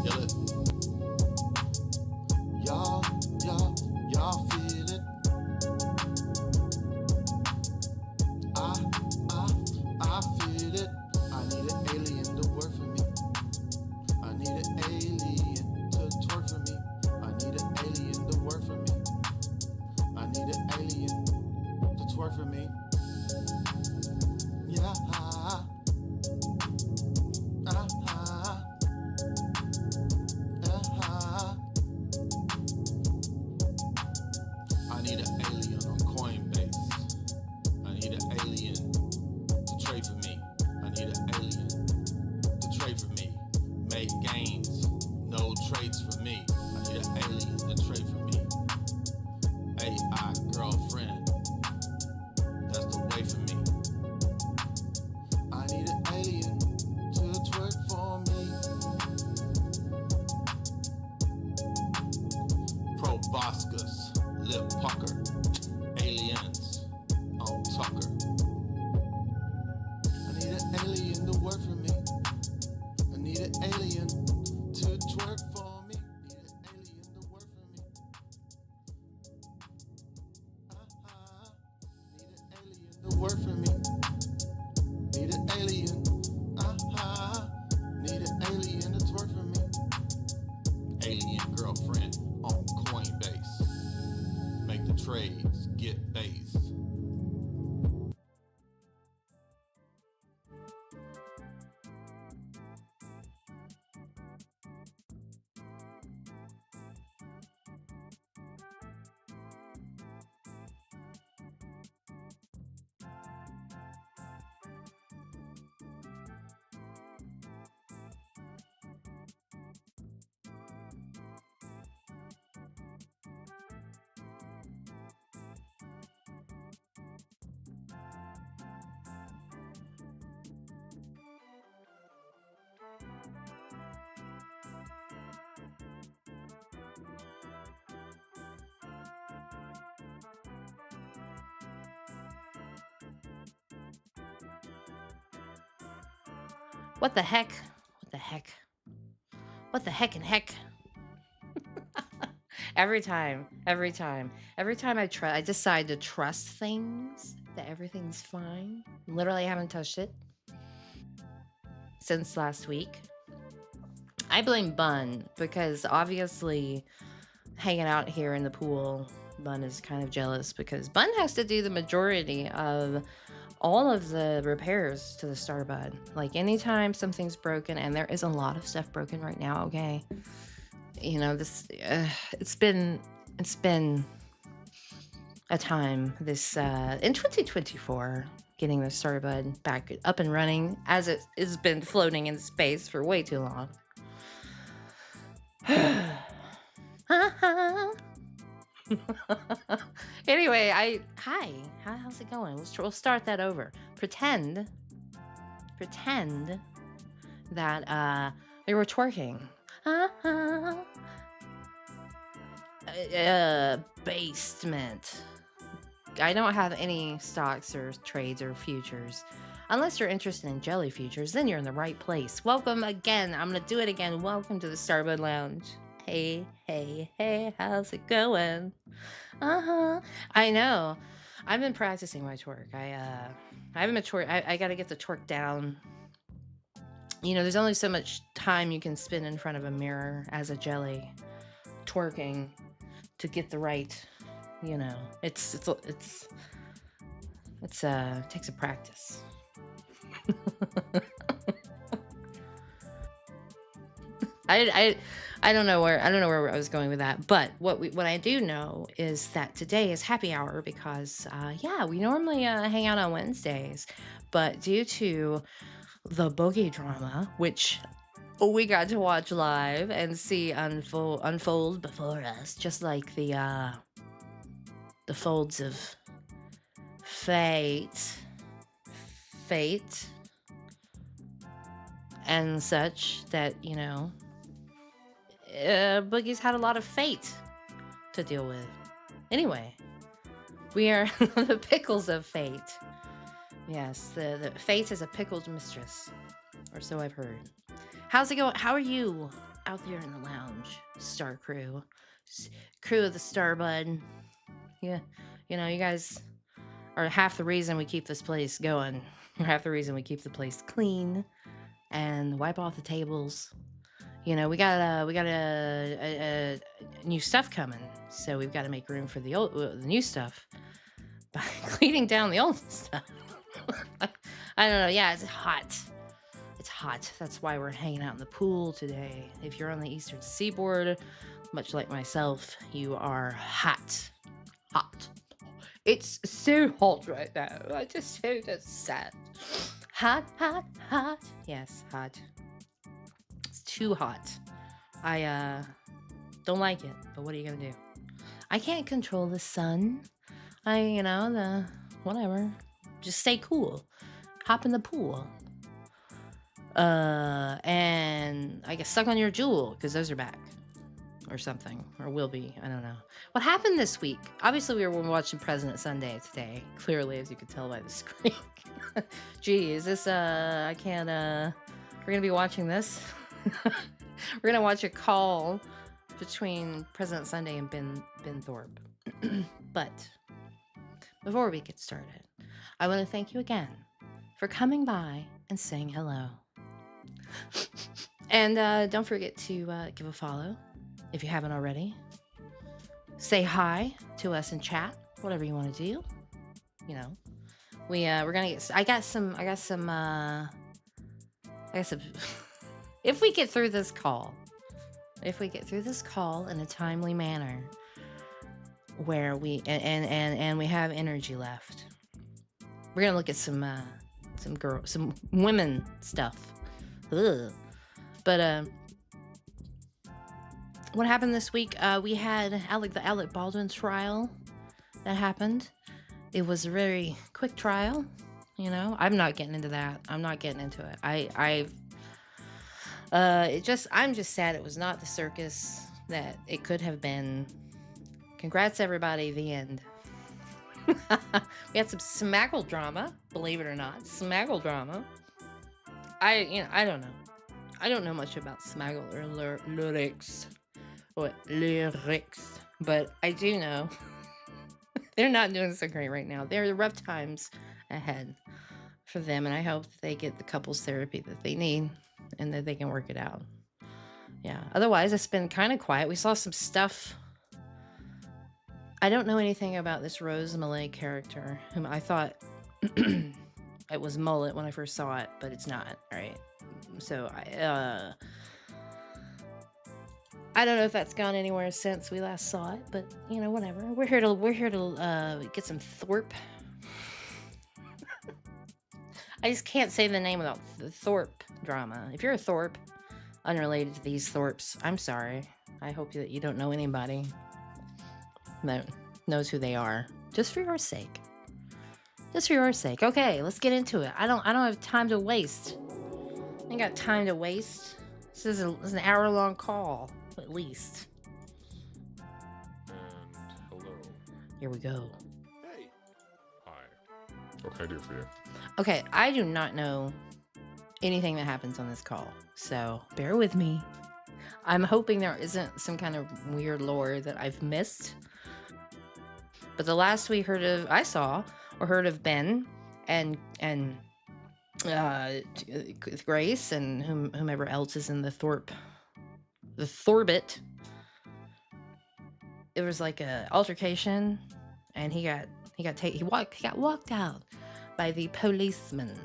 Kill it. Y'all feel it. I, I feel it. I need an alien to work for me. I need an alien to twerk for me. I need an alien to work for me. I need an alien to twerk for me. Yeah. I need an alien on Coinbase. I need an alien to trade for me. I need an alien to trade for me. Make gains, no trades for me. I need an alien to trade for me. AI girlfriend, that's the way for me. I need an alien to twerk for me. Proboscis, lip pucker, aliens on Tucker. I need an alien to work for me. I need an alien to twerk for me. Need an alien to work for me. Need an alien to work for me. Need an alien. Need an alien to twerk for me. Alien girlfriend on Coinbase. Make the trades, get base. What the heck? What the heck? What the heck and heck? every time, I decide to trust things, that everything's fine. Literally, I haven't touched it since last week. I blame Bun because obviously, hanging out here in the pool, Bun is kind of jealous because Bun has to do the majority of all of the repairs to the Starbud. Like anytime something's broken, and there is a lot of stuff broken right now. Okay, you know this. It's been a time this in 2024 getting the Starbud back up and running, as it has been floating in space for way too long. Anyway, hi, how's it going? We'll start that over. Pretend that we were twerking. Basement. I don't have any stocks or trades or futures. Unless you're interested in jelly futures, then you're in the right place. Welcome again. I'm gonna do it again. Welcome to the Starbud Lounge. Hey, how's it going? I know. I've been practicing my twerk. I haven't been twerk. I gotta get the twerk down. You know, there's only so much time you can spend in front of a mirror as a jelly twerking to get the right. You know, it takes a practice. I don't know where I was going with that, but what I do know is that today is happy hour because we normally hang out on Wednesdays, but due to the boogie drama, which we got to watch live and see unfold before us, just like the folds of fate and such, that Boogie's had a lot of fate to deal with. Anyway, we are the pickles of fate. Yes, the fate is a pickled mistress, or so I've heard. How's it going? How are you? out there in the lounge, Star Crew, crew of the Starbud. Yeah, you guys are half the reason we keep this place going. You're half the reason we keep the place clean and wipe off the tables. We got new stuff coming, so we've got to make room for the new stuff by cleaning down the old stuff. I don't know. Yeah, it's hot. It's hot. That's why we're hanging out in the pool today. If you're on the Eastern Seaboard, much like myself, you are hot. Hot. It's so hot right now. I just so sad. Hot, hot, hot. Yes, hot. It's too hot. I don't like it, but what are you gonna do? I can't control the sun. Whatever. Just stay cool. Hop in the pool. And I guess suck on your jewel, because those are back. Or something. Or will be. I don't know. What happened this week? Obviously, we were watching President Sunday today. Clearly, as you could tell by the screen. Gee, is this, I can't, we're gonna be watching this. We're gonna watch a call between President Sunday and Ben Thorpe. But before we get started, I want to thank you again for coming by and saying hello. And don't forget to give a follow if you haven't already. Say hi to us in chat, whatever you want to do. We're gonna get. I got some. If we get through this call in a timely manner, where we and we have energy left, we're gonna look at some women stuff. Ugh. But what happened this week? We had the Alec Baldwin trial that happened. It was a very quick trial. I'm not getting into that. I'm not getting into it. I'm just sad it was not the circus that it could have been. Congrats, everybody. The end. We had some Smaggle drama, believe it or not. Smaggle drama. I don't know. I don't know much about Smaggle or lyrics. But I do know they're not doing so great right now. There are rough times ahead for them, and I hope that they get the couples therapy that they need and that they can work it out. Yeah. Otherwise, it's been kind of quiet. We saw some stuff. I don't know anything about this Rose Malay character, whom I thought it was Mullet when I first saw it, but it's not, right? So I don't know if that's gone anywhere since we last saw it, but whatever. We're here to get some Thorpe. I just can't say the name without the Thorpe drama. If you're a Thorpe, unrelated to these Thorpes, I'm sorry. I hope that you don't know anybody that knows who they are. Just for your sake. Okay, let's get into it. I don't have time to waste. I ain't got time to waste. This is an hour-long call, at least. And hello. Here we go. Hey. Hi. What can I do for you? Okay, I do not know anything that happens on this call, so bear with me. I'm hoping there isn't some kind of weird lore that I've missed. But the last we heard of Ben and Grace and whomever else is in the Thorbit. It was like a altercation, and he got walked out by the policeman.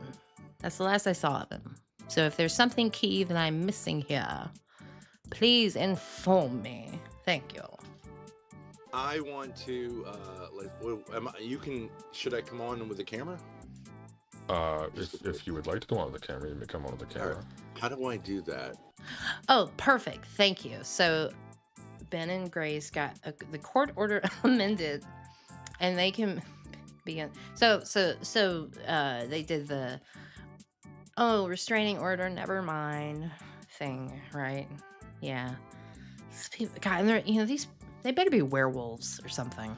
That's the last I saw of him. So if there's something key that I'm missing here, please inform me. Thank you. I want to, should I come on with the camera? If you would like to come on with the camera, you may come on with the camera. Right. How do I do that? Oh, perfect. Thank you. So Ben and Grace got the court order amended, and they can begin. So they did the restraining order, never mind thing, right? Yeah. These people, God, and they're they better be werewolves or something.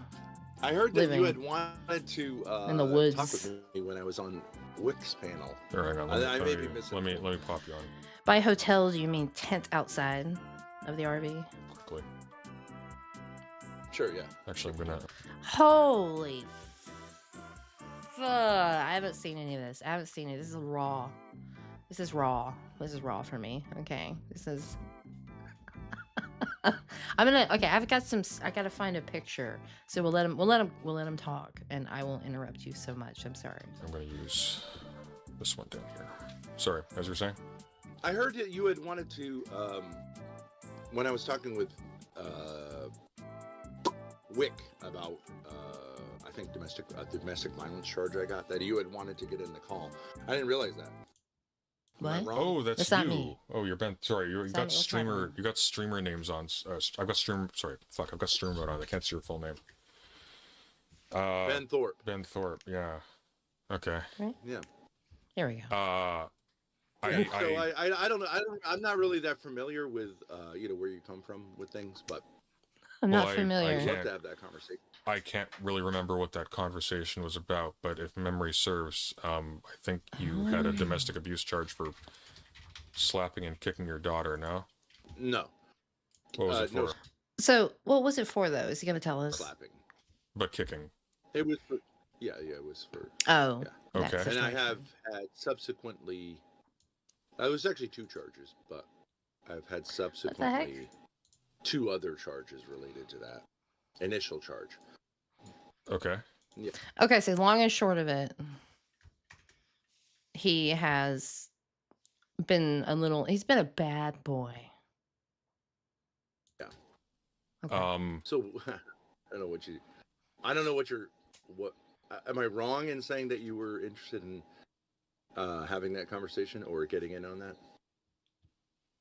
I heard that you had wanted to in the woods. Talk with me when I was on Wick's panel. All right, I may be missing. Let me pop you on. By hotel, do you mean tent outside? of the RV? Quickly. Sure, yeah. Actually, I'm gonna. Holy I haven't seen any of this. I haven't seen it. This is raw. This is raw. This is raw for me. Okay. This is. Okay, I gotta find a picture. So we'll let him talk, and I won't interrupt you so much. I'm sorry. I'm gonna use this one down here. Sorry, as you're saying. I heard that you had wanted to, when I was talking with Wick about, I think domestic violence charge I got, that you had wanted to get in the call. I didn't realize that. Am I What? wrong? Oh, that's That's you. not me. Oh, you're Ben. Sorry, you That's got not me. That's not streamer. me. You got streamer names on. I've got stream. Sorry, fuck. I've got streamer mode on. I can't see your full name. Ben Thorpe. Ben Thorpe. Yeah. Okay. Yeah. Here we go. I don't know. I'm not really that familiar with where you come from with things, but I'm well, not I familiar. I'd love to have that conversation. I can't really remember what that conversation was about, but if memory serves, I think you had a domestic abuse charge for slapping and kicking your daughter. No. No. What was it for? No. So, what was it for, though? Is he gonna tell us? Slapping. But kicking. It was for. Yeah, it was for. Oh. Yeah. Okay. that And I situation. have had subsequently. It was actually 2 charges, but I've had subsequently 2 other charges related to that initial charge. Okay. Okay, so long and short of it, he has been he's been a bad boy. Yeah. Okay. So I don't know what am I wrong in saying that you were interested in having that conversation or getting in on that?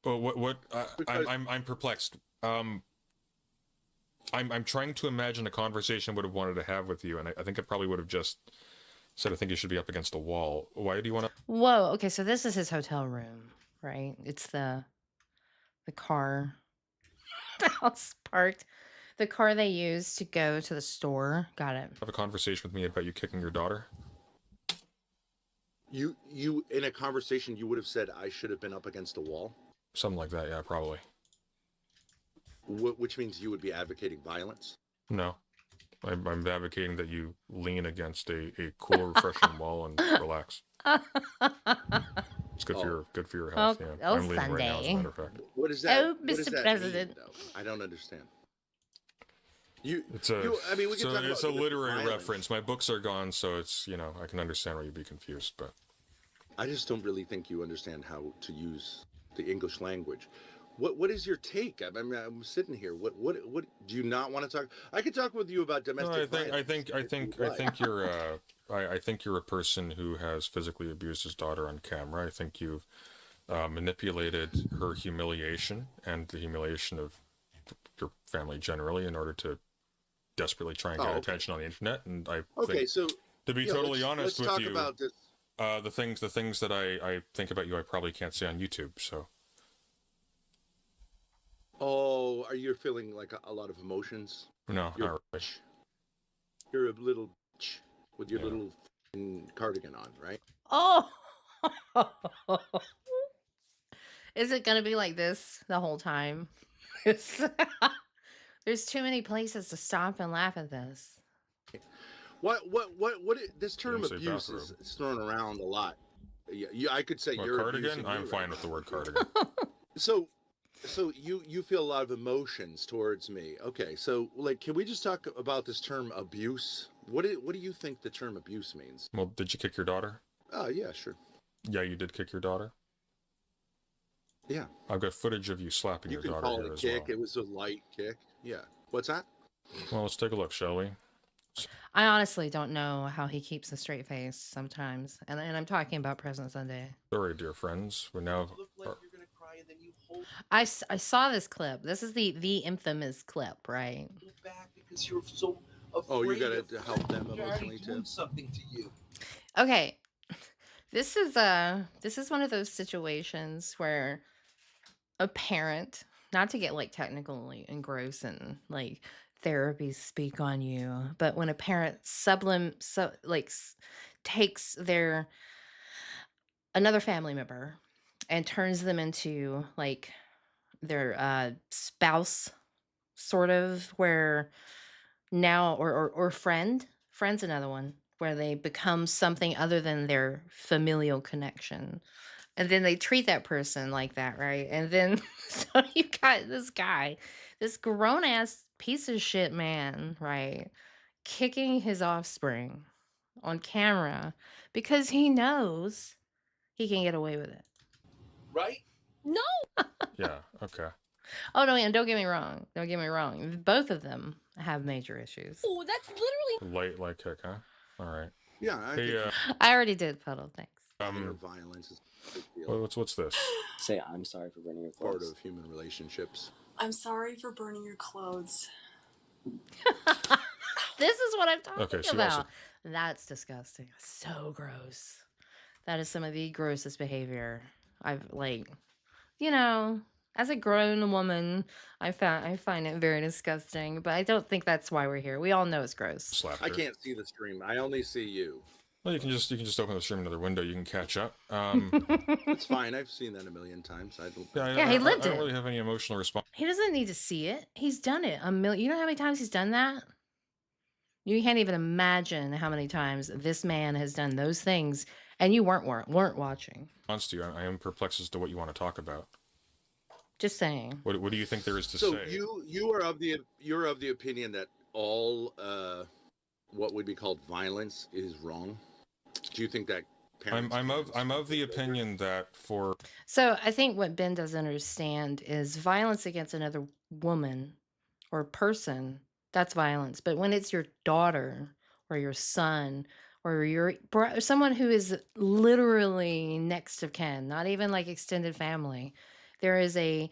Well, what? Because- I'm perplexed. I'm trying to imagine a conversation I would have wanted to have with you, and I think it probably would have just said, "I think you should be up against a wall." Why do you want to? Whoa. Okay, so this is his hotel room, right? It's the car, the house parked, the car they use to go to the store. Got it. Have a conversation with me about you kicking your daughter? You in a conversation you would have said I should have been up against the wall, Something like that, yeah, probably. which means you would be advocating violence. No. I'm advocating that you lean against a cool, refreshing wall and relax. It's good for your health. Oh, Yeah, oh, I'm leaning right now, as a Sunday. matter of fact. What is that? Oh, what does Mr. that President. mean, though? I don't understand. It's a I mean, we can talk it's about a literary violence. reference. My books are gone, so it's I can understand why you'd be confused, but I just don't really think you understand how to use the English language. What is your take? I mean, I'm sitting here. What do you not want to talk? I could talk with you about domestic violence. I think you're a person who has physically abused his daughter on camera. I think you've manipulated her humiliation and the humiliation of your family generally in order to desperately try and get attention on the internet. And I think, so to be totally honest with let's you, talk about this. the things that I think about you, I probably can't say on YouTube. So Oh, are you feeling like a lot of emotions? no, You're, not really. you're a little with your little cardigan on, right? Oh. Is it gonna be like this the whole time? There's too many places to stop and laugh at this. This term Didn't say abuse bathrobe. is thrown around a lot. Yeah, I could say What, you're cardigan? abusing me I'm right fine now. with the word cardigan. So you feel a lot of emotions towards me. Okay, so like, can we just talk about this term abuse? What do you think the term abuse means? Well, did you kick your daughter? Oh yeah, sure. Yeah, you did kick your daughter. Yeah, I've got footage of you slapping you your can daughter call here it a as kick. well. It was a light kick. Yeah. What's that? Well, let's take a look, shall we? I honestly don't know how he keeps a straight face sometimes, and I'm talking about President Sunday. Sorry, dear friends. We're now. Look like you're gonna cry, and then you hold I saw this clip. This is the infamous clip, right? it back because you're so afraid. Oh, you gotta of help them they're already emotionally doing too. something to you. Okay, this is one of those situations where a parent, not to get like technically and gross and like therapy speak on you, but when a parent takes another family member and turns them into like their spouse, sort of, where now or friend's another one, where they become something other than their familial connection, and then they treat that person like that, right? And then so you got this guy, this grown ass piece of shit man, right, kicking his offspring on camera because he knows he can get away with it. Right? Yeah. Okay. Oh no, and don't get me wrong. Don't get me wrong. Both of them have major issues. Oh, that's literally Light kick, huh? All right. Yeah, I Hey, think I already did, Puddle. Thanks. minor violence is a big deal, what's this? Say, I'm sorry for burning your part clothes. of human relationships. I'm sorry for burning your clothes. This is what I'm talking Okay, she about. also- That's disgusting. So gross. That is some of the grossest behavior I've as a grown woman, I find it very disgusting, but I don't think that's why we're here. We all know it's gross. Slapped I her. can't see the stream. I only see you. Well, you can just open the stream another window. You can catch up. It's fine. I've seen that a million times. I don't. Yeah, he lived I don't it. really have any emotional response. He doesn't need to see it. He's done it a million. You know how many times he's done that? You can't even imagine how many times this man has done those things, and you weren't watching. To you. I am perplexed as to what you want to talk about. Just saying. What do you think there is to So say? you're of the opinion that all what would be called violence is wrong? Do you think that parents? I'm of the opinion that for So I think what Ben doesn't understand is violence against another woman or person, that's violence. But when it's your daughter or your son or someone who is literally next of kin, not even like extended family, there is a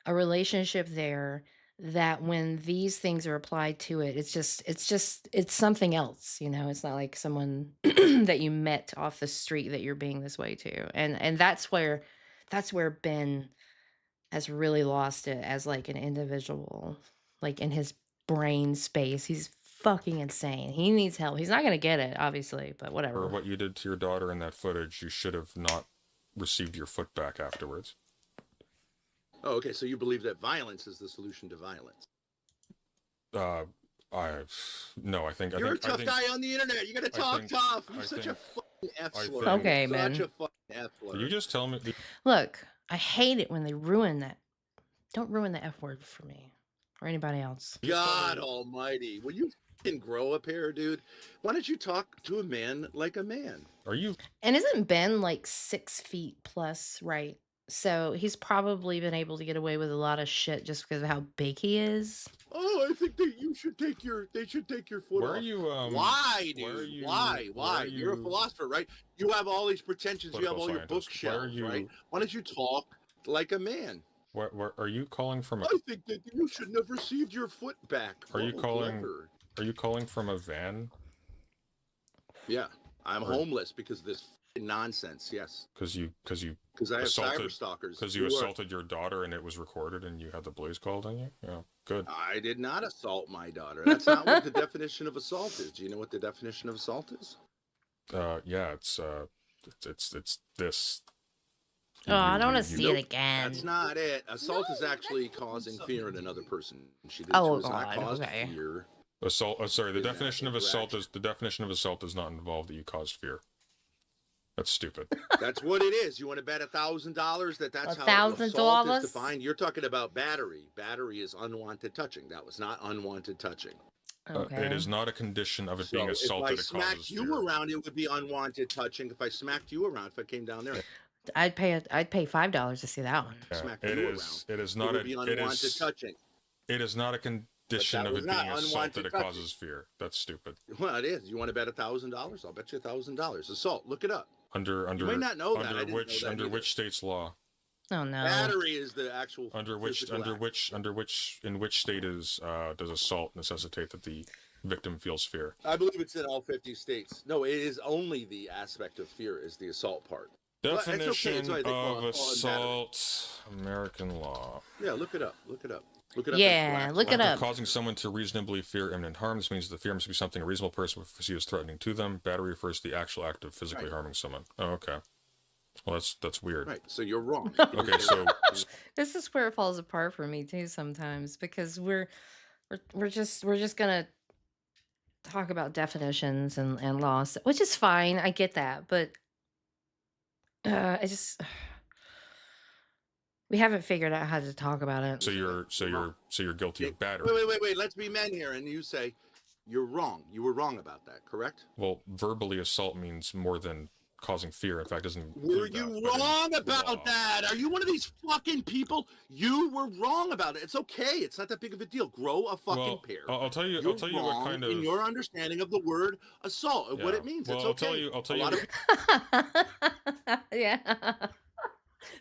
relationship there that when these things are applied to it, it's something else, it's not like someone that you met off the street that you're being this way to. And that's where Ben has really lost it as like an individual, like in his brain space. He's fucking insane. He needs help. He's not going to get it, obviously, but whatever. for what you did to your daughter in that footage, you should have not received your foot back afterwards. Oh, okay. So you believe that violence is the solution to violence? No, I think You're a tough guy on the internet. You gotta talk tough. You're such a fucking F slur. Okay, man. Such a fucking F slur. Did you just tell me? Look, I hate it when they ruin that. Don't ruin the F word for me or anybody else. God almighty. Will you fucking grow a pair, dude? Why don't you talk to a man like a man? Are you? And isn't Ben like 6 feet plus, right? So he's probably been able to get away with a lot of shit just because of how big he is. Oh, I think that they should take your foot Where off. are you? Why, dude? where are you- Why? where are You're a you- philosopher, right? You have all these pretensions. You have Political all your scientist. Where are bookshelves, you- right? Why don't you talk like a man? Where are you calling from? I think that you shouldn't have received your foot back. Are you Oh, calling- clever. Are you calling from a van? Yeah, I'm Or- homeless because of this f***ing nonsense. Yes, Because you because I have Assaulted- cyber stalkers. because you assaulted your daughter and it was recorded and you had the police called on you. Yeah, good. I did not assault my daughter. That's not what the definition of assault is. Do you know what the definition of assault is? Yeah, it's this. Oh, I don't want to You- see you- it again. That's not it. Assault is No, actually that's causing something fear in another person. She did Oh, was not God, caused okay. fear. Assault. Sorry, the Yeah, definition of assault interaction. is the definition of assault does not involve that you caused fear. That's stupid. That's what it is. You want to bet $1,000 that's how assault $1,000? is defined? You're talking about battery. Battery is unwanted touching. That was not unwanted touching. Okay. It is not a condition of it being So assaulted. if I It smacked causes you fear. around, it would be unwanted touching. If I smacked you around, if I came down there, I'd pay $5 to see that one. Yeah, smack it you is. around, It is it not would a. be It unwanted is. touching. It is not a condition that of was it not being assaulted. unwanted It touching. causes fear. That's stupid. Well, it is. You want to bet $1,000? I'll bet you $1,000. Assault. Look it up. Under You may not know that. I under didn't which know that under either. which state's law? Oh no. Battery is the actual. Under which physical under act. which under which in which state is does assault necessitate that the victim feels fear? I believe it's in all 50 states. No, it is only the aspect of fear is the assault part. Well, it's okay. Definition It's all right. They call of it battery. assault, American law. Yeah, look it up. Look it up. Look it up. Yeah, look it After up. causing someone to reasonably fear imminent harm, this means the fear must be something a reasonable person would foresee as threatening to them. Battery refers to the actual act of physically Right. harming someone. Oh, okay. Well, that's weird. Right. So you're wrong. Okay, so This is where it falls apart for me too sometimes because we're just gonna talk about definitions and laws, which is fine. I get that, but I just we haven't figured out how to talk about it. so you're guilty of battery. Wait. Let's be men here, and you say you're wrong. You were wrong about that, correct? Well, verbally assault means more than causing fear. In fact, it doesn't. Were you wrong about that? Are you one of these fucking people? You were wrong about it. It's okay. It's not that big of a deal. Grow a fucking pair. I'll tell you. You're I'll tell you what kind of in your understanding of the word assault and what it means. Well, it's okay. I'll tell you. Yeah.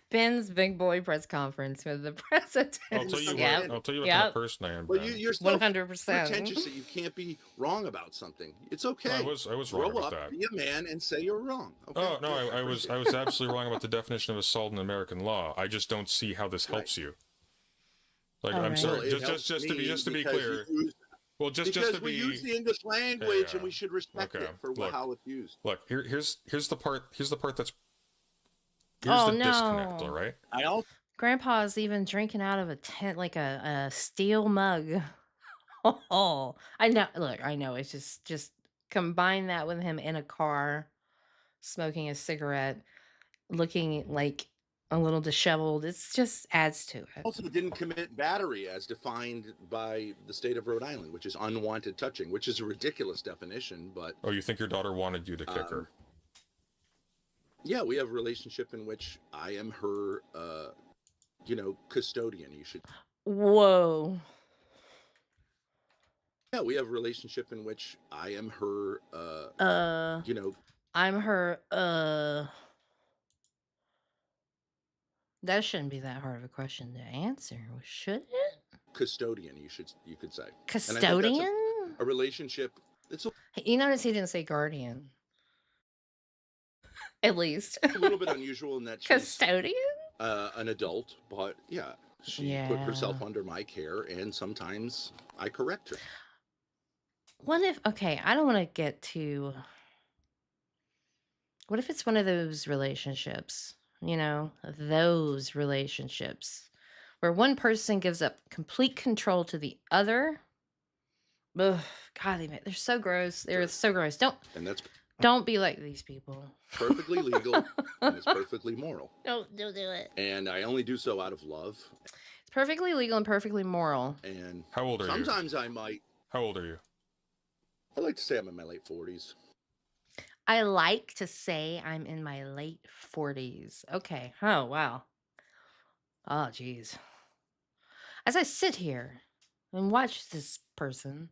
Ben's big boy press conference with the president. I'll tell you Yep. what. I'll tell you what Yep. kind of person I am. Well, Ben. you're so 100%. pretentious that you can't be wrong about something. It's okay. I was wrong Grow about up, that. be a man, and say you're wrong. Okay? Oh no, I was absolutely wrong about the definition of assault in American law. I just don't see how this helps you. Like, I'm Alright. sorry, Well, it just helps to be me clear. because you use- Well, just because to be. we use the English language Yeah. and we should respect Okay, it for look. how it's used. Look, here's the part that's. Oh, the disconnect, no. all right? I also Grandpa's even drinking out of a tent like a steel mug. Oh, I know. Look, I know. It's just combine that with him in a car, smoking a cigarette, looking like a little disheveled. It's just adds to it. also didn't commit battery as defined by the state of Rhode Island, which is unwanted touching, which is a ridiculous definition, but Oh, you think your daughter wanted you to kick her? yeah, we have a relationship in which I am her, custodian. You should. Whoa. Yeah, we have a relationship in which I am her, I'm her. That shouldn't be that hard of a question to answer, should it? custodian. You could say. And I think that's Custodian? a relationship. It's You notice he didn't say guardian. At least. a little bit unusual in that she's Custodian? an adult, but yeah, she put herself under my care, and sometimes I correct her. Okay, I don't want to get too. What if it's one of those relationships, those relationships where one person gives up complete control to the other? Ugh, God, they're so gross. They're so gross. And that's Don't be like these people. perfectly legal and it's perfectly moral. Don't do it. And I only do so out of love. It's perfectly legal and perfectly moral. And How old are you? sometimes I might. How old are you? I like to say I'm in my late 40s. I like to say I'm in my late 40s. Okay. Oh, wow. Oh, geez. As I sit here and watch this person,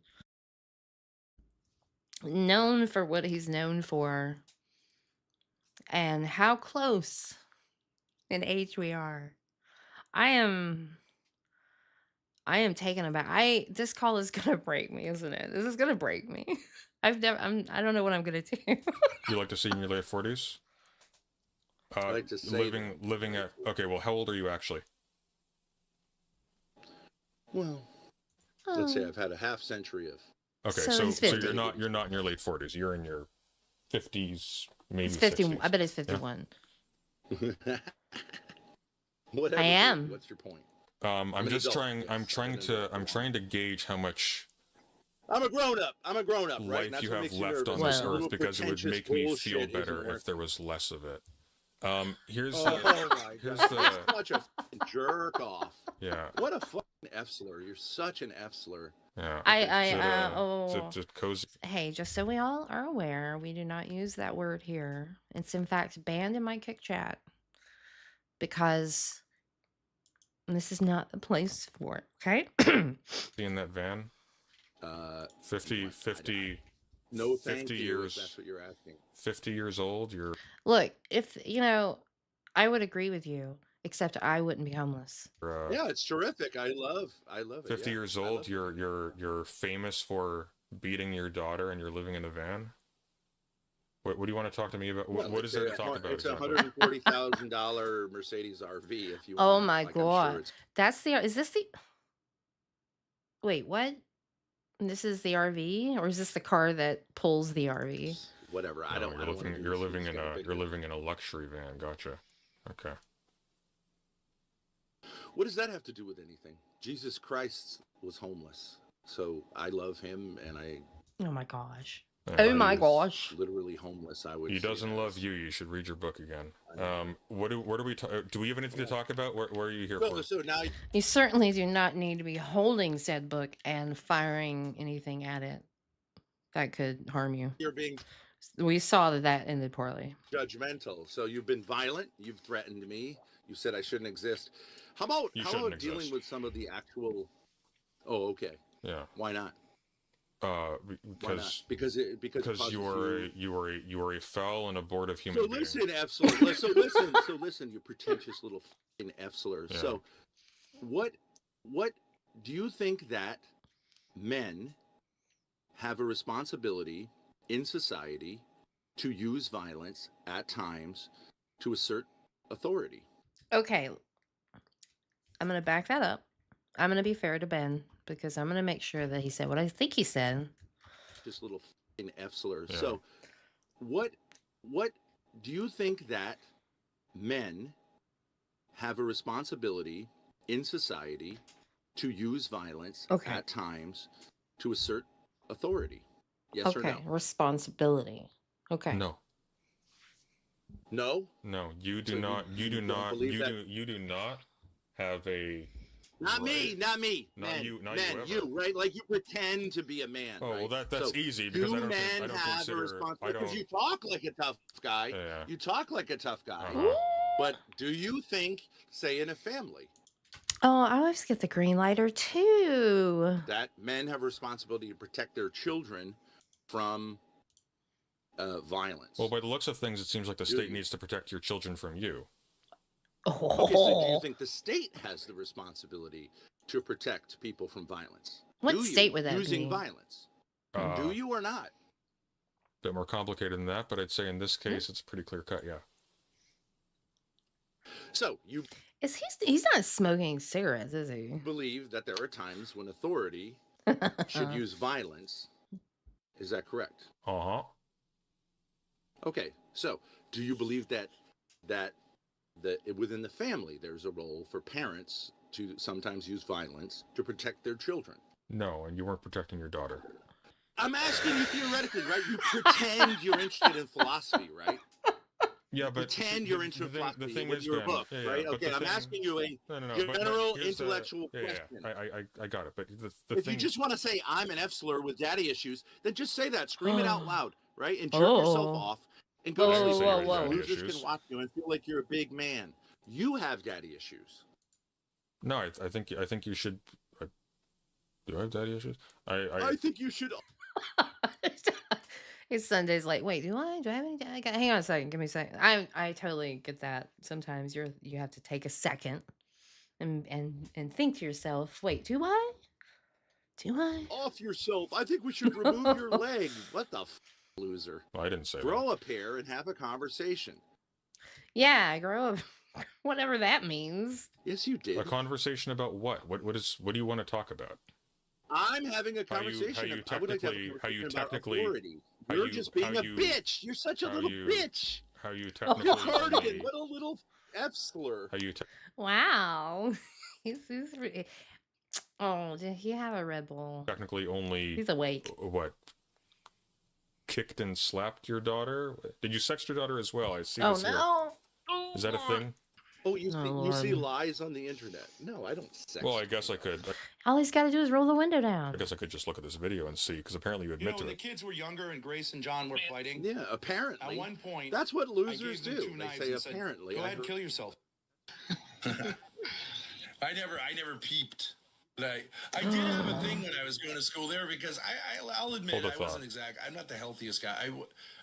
known for what he's known for, and how close in age we are, I am taken aback. This call is gonna break me, isn't it? This is gonna break me. I don't know what I'm gonna do. You like to see in your late 40s? I like to say living at. Okay, well, how old are you actually? Well, let's say I've had a half century of. Okay, So so he's you're not in your late 40s. You're in your 50s, maybe It's 50. 60s. I bet it's 51. Whatever. I am. What's your point? I'm an just adult, trying. yes. I'm trying to gauge how much I'm a grown up, right? And life that's you what have makes you left on nervous. this Well- earth, because it would Pretentious make me feel bullshit better isn't if there was less of it. Here's Oh my here's god! the You're such a fucking jerk off. yeah What a fucking F slur. You're such an F slur. yeah. Just cozy. Hey, just so we all are aware, we do not use that word here. It's in fact banned in my kick chat because this is not the place for it. Okay. See in that van. 50 No, 50 thank you. years. If that's what you're asking. 50 years old. You're Look, if I would agree with you, except I wouldn't be homeless. Yeah, it's terrific. I love it. 50 yeah. years I old. love it. You're famous for beating your daughter, and you're living in a van. What do you want to talk to me about? Well, What is there to talk about? It's a exactly? $140,000 Mercedes RV. If you. Oh want, my like, I'm sure god. it's- Is this the Wait, what? This is the RV or is this the car that pulls the RV? whatever. I No, don't. I don't wanna do this. You're living in a luxury van. Gotcha. Okay. What does that have to do with anything? Jesus Christ was homeless, so I love him, and Oh my gosh. Yeah. Oh I my was gosh. literally homeless. I would. He say doesn't that love is- you. You should read your book again. What do we do? We have anything to talk about? Where are you here So, for? so now You certainly do not need to be holding said book and firing anything at it that could harm you. you're being We saw that ended poorly. judgmental. So you've been violent. You've threatened me. You said I shouldn't exist. How You about shouldn't dealing exist. with some of the actual? Oh, okay. Yeah. Why not? Why Because not? Because it causes you are a foul and abortive human So being. listen, F slur. So listen, you pretentious little f***ing F slur. Yeah. So, what do you think that men have a responsibility in society to use violence at times to assert authority? Okay. I'm going to back that up. I'm going to be fair to Ben because I'm going to make sure that he said what I think he said. Just little f***ing F slurs. Yeah. So, what do you think that men have a responsibility in society to use violence Okay. at times to assert authority? Yes or Okay. no? Responsibility. Okay. No. No? No, you do So not. You do don't not. believe that? You do not have a. Not me, right- not me. Not men, you- not men, you ever. right? Like you pretend to be a man. Oh well, right? that's So, easy because do I don't. men I don't have a consider. I responsibility? Because don't. you talk like a tough guy. Yeah. You talk like a tough guy. Uh-huh. But do you think, say, in a family, Oh, I always get the green lighter too. that men have a responsibility to protect their children from violence? Well, by the looks of things, it seems like the Do state you? needs to protect your children from you. Okay, so do you think the state has the responsibility to protect people from violence? What Do you, state would that using be? violence? Uh, Do you or not? bit more complicated than that, but I'd say in this case, it's pretty clear cut. Yeah. So you Is he's not smoking cigarettes, is he? believe that there are times when authority should use violence. Is that correct? Uh huh. Okay, so do you believe that within the family there's a role for parents to sometimes use violence to protect their children? No, and you weren't protecting your daughter. I'm asking you theoretically, right? You pretend you're interested in philosophy, right? Yeah, but Pretend you're interested in philosophy the thing with is, your Ben, book, yeah, right? but Okay, the I'm thing- asking you a No, general here's the- intellectual yeah, question. I got it. But the If thing, you just want to say I'm an F slur with daddy issues, then just say that, scream it out loud, right? And jerk yourself Oh. off and go I to didn't sleep. say you had whoa. daddy Losers issues. can watch you and feel like you're a big man. You have daddy issues. No, I think you should. Do I have daddy issues? I think you should. It's Sunday's like, wait, do I have any? Hang on a second, give me a second. I totally get that. Sometimes you have to take a second and think to yourself, wait, do I? Do I? Off yourself. I think we should remove your leg. What the loser? I didn't say Grow a pair and have a conversation. Yeah, grow up. Whatever that means. Yes, you that. did. A conversation about what? What do you want to talk about? I'm having a How you- conversation. how you I would like to have a technically- how you conversation about technically- authority. how You're you- just being how a you- bitch. You're such a how little you- bitch. How you You're technically cardigan. only, What a little F slur. how you Wow. he's oh, did he have a Red Bull? technically only He's awake. what? Kicked and slapped your daughter? Did you sext your daughter as well? I see Oh this here. no. Is that a thing? Oh, you Oh, see Lord. lies on the internet. No, I don't sex. Well, I guess I could. All he's got to do is roll the window I down. guess I could just look at this video and see, because apparently you You know, admit when to the it. kids were younger and Grace and John were fighting, Yeah, apparently. at one point, That's what I losers gave them do. 2 They knives say and said, apparently. go I ahead, heard- kill yourself. I never peeped. But I did have a thing when I was going to school there because I'll admit Hold a I thought. wasn't exact. I'm not the healthiest guy.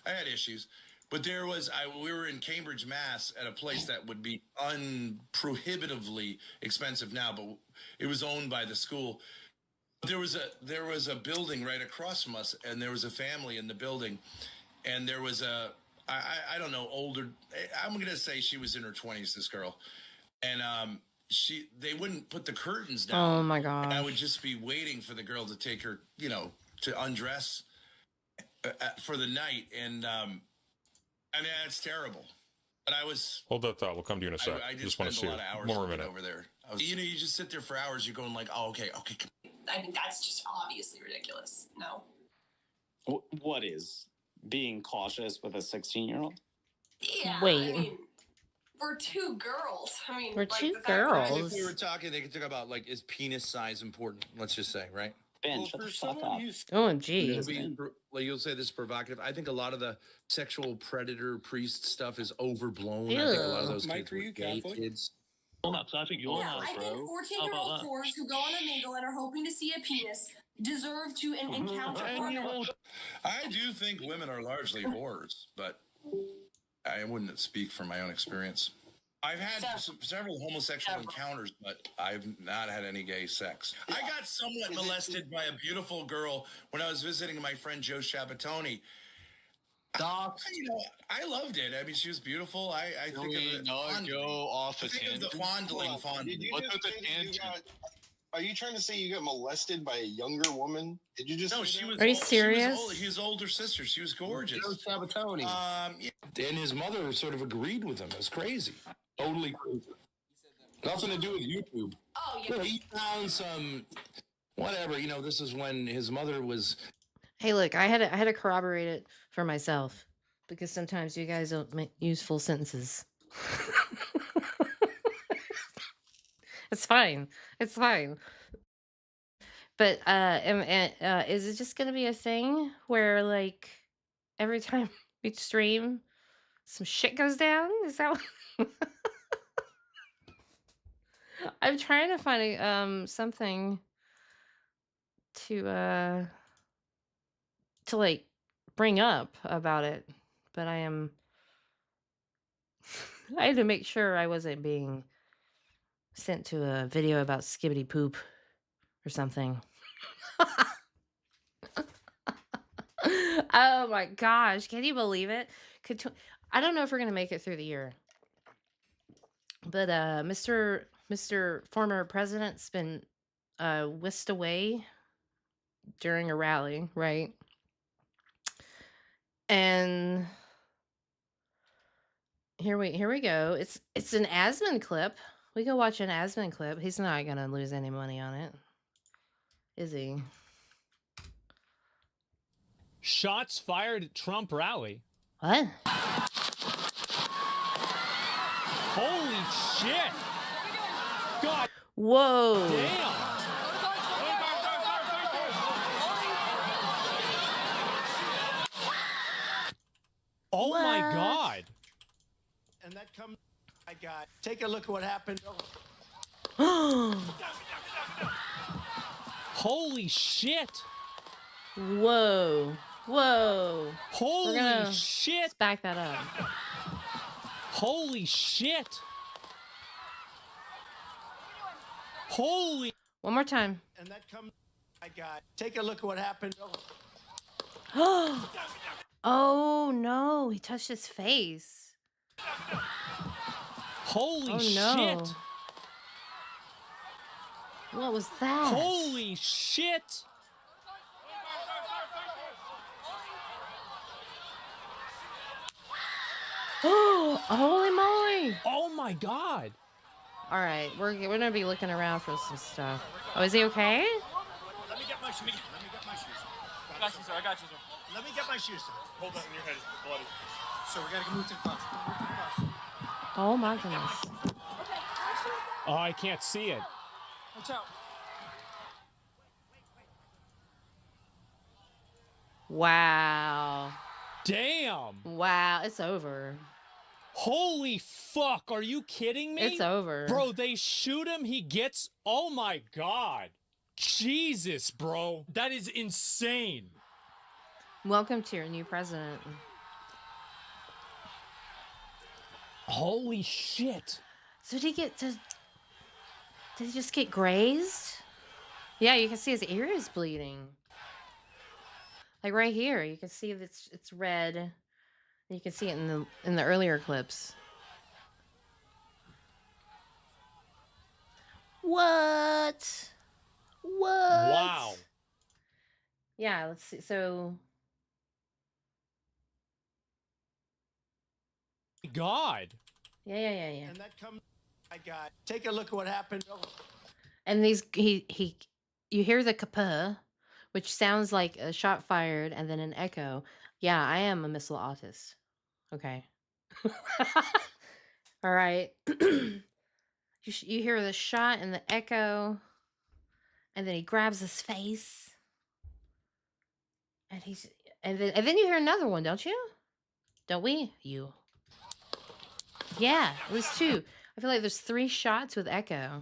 I had issues, but there was we were in Cambridge, Mass, at a place that would be unprohibitively expensive now, but it was owned by the school. There was a building right across from us, and there was a family in the building, and there was I don't know, older. I'm gonna say she was in her 20s. This girl, and they wouldn't put the curtains down. Oh my And I god. would just be waiting for the girl to take her, to undress. for the night, and I mean that's terrible. But I was Hold that thought. We'll come to you in a sec. I did Just want to spend see a lot of hours one more looking minute. over there. You know, you just sit there for hours. You're going like, oh, okay. I mean, that's just obviously ridiculous. No. What is being cautious with a 16-year-old? Yeah. Wait. I mean, we're two girls. I mean, We're like, two the fact that- girls. If we were talking, they could talk about like, is penis size important? Let's just say, right? Ben, shut the fuck up. OMG. Like you'll say this is provocative. I think a lot of the sexual predator priest stuff is overblown. Ew. I think a lot of those Mike, kids are were you gay Catholic? kids. I think you're Yeah, nice, I bro. think 14-year-old whores who go on a mingle and are hoping to see a penis deserve to encounter porno. I do think women are largely whores, but I wouldn't speak from my own experience. I've had several homosexual encounters, but I've not had any gay sex. I got somewhat molested by a beautiful girl when I was visiting my friend Joe Shabatoni. I loved it. I mean, she was beautiful. I think of it. Not go off a tangent. The fondling. What's with the tangent? Are you trying to say you got molested by a younger woman? Did you just? No, say she that? was. Are you She serious? was his older sister. She was gorgeous. Joe Sabatoni. Yeah. And his mother sort of agreed with him. It was crazy. Totally crazy. Nothing to do with YouTube. Oh, You know, he found some. Whatever. You know, this is when his mother was. Hey, look, I had to corroborate it for myself because sometimes you guys don't use full sentences. It's fine. It's fine. But is it just gonna be a thing where like every time we stream, some shit goes down? Is that what... I'm trying to find a, something to like bring up about it, but I had to make sure I wasn't being sent to a video about skibbity poop or something. Oh my gosh, can you believe it? I don't know if we're gonna make it through the year, but Mr. former president's been whisked away during a rally, right? And here we go. It's an Asman clip. We go watch an Asman clip. He's not gonna lose any money on it, is he? Shots fired at Trump rally. What? Holy shit! God. Whoa. Damn. Oh my God. And that comes, my God. Take a look at what happened. Holy shit. Whoa. Whoa. Holy shit. Let's back that up. Holy shit. Holy. One more time. And that comes, my God. Take a look at what happened. Oh no, he touched his face. Holy no. shit. What was that? Holy shit. Oh, holy moly. Oh my God. All right, we're gonna be looking around for some stuff. Oh, is he okay? Let me get my shoes. I got you, sir. I got you, sir. Let me get my shoes, sir. Hold that in your head. It's bloody. So we gotta move to the bus. Oh my goodness. Oh, I can't see it. Watch out. Wow. Damn. Wow, it's over. Holy fuck, are you kidding me? It's over. Bro, they shoot him, he gets... Oh my God. Jesus, bro. That is insane. Welcome to your new president. Holy shit. So did he just get grazed? Yeah, you can see his ear is bleeding. Like right here, you can see that it's red. You can see it in the earlier clips. What? What? Wow. Yeah, let's see. So God. Yeah. And that comes. I got. Take a look at what happened. And you hear the kaput, which sounds like a shot fired and then an echo. Yeah, I am a missile autist. Okay. All right. You hear the shot and the echo, and then he grabs his face, and then you hear another one, don't you? Don't we? You. Yeah, at least two. I feel like there's 3 shots with echo.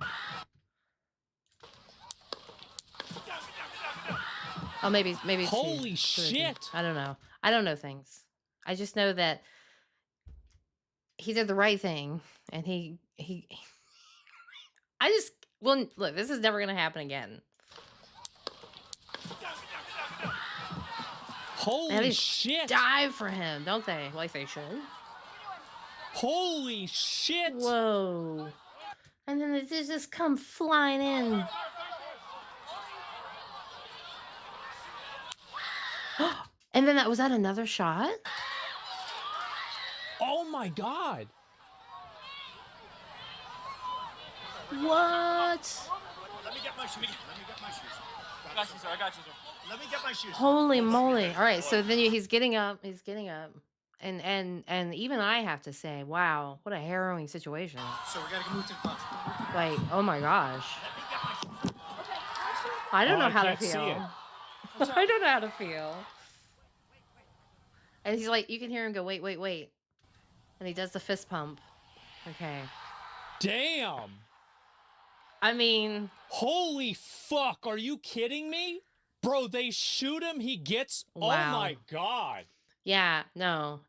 Oh, maybe two. Holy shit. I don't know. I don't know things. I just know that he did the right thing, and he well, look, this is never gonna happen again. Holy shit. Dive for him, don't they? Like they should. Holy shit. Whoa. And then they just come flying in. And then was that another shot? Oh my God. What? Let me get my shoes. I got you, sir. I got you, sir. Let me get my shoes. Holy moly. All right, so then he's getting up. And even I have to say, wow, what a harrowing situation. So we gotta move to the closet. Like, oh my gosh. I don't know how to can't see feel. it. I don't know how to feel. And he's like, you can hear him go, wait. And he does the fist pump. Okay. Damn. I mean, holy fuck. Are you kidding me? Bro, they shoot him. He gets. Wow. Oh my God. yeah, no,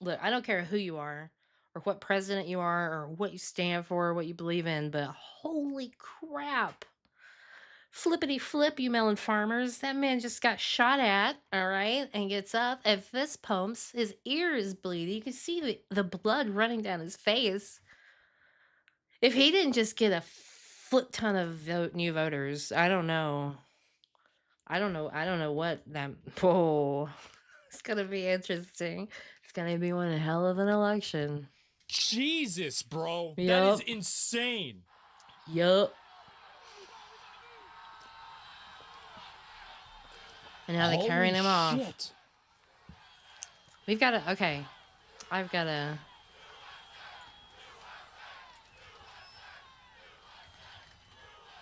look, I don't care who you are or what president you are or what you stand for or what you believe in, but holy crap. Flippity flip, you melon farmers. That man just got shot at, all right, and gets up and fist pumps. His ear is bleeding. You can see the blood running down his face. If he didn't just get a flip ton of new voters, I don't know. I don't know what that. Whoa. It's going to be interesting. It's going to be one hell of an election. Jesus, bro. That Yup. is insane. Yup. And now they're carrying him off. Shit. We've got to. Okay. I've got to.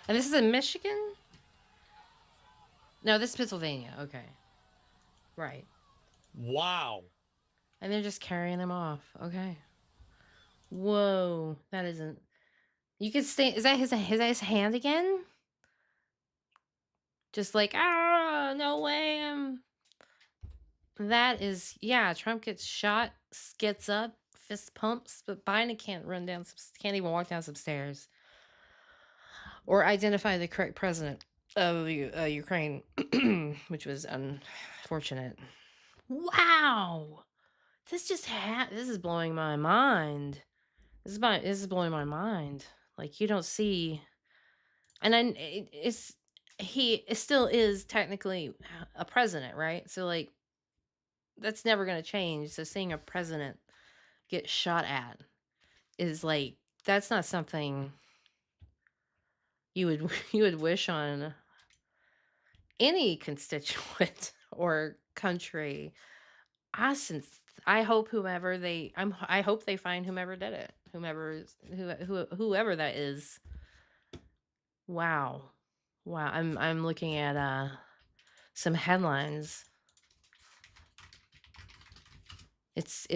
And this is in Michigan? No, this is Pennsylvania. Okay. Right. Wow. And they're just carrying him off. Okay. Whoa. That isn't. You can stay. Is that his hand again? Just like, no way. That is, yeah, Trump gets shot, gets up, fist pumps, but Biden can't can't even walk down some stairs. Or identify the correct president of Ukraine, which was unfortunate. Wow. This is blowing my mind. This is blowing my mind. Like, you don't see, and he still is technically a president, right? So like, that's never going to change. So seeing a president get shot at is like, that's not something you would wish on any constituent or country. I hope I hope they find whomever did it, whoever that is. Wow. I'm looking at some headlines. Let's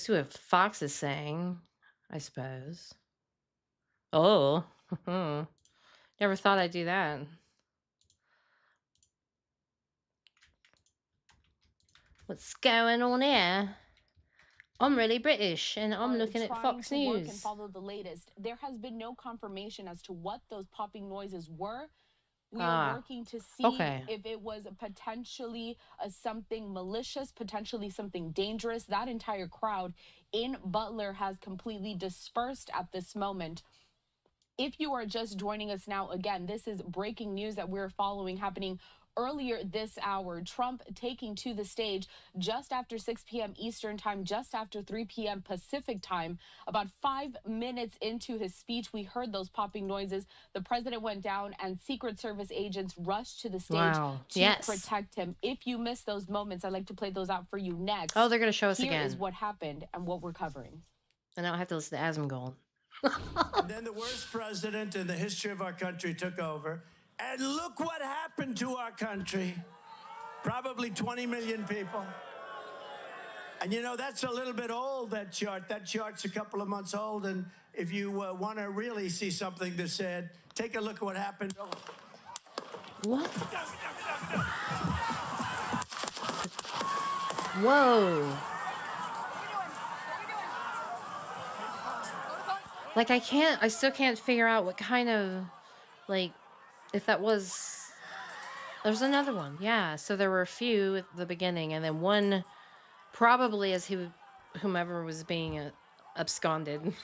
see what Fox is saying, I suppose. Oh, never thought I'd do that. What's going on here? I'm really British, and I'm looking at Fox Work and News. follow the latest. There has been no confirmation as to what those popping noises were. We are working to see if it was potentially something malicious, potentially something dangerous. That entire crowd in Butler has completely dispersed at this moment. If you are just joining us now, again, this is breaking news that we're following happening earlier this hour. Trump taking to the stage just after 6 p.m. Eastern time, just after 3 p.m. Pacific time. About 5 minutes into his speech, we heard those popping noises. The president went down and Secret Service agents rushed to the stage to protect him. If you missed those moments, I'd like to play those out for you next. Oh, they're going to show us Here again. Here is what happened and what we're covering. And I don't have to listen to Asmongold. And then the worst president in the history of our country took over. And look what happened to our country. Probably 20 million people. And you know, that's a little bit old, that chart. That chart's a couple of months old. And if you want to really see something that's said, take a look at what happened. What? Whoa. Like, I still can't figure out what kind of, like, if that was, there's another one. Yeah, so there were a few at the beginning, and then one probably as whomever was being absconded.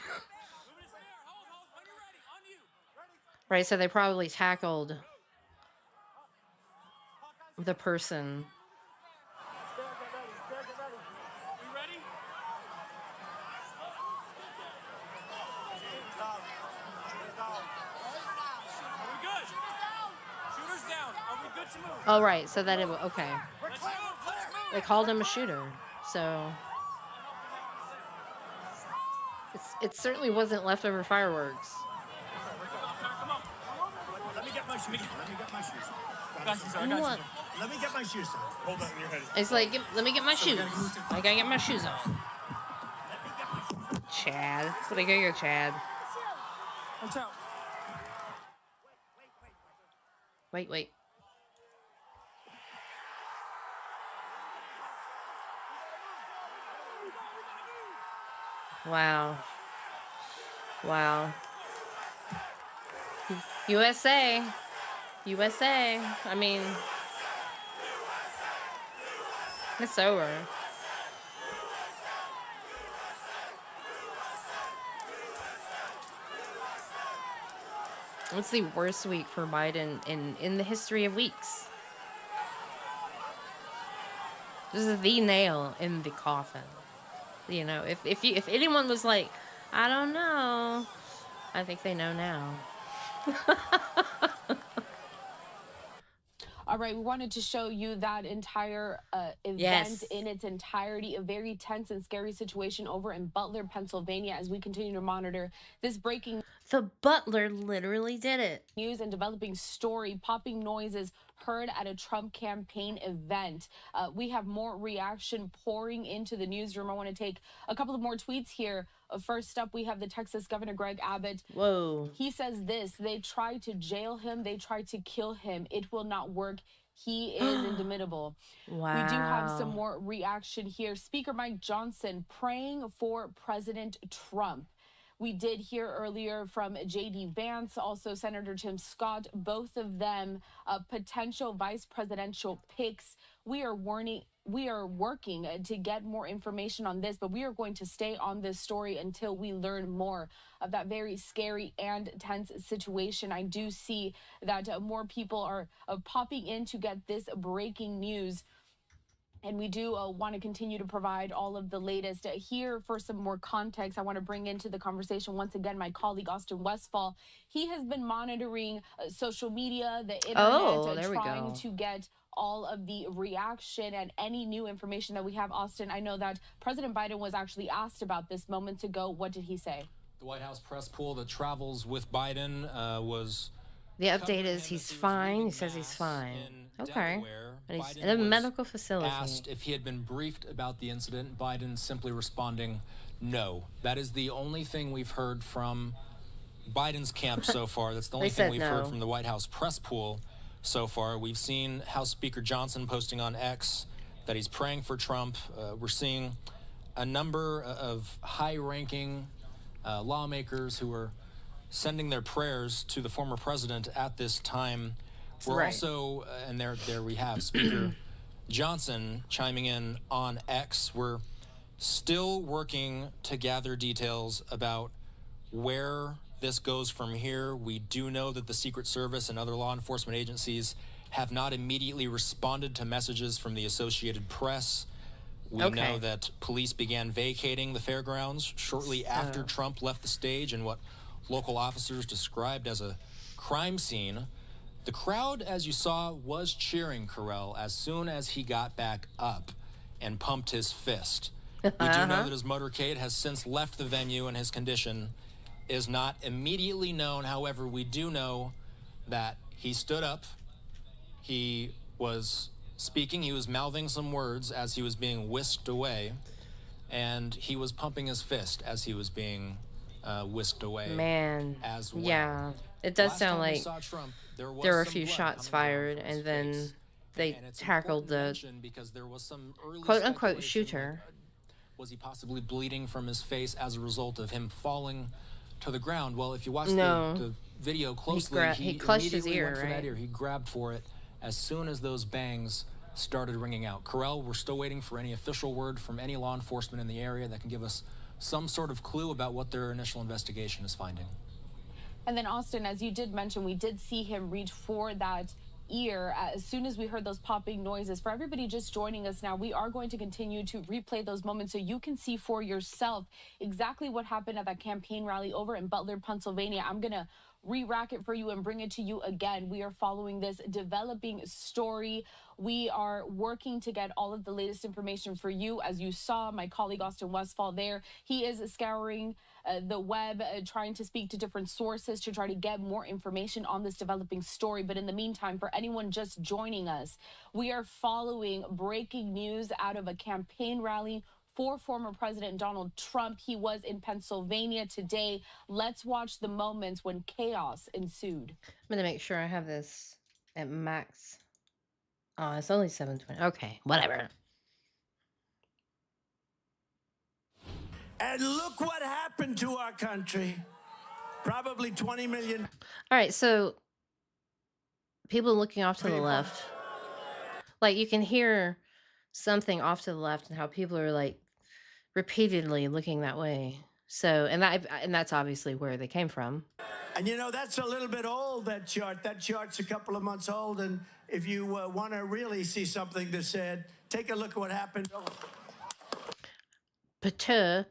Right, so they probably tackled the person. Oh, right. So that it was okay. They called him a shooter. So it certainly wasn't leftover fireworks. Let me get my shoes. Let me get my shoes on. Hold on in your head. It's like, let me get my shoes. I gotta get my shoes on. Chad. What I go, Chad. Watch out. Wait. Wow. USA. I mean, it's over. It's the worst week for Biden in the history of weeks. This is the nail in the coffin. You know, if anyone was like, I don't know, I think they know now. All right, we wanted to show you that entire event in its entirety, a very tense and scary situation over in Butler, Pennsylvania, as we continue to monitor this breaking. The butler literally did it. News and developing story, popping noises heard at a Trump campaign event. We have more reaction pouring into the newsroom. I want to take a couple of more tweets here. First up, we have the Texas Governor Greg Abbott. Whoa. He says this: they tried to jail him. They tried to kill him. It will not work. He is indomitable. Wow. We do have some more reaction here. Speaker Mike Johnson praying for President Trump. We did hear earlier from J.D. Vance, also Senator Tim Scott, both of them potential vice presidential picks. We are working to get more information on this, but we are going to stay on this story until we learn more of that very scary and tense situation. I do see that more people are popping in to get this breaking news. And we do want to continue to provide all of the latest. Here, for some more context, I want to bring into the conversation once again my colleague Austin Westfall. He has been monitoring social media, the internet, trying to get all of the reaction and any new information that we have. Austin, I know that President Biden was actually asked about this moments ago. What did he say? The White House press pool that travels with Biden was... The update is he's fine. He says he's fine. Okay. And he's in a medical facility. Asked if he had been briefed about the incident. Biden simply responding, no. That is the only thing we've heard from Biden's camp so far. That's the only thing we've heard from the White House press pool so far. We've seen House Speaker Johnson posting on X that he's praying for Trump. We're seeing a number of high-ranking lawmakers who are sending their prayers to the former president at this time. We're also, and there we have Speaker Johnson chiming in on X. We're still working to gather details about where this goes from here. We do know that the Secret Service and other law enforcement agencies have not immediately responded to messages from the Associated Press. We know that police began vacating the fairgrounds shortly after Trump left the stage in what local officers described as a crime scene. The crowd, as you saw, was cheering Carell as soon as he got back up and pumped his fist. We do know that his motorcade has since left the venue and his condition is not immediately known. However, we do know that he stood up, he was speaking, he was mouthing some words as he was being whisked away, and he was pumping his fist as he was being whisked away. Man, as well. Yeah, it does sound like Trump, there were a few shots fired, and then they tackled the quote-unquote shooter. Was he possibly bleeding from his face as a result of him falling to the ground? Well, if you watch the video closely, he clutched his ear, went for that ear. He grabbed for it as soon as those bangs started ringing out. Carell, we're still waiting for any official word from any law enforcement in the area that can give us some sort of clue about what their initial investigation is finding. And then, Austin, as you did mention, we did see him reach for that ear as soon as we heard those popping noises. For everybody just joining us now, we are going to continue to replay those moments so you can see for yourself exactly what happened at that campaign rally over in Butler, Pennsylvania. I'm going to re-rack it for you and bring it to you again. We are following this developing story. We are working to get all of the latest information for you. As you saw, my colleague Austin Westfall there, he is scouring the web, trying to speak to different sources to try to get more information on this developing story. But in the meantime, for anyone just joining us, we are following breaking news out of a campaign rally for former President Donald Trump. He was in Pennsylvania today. Let's watch the moments when chaos ensued. I'm going to make sure I have this at max. Oh, it's only 7:20. Okay, whatever. And look what happened to our country. Probably 20 million. All right, so people looking off to the left. Like, you can hear something off to the left and how people are, like, repeatedly looking that way. So, and that's obviously where they came from. And you know, that's a little bit old, that chart. That chart's a couple of months old. And if you want to really see something that's said, take a look at what happened. Pater,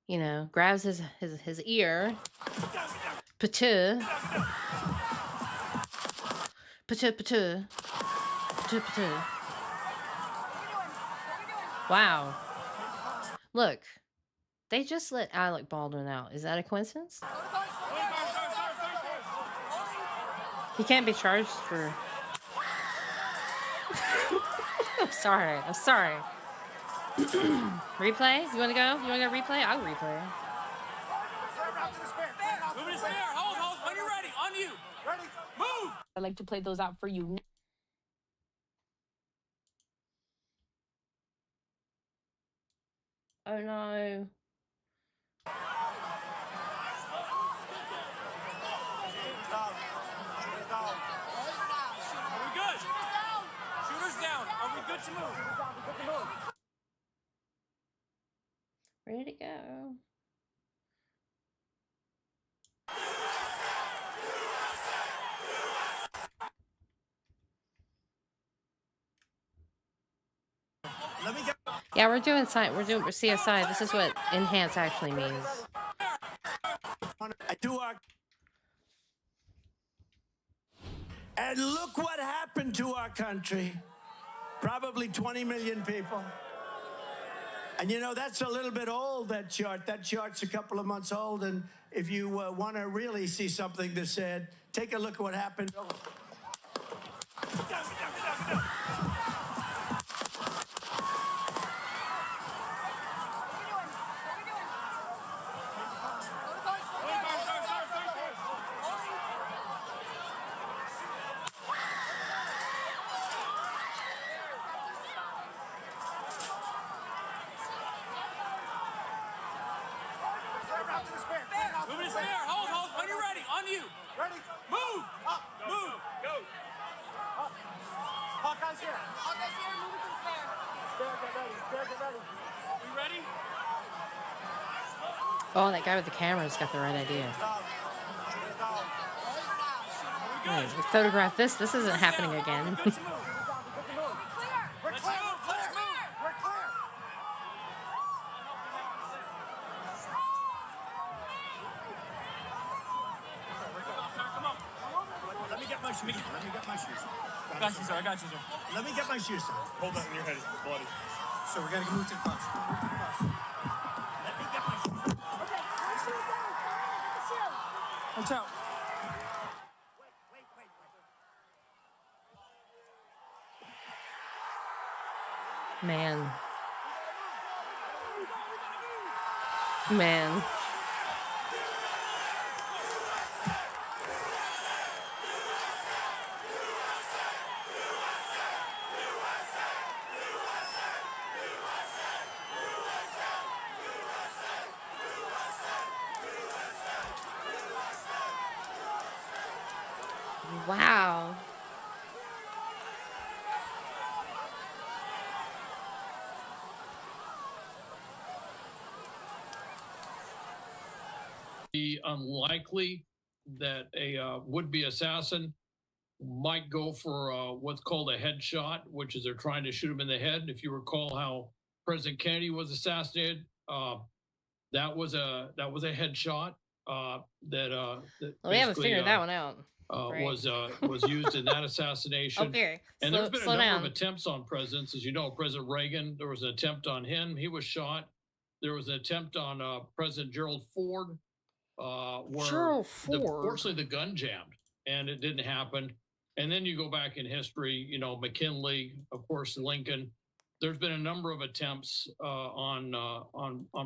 you know, grabs his ear. Pater. Wow. Look, they just let Alec Baldwin out. Is that a coincidence? He can't be charged for... I'm sorry. Replay? You want to go? You want to go replay? I'll replay. Move it there. Hold. When you're ready. On you. Ready. Move. I'd like to play those out for you. Oh no. Are we good? Shooters down. Are we good to move? Ready to go. Let me go. Yeah, we're doing CSI. This is what enhance actually means. And look what happened to our country. Probably 20 million people. And you know, that's a little bit old, that chart. That chart's a couple of months old. And if you want to really see something that's said, take a look at what happened. Move it there. Hold. When you're ready. On you. Ready. Move. Up. Move. Go. Up. Hawkeye's here. Hawkeye's here. Move it to the spare. Spare, get ready. We ready? Oh, that guy with the camera's got the right idea. We Right, photograph this. This isn't happening again. We're clear. We're clear. We're clear. Come on. Let me get my shoes. I got you, sir. Let me get my shoes, sir. Hold that in your head. It's bloody. So we gotta move to the bus. Let me get my shoes. Okay, my shoes down. Watch out. Wait. Man. Wow. Be unlikely that a would-be assassin might go for what's called a headshot, which is they're trying to shoot him in the head. If you recall how President Kennedy was assassinated, that was a headshot that we haven't figured that one out. Right. was used in that assassination. Okay, And there's been a number of attempts on presidents. As you know, President Reagan, there was an attempt on him. He was shot. There was an attempt on President Gerald Ford, where fortunately the gun jammed and it didn't happen. And then you go back in history, you know, McKinley, of course, Lincoln. There's been a number of attempts on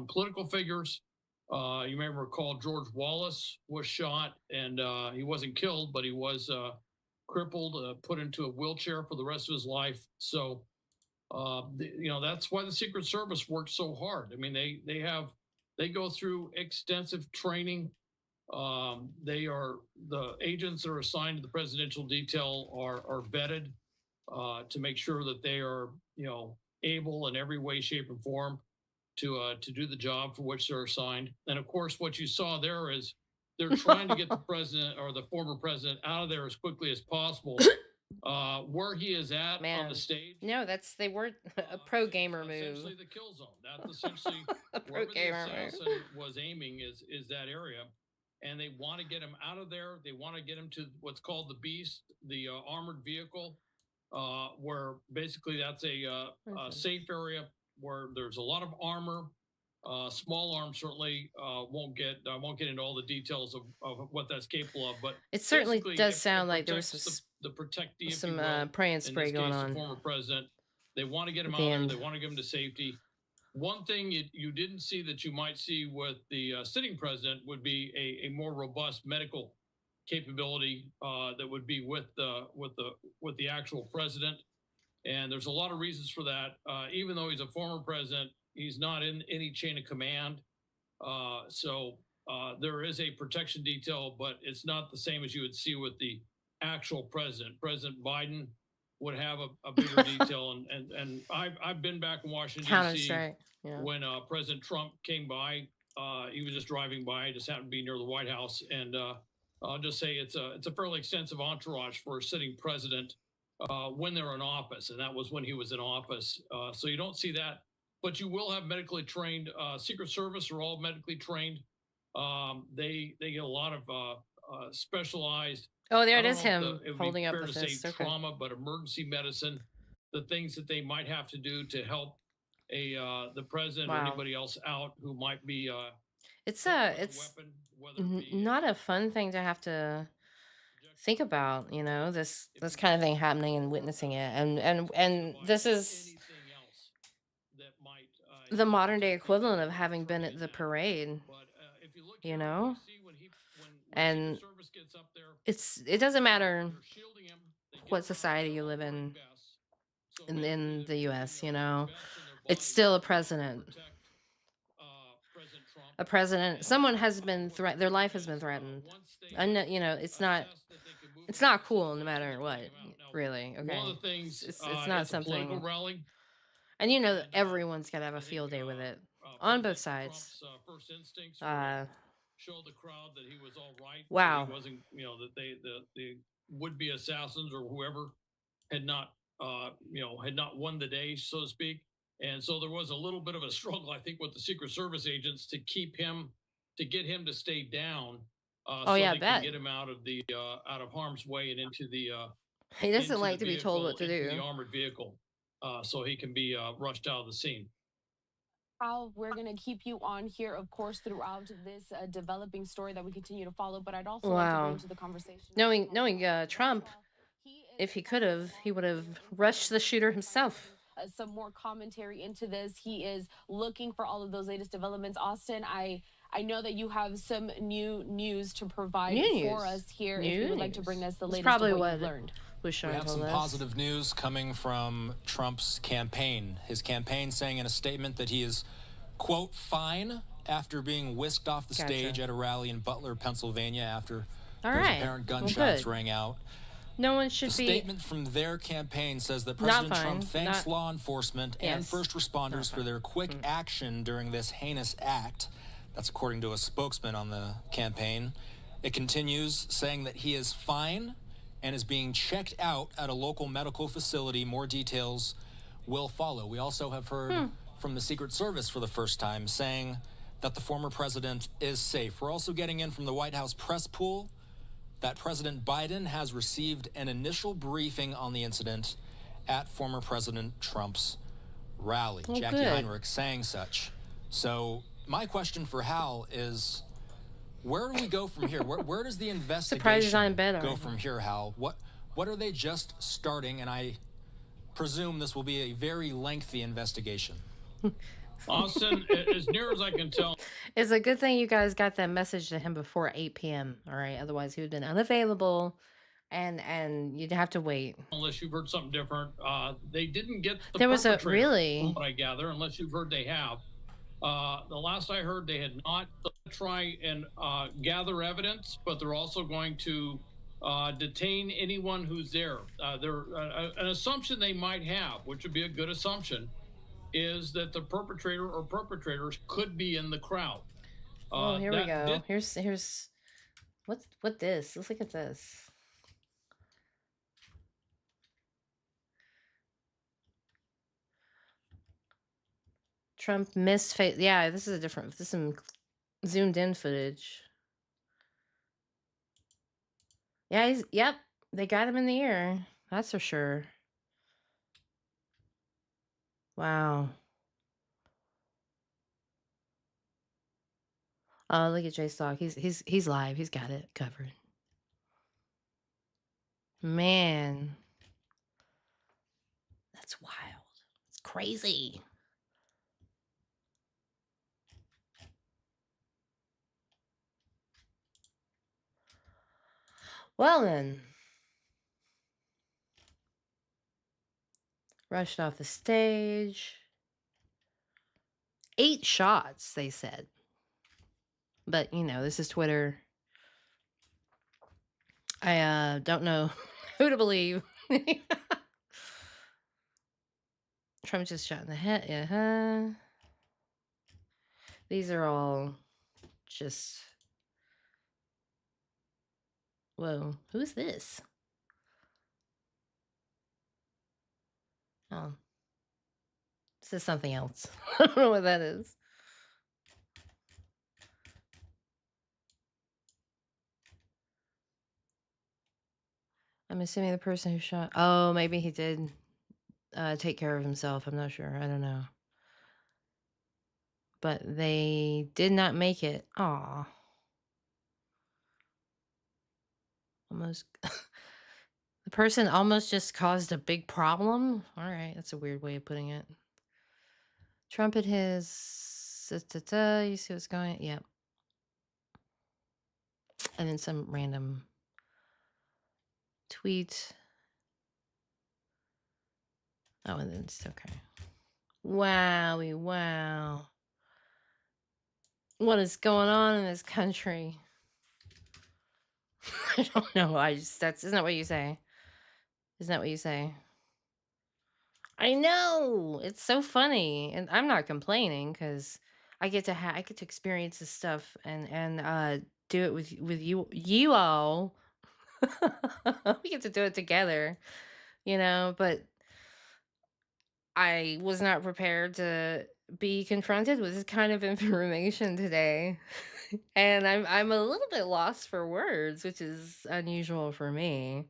political figures. You may recall George Wallace was shot, and he wasn't killed, but he was crippled, put into a wheelchair for the rest of his life. So, you know, that's why the Secret Service works so hard. I mean, they go through extensive training. The agents that are assigned to the presidential detail are vetted to make sure that they are, you know, able in every way, shape, and form to do the job for which they're assigned. And of course, what you saw there is they're trying to get the president or the former president out of there as quickly as possible. Where he is at on the stage. No, they were a pro gamer move. Essentially the kill zone. That's essentially pro gamer the assassin was aiming is that area. And they want to get him out of there. They want to get him to what's called the Beast, the armored vehicle, where basically that's a safe area where there's a lot of armor. Small arms certainly I won't get into all the details of what that's capable of, but it certainly does sound like there was the protectee, some praying spray going on. The former president, they want to get him out there. They want to get him to safety. One thing you didn't see that you might see with the sitting president would be a more robust medical capability that would be with the actual president. And there's a lot of reasons for that. Even though he's a former president, he's not in any chain of command. So there is a protection detail, but it's not the same as you would see with the actual president. President Biden would have a bigger detail. And I've been back in Washington, D.C. When President Trump came by. He was just driving by, just happened to be near the White House. And I'll just say it's a fairly extensive entourage for a sitting president when they're in office. And that was when he was in office. So you don't see that. But you will have medically trained. Secret Service are all medically trained. They get a lot of specialized. Oh, there it is, him holding up the fist. Trauma, but emergency medicine, the things that they might have to do to help the president or anybody else out who might be. It's not a fun thing to have to think about. You know, this kind of thing happening and witnessing it, and this is the modern day equivalent of having been at the parade, you know, and it doesn't matter what society you live in the US, you know, it's still a president. A president, someone has been their life has been threatened. And you know, it's not cool no matter what, really. Okay. One of the things, it's not something. Political rally. And you know that everyone's got to have a field day with it on both sides. First instincts show the crowd that he was all right. Wow. He wasn't, you know, that the would-be assassins or whoever had not, had not won the day, so to speak. And so there was a little bit of a struggle, I think, with the Secret Service agents to get him to stay down. So yeah, they can get him out of harm's way and into the. He doesn't into like the to be told what to into do. The armored vehicle, so he can be rushed out of the scene. Al, we're going to keep you on here, of course, throughout this developing story that we continue to follow. But I'd also like to bring into the conversation. Knowing Trump, if he could have, he would have rushed the shooter himself. Some more commentary into this. He is looking for all of those latest developments. Austin, I know that you have some new news to provide for us here. If you would like to bring us the latest probably of what what you've learned. We have some positive news coming from Trump's campaign. His campaign saying in a statement that he is, quote, fine after being whisked off the stage at a rally in Butler, Pennsylvania after those apparent gunshots rang out. No one should be. The statement from their campaign says that President Trump thanks law enforcement and first responders for their quick action during this heinous act. That's according to a spokesman on the campaign. It continues saying that he is fine and is being checked out at a local medical facility. More details will follow. We also have heard from the Secret Service for the first time saying that the former president is safe. We're also getting in from the White House press pool that President Biden has received an initial briefing on the incident at former President Trump's rally. Jackie Heinrich saying such. So my question for Hal is, where do we go from here? Where does the investigation go from here, Hal? What are they just starting? And I presume this will be a very lengthy investigation. Austin, as near as I can tell, it's a good thing you guys got that message to him before 8 p.m. All right, otherwise he would have been unavailable, and you'd have to wait. Unless you've heard something different, they didn't get the there was a really, from what I gather, unless you've heard they have. The last I heard, they had not try and gather evidence, but they're also going to detain anyone who's there. An assumption they might have, which would be a good assumption, is that the perpetrator or perpetrators could be in the crowd. Here we go. Here's what this? Let's look at this. Trump missed face. Yeah, this is this is some zoomed in footage. Yeah, yep. They got him in the ear. That's for sure. Wow. Oh, look at Jay Stock. He's live. He's got it covered. Man. That's wild. It's crazy. Well then. Rushed off the stage. 8 shots, they said. But, this is Twitter. I don't know who to believe. Trump just shot in the head. These are all just... Whoa, who's this? Oh. This is something else. I don't know what that is. I'm assuming the person who shot... Oh, maybe he did take care of himself. I'm not sure. I don't know. But they did not make it. Aw. Almost... The person almost just caused a big problem? All right, that's a weird way of putting it. Trump at his... You see what's going... Yep. And then some random tweet. Oh, and then it's okay. Wowie, wow. What is going on in this country? I don't know. Isn't that what you say? Isn't that what you say? I know. It's so funny. And I'm not complaining because I get to experience this stuff and do it with you all. We get to do it together, but I was not prepared to be confronted with this kind of information today. And I'm a little bit lost for words, which is unusual for me.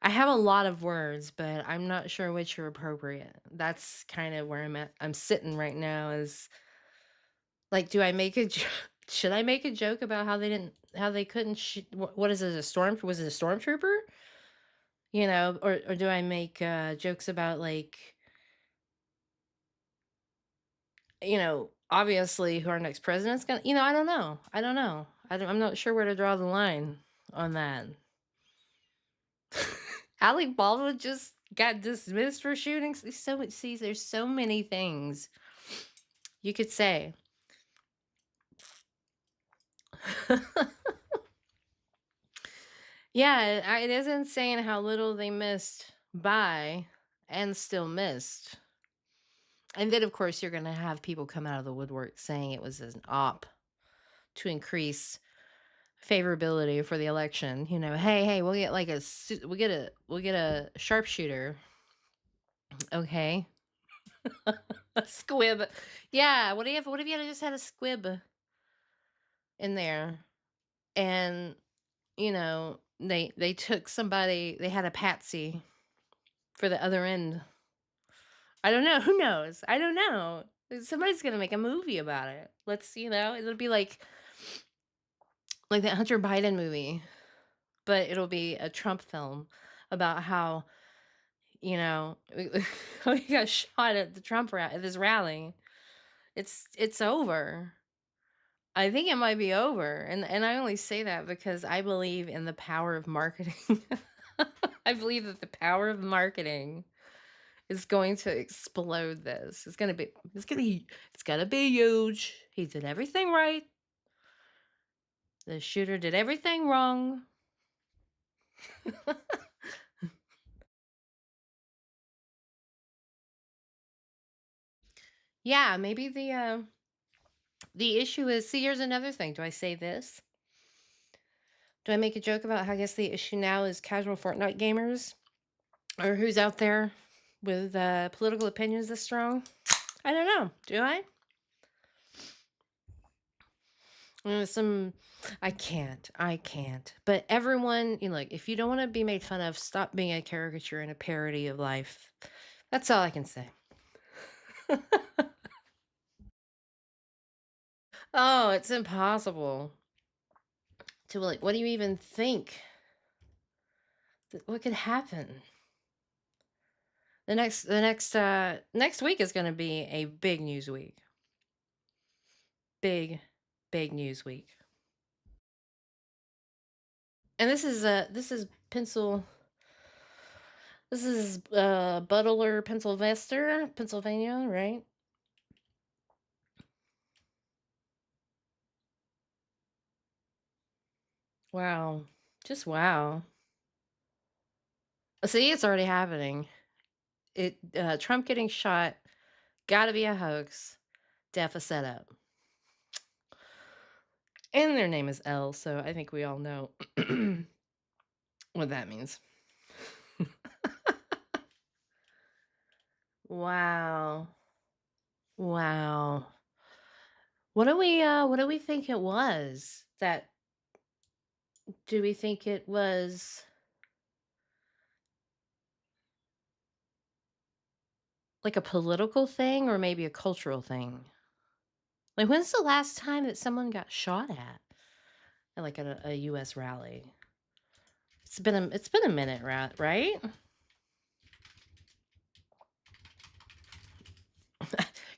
I have a lot of words, but I'm not sure which are appropriate. That's kind of where I'm at. I'm sitting right now is like, do I make a should I make a joke about how they couldn't what is it, was it a stormtrooper? Or do I make jokes about like, obviously who our next president's gonna, I don't know. I'm not sure where to draw the line on that. Alec Baldwin just got dismissed for shooting. There's so many things you could say. Yeah, it is insane how little they missed by and still missed. And then, of course, you're going to have people come out of the woodwork saying it was an op to increase favorability for the election. Hey, we'll get like we'll get a sharpshooter. Okay. A squib. Yeah, what if you had just had a squib in there and they took somebody, they had a patsy for the other end. I don't know. Who knows? I don't know. Somebody's gonna make a movie about it. It'll be like that Hunter Biden movie, but it'll be a Trump film about how he got shot at the Trump at this rally. It's over. I think it might be over, and I only say that because I believe in the power of marketing. I believe that the power of marketing is going to explode this. It's gonna be huge. He did everything right. The shooter did everything wrong. Yeah, maybe the issue is, see, here's another thing. Do I say this? Do I make a joke about how I guess the issue now is casual Fortnite gamers? Or who's out there with political opinions this strong? I don't know. Do I? I can't. But everyone, if you don't want to be made fun of, stop being a caricature and a parody of life. That's all I can say. Oh, it's impossible to what do you even think? What could happen? The next week is going to be a big news week. Big news week. And this is Butler, Pennsylvania, right? Wow. Just wow. See, it's already happening. Trump getting shot, gotta be a hoax, def a setup. And their name is L, so I think we all know what that means. Wow. Wow. What do we think it was? Do we think it was like a political thing or maybe a cultural thing? Like, when's the last time that someone got shot at like a US rally? It's been a minute, right?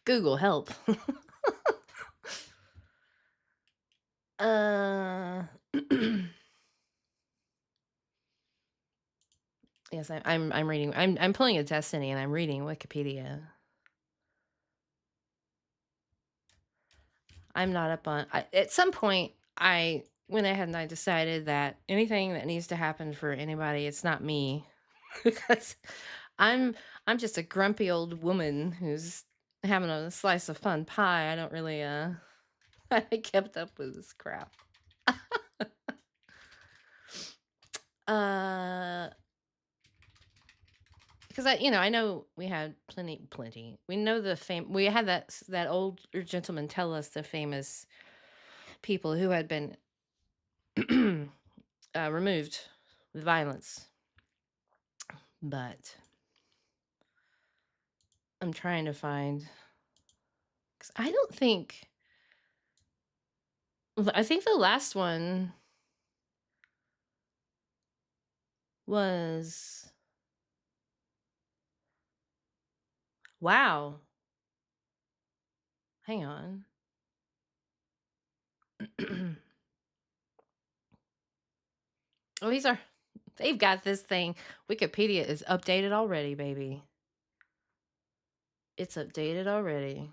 Google help. Yes, I'm reading. I'm pulling a Destiny and I'm reading Wikipedia. I'm not up on. At some point, I went ahead and I decided that anything that needs to happen for anybody, it's not me, because I'm just a grumpy old woman who's having a slice of fun pie. I don't really I kept up with this crap. Because I know we had plenty. We know we had that older gentleman tell us the famous people who had been removed with violence. But I'm trying to find, because I think the last one was, wow. Hang on. Oh, they've got this thing. Wikipedia is updated already, baby. It's updated already.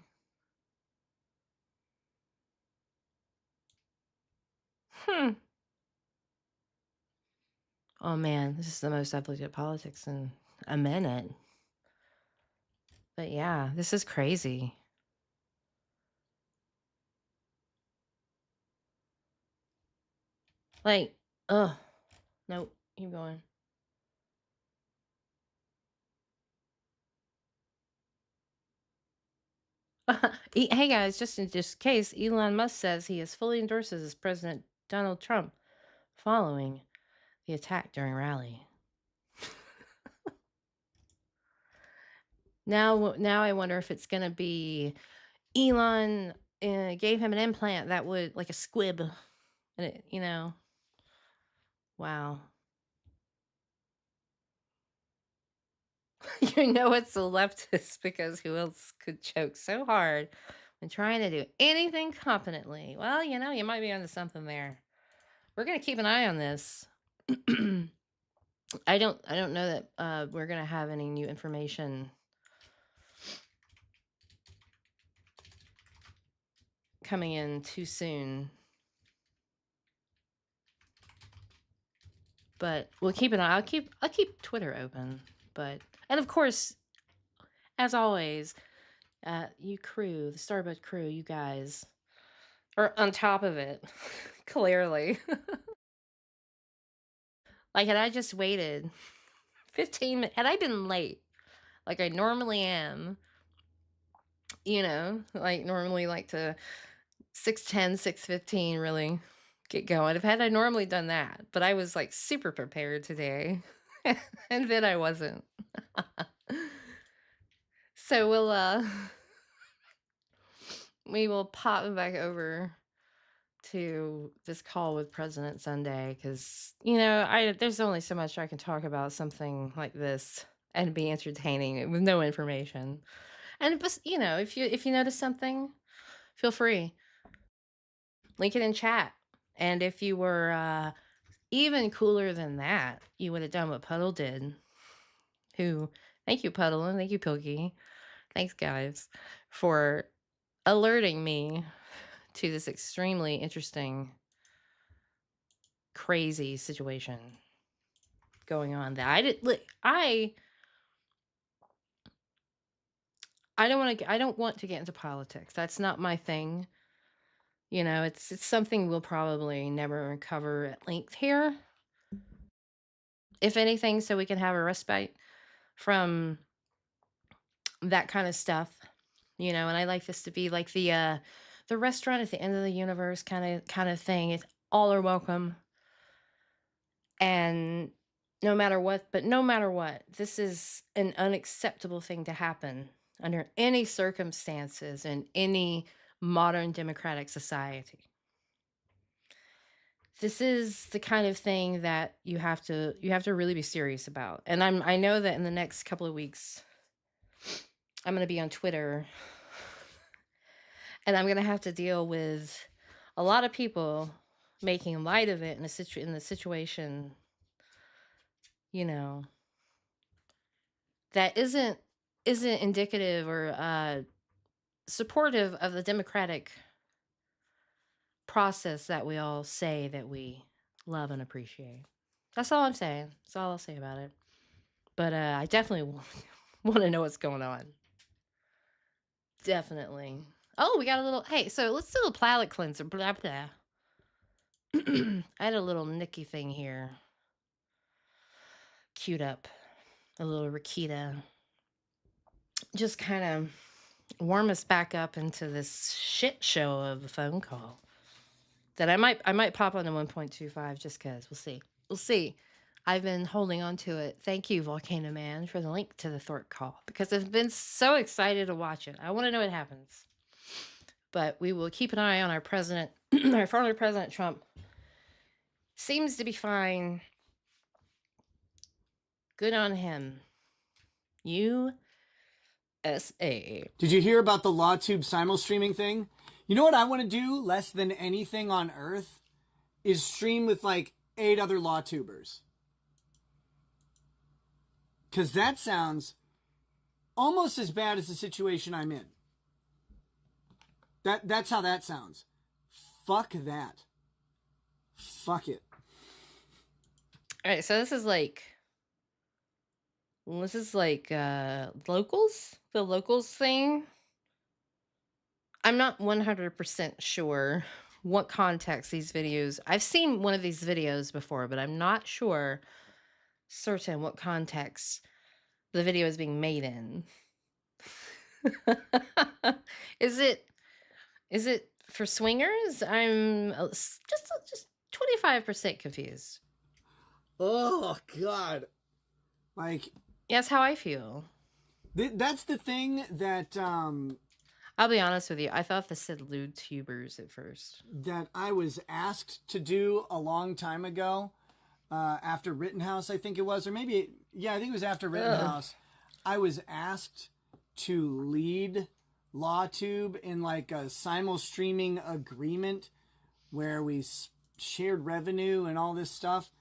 Oh man, this is the most I've looked at politics in a minute. But yeah, this is crazy. Like, nope, keep going. Hey guys, just in case, Elon Musk says he is fully endorses President Donald Trump following the attack during rally. Now I wonder if it's gonna be Elon gave him an implant that would, like a squib, and it, wow. You know it's a leftist because who else could choke so hard when trying to do anything competently? Well, you might be onto something there. We're gonna keep an eye on this. I don't know that we're gonna have any new information coming in too soon. But we'll keep an eye. I'll keep Twitter open. And of course, as always, you crew, the Starbud crew, you guys are on top of it. Clearly. Like, had I just waited 15 minutes, had I been late, like I normally am, like normally like to 6:10, 6:15 really get going. Had I normally done that, but I was like super prepared today. And then I wasn't. So we will pop back over to this call with President Sunday, because there's only so much I can talk about something like this and be entertaining with no information. And if you notice something, feel free, link it in chat. And if you were even cooler than that, you would have done what Puddle did. Thank you, Puddle, and thank you, Pilkey. Thanks, guys, for alerting me to this extremely interesting, crazy situation going on that I did. I don't want to get into politics. That's not my thing. It's something we'll probably never cover at length here. If anything, so we can have a respite from that kind of stuff. And I like this to be like the restaurant at the end of the universe kind of thing. It's all are welcome. And no matter what, this is an unacceptable thing to happen under any circumstances in any modern democratic society. This is the kind of thing that you have to really be serious about. And I know that in the next couple of weeks, I'm going to be on Twitter, and I'm going to have to deal with a lot of people making light of it in the situation, that isn't indicative or supportive of the democratic process that we all say that we love and appreciate. That's all I'm saying. That's all I'll say about it. But I definitely want to know what's going on. Definitely. Oh, we got a little. Hey, so let's do a palate cleanser. Blah blah. I had a little Nikki thing here. queued up a little Rakita. Just kind of warm us back up into this shit show of a phone call that I might pop on the 1.25 just because. We'll see. I've been holding on to it. Thank you, Volcano Man, for the link to the Thorpe call because I've been so excited to watch it. I want to know what happens. But we will keep an eye on our president, our former President Trump. Seems to be fine. Good on him. USA. Did you hear about the LawTube simul-streaming thing? You know what I want to do less than anything on Earth? Is stream with like 8 other LawTubers. Because that sounds almost as bad as the situation I'm in. That's how that sounds. Fuck that. Fuck it. All right, so this is like locals? The locals thing? I'm not 100% sure what context these videos... I've seen one of these videos before, but I'm not certain what context the video is being made in. Is it for swingers? I'm just 25% confused. Oh, God. Like... That's how I feel. That's the thing that... I'll be honest with you. I thought this said lewd tubers at first. That I was asked to do a long time ago. After Rittenhouse, I think it was. Or maybe... I think it was after Rittenhouse. I was asked to lead LawTube in like a simul-streaming agreement where we shared revenue and all this stuff.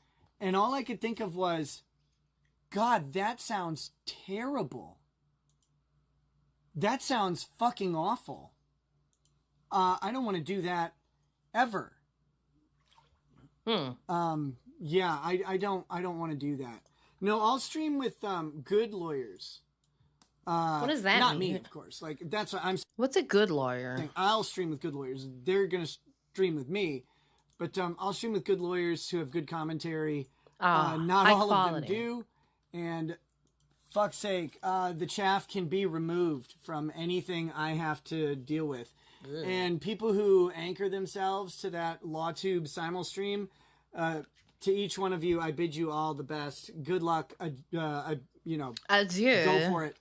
And all I could think of was, God, that sounds terrible. That sounds fucking awful. I don't want to do that ever. Yeah, I don't want to do that. No, I'll stream with good lawyers. What does that not mean? me, of course. Like that's what I'm. What's a good lawyer? Saying. I'll stream with good lawyers. They're gonna stream with me, but I'll stream with good lawyers who have good commentary. Not all quality. Of them do, and fuck's sake, the chaff can be removed from anything I have to deal with. Ugh. And people who anchor themselves to that LawTube simul stream, to each one of you, I bid you all the best. Good luck. Adieu. Go for it.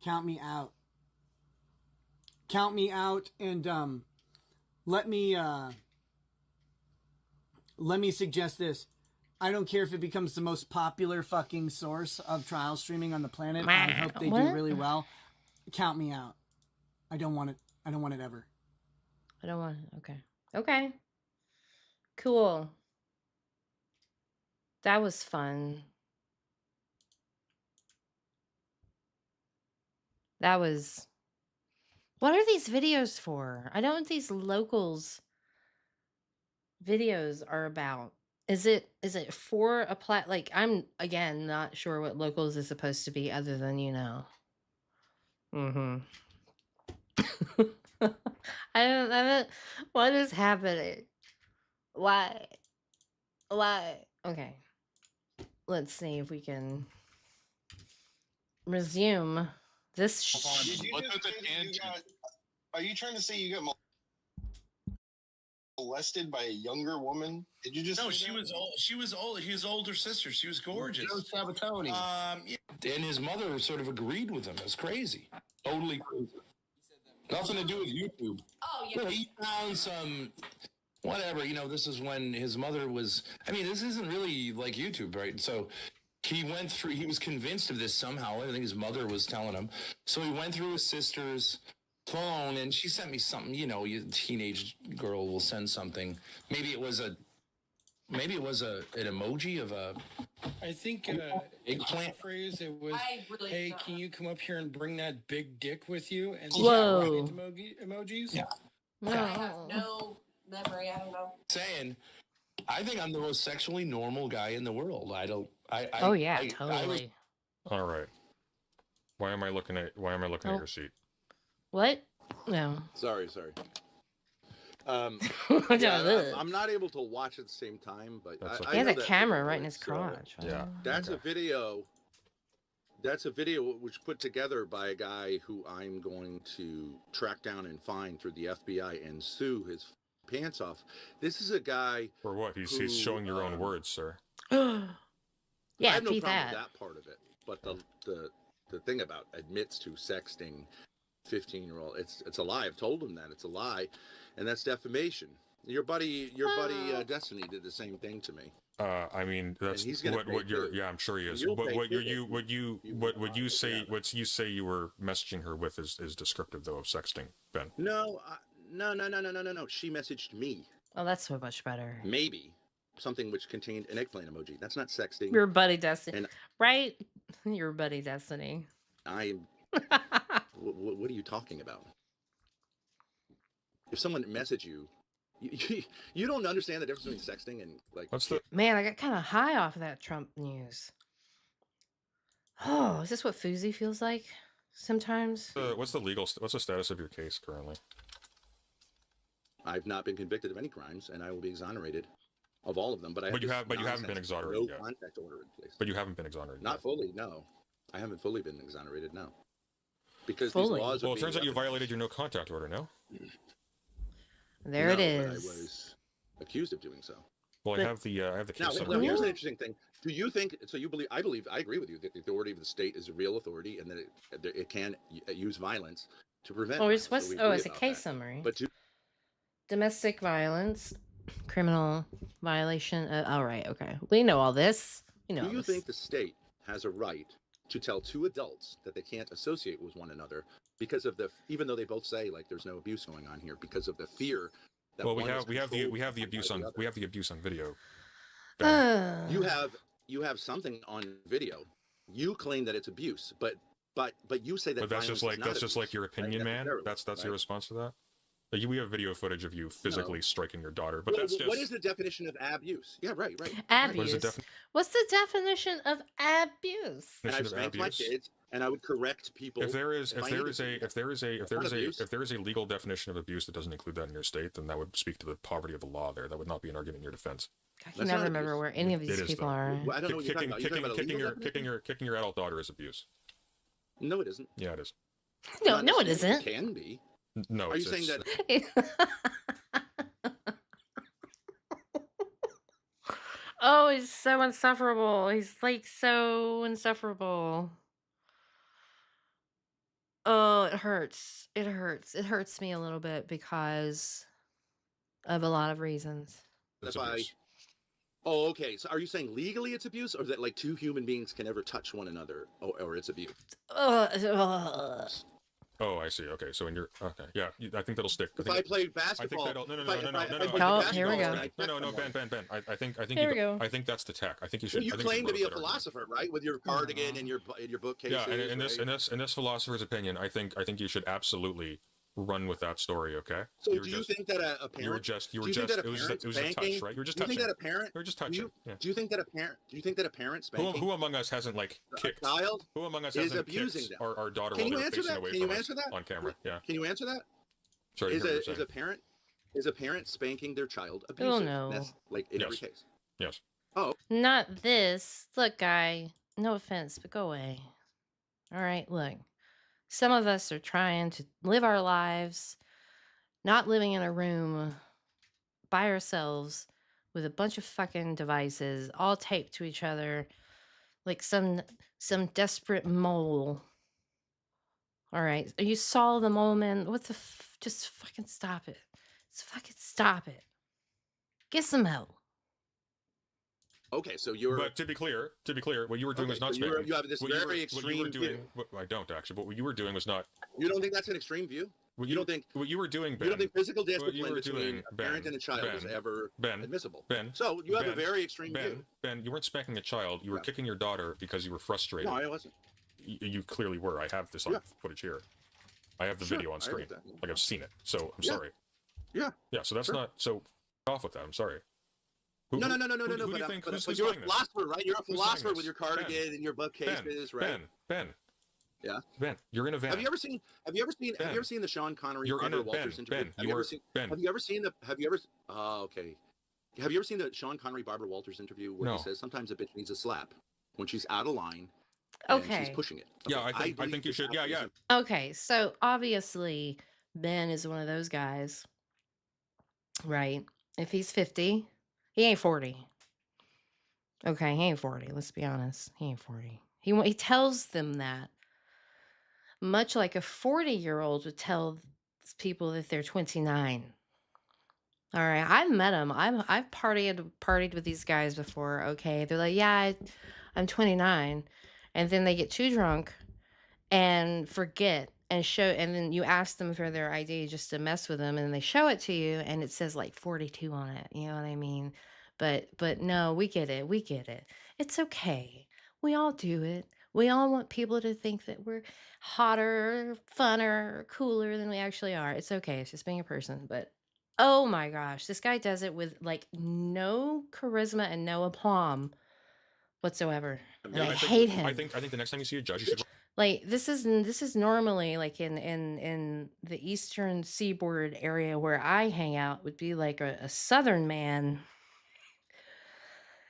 Count me out. Count me out, and let me suggest this. I don't care if it becomes the most popular fucking source of trial streaming on the planet. I hope they do really well. Count me out. I don't want it. I don't want it ever. I don't want it. Okay. Okay. Cool. That was fun. That was... What are these videos for? I don't know what these locals videos are about. Is it for a like, I'm, again, not sure what locals is supposed to be other than, I don't, what is happening? Why? Okay. Let's see if we can resume this. Are you trying to say you got molested by a younger woman? Did you just? No, she was old. She was old. His older sister. She was gorgeous. Joe Sabatoni. Yeah. And his mother sort of agreed with him. It was crazy. Totally crazy. Nothing to do with YouTube. Oh, yeah. No, he found some, whatever, this is when his mother was, this isn't really like YouTube, right? So he went through, he was convinced of this somehow. I think his mother was telling him. So he went through his sister's phone and she sent me something, you teenage girl will send something. Maybe it was an emoji of a... I think eggplant phrase. It was, really "Hey, can you come up here and bring that big dick with you?" And whoa, emojis. Yeah. I have no memory. I don't know. Saying, I think I'm the most sexually normal guy in the world. Totally. All right. Why am I looking at your seat? What? No. Sorry. Yeah, I'm not able to watch at the same time, but he has a camera right in his crotch. Yeah, that's a video. That's a video which put together by a guy who I'm going to track down and find through the FBI and sue his pants off. This is a guy. For what? He's showing your own words, sir. Yeah, I have no problem with that part of it, but the thing about admits to sexting 15-year-old, it's a lie. I've told him that it's a lie, and that's defamation. Your buddy Destiny did the same thing to me. I mean, that's what you're. Yeah, I'm sure he is. What you say you were messaging her with is descriptive though of sexting, Ben. No. She messaged me. Oh, that's so much better. Maybe something which contained an eggplant emoji. That's not sexting. Your buddy Destiny, right? Your buddy Destiny. What are you talking about? If someone messaged you. You don't understand the difference between sexting and like. Man, I got kind of high off of that Trump news. Oh, is this what Fousey feels like sometimes? What's the status of your case currently? I've not been convicted of any crimes, and I will be exonerated of all of them. But you haven't been exonerated yet. No contact order in place. But you haven't been exonerated. Not fully, no. I haven't fully been exonerated, no. Because these laws. Well, it turns out you violated your no contact order, no? There it is. I was accused of doing so. Well, I have the case. Now, here's an interesting thing. Do you think? So you believe? I agree with you that the authority of the state is a real authority, and that it can use violence to prevent. It's a case summary. But domestic violence, criminal violation. All right, okay, we know all this. Do you think the state has a right to tell two adults that they can't associate with one another because of even though they both say like there's no abuse going on here, because of the fear that we have the abuse on video. You have something on video. You claim that it's abuse, but you say that. But that's just like your opinion, man. That's your response to that. Like, we have video footage of you physically striking your daughter, but that's just... What is the definition of abuse? Yeah, right. Abuse. What's the definition of abuse? And I've spanked my kids, and I would correct people. If there is a legal definition of abuse that doesn't include that in your state, then that would speak to the poverty of the law. There, that would not be an argument in your defense. I can never remember where any of these people are. Well, I don't know what you're talking about. Kicking your adult daughter is abuse. No, it isn't. Yeah, it is. No, it isn't. It can be. No, are you saying that? Oh, he's so insufferable. He's like so insufferable. Oh, it hurts. It hurts me a little bit because of a lot of reasons. That's why. Oh, okay. So are you saying legally it's abuse, or that like two human beings can never touch one another, or it's abuse? Oh, I see. Okay, so yeah, I think that'll stick. I played basketball. No. Here we go. No, Ben. I think Here we go. I think that's the tech. I think you should. You claim to be a philosopher, right? With your cardigan and your bookcase. Yeah, and in this philosopher's opinion, I think you should absolutely run with that story. Okay. So do you think that a parent? You were just. It was a touch, right? You were just touching. Do you think that a parent? You were just touching. Do you think that a parent? Do you think that a parent spanking? Who among us hasn't kicked a child? Who among us hasn't abusing kicked our daughter while they're facing away from us on camera? Yeah. Can you answer that? Sorry. Is a parent spanking their child abusive? Oh no. That's like in every case. Yes. Oh. Not this. Look, guy. No offense, but go away. All right. Look. Some of us are trying to live our lives, not living in a room by ourselves with a bunch of fucking devices all taped to each other like some desperate mole. All right. You saw the mole, man. What the just fucking stop it. Just fucking stop it. Get some help. Okay, so you're. But to be clear, what you were doing was not spanking. You have this very extreme view. I don't actually, but what you were doing was not. You don't think that's an extreme view? You don't think what you were doing, Ben? You don't think physical discipline between a parent and a child is ever admissible? Ben. So you have a very extreme view. Ben, you weren't spanking a child. You were kicking your daughter because you were frustrated. No, I wasn't. You clearly were. I have this on footage here. I have the video on screen. Like I've seen it. So I'm sorry. Yeah. Yeah. So that's not. So off with that. I'm sorry. No. Who do you think? But you're a philosopher, right? You're a philosopher with your cardigan and your bookcases, right? Ben. Yeah. Ben, you're in a van. Have you ever seen the Sean Connery You're in Barbara a Walters Ben. interview? Ben, you are Ben. Have you ever seen the? Okay. Have you ever seen the Sean Connery Barbara Walters interview where No. he says sometimes a bitch needs a slap when she's out of line and she's Okay. pushing it? Yeah, I think you should. Yeah. Okay, so obviously Ben is one of those guys, right? If he's 50, he ain't 40. Okay, he ain't 40. Let's be honest. He ain't 40. He tells them that, much like a 40-year-old would tell people that they're 29. All right, I've met them. I've partied with these guys before. Okay, they're like, yeah, I'm 29, and then they get too drunk and forget and show, and then you ask them for their ID just to mess with them, and they show it to you, and it says like 42 on it. You know what I mean? But no, we get it. We get it. It's okay. We all do it. We all want people to think that we're hotter, funner, cooler than we actually are. It's okay. It's just being a person. But oh my gosh, this guy does it with like no charisma and no aplomb whatsoever. And I hate him. I think the next time you see a judge, you should. Like this is normally like in the eastern seaboard area where I hang out would be like a southern man,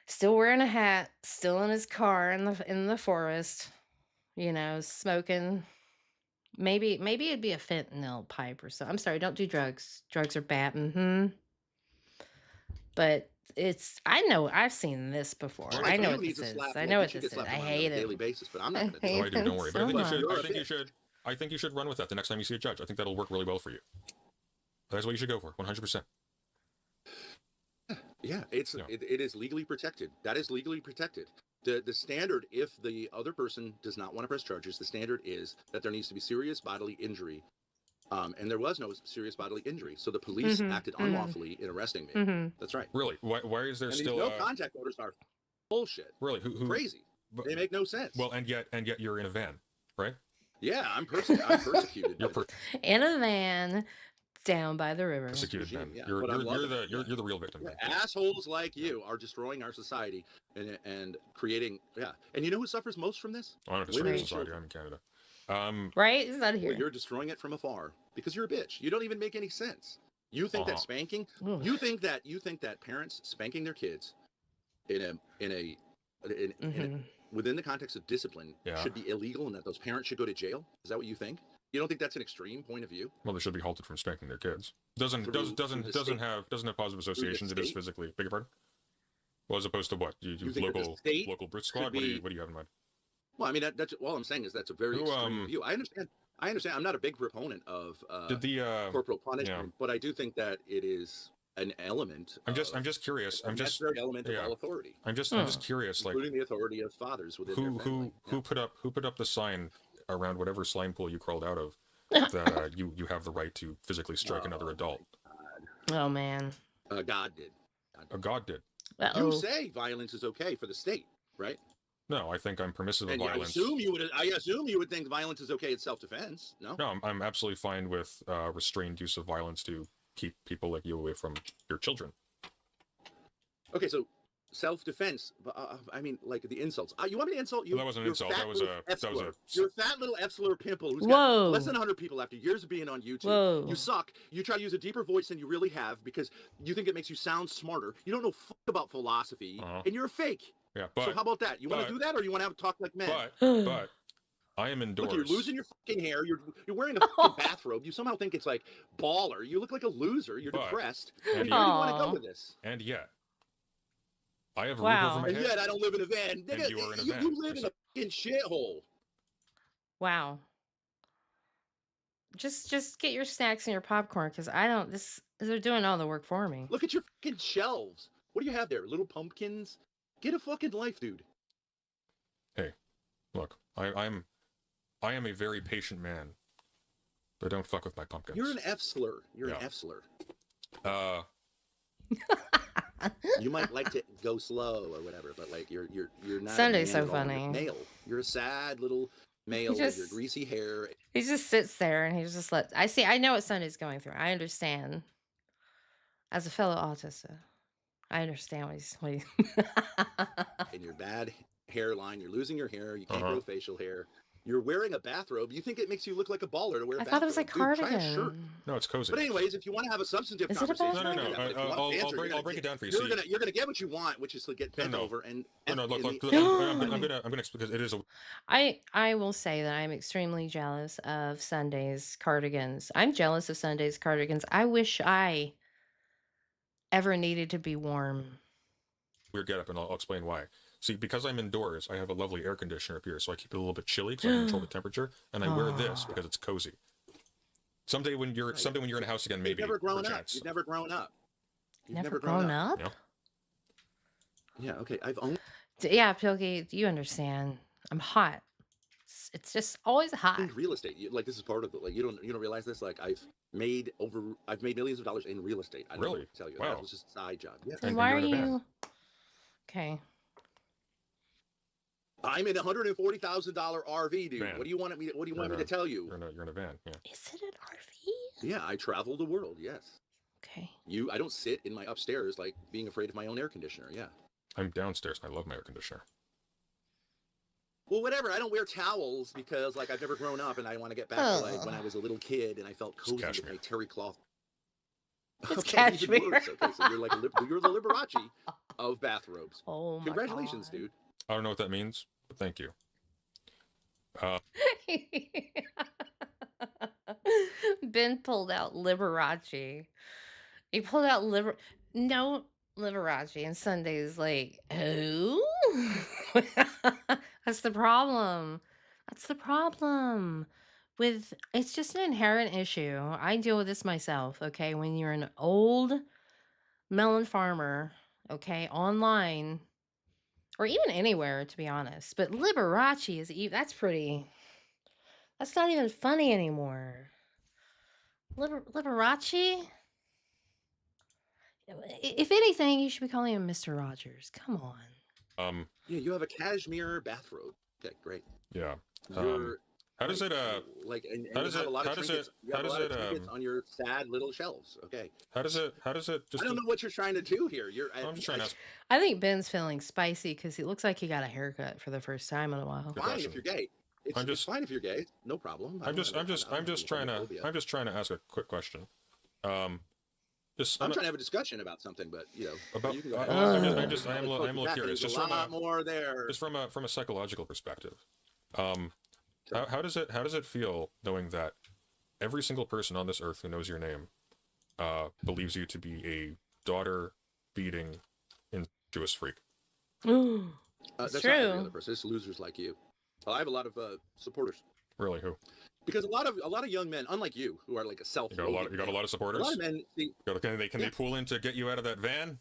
still wearing a hat, still in his car in the forest, you know, smoking. Maybe it'd be a fentanyl pipe or so. I'm sorry, don't do drugs. Drugs are bad. But I know I've seen this before. I know what this is. I know what this is. I hate it. Daily basis, but I'm not going to Oh, I do. Don't worry. But I think you should run with that the next time you see a judge. I think that'll work really well for you. That's what you should go for. 100%. Yeah, it is legally protected. That is legally protected. The standard, if the other person does not want to press charges, the standard is that there needs to be serious bodily injury. And there was no serious bodily injury, so the police acted unlawfully in arresting me. That's right. Really? Why is there and still no contact orders are bullshit? Really? Who crazy? They make no sense. Well, and yet you're in a van, right? Yeah, I'm persecuted. In a van down by the river. Persecuted van. Yeah, You're the real victim. Yeah, assholes like you are destroying our society and creating. Yeah, and you know who suffers most from this? I don't destroy society. I'm in Canada. Right? Is that here? Well, you're destroying it from afar because you're a bitch. You don't even make any sense. You think that spanking? You think that parents spanking their kids within the context of discipline should be illegal, and that those parents should go to jail? Is that what you think? You don't think that's an extreme point of view? Well, they should be halted from spanking their kids. Doesn't have positive associations. It is physically. Beg your pardon? Well, as opposed to what? You local Brit squad. What do you have in mind? Well, I mean, that's all I'm saying is that's a very extreme view. I understand. I'm not a big proponent of corporal punishment, but I do think that it is an element. I'm just curious. A necessary element of all authority. I'm just curious, including the authority of fathers within their family. Who put up the sign around whatever slime pool you crawled out of that you have the right to physically strike another adult? Oh man. God did. God did. You say violence is okay for the state, right? No, I think I'm permissive of violence. I assume you would think violence is okay at self-defense. No. No, I'm absolutely fine with restrained use of violence to keep people like you away from your children. Okay, so self-defense. I mean, like the insults. You want me to insult you? Well, that wasn't an insult. That was a. You're a fat little F-slur pimple who's got less than 100 people after years of being on YouTube. Whoa. You suck. You try to use a deeper voice than you really have because you think it makes you sound smarter. You don't know about philosophy, and you're a fake. Yeah, but so how about that? You want to do that, or you want to have a talk like men? But I am indoors. Look, you're losing your fucking hair. You're wearing a fucking bathrobe. You somehow think it's like baller. You look like a loser. You're depressed. Where do you want to go with this? And yet, I have a wow. roof over my head. And yet, I don't live in a van. And you are in a van. You live in a fucking shithole. Wow. Just get your snacks and your popcorn because I don't. They're doing all the work for me. Look at your fucking shelves. What do you have there? Little pumpkins. Get a fucking life, dude. Hey, look, I am a very patient man, but don't fuck with my pumpkins. You're an F-slur. You're an F-slur. You might like to go slow or whatever, but like you're not. Sunday's so funny. Male. You're a sad little male with your greasy hair. He just sits there and he's just I know what Sunday's going through. I understand. As a fellow autist, I understand what he's And your bad hairline, you're losing your hair, you can't grow facial hair. You're wearing a bathrobe. You think it makes you look like a baller to wear a I bathrobe. thought it was a Dude, try a shirt. cardigan. No, it's cozy. But anyways, if you want to have a substantive Is it a conversation, bathrobe? No. I'll break it down for you. You're gonna get what you want, which is to get bent over and. Look. I'm gonna because it is a. I will say that I'm extremely jealous of Sunday's cardigans. I'm jealous of Sunday's cardigans. I wish I ever needed to be warm. Weird getup, and I'll explain why. See, because I'm indoors, I have a lovely air conditioner up here, so I keep it a little bit chilly because I can control the temperature, and I wear this because it's cozy. Someday when you're in a house again, maybe. You've never grown up. You've never grown up. You've never grown up? Yeah. Okay. I've only. Yeah, Pilky, you understand. I'm hot. It's just always hot. Real estate, like this is part of it. Like you don't realize this. Like I've made millions of dollars in real estate. I don't know what to tell you. Wow. That was just a side job. Yeah. Then why are you? Okay. I'm in a $140,000 RV, dude. What do you want me? What do you want me to tell you? You're in a van. Yeah. Is it an RV? Yeah, I travel the world. Yes. Okay. I don't sit in my upstairs like being afraid of my own air conditioner. Yeah. I'm downstairs and I love my air conditioner. Well, whatever. I don't wear towels because like I've never grown up and I want to get back to like when I was a little kid and I felt cozy with my terry cloth. It's cashmere. Okay, so you're the Liberace of bathrobes. Oh my Congratulations, God. dude. I don't know what that means, but thank you. Ben pulled out Liberace. He pulled out Liberace, and Sunday's like, who? That's the problem. That's the problem. It's just an inherent issue. I deal with this myself, okay? When you're an old melon farmer, okay, online, or even anywhere, to be honest. But Liberace that's not even funny anymore. Liberace? If anything, you should be calling him Mr. Rogers. Come on. Yeah, you have a cashmere bathrobe. Okay, great. Yeah. How does it like? And how you does have it? a lot How of does trinkets. it? You How have a does lot of it? trinkets on your sad little shelves. Okay. How does it? How does it? Just I don't know what you're trying to do here. I'm just trying to ask. I think Ben's feeling spicy because he looks like he got a haircut for the first time in a while. Fine if you're gay. It's fine if you're gay. No problem. I'm just trying to ask a quick question. I'm trying to have a discussion about something, but about. You can go I am a little curious. Just a lot more there. Just from a psychological perspective. How does it feel knowing that every single person on this earth who knows your name believes you to be a daughter-beating, incestuous freak? That's true. Not every other person. It's losers like you. I have a lot of supporters. Really, who? Because a lot of young men, unlike you, who are like a self. You got a lot of supporters. A lot of men. Can they pull in to get you out of that van?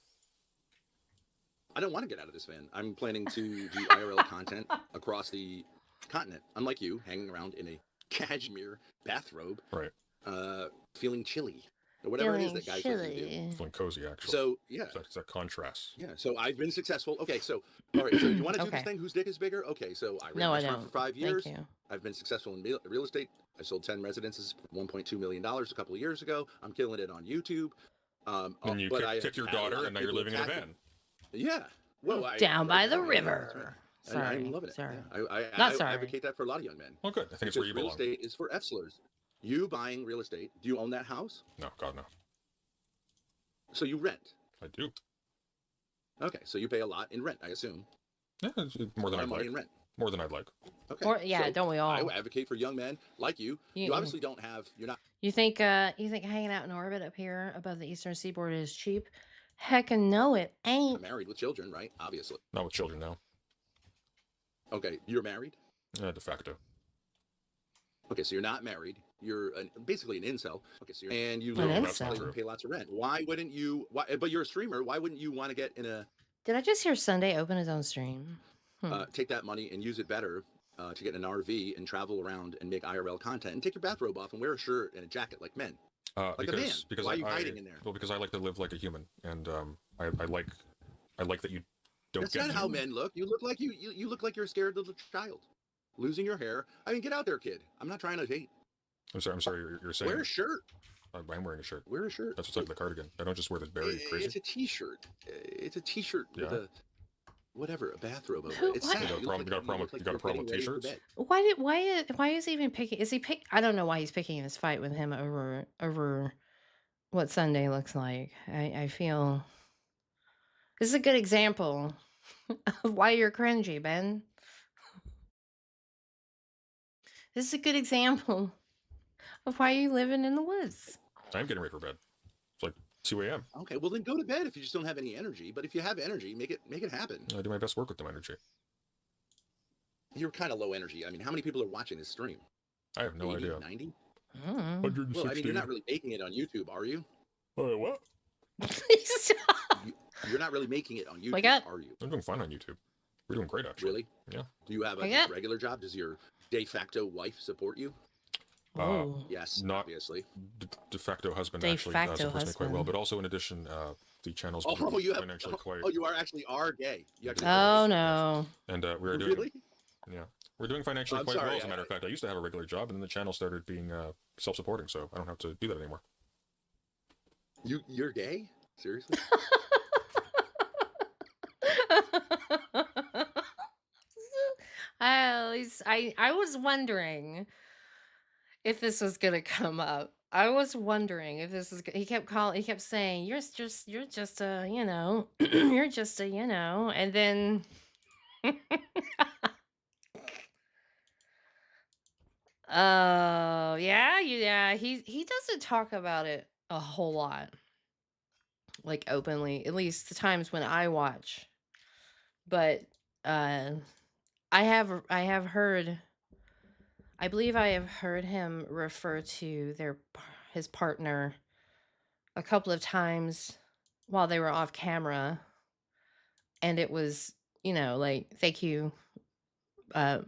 I don't want to get out of this van. I'm planning to do IRL content across the continent. Unlike you, hanging around in a cashmere bathrobe, right? Feeling chilly or whatever it is that guys like to do. Feeling cozy, actually. So yeah, it's a contrast. Yeah. So I've been successful. Okay. So all right. So you want to do this thing? Whose dick is bigger? Okay. So I ran a restaurant for 5 years. Thank you. I've been successful in real estate. I sold 10 residences for $1.2 million a couple of years ago. I'm killing it on YouTube. And you kicked your daughter, and now you're living in a van. Yeah. Well, down by the river. Sorry, I'm loving it. Sorry. Yeah. Not I sorry. advocate that for a lot of young men. Well, good. I think it's where you belong. Real estate is for F-slurs. You buying real estate. Do you own that house? No, God, no. So you rent? I do. Okay, so you pay a lot in rent, I assume. Yeah, more than I'd like. In rent. More than I'd like. Okay. Don't we all? I advocate for young men like you. You obviously don't have. You're not. You think hanging out in orbit up here above the eastern seaboard is cheap? Heckin' no, it ain't. I'm married with children, right? Obviously. Not with children now. Okay, you're married? De facto. Okay, so you're not married. You're basically an incel. Okay, so you live in a place and pay lots of rent. Why wouldn't you? But you're a streamer. Why wouldn't you want to get in a? Did I just hear Sunday open his own stream? Take that money and use it better to get an RV and travel around and make IRL content and take your bathrobe off and wear a shirt and a jacket like men. Like a man. Because why are you hiding in there? Well, because I like to live like a human, and I like that you don't. That's not how men look. You look like you look like you're a scared little child, losing your hair. I mean, get out there, kid. I'm not trying to date. I'm sorry. You're saying wear a shirt. I'm wearing a shirt. Wear a shirt. That's what's like the cardigan. I don't just wear this berry crazy. It's a t-shirt. It's a t-shirt with a whatever, a bathrobe over Who- it. It's what? sad. You got a problem with t-shirts? Why is he even picking? Is he pick? I don't know why he's picking this fight with him over what Sunday looks like. I feel this is a good example of why you're cringy, Ben. This is a good example of why you living in the woods. I'm getting ready for bed. It's like 2 a.m. Okay, well then go to bed if you just don't have any energy. But if you have energy, make it happen. I do my best work with no energy. You're kind of low energy. I mean, how many people are watching this stream? I have no 80, idea. 90? 160. Well, I mean, you're not really making it on YouTube, are you? What? You're not really making it on YouTube, Wake up. are you? I'm doing fine on YouTube. We're doing great, actually. Really? Yeah. Do you have a Wake up. regular job? Does your de facto wife support you? Yes, Not obviously. De facto husband De actually facto supports me quite well, husband. but also in addition, the channel's been Oh, you have. financially quite. Oh, you are actually gay. You actually Oh no. And we are doing. Really? Yeah, we're doing financially I'm quite sorry, well. As a matter of fact, I used to have a regular job, and then the channel started being self-supporting, so I don't have to do that anymore. You're gay? Seriously? I was wondering if this was gonna come up. I was wondering if this is. He kept saying, "You're just a, you know, you're just a, you know," and then. Oh yeah. He doesn't talk about it a whole lot, like openly. At least the times when I watch. But I have heard. I believe I have heard him refer to his partner a couple of times while they were off camera, and it was, like, thank you. It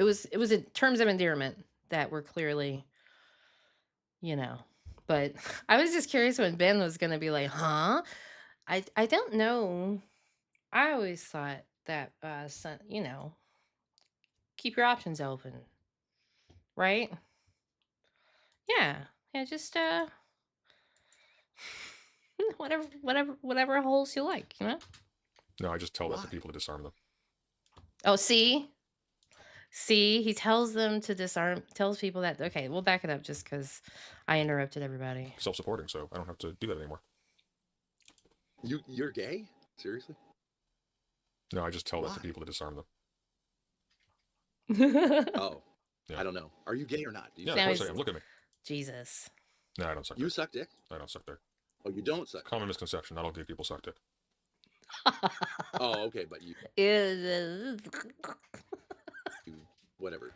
was in terms of endearment that were clearly, but I was just curious when Ben was going to be like, huh? I don't know. I always thought that, keep your options open, right? Yeah. Just, whatever holes you like, No, I just tell that to people to disarm them. Oh, see, he tells them to disarm, tells people that, okay, we'll back it up just because I interrupted everybody. Self-supporting, so I don't have to do that anymore. You're gay? Seriously? No, I just tell that to people to disarm them. Oh, yeah. I don't know. Are you gay or not? Do you Yeah, of course I am. Look at me. Jesus. No, I don't suck You dick. suck dick? I don't suck dick. Oh, you don't suck? Common misconception. Not all gay people suck dick. Oh, okay, but you whatever.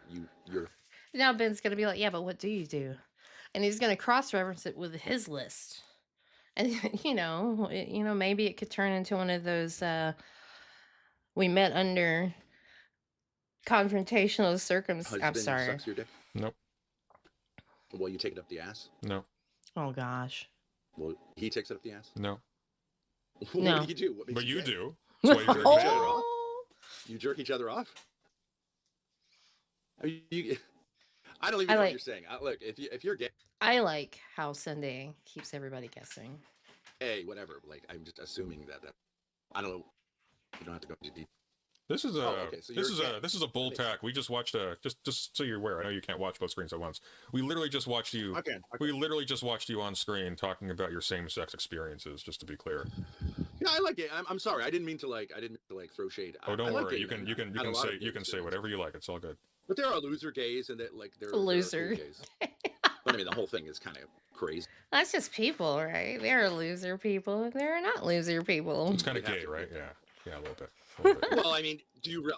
You're Now Ben's gonna be like, yeah, but what do you do? And he's gonna cross-reference it with his list, and maybe it could turn into one of those we met under confrontational circumstances. I'm husband sorry. sucks your dick? Nope. Well, you take it up the ass? No. Oh gosh. Well, he takes it up the ass? No. What No. do you do? What makes But you gay? do. That's why you jerk each other off. You jerk each other off? I don't even know what you're saying. Look, if you're gay, I like how Sunday keeps everybody guessing. whatever. Like, I'm just assuming that I don't know. You don't have to go into detail. This is a okay, so this is a bull tack. We just watched just so you're aware. I know you can't watch both screens at once. We literally just watched you. Okay. We literally just watched you on screen talking about your same-sex experiences. Just to be clear. Yeah, I like it. I'm sorry. I didn't mean to throw shade. Oh, don't I like worry. it. You can say whatever you like. It's all good. But there are loser gays, and that there are Loser. cool gays. But I mean, the whole thing is kind of crazy. That's just people, right? There are loser people, and there are not loser people. It's kind of gay, right? Yeah, a little bit. Well, I mean, do you?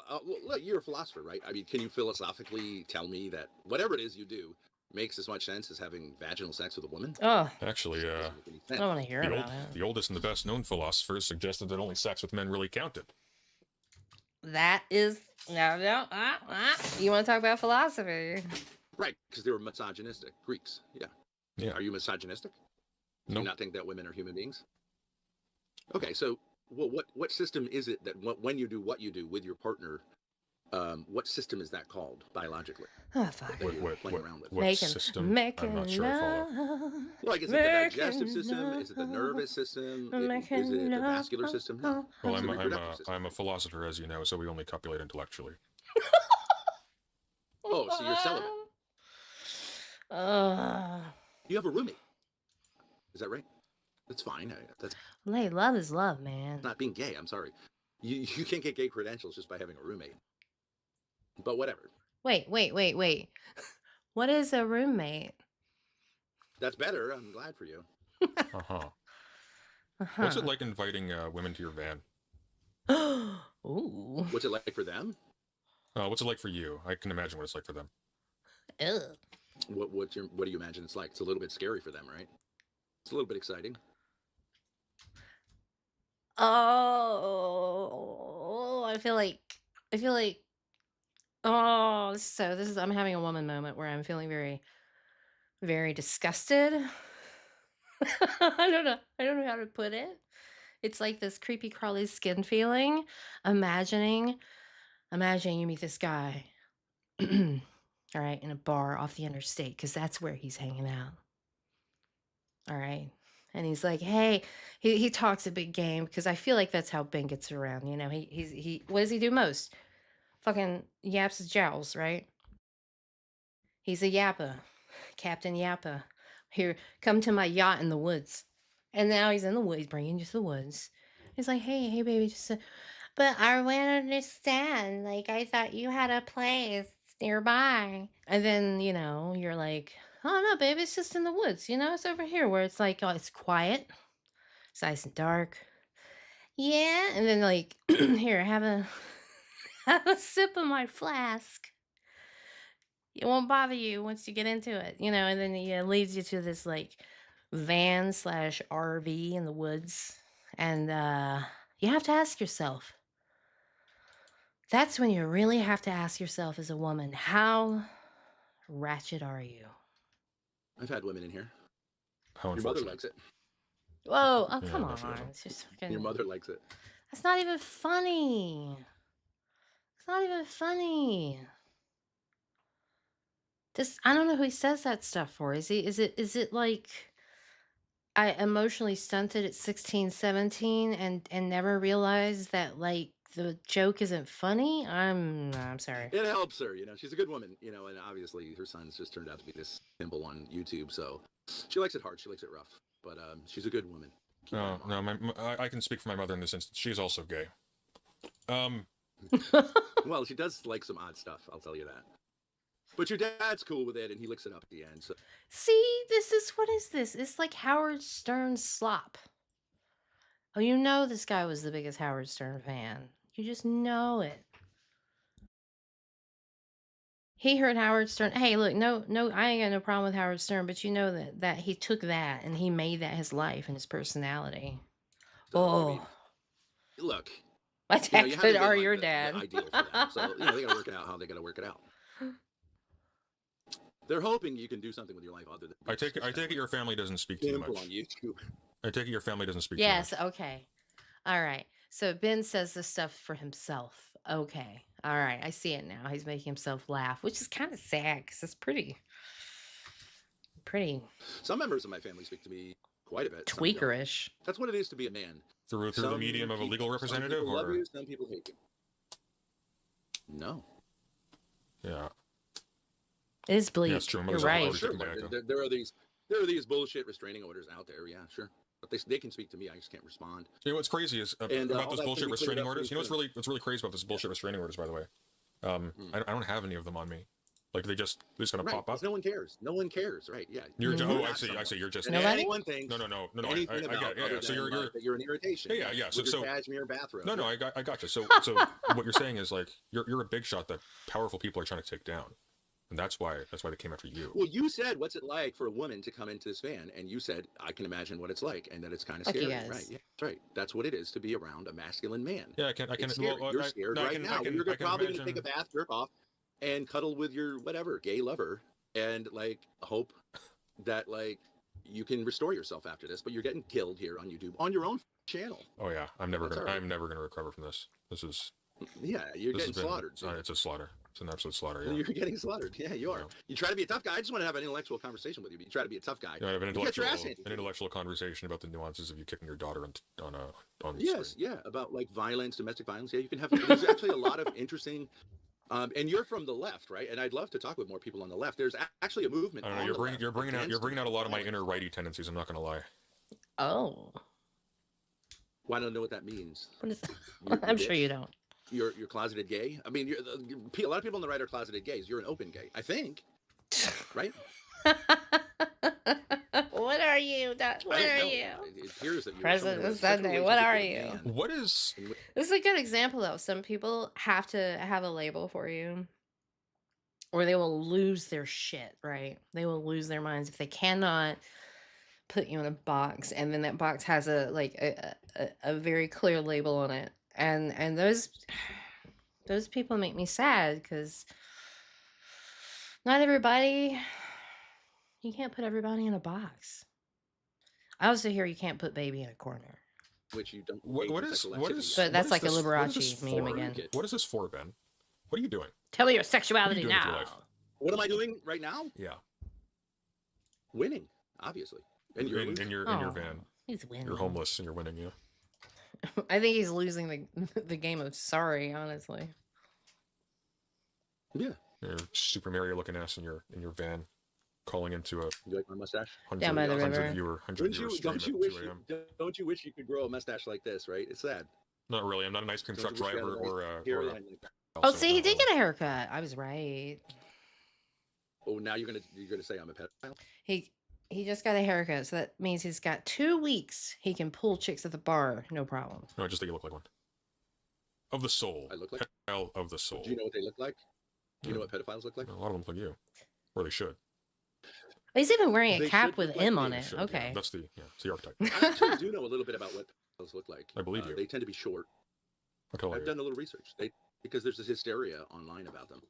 Look, you're a philosopher, right? I mean, can you philosophically tell me that whatever it is you do makes as much sense as having vaginal sex with a woman? Oh, actually, I don't want to hear about it. The oldest and the best-known philosophers suggested that only sex with men really counted. That is no. You want to talk about philosophy? Right, because they were misogynistic Greeks. Yeah. Yeah. Are you misogynistic? Do No. you not think that women are human beings? Okay, so what system is it that when you do what you do with your partner, What system is that called biologically? Oh, fuck. That you're playing around with? What system? I'm not sure I follow. Like, is it the digestive system? Is it the nervous system? Is it the vascular system? No. Well, It's the reproductive system. I'm a philosopher, as you know, so we only copulate intellectually. Oh, so you're celibate. You have a roommate. Is that right? That's fine. That's Hey, love is love, man. not being gay. I'm sorry. You can't get gay credentials just by having a roommate. But whatever. Wait. What is a roommate? That's better. I'm glad for you. What's it like inviting women to your van? Ooh. What's it like for them? What's it like for you? I can imagine what it's like for them. Ugh. What do you imagine it's like? It's a little bit scary for them, right? It's a little bit exciting. Oh, I feel like, oh, I'm having a woman moment where I'm feeling very, very disgusted. I don't know how to put it. It's like this creepy crawly skin feeling. Imagining you meet this guy, all right, in a bar off the interstate, because that's where he's hanging out. All right. And he's like, hey, he talks a big game, because I feel like that's how Ben gets around. You know, he what does he do most? Fucking yaps his jowls, right? He's a yapper, Captain Yapper. Here, come to my yacht in the woods. And now he's in the woods, bringing you to the woods. He's like, hey, baby, but I won't understand. Like, I thought you had a place nearby. And then, you're like, oh, no, baby, it's just in the woods. It's over here where it's like, oh, it's quiet. It's nice and dark. Yeah. And then, like, here, have a sip of my flask. It won't bother you once you get into it, and then it leads you to this, like, van/RV in the woods. And you have to ask yourself, that's when you really have to ask yourself as a woman, how ratchet are you? I've had women in here. How Your mother likes it. Whoa, oh, Yeah, come no, on. she doesn't. It's just fucking... Your mother likes it. That's not even funny. It's not even funny. I don't know who he says that stuff for. Is it like I emotionally stunted at 16, 17 and never realized that, like, the joke isn't funny? I'm sorry. It helps her, she's a good woman, and obviously her son's just turned out to be this symbol on YouTube, so she likes it hard, she likes it rough, but she's a good woman. No, I can speak for my mother in this instance. She's also gay. Well, she does like some odd stuff, I'll tell you that. But your dad's cool with it, and he licks it up at the end. So. See, what is this? It's like Howard Stern's Slop. Oh, this guy was the biggest Howard Stern fan. You just know it. He heard Howard Stern. Hey, look, no, I ain't got no problem with Howard Stern, but you know that he took that and he made that his life and his personality. So, oh. I mean, look. My dad could are your dad. The ideal for them. So, they got to work it out how they got to work it out. They're hoping you can do something with your life other than... I take it your family doesn't speak to you much. On YouTube. I take it your family doesn't speak yes, to you much. Okay. All right. So Ben says this stuff for himself. Okay. All right. I see it now. He's making himself laugh, which is kind of sad because it's pretty. Some members of my family speak to me quite a bit. Tweakerish. That's what it is to be a man. Through the medium of a legal representative? Some people love you, some people hate you. No. Yeah. It is bleak. Yeah, it's true. You're right. Sure, there are these bullshit restraining orders out there. Yeah, sure. But they can speak to me. I just can't respond. What's crazy is about those bullshit restraining orders. What's really crazy about this bullshit restraining orders, by the way? I don't have any of them on me. Like they just gonna pop up. No one cares. No one cares, right? Yeah. I see. You're just anyone thinks. No. Anything I get it. Yeah. So you're an irritation. Yeah. So cashmere bathrobe. No. I got you. So what you're saying is like you're a big shot that powerful people are trying to take down. And that's why they came after you. Well, you said, what's it like for a woman to come into this van? And you said, I can imagine what it's like, and that it's kind of scary. Right? Yeah, that's right. That's what it is to be around a masculine man. Yeah, I can. You're scared right now. You're probably going to take a bath, jerk off, and cuddle with your whatever gay lover, and like hope that like you can restore yourself after this. But you're getting killed here on YouTube on your own channel. Oh yeah, I'm never gonna recover from this. This is Yeah, you're getting slaughtered. It's a slaughter. It's an absolute slaughter. Yeah. You're getting slaughtered. Yeah, you are. You try to be a tough guy. I just want to have an intellectual conversation with you, but you try to be a tough guy. Yeah, have an You get your ass intellectual conversation about the nuances of you kicking your daughter on Yes, screen. yeah, about like violence, domestic violence. Yeah, you can have. There's actually a lot of interesting. And you're from the left, right? And I'd love to talk with more people on the left. There's actually a movement. I don't know. You're bringing out a lot of my inner righty tendencies. I'm not going to lie. Oh. Well, I don't know what that means. What is that? I'm sure you don't. You're closeted gay. I mean, a lot of people on the right are closeted gays. You're an open gay, I think. Right? What are you? What are you? It appears that you're President Sunday. What are you? What is? This is a good example, though. Some people have to have a label for you, or they will lose their shit. Right? They will lose their minds if they cannot put you in a box, and then that box has a very clear label on it, and those people make me sad because not everybody. You can't put everybody in a box. I also hear you can't put baby in a corner. Which you don't. What is? But that's like a Liberace meme again. What is this for, Ben? What are you doing? Tell me your sexuality now. What am I doing right now? Yeah. Winning, obviously. And you're in your van. He's winning. You're homeless and you're winning. Yeah. I think he's losing the game of sorry, honestly. Yeah. Your Super Mario looking ass in your van. Calling into a. You like my mustache? Down by the river. Don't you wish you could grow a mustache like this? Right? It's sad. Not really. I'm not an ice cream truck driver or a. Oh, see, he did get a haircut. I was right. Oh, now you're gonna say I'm a pedophile? He just got a haircut, so that means he's got 2 weeks. He can pull chicks at the bar, no problem. No, I just think you look like one. Of the soul. I look like pedophile of the soul. Do you know what they look like? Do you know what pedophiles look like? A lot of them look like you, or they should. He's even wearing a cap with M on it. Should, okay. Yeah, that's the archetype. I actually do know a little bit about what pedophiles look like. I believe you. They tend to be short. I've done a little research. Because there's this hysteria online about them.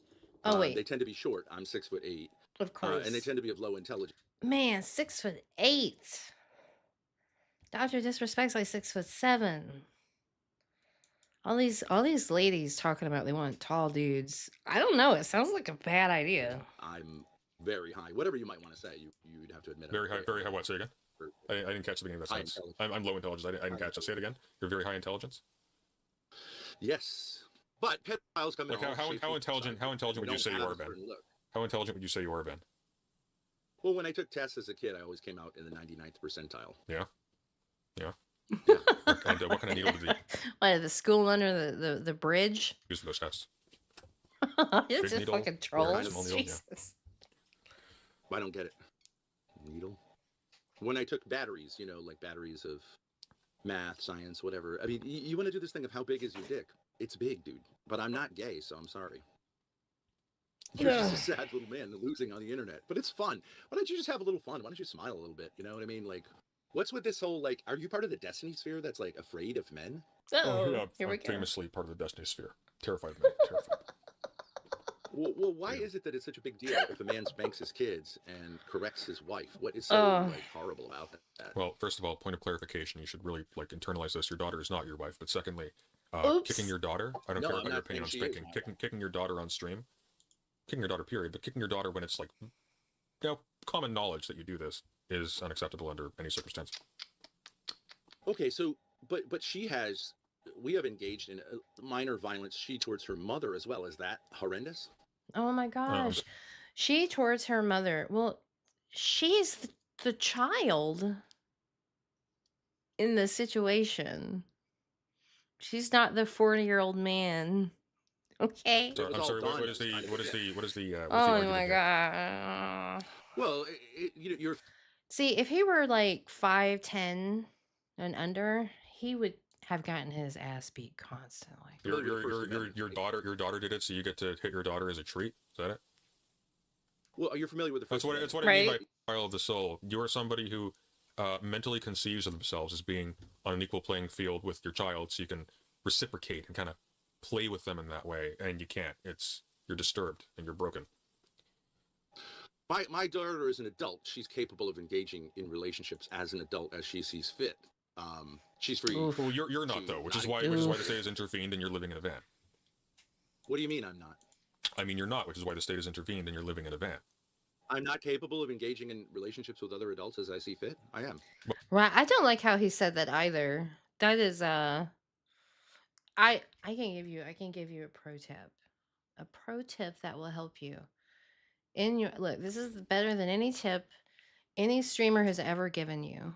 Oh wait. They tend to be short. I'm 6'8". Of course. And they tend to be of low intelligence. Man, 6'8". Dr. Disrespect's like 6'7". All these ladies talking about they want tall dudes. I don't know. It sounds like a bad idea. I'm very high. Whatever you might want to say, you'd have to admit. Very high. Very high. What? Say again. I didn't catch the beginning of that sentence. I'm low intelligence. I didn't catch that. Say it again. You're very high intelligence. Yes, but pedophiles come in. Like how intelligent? How intelligent would you say you are, Ben? How intelligent would you say you are, Ben? Well, when I took tests as a kid, I always came out in the 99th percentile. Yeah. Yeah. What kind of needle did you? What, the school under the bridge? Use for those tests. It's just fucking trolls. Jesus. Yeah. I don't get it. Needle. When I took batteries, like batteries of math, science, whatever. I mean, you want to do this thing of how big is your dick? It's big, dude. But I'm not gay, so I'm sorry. You're just a sad little man losing on the internet. But it's fun. Why don't you just have a little fun? Why don't you smile a little bit? You know what I mean? Like, what's with this whole, like, are you part of the Destiny sphere that's, like, afraid of men? Oh, yeah. Here we go. Famously part of the Destiny sphere. Terrified of men. Terrified. Well, why is it that it's such a big deal if a man spanks his kids and corrects his wife? What is so horrible about that? Well, first of all, point of clarification, you should really internalize this. Your daughter is not your wife. But secondly, kicking your daughter, I don't care about your opinion on spanking. Kicking your daughter on stream, kicking your daughter, period. But kicking your daughter when it's common knowledge that you do this is unacceptable under any circumstance. Okay, so but we have engaged in minor violence. She towards her mother as well. Is that horrendous? Oh my gosh. She towards her mother. Well, she's the child in the situation. She's not the 40-year-old man. Okay. So, I'm sorry. What is the? Oh my god. Well, you're. See, if he were like 5'10" and under, he would have gotten his ass beat constantly. Your daughter did it, so you get to hit your daughter as a treat. Is that it? Well, are you familiar with the? That's what I mean by pedophile of the soul. You are somebody who mentally conceives of themselves as being on an equal playing field with your child, so you can reciprocate and kind of play with them in that way, and you can't. You're disturbed and you're broken. My daughter is an adult. She's capable of engaging in relationships as an adult as she sees fit. She's free. Well, you're not though, which is why the state has intervened and you're living in a van. What do you mean I'm not? I mean, you're not, which is why the state has intervened and you're living in a van. I'm not capable of engaging in relationships with other adults as I see fit. I am. Right. I don't like how he said that either. That is I can give you a pro tip. A pro tip that will help you. In your look, this is better than any tip any streamer has ever given you.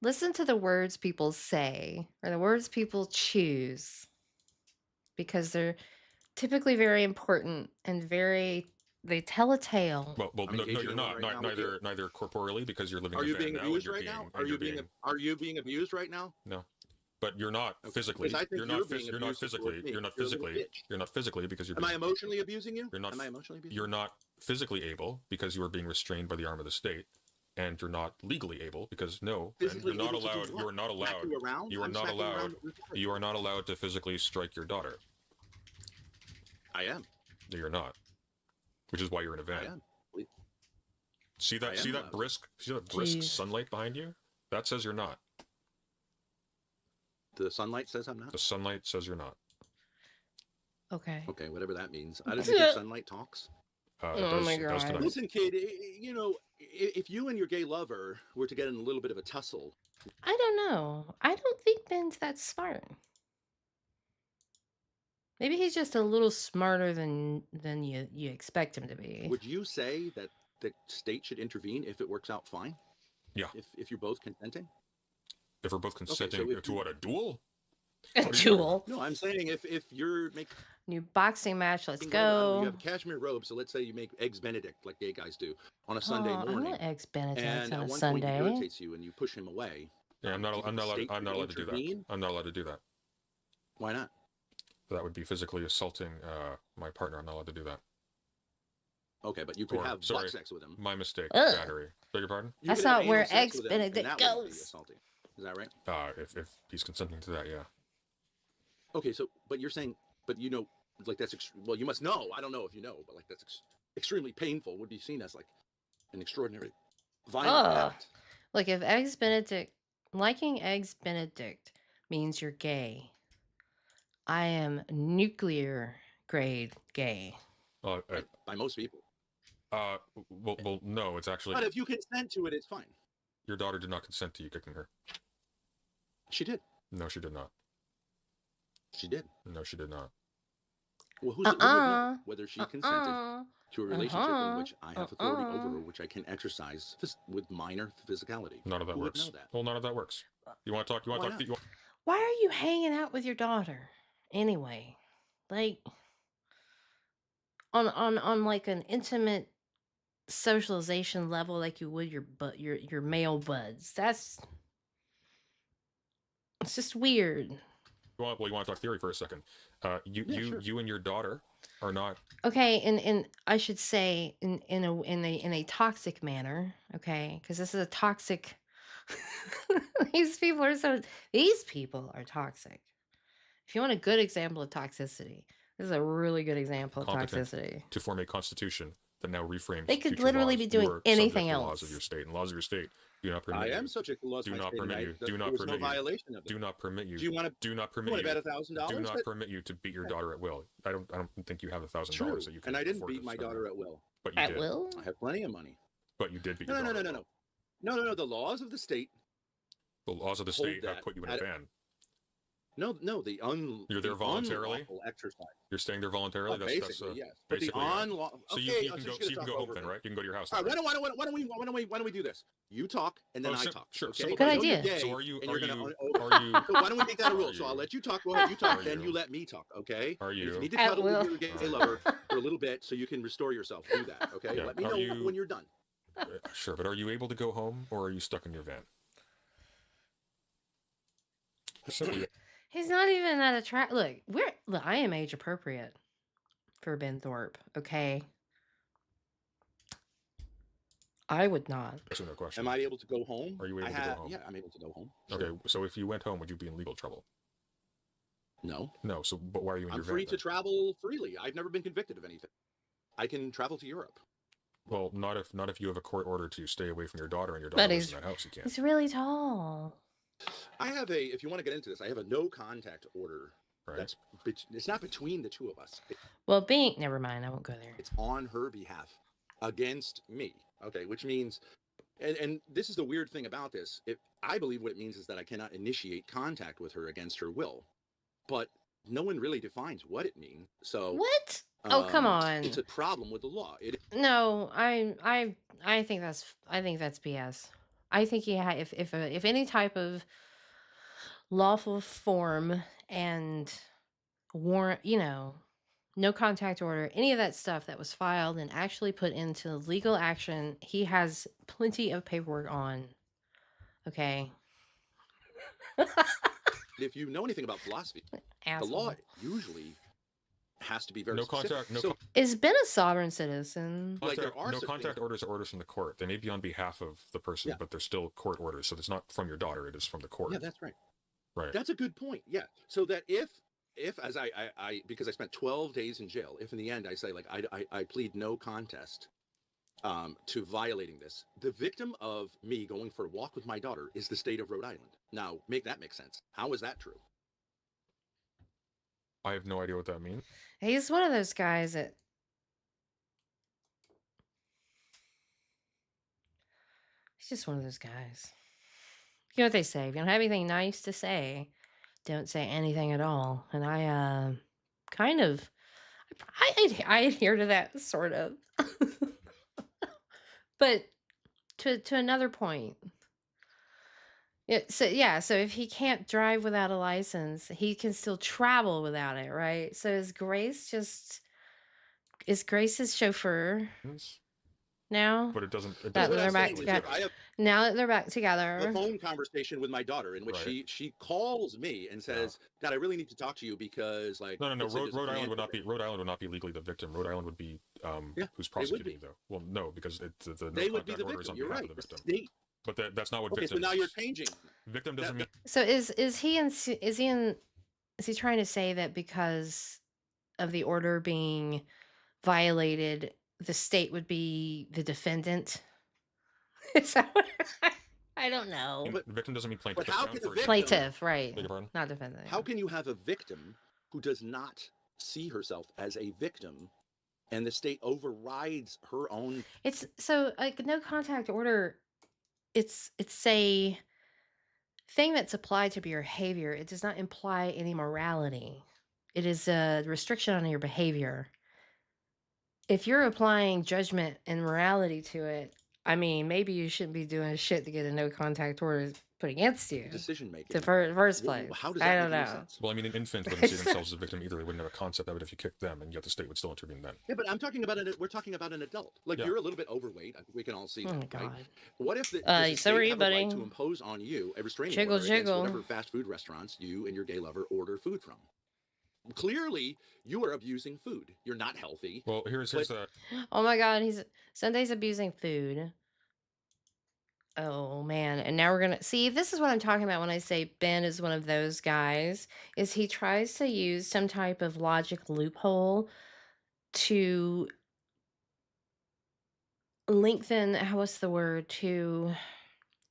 Listen to the words people say or the words people choose because they're typically very important and they tell a tale. Well, no, you're not. Neither corporeally because you're living. Are in you a van being now abused and right now? Are you being abused right now? No, but you're not physically. Because I think You're not being physically. abusive You're not towards me. physically. You're not physically because you're. Am I emotionally abusing you? You're not. Am I emotionally abusing You're not physically able because you are being restrained by the arm of the state, and you're not legally able because no, and you're not allowed. You are not allowed. You are not allowed. You are not allowed to physically strike your daughter. I am. No, you're not. Which is why you're in a van. I am. See that? See that brisk? See that brisk sunlight behind you? That says you're not. The sunlight says I'm not. The sunlight says you're not. Okay. Okay, whatever that means. I don't think sunlight talks. Oh my God. Listen, kid. You know, if you and your gay lover were to get in a little bit of a tussle, I don't know. I don't think Ben's that smart. Maybe he's just a little smarter than you expect him to be. would you say that the state should intervene if it works out fine? Yeah. If you're both consenting? If we're both consenting to what, a duel? A duel? No, I'm saying if you're making New boxing match. Let's you go. have a cashmere robe, so let's say you make eggs Benedict like gay guys do on a Sunday I morning. want eggs Benedict and on at a one Sunday. point he irritates you and you push him away. Yeah, I'm not allowed to do that. intervene? I'm not allowed to do that. Why not? That would be physically assaulting my partner. I'm not allowed to do that. Okay, but you could have butt sex with him. My mistake. Ugh. Battery. Beg your pardon? You That's could have not where anal sex eggs with him, and Benedict that wouldn't be goes. assaulting. Is that right? If he's consenting to that, yeah. Okay, so but you're saying, but you know, like that's well, you must know. I don't know if you know, but like that's extremely painful. Would be seen as like an extraordinary violent act. Look, if eggs Benedict liking eggs Benedict means you're gay, I am nuclear grade gay. By most people. Well, no, it's actually. But if you consent to it, it's fine. Your daughter did not consent to you kicking her. She did. No, she did not. She did. No, she did not. Well, who would know whether she consented to a relationship in which I have authority over, which I can exercise with minor physicality? None of that Who would works. know that? Well, none of that works. You want to talk? You want to talk? Why are you hanging out with your daughter anyway? Like on like an intimate socialization level, like you would your male buds. It's just weird. Well, you want to talk theory for a second? You and your daughter are not. Okay, and I should say in a toxic manner, okay, because this is a toxic. These people are toxic. If you want a good example of toxicity, this is a really good example of toxicity. To form a constitution that now reframes. They could literally be doing anything else. Laws of your state and laws of your state do not permit you. I am subject to laws of my state. Do not permit you. Do not permit you. Violation of them. Do not permit you. Do you want to? Do not permit you. Bet $1,000? Do not permit you to beat your daughter at will. I don't think you have $1,000 that you can. And I didn't beat my daughter at will. But you did. At will? I have plenty of money. But you did beat your daughter. No. The laws of the state. The laws of the state have put you in a van. No, you're there voluntarily. Exercise. You're staying there voluntarily. Basically, yes. But basically, so you can go home then, right? You can go to your house. All right. Why don't we do this? You talk and then I talk. Sure. Okay? Good idea. So are you? So why don't we make that a rule? So I'll let you talk. Go ahead. You talk. Then you let me talk. Okay. Are you? If you need to cuddle with your gay lover for a little bit so you can restore yourself, do that. Okay. Yeah. Let me know when you're done. Sure, but are you able to go home or are you stuck in your van? He's not even that attractive. Look, I am age appropriate for Ben Thorpe, okay? I would not. That's no question. Am I able to go home? Are you able to go home? Yeah, I'm able to go home. Okay, so if you went home, would you be in legal trouble? No. No, so but why are you in your van? I'm free to travel freely. I've never been convicted of anything. I can travel to Europe. Well, not if you have a court order to stay away from your daughter and your daughter lives in that house. You can't. He's really tall. I have if you want to get into this, I have a no contact order. Right. It's not between the two of us. Well, never mind. I won't go there. It's on her behalf against me. Okay, which means, and this is the weird thing about this. I believe what it means is that I cannot initiate contact with her against her will, but no one really defines what it means. So what? Oh, come on! It's a problem with the law. No, I think that's BS. I think if any type of lawful form and warrant, no contact order, any of that stuff that was filed and actually put into legal action, he has plenty of paperwork on. Okay. If you know anything about philosophy, the law usually has to be very specific. Is Ben a sovereign citizen? Contact orders are orders from the court. They may be on behalf of the person, but they're still court orders. So it's not from your daughter; it is from the court. Yeah, that's right. Right. That's a good point. Yeah. So that if as I because I spent 12 days in jail, if in the end I say like I plead no contest to violating this, the victim of me going for a walk with my daughter is the state of Rhode Island. Now, make sense. How is that true? I have no idea what that means. He's one of those guys that he's just one of those guys. You know what they say? If you don't have anything nice to say, don't say anything at all. And I I adhere to that sort of. But to another point. So if he can't drive without a license, he can still travel without it, right? So is Grace his chauffeur now? But it doesn't. Now that they're back together. A phone conversation with my daughter in which she calls me and says, "Dad, I really need to talk to you because like." No. Rhode Island would not be legally the victim. Rhode Island would be who's prosecuting though. Well, no, because they would be the victim. You're right. The victim. But that's not what victim. So now you're changing. Victim doesn't mean. So is he trying to say that because of the order being violated, the state would be the defendant? Is that what I don't know. But victim doesn't mean plaintiff. But how can a victim, plaintiff, right? Not defendant. How can you have a victim who does not see herself as a victim, and the state overrides her own? It's so like no contact order. It's a thing that's applied to your behavior. It does not imply any morality. It is a restriction on your behavior. If you're applying judgment and morality to it, I mean, maybe you shouldn't be doing shit to get a no contact order put against you. Decision making. The first place. How does that I don't make know. sense? Well, I mean, an infant wouldn't see themselves as a victim either. They wouldn't have a concept of it if you kicked them, and yet the state would still intervene then. Yeah, but I'm talking about we're talking about an adult. Like you're a little bit overweight. I think we can all see that, God. right? What if the so are you, have buddy? a right to impose on you a restraining Jiggle, order against jiggle. whatever fast food restaurants you and your gay lover order food from? Clearly, you are abusing food. You're not healthy. Well, here's the. Oh my God, Sunday's abusing food. Oh man, and now we're gonna see. This is what I'm talking about when I say Ben is one of those guys. Is he tries to use some type of logic loophole to lengthen. What's the word? To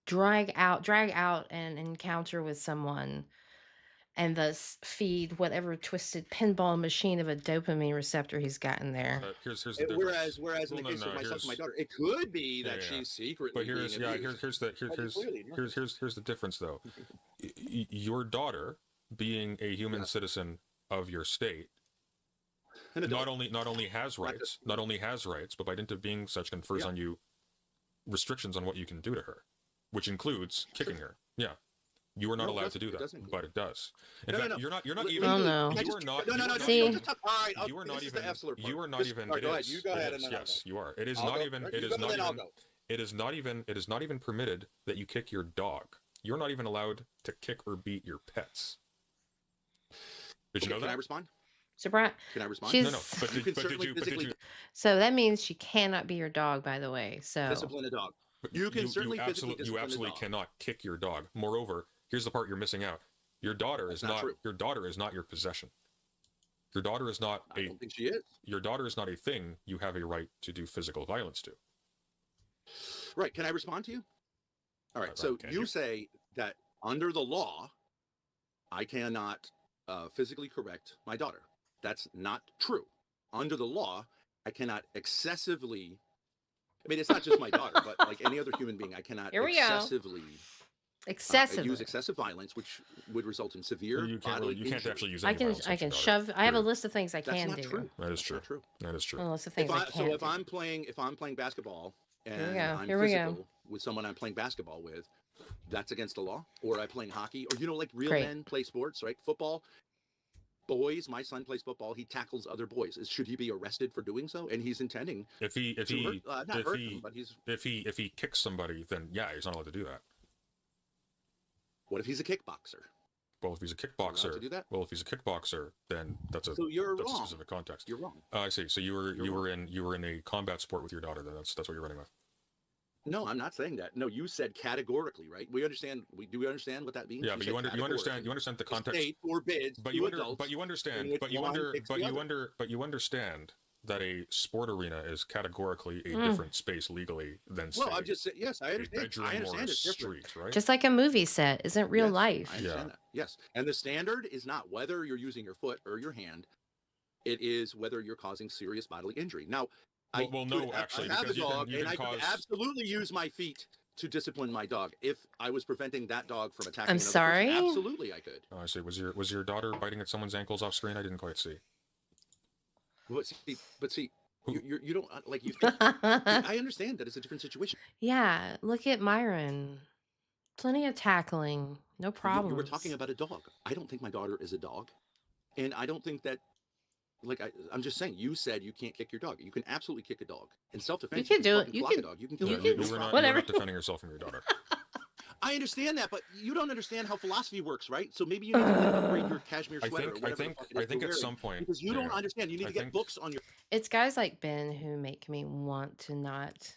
drag out an encounter with someone, and thus feed whatever twisted pinball machine of a dopamine receptor he's got in there. Here's the difference. Whereas in the case of myself and my daughter, it could be that she's secretly. But here's being abused. here's the difference though. Your daughter, being a human citizen of your state, not only has rights, but by dint of being such, confers on you restrictions on what you can do to her, which includes kicking her. Yeah. You are not allowed to do that, but it does. In fact, you're not even. Oh, no. You are not. No. See? You are not even. You are not even. It is. You go ahead and yes, you are. It is not even. It is not even. It is not even. It is not even permitted that you kick your dog. You're not even allowed to kick or beat your pets. Did you know that? Can I respond? Surprise. Can I respond? She's... No. But did you? So that means she cannot be your dog, by the way. So discipline a dog. You can certainly physically you absolutely cannot kick your dog. Moreover, here's the part you're missing out. Your daughter is not your daughter is not your possession. Your daughter is not I don't think she is. Your daughter is not a thing you have a right to do physical violence to. Right. Can I respond to you? All right. So you say that under the law, I cannot physically correct my daughter. That's not true. Under the law, I cannot excessively. I mean, it's not just my daughter, but like any other human being, I cannot excessively use excessive violence, which would result in severe. You can't actually use. I can shove. I have a list of things I can do. True. That is true. That is true. A list of things I can. So if I'm playing basketball and I'm physical with someone I'm playing basketball with, that's against the law. Or I'm playing hockey, or like real men play sports, right? Football. Boys, my son plays football. He tackles other boys. Should he be arrested for doing so? And he's intending if he kicks somebody, then yeah, he's not allowed to do that. What if he's a kickboxer? Well, if he's a kickboxer, to do that? Well, if he's a kickboxer, then that's a specific context. You're wrong. I see. So you were in a combat sport with your daughter. Then that's what you're running with. No, I'm not saying that. No, you said categorically, right? We understand. Do we understand what that means? Yeah, but you understand the context. The state forbids but you understand that a sport arena is categorically a different space legally than say, I'm just saying. Yes, I understand. I understand it's different. Street, right? Just like a movie set isn't real life. I understand that. Yes, and the standard is not whether you're using your foot or your hand. It is whether you're causing serious bodily injury. Now, I have a dog, and I could absolutely use my feet to discipline my dog if I was preventing that dog from attacking. I'm sorry. Person. Absolutely, I could. Oh, I see. Was your daughter biting at someone's ankles off screen? I didn't quite see. But see, you don't like you. I understand that it's a different situation. Yeah, look at Myron. Plenty of tackling, no problem. You were talking about a dog. I don't think my daughter is a dog, and I don't think that. Like I'm just saying, you said you can't kick your dog. You can absolutely kick a dog. In self-defense, you can do it. You can dog. You can kill it. You're not defending yourself from your daughter. I understand that, but you don't understand how philosophy works, right? So maybe you need to upgrade your cashmere sweater. I think at some point because you don't understand. You need to get books on your. It's guys like Ben who make me want to not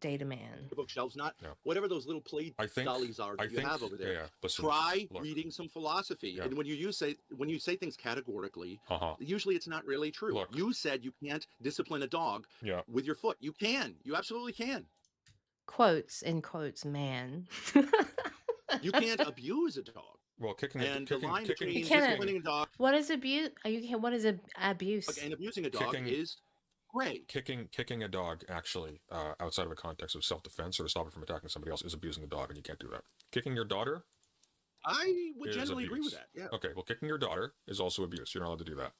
date a man. Bookshelves, not whatever those little play dollies are that you have over there. Listen, try reading some philosophy, and when you say things categorically, usually it's not really true. Look. You said you can't discipline a dog with your foot. You can. You absolutely can. Quotes in quotes, man. You can't abuse a dog. Well, kicking disciplining a dog. What is abuse? What is abuse? And abusing a dog is great. Kicking a dog actually outside of a context of self-defense or to stop it from attacking somebody else is abusing the dog, and you can't do that. Kicking your daughter, I would generally agree with that. Yeah. Okay. Well, kicking your daughter is also abuse. You're not allowed to do that.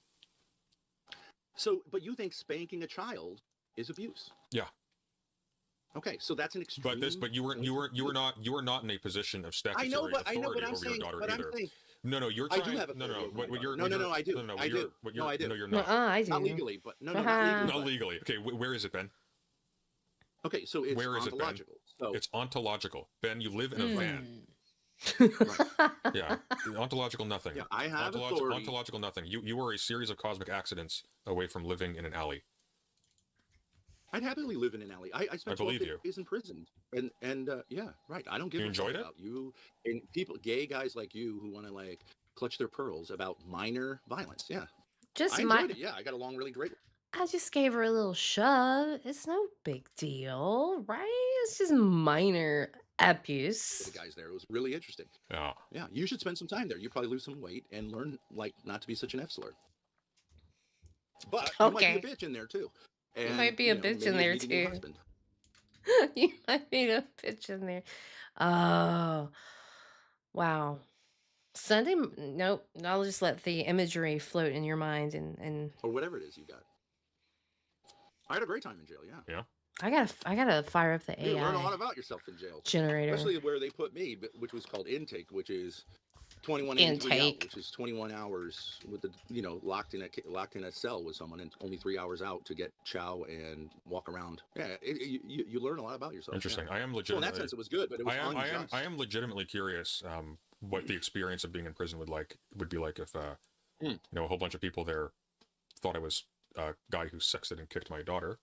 So, but you think spanking a child is abuse? Yeah. Okay, so that's an extreme. But you were not in a position of statutory authority over your daughter either. No, you're trying. I do have a no. I do. I do. No, I do. No, you're not. I do. Not legally, but not legally. Not legally. Okay, where is it, Ben? Okay, so it's where ontological. So it's ontological. Ben, you live in a van. Right. Yeah, ontological nothing. Yeah, I have authority. Ontological nothing. You are a series of cosmic accidents away from living in an alley. I'd happily live in an alley. I spent 12 days in prison, and yeah, right. I don't give. You enjoyed it? About you and people, gay guys like you who want to like clutch their pearls about minor violence. Yeah, I enjoyed it. Yeah, I got along really great. I just gave her a little shove. It's no big deal, right? It's just minor abuse. The guys there, it was really interesting. Yeah, yeah. You should spend some time there. You probably lose some weight and learn like not to be such an F slur. But you might be a bitch in there too. And, you might be a bitch in there too. You might be a bitch in there. Oh, wow. Sunday? Nope. I'll just let the imagery float in your mind and or whatever it is you got. I had a great time in jail. Yeah. Yeah. I gotta fire up the AI. You learn a lot about yourself in jail. Generator. Especially where they put me, which was called intake, which is 21 in, out, which is 21 hours with the locked in a cell with someone and only 3 hours out to get chow and walk around. Yeah, you learn a lot about yourself. Interesting. Yeah. I am legitimately. So in that sense, it was good, but it was unjust. I am legitimately curious what the experience of being in prison would be like if a whole bunch of people there thought I was a guy who sexted and kicked my daughter.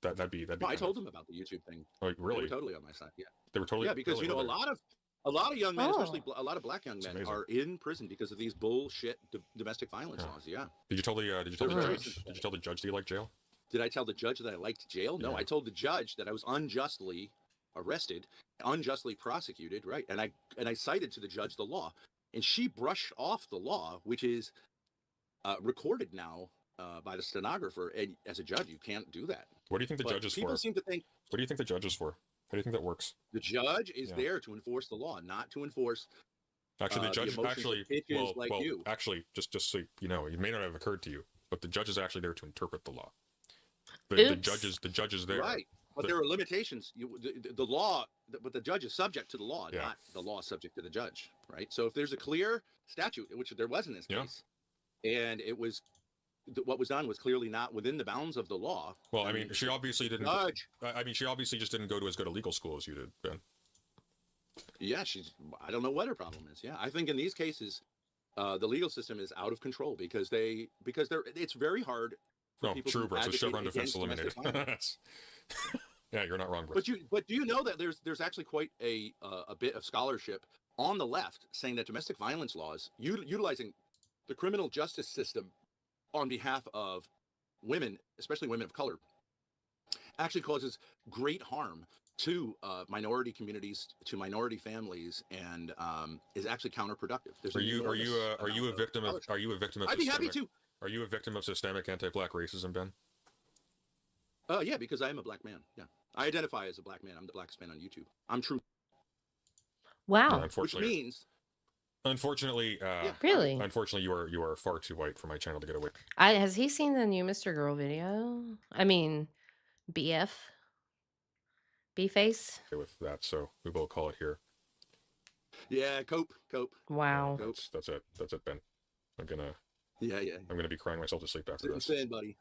That'd be. No, I told them about the YouTube thing. Oh, really? They were totally on my side. Yeah. They were totally. Yeah, because a lot of young men, especially a lot of black young men, are in prison because of these bullshit domestic violence laws. Yeah. Did you tell the judge that you like jail? Did I tell the judge that I liked jail? No, I told the judge that I was unjustly arrested, unjustly prosecuted, right? And I cited to the judge the law, and she brushed off the law, which is recorded now by the stenographer. And as a judge, you can't do that. What do you think the judge is for? People seem to think. What do you think the judge is for? How do you think that works? The judge is there to enforce the law, not to enforce. Actually, the judge actually, actually, just so you know, it may not have occurred to you, but the judge is actually there to interpret the law. The judge is there. Right, but there are limitations. The law, but the judge is subject to the law, not the law subject to the judge. Right. So if there's a clear statute, which there was in this case, and it was what was done was clearly not within the bounds of the law. Well, I mean, she obviously didn't. I mean, she obviously just didn't go to as good a legal school as you did, Ben. Yeah, I don't know what her problem is. Yeah, I think in these cases, the legal system is out of control because it's very hard. No, true, bro. So Chevron defense eliminated. Yeah, you're not wrong, bro. But do you know that there's actually quite a bit of scholarship on the left saying that domestic violence laws, utilizing the criminal justice system on behalf of women, especially women of color, actually causes great harm to minority communities, to minority families, and is actually counterproductive. Are you a victim of? I'd be happy to. Are you a victim of systemic anti-black racism, Ben? Yeah, because I am a black man. Yeah, I identify as a black man. I'm the blackest man on YouTube. I'm true. Wow. Unfortunately, which means. Unfortunately, really. Unfortunately, you are far too white for my channel to get away. Has he seen the new Mr. Girl video? I mean, BF. B-face. With that, so we will call it here. Yeah, cope. Wow. That's it, Ben. I'm gonna. Yeah. I'm gonna be crying myself to sleep after this. Sit and spin, buddy.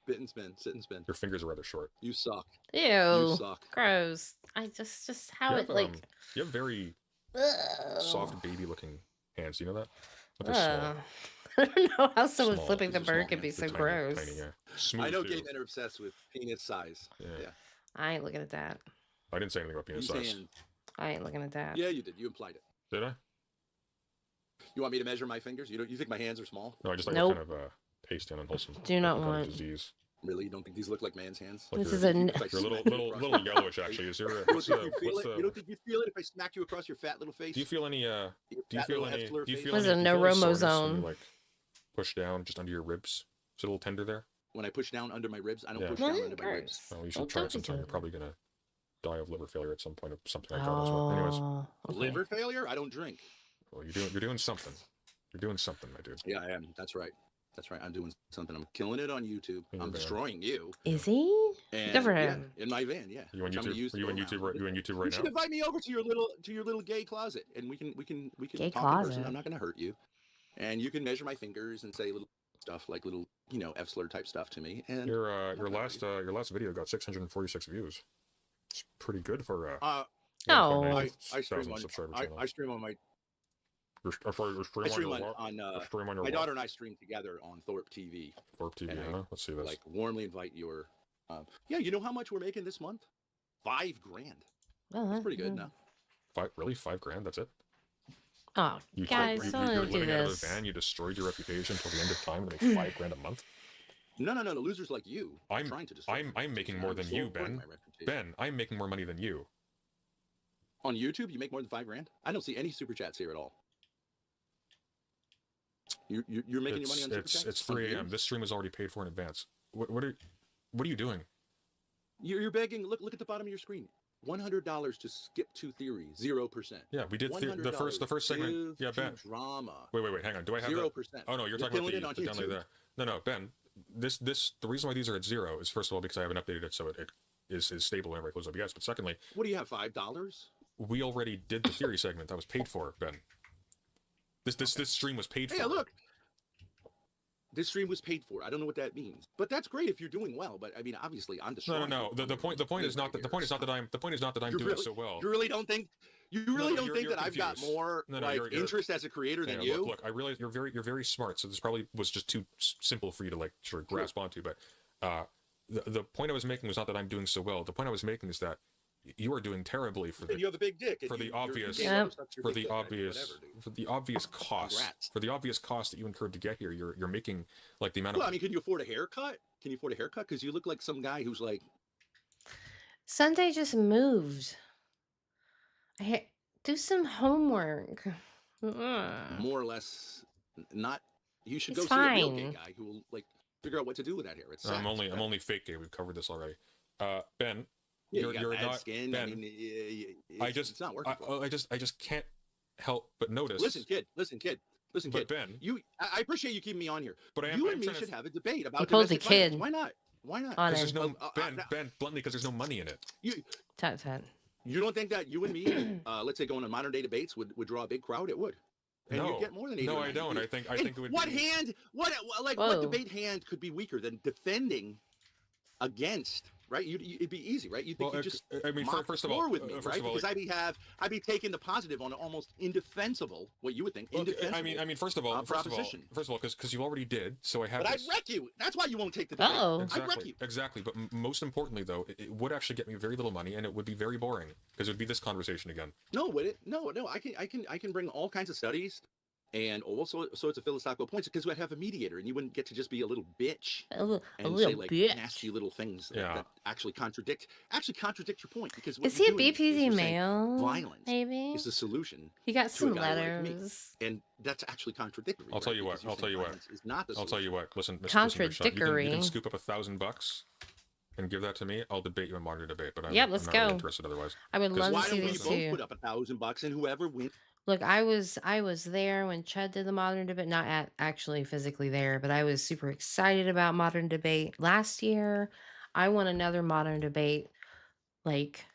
Sit and spin. Your fingers are rather short. You suck. Ew. You suck. Gross. I just how it like. You have very soft baby-looking hands. Do you know that? But they're small. I don't know how someone Small. flipping the These are bird small could be hands. so They're tiny, gross. tiny, yeah. Smooth, I know too. gay men are obsessed with penis size. Yeah. I ain't looking at that. I didn't say anything about penis size. I ain't looking at that. Yeah, you did. You implied it. Did I? You want me to measure my fingers? You think my hands are small? No, I just like what kind of taste and unwholesome. Do not want disease. Really? You don't think these look like man's hands? Like this is a you're little yellowish actually. Is there? You don't think you feel it if I smack you across your fat little face? Do you feel any? Do you feel any? Was a neuromozone? Like push down just under your ribs. Is it a little tender there? When I push down under my ribs, I don't push down under my ribs. Oh, you should try it sometime. You're probably gonna die of liver failure at some point or something like that. Anyways, liver failure? I don't drink. Well, you're doing something. You're doing something, my dude. Yeah, I am. That's right. I'm doing something. I'm killing it on YouTube. I'm destroying you. Is he? Good for him. Yeah, in my van, yeah. You on YouTube? Are you on YouTube right now? You should invite me over to your little gay closet, and we can gay talk closet. in person. I'm not going to hurt you, and you can measure my fingers and say little stuff like little F-slur type stuff to me. And your last video got 646 views. It's pretty good for I stream on my. I stream on my daughter and I stream together on Thorpe TV. Thorpe TV, huh? Let's see this. Like warmly invite your. Yeah, you know how much we're making this month? $5,000. That's pretty good now. $5 grand? That's it? Oh, guys, don't you're do living out of this. a van. You destroyed your reputation until the end of time to make $5 grand a month. No, losers like you. I'm making more than you, Ben. Ben, I'm making more money than you. On YouTube, you make more than $5,000. I don't see any super chats here at all. You're making your money on super chats? It's 3 a.m. This stream is already paid for in advance. What are you doing? You're begging. Look at the bottom of your screen. $100 to skip to theory. 0%. Yeah, we did the first segment. Yeah, Ben. Drama. Wait. Hang on. Do I have 0%? Oh no, you're talking about the download there. No, Ben. The reason why these are at 0 is first of all because I haven't updated it so it is stable whenever I close OBS. But secondly, what do you have? $5? We already did the theory segment. That was paid for, Ben. This stream was paid for. Hey, look. This stream was paid for. I don't know what that means, but that's great if you're doing well. But I mean, obviously, I'm destroying. No. The point is not that I'm doing so well. You really don't think? You really don't think that I've got more interest as a creator than you? Look, I realize you're very smart. So this probably was just too simple for you to like sort of grasp onto. But the point I was making was not that I'm doing so well. The point I was making is that you are doing terribly for you have a big dick for the obvious cost that you incurred to get here. You're making like the amount of. Well, I mean, can you afford a haircut? Can you afford a haircut? Because you look like some guy who's like. Sunday just moved. Do some homework. Mm. More or less, not. You should It's go see a real gay fine. guy who will like figure out what to do with that hair. It's I'm sad. only fake gay. We've covered this already. Ben, Yeah, you got you're bad not skin. Ben. I mean, it's not working. I just can't help but notice. Listen, kid. But Ben, I appreciate you keeping me on here. But you and me should have a debate about pulled the domestic violence. kid Why not? Why not? on Because it. there's no Ben bluntly because there's no money in it. Tut. You don't think that you and me, let's say, going on modern day debates would draw a big crowd? It would. And No. you'd get more than 80 No, or I 90 don't. views. I think it would What be- hand? What Whoa. debate hand could be weaker than defending against? Right? It'd be easy, right? You think Well, you just I mean, mop first the of all, floor with me, first right? of all, Because I'd be taking the positive on an almost indefensible, what you would think, indefensible. I mean, first of all, proposition. because you already did. So I have. But this. I'd wreck you. That's why you won't take the debate. I'd wreck you. Exactly. But most importantly, though, it would actually get me very little money, and it would be very boring because it would be this conversation again. No, would it? No. I can bring all kinds of studies and all sorts of philosophical points because we'd have a mediator, and you wouldn't get to just be a little bitch and say like bitch. nasty little things Yeah. that actually contradict your point. Because what Is he a you're doing is BPD you're saying male? violence Maybe is the solution. he got to a some guy like me. letters. And that's actually contradictory. I'll tell you what. Because you're I'll tell saying you what. violence is not the I'll tell you solution. what. Listen, Big Shot, Contradictory. you can scoop up $1,000 and give that to me. I'll debate you in modern debate. But Yep, let's I'm not really go. interested otherwise. I would love to Why see don't we these both two. put up $1,000 and whoever wins? Look, I was there when Chud did the modern debate, not actually physically there, but I was super excited about modern debate last year. I want another modern debate like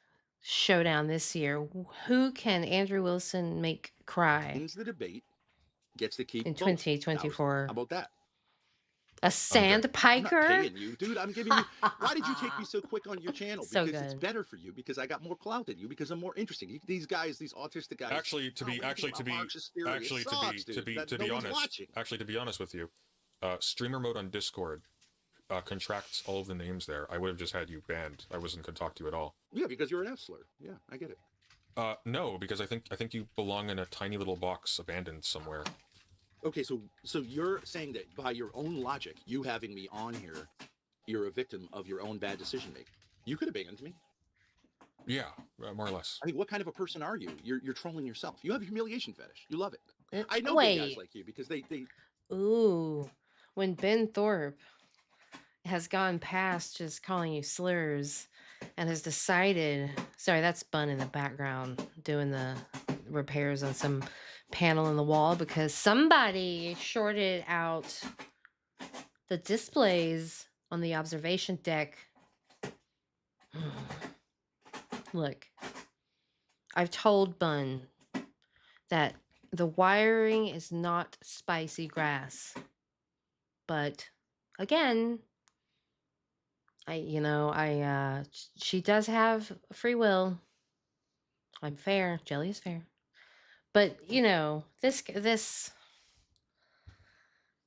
showdown this year. Who can Andrew Wilson make cry Wins the debate gets to keep in both $1,000. 2024? How about that? A I'm not sandpiper? paying you, dude. I'm giving you. Why did you take me so quick on your channel? So Because it's good. better for you. Because I got more clout than you. Because I'm more interesting. These guys, these autistic guys. Actually, to be honest with you, streamer mode on Discord contracts all of the names there. I would have just had you banned. I wasn't gonna talk to you at all. Yeah, because you're an F slur. Yeah, I get it. No, because I think you belong in a tiny little box abandoned somewhere. Okay, so you're saying that by your own logic, you having me on here, you're a victim of your own bad decision making. You could have banned me. Yeah, more or less. I mean, what kind of a person are you? You're trolling yourself. You have a humiliation fetish. You love it. I know Wait. big guys like you because they. Ooh, when Ben Thorpe has gone past just calling you slurs and has decided, sorry, that's Bun in the background doing the repairs on some panel in the wall because somebody shorted out the displays on the observation deck. Look, I've told Bun that the wiring is not spicy grass. But again, she does have free will. I'm fair. Jelly is fair. But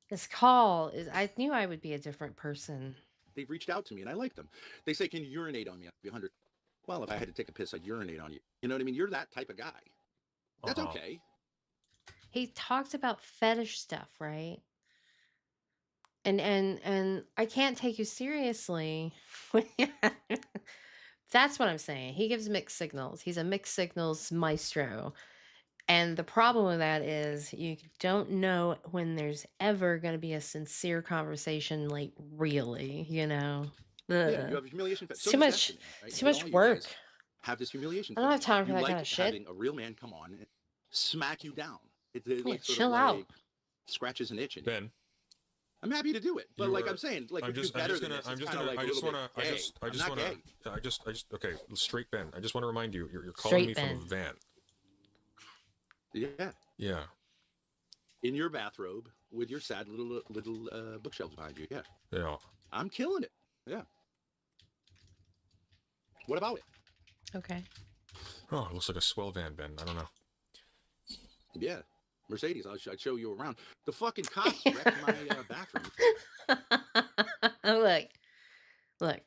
this call is, I knew I would be a different person. They've reached out to me and I like them. They say, can you urinate on me? I'd be 100. Well, if I had to take a piss, I'd urinate on you. You know what I mean? You're that type of guy. That's okay. He talks about fetish stuff, right? And I can't take you seriously. That's what I'm saying. He gives mixed signals. He's a mixed signals maestro. And the problem with that is you don't know when there's ever going to be a sincere conversation, like really, Yeah, you have a humiliation fetish. It's too much, too much work. Have this humiliation I don't have fetish. time for You that like kind of shit. having a real man come on and smack you down. It like sort chill of out. like scratches an itch in you. Ben, I'm happy to do it, but like I'm saying, like I'm if just you're better gonna, than this, I'm it's just kinda gonna, like I a just little wanna, bit I gay. just I'm not wanna, gay. I just, okay, straight Ben. I just want to remind you, you're calling me Straight from a van. Yeah. Yeah. In your bathrobe with your sad little bookshelves behind you. Yeah. Yeah. I'm killing it. Yeah. What about it? Okay. Oh, it looks like a swell van, Ben. I don't know. Yeah. Mercedes, I'd show you around. The fucking cops wrecked my bathroom. Look.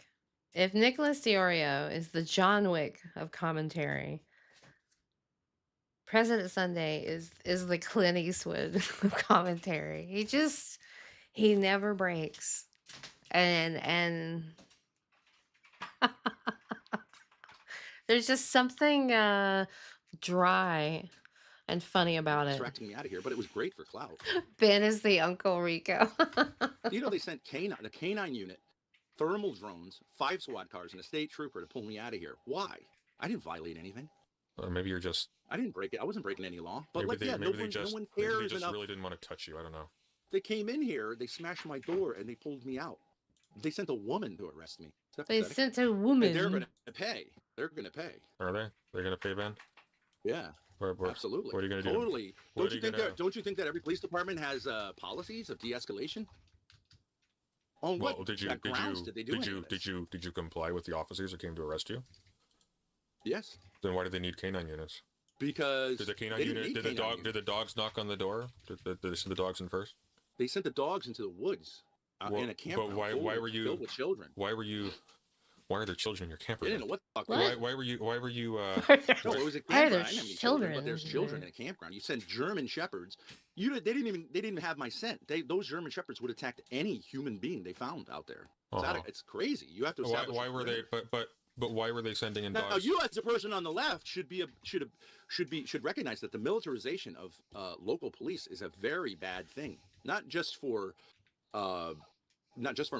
If Nicholas Diorio is the John Wick of commentary, President Sunday is the Clint Eastwood of commentary. He never breaks. And there's just something dry and funny about it. Distracting me out of here, but it was great for clout. Ben is the Uncle Rico. You know, they sent the canine unit, thermal drones, 5 SWAT cars, and a state trooper to pull me out of here. Why? I didn't violate anything. Or maybe you're just. I didn't break it. I wasn't breaking any law. But maybe no one cares maybe they just enough. really didn't want to touch you. I don't know. They came in here, they smashed my door, and they pulled me out. They sent a woman to arrest me. They sent a woman. And they're going to pay. They're going to pay. Are they? They're going to pay, Ben? Yeah. Absolutely. What are you going to do? Totally. Don't you think that every police department has policies of de-escalation? On well, what did you comply with the officers that came to arrest you? Yes. Then why do they need canine units? Because did the dogs knock on the door? Did they send the dogs in first? They sent the dogs into the woods in a campground. But why were you filled with children? Why are there children in your camper? They didn't know what the fuck. Why were you? No, it was a campground. Why are there I didn't have any children? But there's children in a campground. You send German shepherds. They didn't even have my scent. Those German shepherds would attack any human being they found out there. It's crazy. You have to establish. Why were they? But why were they sending in dogs? Now, you as a person on the left should recognize that the militarization of local police is a very bad thing. Not just for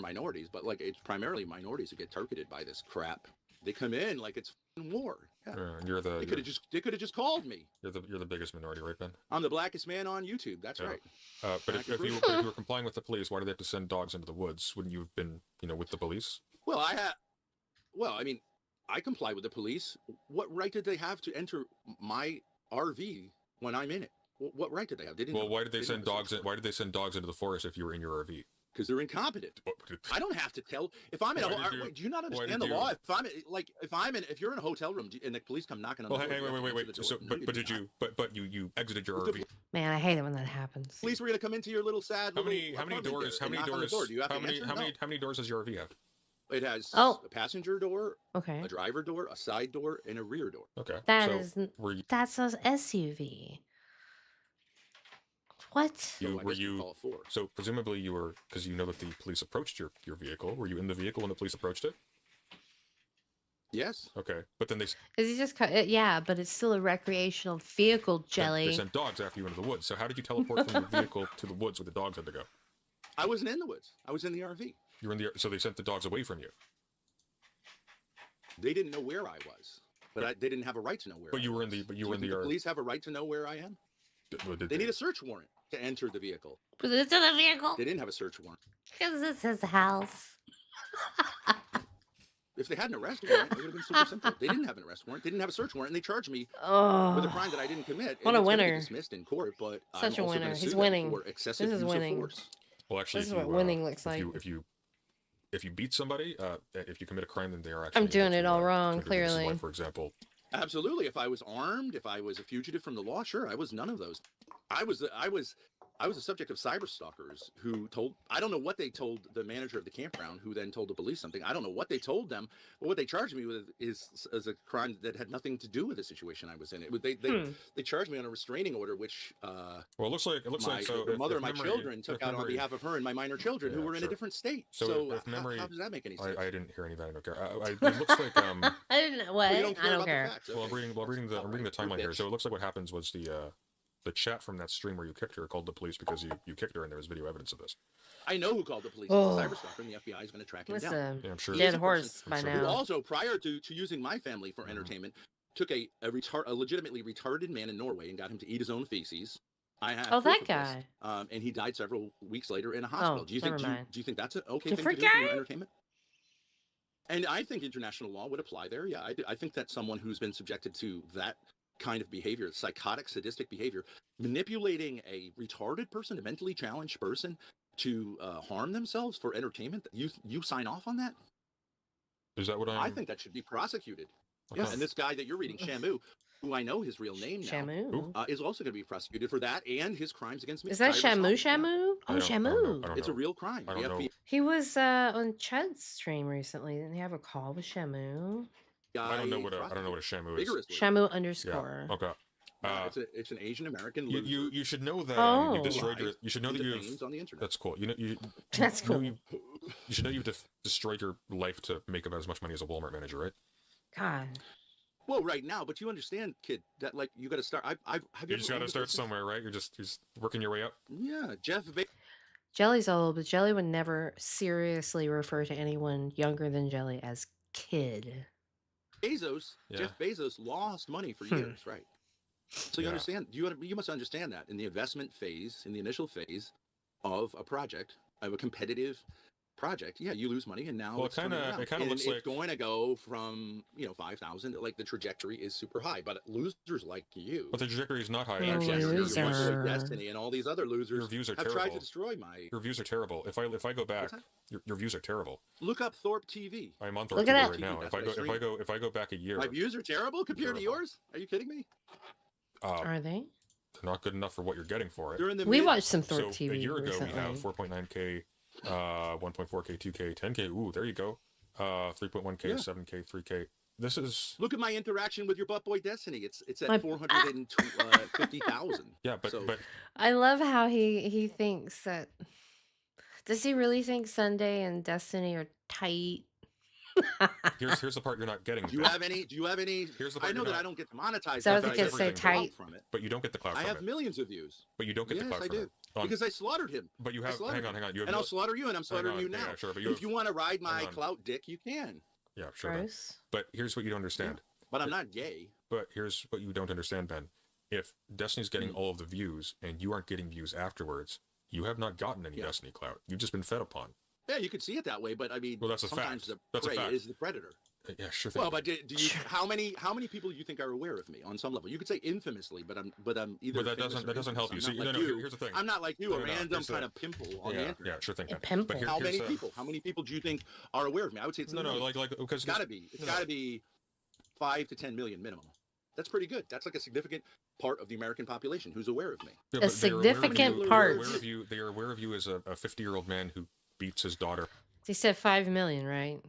minorities, but like it's primarily minorities who get targeted by this crap. They come in like it's war. Yeah. They could have just called me. You're the biggest minority, right, Ben? I'm the blackest man on YouTube. That's right. But if you were complying with the police, why do they have to send dogs into the woods? Wouldn't you have been, with the police? Well, I mean, I comply with the police. What right did they have to enter my RV when I'm in it? What right did they have? They didn't. Why did they send dogs? Why did they send dogs into the forest if you were in your RV? Because they're incompetent. I don't have to tell. If I'm in do you not understand the law? If you're in a hotel room and the police come knocking on the door. Wait. So, but you exited your RV. Man, I hate it when that happens. Police were gonna come into your little sad. How many doors? How many doors does your RV have? It has a passenger door, okay, a driver door, a side door, and a rear door. Okay. That's an SUV. What? So presumably you were, because you know that the police approached your vehicle. Were you in the vehicle when the police approached it? Yes. Okay, but then Is he just? Yeah, but it's still a recreational vehicle, Jelly. They sent dogs after you into the woods. So how did you teleport from your vehicle to the woods where the dogs had to go? I wasn't in the woods. I was in the RV. You were in so they sent the dogs away from you. They didn't know where I was, but they didn't have a right to know where. But you were in the. But you were in the RV. Police have a right to know where I am. They need a search warrant to enter the vehicle. But it's in the vehicle. They didn't have a search warrant. Because it's his house. If they had an arrest warrant, it would have been super simple. They didn't have an arrest warrant. They didn't have a search warrant, and they charged me with a crime that I didn't commit. What a winner! Dismissed in court, but such a winner. He's winning. For excessive this is use winning. Of force. Well, actually, this is what winning looks like. If you beat somebody, if you commit a crime, then they are actually. I'm doing it all wrong. Clearly, for example. Absolutely. If I was armed, if I was a fugitive from the law, sure, I was none of those. I was the subject of cyber stalkers who told, I don't know what they told the manager of the campground, who then told the police something. I don't know what they told them, but what they charged me with is a crime that had nothing to do with the situation I was in. They charged me on a restraining order, which well, it looks like the mother of my children took out on behalf of her and my minor children who were in a different state. So if memory, how does that make any sense? I didn't hear any of that. I don't care. It looks like I didn't know what. I don't care. Well, I'm reading the timeline here. So it looks like what happens was the chat from that stream where you kicked her called the police because you kicked her and there was video evidence of this. I know who called the police. Oh. It's a cyberstalker, and the FBI is going to track him down. Yeah, I'm sure. Dead horse by now. Who also, prior to using my family for entertainment, took a legitimately retarded man in Norway and got him to eat his own feces. I have that guy. And he died several weeks later in a hospital. Oh, do you think that's an okay thing to do guy? for your entertainment? And I think international law would apply there. Yeah, I think that someone who's been subjected to that kind of behavior, psychotic, sadistic behavior, manipulating a retarded person, a mentally challenged person to harm themselves for entertainment, you sign off on that? Is that what I think that should be prosecuted. Okay. Yeah, and this guy that you're reading, Shamu, who I know his real name now, Shamu, is also going to be prosecuted for that and his crimes against me. Is that Shamu? Shamu? Oh, Shamu. It's a real crime. I don't know. He was on Chud's stream recently. Didn't he have a call with Shamu? I don't know what a Shamu is. Shamu underscore. Yeah. Okay. It's an Asian American. You should know that you destroyed your. You should know that on the internet. That's cool. That's cool. You should know you've destroyed your life to make about as much money as a Walmart manager, right? God. Well, right now, but you understand, kid, that like you got to start. Have You just got to start somewhere, right? You're just working your way up. Yeah, Jeff. Jelly's old, but Jelly would never seriously refer to anyone younger than Jelly as kid. Jeff Bezos lost money for years, right? So you understand, you must understand that in the investment phase, in the initial phase of a project, of a competitive project, you lose money, and now it kind of looks like it's going to go from 5,000. Like the trajectory is super high, but losers like you. But the trajectory is not high. Your Destiny and all these other losers. Your views are have terrible. tried to destroy my. Your views are terrible. If I go back, your views are terrible. Look up Thorpe TV. I'm on Thorpe TV right now. If I go back a year, my views are terrible compared to yours. Are you kidding me? Are they? They're not good enough for what you're getting for it. We watched some Thorpe TV a year ago, recently. we have 4.9K, 1.4K, 2K, 10K. Ooh, there you go. 3.1K, 7K, 3K. This is. Look at my interaction with your butt boy Destiny. It's at 450,000. Yeah, but I love how he thinks that. Does he really think Sunday and Destiny are tight? Here's the part you're not getting. Do you have any? Here's the part I know that I don't get to monetize. So I was gonna say tight from it, but you don't get the clout. I from have it. millions of views. But you don't get the clout. Yes, I do. Because I slaughtered him. But you have. Hang on. You have and I'll slaughter you, and I'm slaughtering you now. Yeah, sure, but if you want to ride my clout dick, you can. Yeah, sure. Ben. But here's what you don't understand. Yeah. But I'm not gay. But here's what you don't understand, Ben. If Destiny's getting all of the views and you aren't getting views afterwards, you have not gotten any Destiny clout. You've just been fed upon. Yeah, you could see it that way, but I mean, that's a sometimes fact. the prey is the predator. Yeah, sure. Well, but do you? How many people do you think are aware of me on some level? You could say infamously, but I'm either. But that doesn't help you. See, here's the thing. I'm not like you, a random kind of pimple on the internet. Yeah, sure thing. Pimple. But how many people? How many people do you think are aware of me? I would say it's because it's got to be. It's got to be 5 to 10 million minimum. That's pretty good. That's like a significant part of the American population who's aware of me. A significant part. They are aware of you as a 50-year-old man who beats his daughter. He said 5 million, right?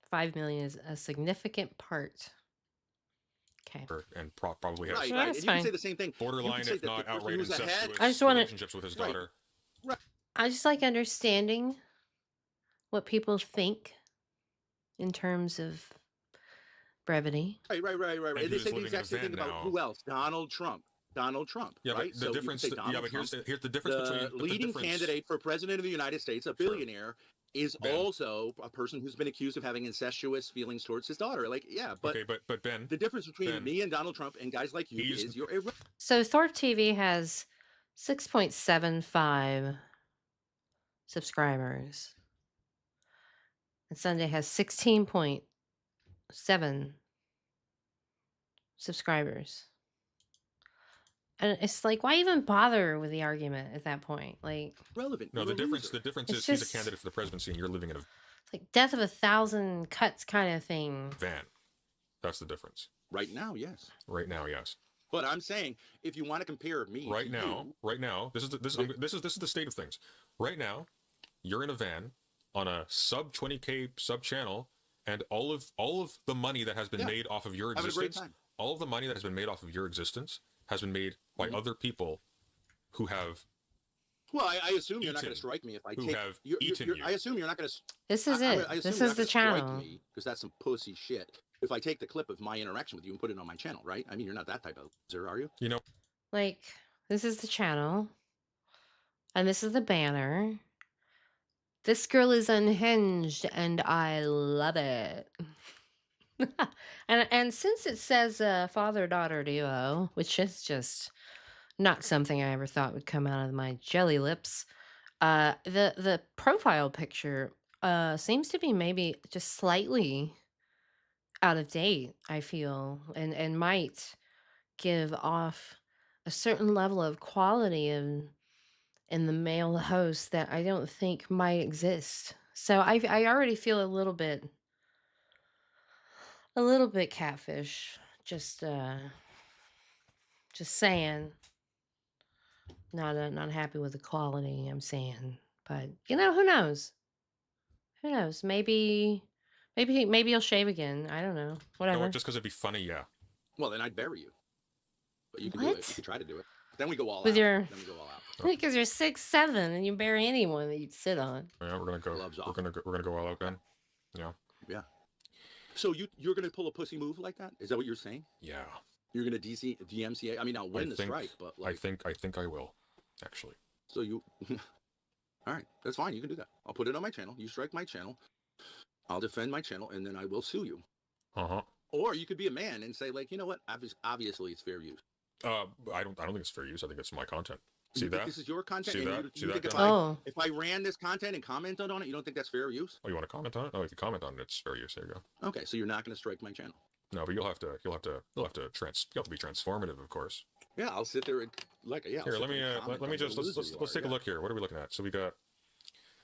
5 million is a significant part. Okay. And probably has. Right. That's and fine. you can say the same thing. Borderline, if not outright incestuous I just wanna- relationships with his daughter. Right. I just like understanding what people think in terms of brevity. Right. And They he's say the living in a exact same thing van about now. who else? Donald Trump. Yeah, right? but the difference. But here's the difference the between leading candidate for president of the United States, a billionaire, is also a person who's been accused of having incestuous feelings towards his daughter. Like, yeah, but okay, but Ben, the difference between me and Donald Trump and guys like you is you're So Thorpe TV has 6.75 subscribers. And Sunday has 16.7 subscribers. And it's like, why even bother with the argument at that point? Like, relevant. No, the difference is he's a candidate for the presidency and you're living in a like death of 1,000 cuts kind of thing. van. That's the difference. Right now, yes. Right now, yes. But I'm saying, if you want to compare me right now, this is the state of things. Right now, you're in a van on a sub 20K sub channel, and all of the money that has been made off of your existence, all of the money that has been made off of your existence has been made by other people who have. Well, I assume you're not going to strike me if I take. I assume you're not going to. This is it. This is the channel. Because that's some pussy shit. If I take the clip of my interaction with you and put it on my channel, right? I mean, you're not that type of loser, are you? You know, like this is the channel, and this is the banner. This girl is unhinged, and I love it. and since it says father-daughter duo, which is just not something I ever thought would come out of my jelly lips, the profile picture seems to be maybe just slightly out of date, I feel, and might give off a certain level of quality in the male host that I don't think might exist. So I already feel a little bit catfish. Just saying. Not happy with the quality, I'm saying. But who knows? Who knows? Maybe he'll shave again. I don't know. Whatever. No, just because it'd be funny, yeah. Well, then I'd bury you. But you can do it. You can try to do it. Then we go all with out. your. Then we go all out. Because you're 6'7" and you bury anyone that you'd sit on. Yeah, we're gonna go. We're gonna go all out, Ben. Yeah. Yeah. So you're going to pull a pussy move like that? Is that what you're saying? Yeah. You're going to DMCA? I mean, I'll win the strike, but like... I think I will, actually. So you... All right, that's fine. You can do that. I'll put it on my channel. You strike my channel. I'll defend my channel, and then I will sue you. Uh-huh. Or you could be a man and say, like, you know what? Obviously, it's fair use. I don't think it's fair use. I think it's my content. See that? This is your content. See and that? You think if I ran this content and commented on it, you don't think that's fair use? Oh, you want to comment on it? Oh, if you comment on it, it's fair use. There you go. Okay, so you're not going to strike my channel. No, but you'll have to be transformative, of course. Yeah, I'll sit there and Here, let me just let's take a look here. What are we looking at? So we got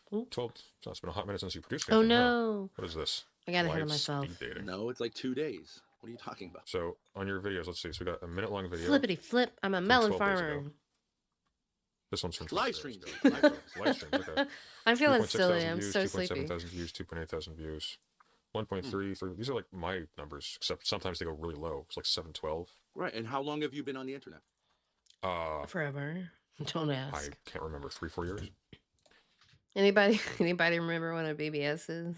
12. So it's been a hot minute since you produced anything. Oh no! Huh? What is this? I got ahead of myself. No, it's like 2 days. What are you talking about? So on your videos, let's see. So we got a minute-long video. Flippity flip! I'm a melon farmer. This one's from live stream. Live stream. Okay. I'm feeling silly. I'm so sleepy. 2.7 thousand views, 2.8 thousand views, 1.3. These are like my numbers, except sometimes they go really low. It's like 712. Right. And how long have you been on the internet? Forever. Don't ask. I can't remember. 3-4 years. Anybody remember what a BBS is?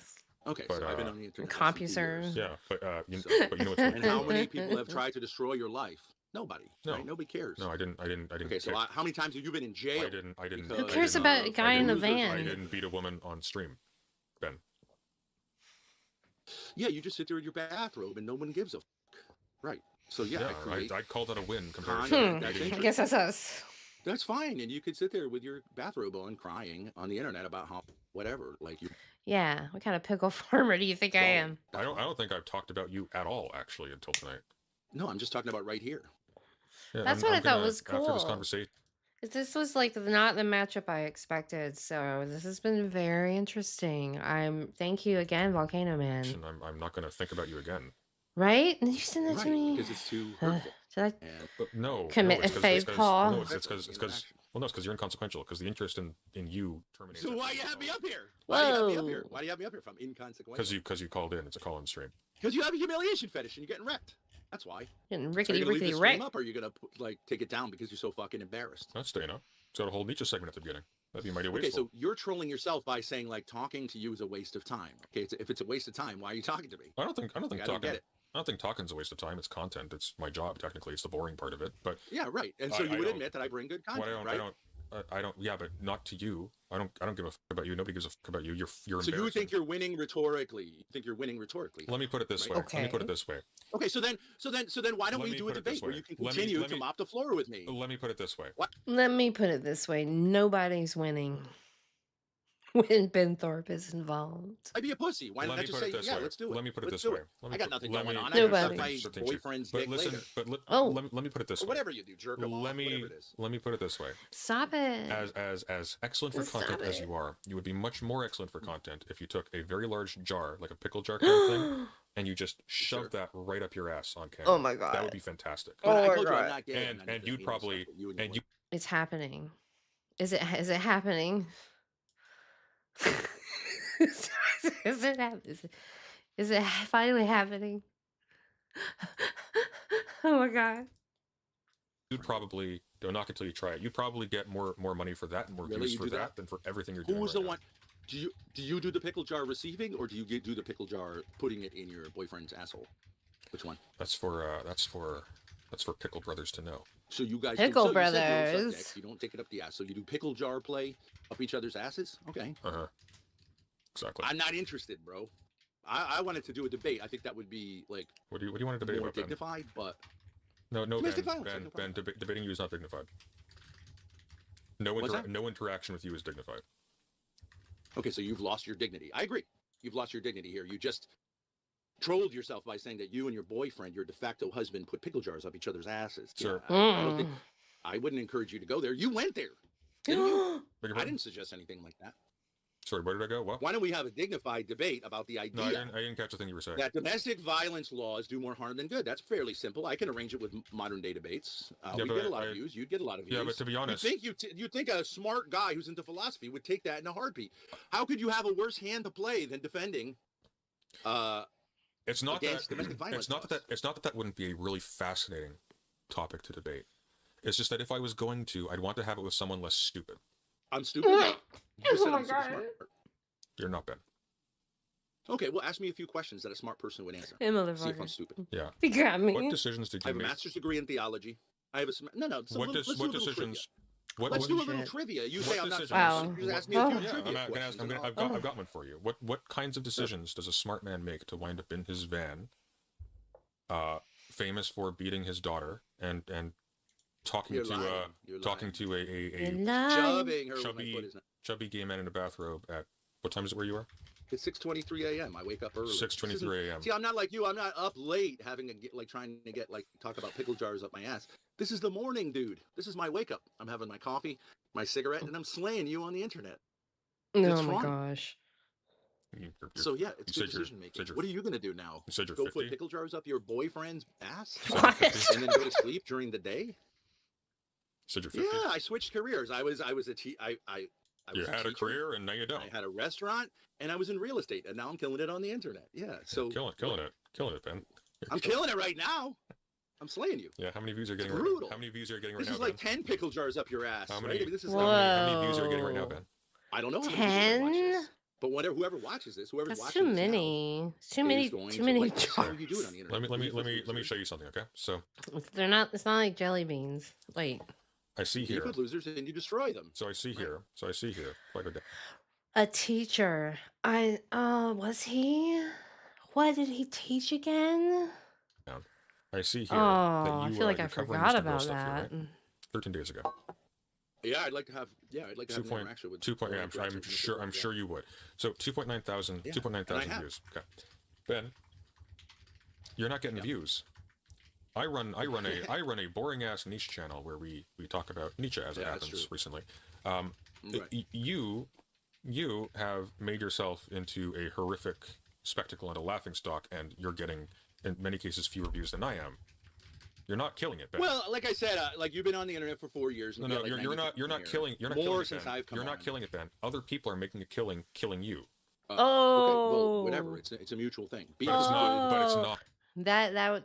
Okay, so I've been on the internet. CompuServe. Yeah, but you know what's and how many people have tried to destroy your life? Nobody. No. Right? Nobody cares. No, I didn't. Okay, so how many times have you been in jail? I didn't. Who cares about a guy in the van? I didn't beat a woman on stream, Ben. Yeah, you just sit there in your bathrobe and no one gives a fuck. Right. So yeah, I call that a win compared to. I guess that's us. That's fine, and you could sit there with your bathrobe on, crying on the internet about how whatever, like you. Yeah, what kind of pickle farmer do you think I am? I don't think I've talked about you at all actually until tonight. No, I'm just talking about right here. Yeah, That's what I thought was cool. After this conversation. This was like not the matchup I expected, so this has been very interesting. Thank you again, Volcano Man. I'm not going to think about you again. Right? Did you send that to me? Because it's too hurtful. Did I commit a fave call? No, it's because you're inconsequential. Because the interest in you terminates. So why you have me up here? Why do you have me up here? Why do you have me up here if I'm inconsequential? Because you called in. It's a call-in stream. Because you have a humiliation fetish and you're getting wrecked. That's why. Getting rickety wrecked. Up, or are you gonna take it down because you're so fucking embarrassed? That's staying up. It's got a whole Nietzsche segment at the beginning. That'd be mighty wasteful. Okay, so you're trolling yourself by saying like talking to you is a waste of time. Okay, if it's a waste of time, why are you talking to me? I don't think I talking. get it. I don't think talking's a waste of time. It's content. It's my job. Technically, it's the boring part of it. But yeah, right. And so you would admit that I bring good content, right? I don't. Yeah, but not to you. I don't give a fuck about you. Nobody gives a fuck about you. You're So you think you're winning rhetorically? You think you're winning rhetorically? Let me put it this way. Okay. Let me put it this way. Okay, so then why don't we do a debate where you can continue to mop the floor with me? Let me put it this way. What? Let me put it this way. Nobody's winning when Ben Thorpe is involved. I'd be a pussy. Why don't I just say, yeah, let's do it? Let me put it this way. I got nothing going on. Nobody. I got my boyfriend's dick later. Let me put it this way. Whatever you do, jerk off, whatever it is. Let me put it this way. Stop it. As excellent for content as you are, you would be much more excellent for content if you took a very large jar, like a pickle jar kind of thing, and you just shoved that right up your ass on camera. Oh my god. That would be fantastic. Oh my god. And you'd probably It's happening. Is it happening? Is it finally happening? Oh my god. You'd probably don't knock until you try it. You'd probably get more money for that and more views for that than for everything you're doing. Who's the now. one? Do you do the pickle jar receiving, or do you do the pickle jar putting it in your boyfriend's asshole? Which one? That's for pickle brothers to know. So you guys pickle brothers. You don't take it up the ass. So you do pickle jar play up each other's asses. Okay. Exactly. I'm not interested, bro. I wanted to do a debate. I think that would be like. What do you want to debate more about? Dignified, Ben? But no, Ben, debating you is not dignified. No interaction with you is dignified. Okay, so you've lost your dignity. I agree. You've lost your dignity here. You just trolled yourself by saying that you and your boyfriend, your de facto husband, put pickle jars up each other's asses. Sure. Yeah, I wouldn't encourage you to go there. You went there. Didn't you? I didn't suggest anything like that. Sorry, where did I go? What? Why don't we have a dignified debate about the idea? No, I didn't catch the thing you were saying. That domestic violence laws do more harm than good. That's fairly simple. I can arrange it with modern day debates. We get a lot of views. You'd get a lot of views. Yeah, but to be honest, you think a smart guy who's into philosophy would take that in a heartbeat? How could you have a worse hand to play than defending? It's not that domestic violence. It's not that wouldn't be a really fascinating topic to debate. It's just that if I was going to, I'd want to have it with someone less stupid. I'm stupid. You said I'm super smart. You're not, Ben. Okay, well, ask me a few questions that a smart person would answer. Hey, See if I'm motherfucker. stupid. Yeah. He grabbed me. What decisions did I you have a make? master's degree in theology. I have a no. Let's What do a little decisions? trivia. Let's do a little trivia. You say I'm not decisions? smart. You ask me a few Yeah, trivia I'm gonna ask. questions. I've got one for you. What kinds of decisions does a smart man make to wind up in his van, famous for beating his daughter and talking You're to lying. You're talking to a Shoving her with my foot is not. chubby gay man in a bathrobe at what time is it where you are? It's 6:23 a.m. I wake up early. 6:23 a.m. See, I'm not like you. I'm not up late having trying to get talk about pickle jars up my ass. This is the morning, dude. This is my wake up. I'm having my coffee, my cigarette, and I'm slaying you on the internet. Oh my gosh. So yeah, it's good decision making. What are you gonna do now? You said you're go 50? put pickle jars up your boyfriend's ass And then go to sleep during the day? Said you're 50? Yeah, I switched careers. I was a You had a career and now you don't. I had a restaurant and I was in real estate and now I'm killing it on the internet. Yeah, so killing it, Ben. I'm killing it right now. I'm slaying you. Yeah, how many views are you getting brutal. How many views are you getting right This now? is like Ben? 10 pickle jars up your ass. How many? Right? This is how many views are you getting right now, Ben? I don't know. How many 10? people watch this, but whoever watches this, whoever's That's watching too this many. now, Too many. is going Too to, many like, that's how jars. you do it on the internet. Let me show you something, okay? So They're not. It's not like jelly beans. Wait. I see You here. put losers and you destroy them. So I see here. Quite a day. A teacher. Was he? What did he teach again? I see here Oh, that I you feel like I you're covering forgot Mr. Gross about stuff here, that. right? 13 days ago. Yeah, I'd like to have. Yeah, I'd like to have an interaction with. 2. I'm sure you would. So 2.9 thousand views. Okay, Ben, you're not getting views. I run a boring ass niche channel where we talk about Nietzsche as it happens recently. You have made yourself into a horrific spectacle and a laughingstock, and you're getting in many cases fewer views than I am. You're not killing it, Ben. Well, like I said, like you've been on the internet for 4 years. And No, you got, you're not killing. You're not more killing it, since Ben. I've come You're not on. killing it, Ben. Other people are making a killing you. Okay, well, whatever. It's a mutual thing. Beef But it's is not. But it's good. not.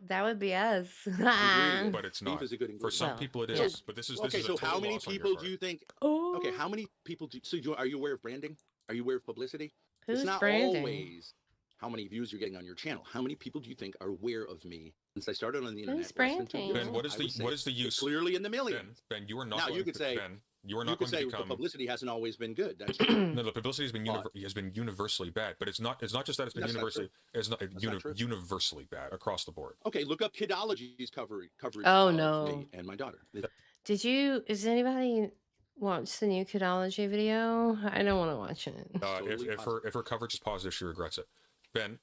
That would be us. But it's not. Beef is a good For some ingredient. people, it is. But this is okay. This is So a total how many loss on your people part. do you think? Oh. Okay, how many people do? So are you aware of branding? Are you aware of publicity? Who's it's not branding? always how many views you're getting on your channel. How many people do you think are aware of me since I started on the internet? Who's less than 2 branding? years Ben, ago? what is the use? It's clearly in the millions. Ben, you are not. Now going you could to, say. Ben, you are not You could going to say become. the publicity hasn't always been good. That's true. No, the publicity has been universally bad, but it's not just that it's been That's not universally. It's not, not true. universally bad across the board. Okay, look up Kidology's coverage Oh, of no. me and my daughter. Does anybody watch the new Kidology video? I don't want to watch it. If her coverage is positive, she regrets it. Ben,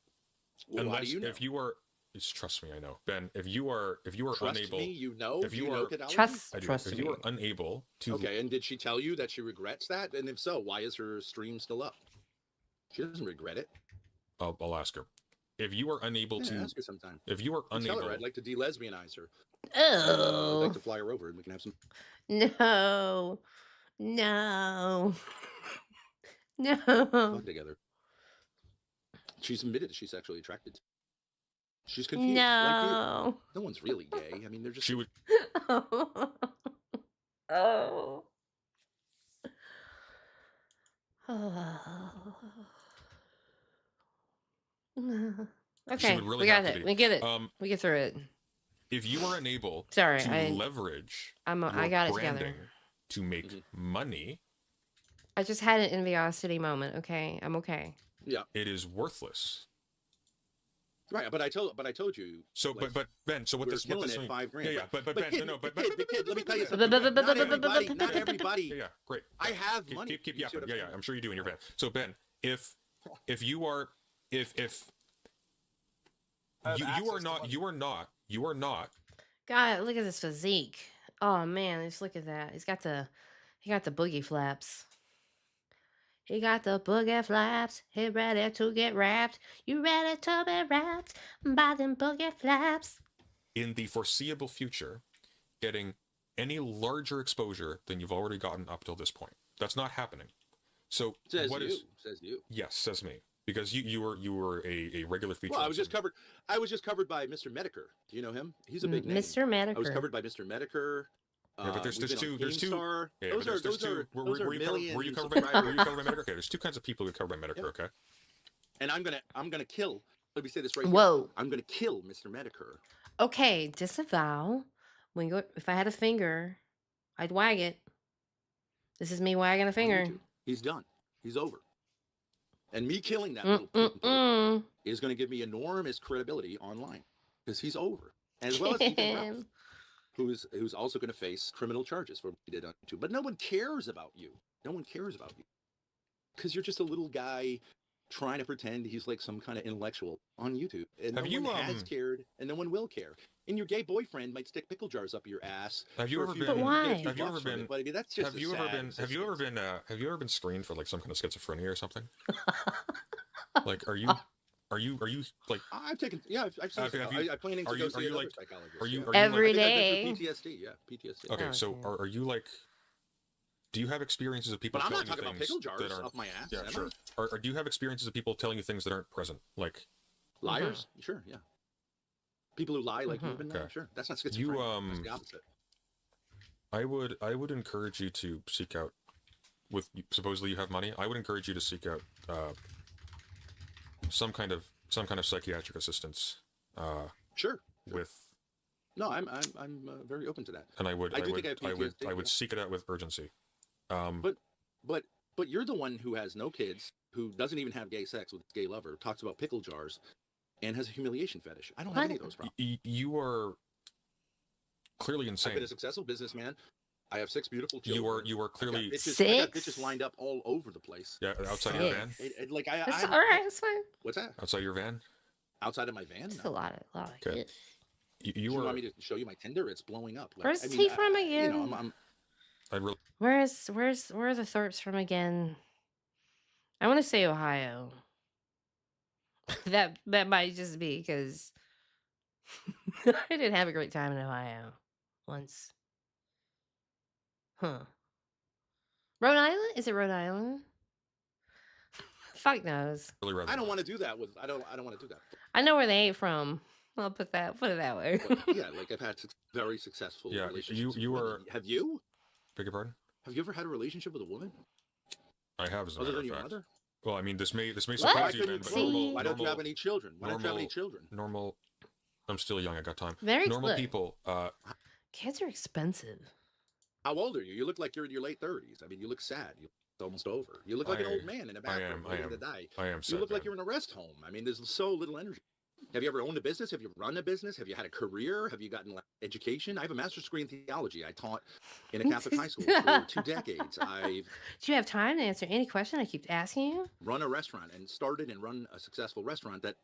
Well, how do you know? if you are, trust me, I know. Ben, if you are Trust unable, me, you know. if Do you you know are Kidology? I do. Trust If you me. are unable to, Okay, and did she tell you that she regrets that? And if so, why is her stream still up? She doesn't regret it. I'll ask her. If you are unable to, ask her sometime. if you are Tell unable, her I'd like to de-lesbianize her. Oh. I'd like to fly her over and we can have some. No. No. No. fun together. She's admitted that she's sexually attracted. She's confused. Like No. you. No one's really gay. I mean, they're just. she would. Oh. Okay, would really we got have to it. be. We get it. We get through it. If you are unable Sorry, to leverage I your got it branding together. to make money, I just had an enviosity moment. Okay, I'm okay. Yeah. it is worthless. Right, but I told you. So, like, but Ben, so what we're this killing this it mean- $5,000. Yeah, but Ben, kid, no, but kid, let me tell you something. Not everybody. Yeah, great. I have money. Keep You see what I'm saying? I'm sure you do in your van. So Ben, if you are if you are not God, look at this physique. Oh man, just look at that. He got the boogie flaps. He got the boogie flaps. He ready to get wrapped. You ready to be wrapped by them boogie flaps? in the foreseeable future getting any larger exposure than you've already gotten up till this point. That's not happening. So Says what you. is Says you. Yes, says me. Because you were a regular feature. Well, I was just covered by Mr. Mediker. Do you know him? He's a big name. Mr. Mediker. I was covered by Mr. Mediker. Yeah, but there's we've been two. on There's two. GameStar. Yeah, Those but are were you covered by subscribers. Medicare? Okay, there's two kinds of people who get covered by Medicare. Okay. And I'm gonna kill. Let me say this right Whoa. here. I'm gonna kill Mr. Medicare. Okay, disavow. If I had a finger, I'd wag it. This is me wagging a finger. He's done. He's over. And me killing that little pimp is going to give me enormous credibility online because he's over, as well as Ethan Ralph, who's also going to face criminal charges for what he did on YouTube. But no one cares about you. No one cares about you because you're just a little guy trying to pretend he's like some kind of intellectual on YouTube. And no one has cared, and no one will care. And your gay boyfriend might stick pickle jars up your ass. Have you ever been? But why? Have you ever been? But I mean, that's just have you ever been screened for like some kind of schizophrenia or something? Like, are you like? I've taken. Yeah, I've seen. I'm planning to go see another psychologist. Are you every day? PTSD. Yeah, PTSD. Okay, so are you like? Do you have experiences of people? But I'm telling not talking you about things pickle jars that aren't, up my ass. Yeah, sure. Or do you have experiences of people telling you things that aren't present, like liars? Sure, yeah. People who lie like you've been there. Sure, that's not schizophrenia. That's the opposite. I would encourage you to seek out. Supposedly you have money. I would encourage you to seek out some kind of psychiatric assistance. Sure. With. No, I'm very open to that. And I would I would seek it out with urgency. But you're the one who has no kids, who doesn't even have gay sex with his gay lover, talks about pickle jars, and has a humiliation fetish. I don't have any of those problems. You are clearly insane. I've been a successful businessman. I have 6 beautiful children. You are clearly I got bitches lined up all over the place. Yeah, outside your van. All right, it's fine. What's that? Outside your van. Outside of my van. It's a lot of okay. You want me to show you my Tinder? It's blowing up. Like, where's he from again? You know, where are the Thorpes from again? I want to say Ohio. that might just be because I didn't have a great time in Ohio once. Huh. Rhode Island? Is it Rhode Island? Fuck knows. I don't want to do that with. I don't want to do that. I know where they ain't from. I'll put it that way. But, yeah, like I've had very successful relationships. You were. Have you? Beg your pardon? Have you ever had a relationship with a woman? I have, as a Other matter than of your fact. mother? Well, I mean, this may surprise you, Ben, but why don't you have any children? Why don't you have any children? Normal. I'm still young. I got time. Normal people. Kids are expensive. How old are you? You look like you're in your late 30s. I mean, you look sad. You're almost over. You look like an old man in a bathroom waiting to die. I am sad. You look like you're in a rest home. I mean, there's so little energy. Have you ever owned a business? Have you run a business? Have you had a career? Have you gotten education? I have a master's degree in theology. I taught in a Catholic high school for 2 decades. I've Do you have time to answer any question I keep asking you? Run a restaurant and started and run a successful restaurant that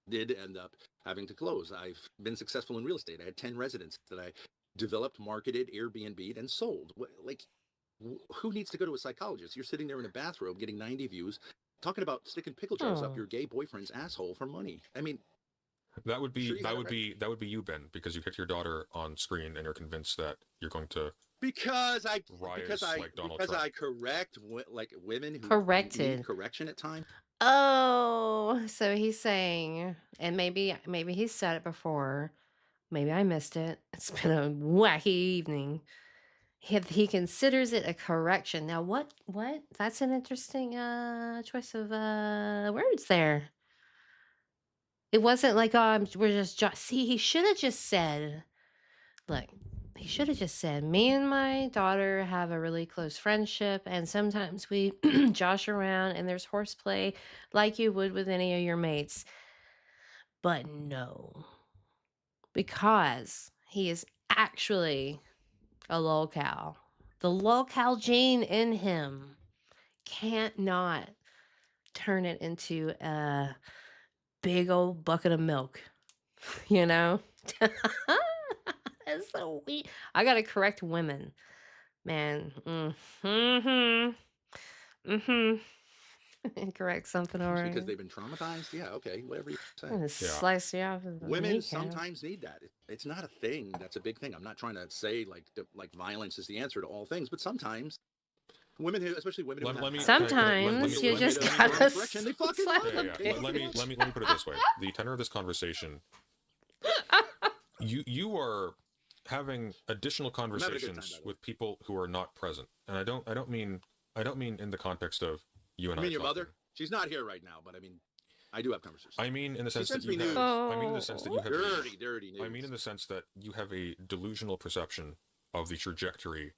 did end up having to close. I've been successful in real estate. I had 10 residences that I developed, marketed, Airbnb'd, and sold. Like, who needs to go to a psychologist? You're sitting there in a bathrobe getting 90 views, talking about sticking pickle jars up your gay boyfriend's asshole for money. I mean, that would be you, Ben, because you hit your daughter on screen and you're convinced that you're going to because I correct like women who need correction at times. Oh, so he's saying, and maybe he's said it before. Maybe I missed it. It's been a wacky evening. He considers it a correction. Now, what? That's an interesting choice of words there. It wasn't like, oh, we're just see, he should have just said, look, he should have just said, me and my daughter have a really close friendship, and sometimes we josh around and there's horseplay like you would with any of your mates. But no, because he is actually a lolcow. The lolcow gene in him can't not turn it into a big old bucket of milk, you know? That's so weird. I gotta correct women, man. Correct something already. Because they've been traumatized? Yeah, okay, whatever you say. Slice you off. Women sometimes need that. It's not a thing. That's a big thing. I'm not trying to say like violence is the answer to all things, but sometimes women, especially women, sometimes you just gotta let me put it this way. The tenor of this conversation, you are having additional conversations with people who are not present, and I don't mean in the context of you and I. You mean your mother? She's not here right now, but I mean, I do have conversations. I mean, in the sense that sends me you have. news. I mean, in the sense that you have. Dirty news. I mean, in the sense that you have a delusional perception of the trajectory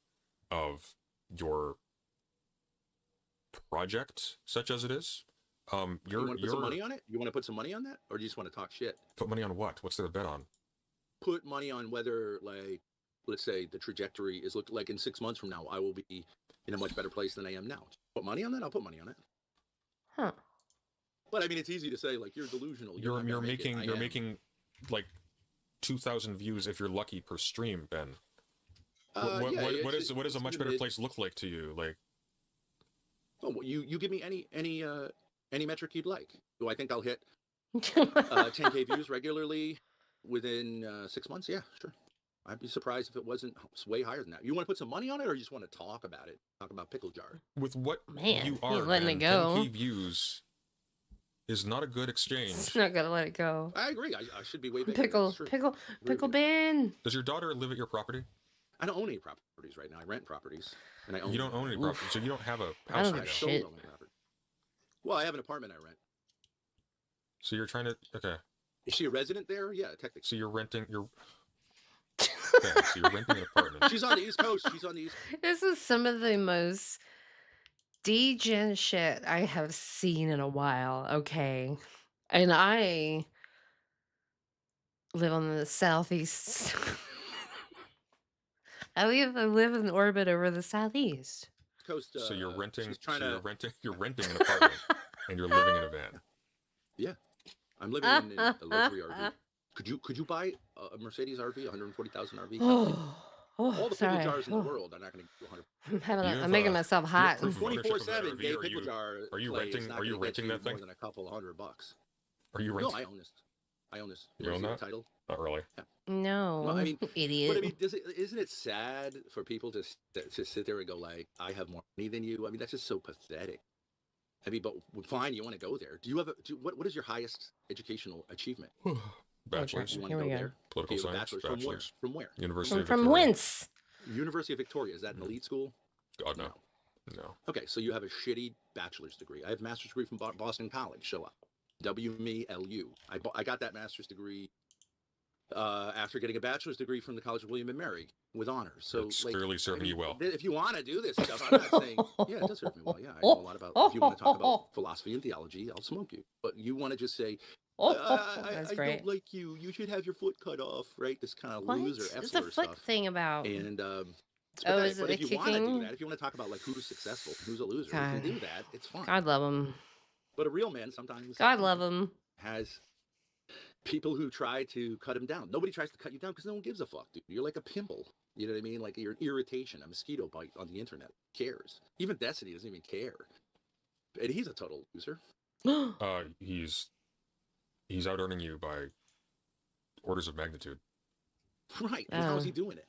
of your project, such as it is. You want to put some money on it? You want to put some money on that, or do you just want to talk shit? Put money on what? What's there to bet on? Put money on whether, like, let's say the trajectory is look like in 6 months from now, I will be in a much better place than I am now. Put money on that? I'll put money on it. Huh. But I mean, it's easy to say, like, you're delusional. You're making like 2,000 views if you're lucky per stream, Ben. What does a much better place look like to you? Like, oh, you give me any metric you'd like. Do I think I'll hit 10K views regularly within 6 months? Yeah, sure. I'd be surprised if it wasn't way higher than that. You want to put some money on it, or you just want to talk about it? Talk about pickle jar. With what Man, you are, letting Ben, it go. 10K views is not a good exchange. It's not gonna let it go. I agree. I should be way bigger. Pickle Ben. Does your daughter live at your property? I don't own any properties right now. I rent properties, and I own. You don't own any property, so you don't have a house I don't right know now. shit. Well, I have an apartment I rent. So you're trying to Is she a resident there? Yeah, technically. So you're renting. Okay, so you're renting an apartment. She's on the East Coast. She's on the East. This is some of the most degen shit I have seen in a while. Okay, and I live on the southeast. I live in orbit over the southeast. Coast. So you're renting. She's trying You're renting an apartment, and you're living in a van. Yeah, I'm living in a luxury RV. Could you buy a Mercedes RV, 140,000 RV? All the pickle jars in the world are not going to give 100. I'm making myself hot. 24/7 gay pickle jar. Are you renting? Are you renting that thing? More than a couple $100. Are you renting? No, I own this. You own that? Title? Not really. Yeah. No, I mean, idiot. But I mean, isn't it sad for people to sit there and go like, "I have more money than you"? I mean, that's just so pathetic. I mean, but fine, you want to go there. Do you have what is your highest educational achievement? Bachelor's. You want to go there? Political Okay, science. bachelor's. From where? University of From Victoria. whence? University of Victoria. Is that an elite school? God, no. No. Okay, so you have a shitty bachelor's degree. I have a master's degree from Boston College. Show up. WME-LU. I got that master's degree after getting a bachelor's degree from the College of William and Mary with honors. So it's clearly serving you well. If you want to do this stuff, I'm not saying, yeah, it does serve me well. Yeah, I know a lot about. If you want to talk about philosophy and theology, I'll smoke you. But you want to just say, I don't like you. You should have your foot cut off, right? This kind of loser What's F-slur the foot stuff. thing about? And is it but the if you want to do kicking? that, if you want to talk about like who's successful, who's a loser, God. you can do that. It's fine. God love him. But a real man sometimes God love him. has people who try to cut him down. Nobody tries to cut you down because no one gives a fuck, dude. You're like a pimple. You know what I mean? Like you're an irritation, a mosquito bite on the internet. Who cares? Even Destiny doesn't even care. And he's a total loser. He's out earning you by orders of magnitude. Right. And how is he doing it?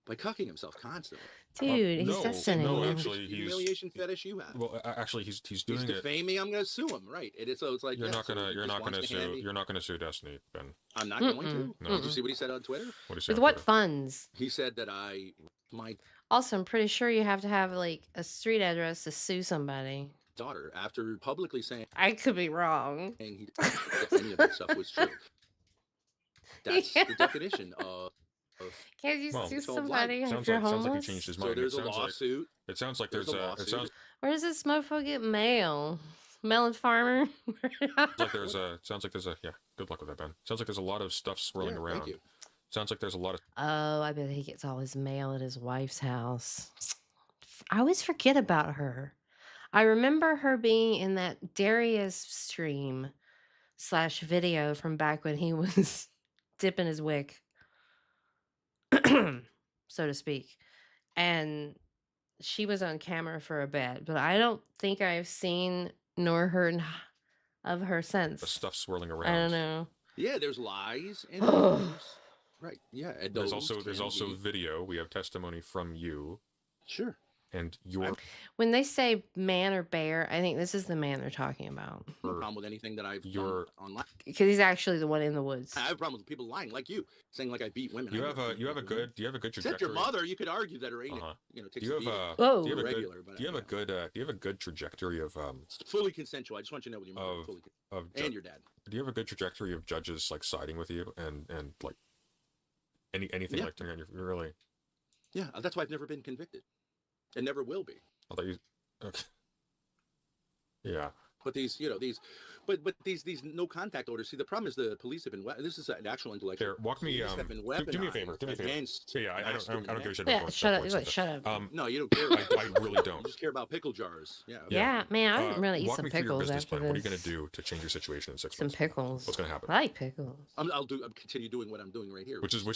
By cucking himself constantly. Dude, he's Destiny. No, actually, he's humiliation fetish you have. Well, actually, he's doing he's defaming me. I'm going to sue him. Right. So it's like you're not gonna sue Destiny, Ben. I'm not going to. No. Did you see what he said on Twitter? What did he say? With what funds? He said that Also, I'm pretty sure you have to have like a street address to sue somebody. Daughter, after publicly saying I could be wrong. He any of that stuff was true. That's the definition of. Can't you sue somebody sounds if you're like homeless? he changed his mind. So there's a lawsuit. It sounds like there's a. It sounds. Where does this mofo get mail? Melon farmer. Sounds like there's a. Yeah. Good luck with that, Ben. Sounds like there's a lot of stuff swirling around. Thank you. Sounds like there's a lot of. Oh, I bet he gets all his mail at his wife's house. I always forget about her. I remember her being in that Darius stream / video from back when he was dipping his wick, so to speak. And she was on camera for a bit, but I don't think I've seen nor heard of her since. The stuff swirling around. I don't know. Yeah, there's lies and rumors. Right. Yeah. And there's also video. We have testimony from you. Sure. and your When they say man or bear, I think this is the man they're talking about. No problem with anything that I've done online. Because he's actually the one in the woods. I have a problem with people lying, like you, saying like I beat women. you I have never a beat you have a women. good do you have a good Except trajectory? your mother, you could argue that her anus, takes Do you have a a do you have a regular, good do you have a good do you have a good trajectory of It's fully consensual. I just want you to know with your mother, fully and your dad. Do you have a good trajectory of judges like siding with you and like anything Yeah. like turning on your really? Yeah, that's why I've never been convicted, and never will be. I thought you. Okay. Yeah. But these, but these no contact orders. See, the problem is the police have been. This is an actual intellectual. Here, walk me. Have been Do me a favor. Do me a favor. against Yeah, I don't give a shit Yeah, about shut up. points Like, and shut stuff. up. No, you don't care. I really don't. You just care about pickle jars. Yeah. Yeah, man, I didn't really eat walk some me through your pickles business after plan. What are you this. gonna do to change your situation in 6 Some months? pickles. What's gonna happen? I like pickles. I'll continue doing what I'm doing right here. Which is what?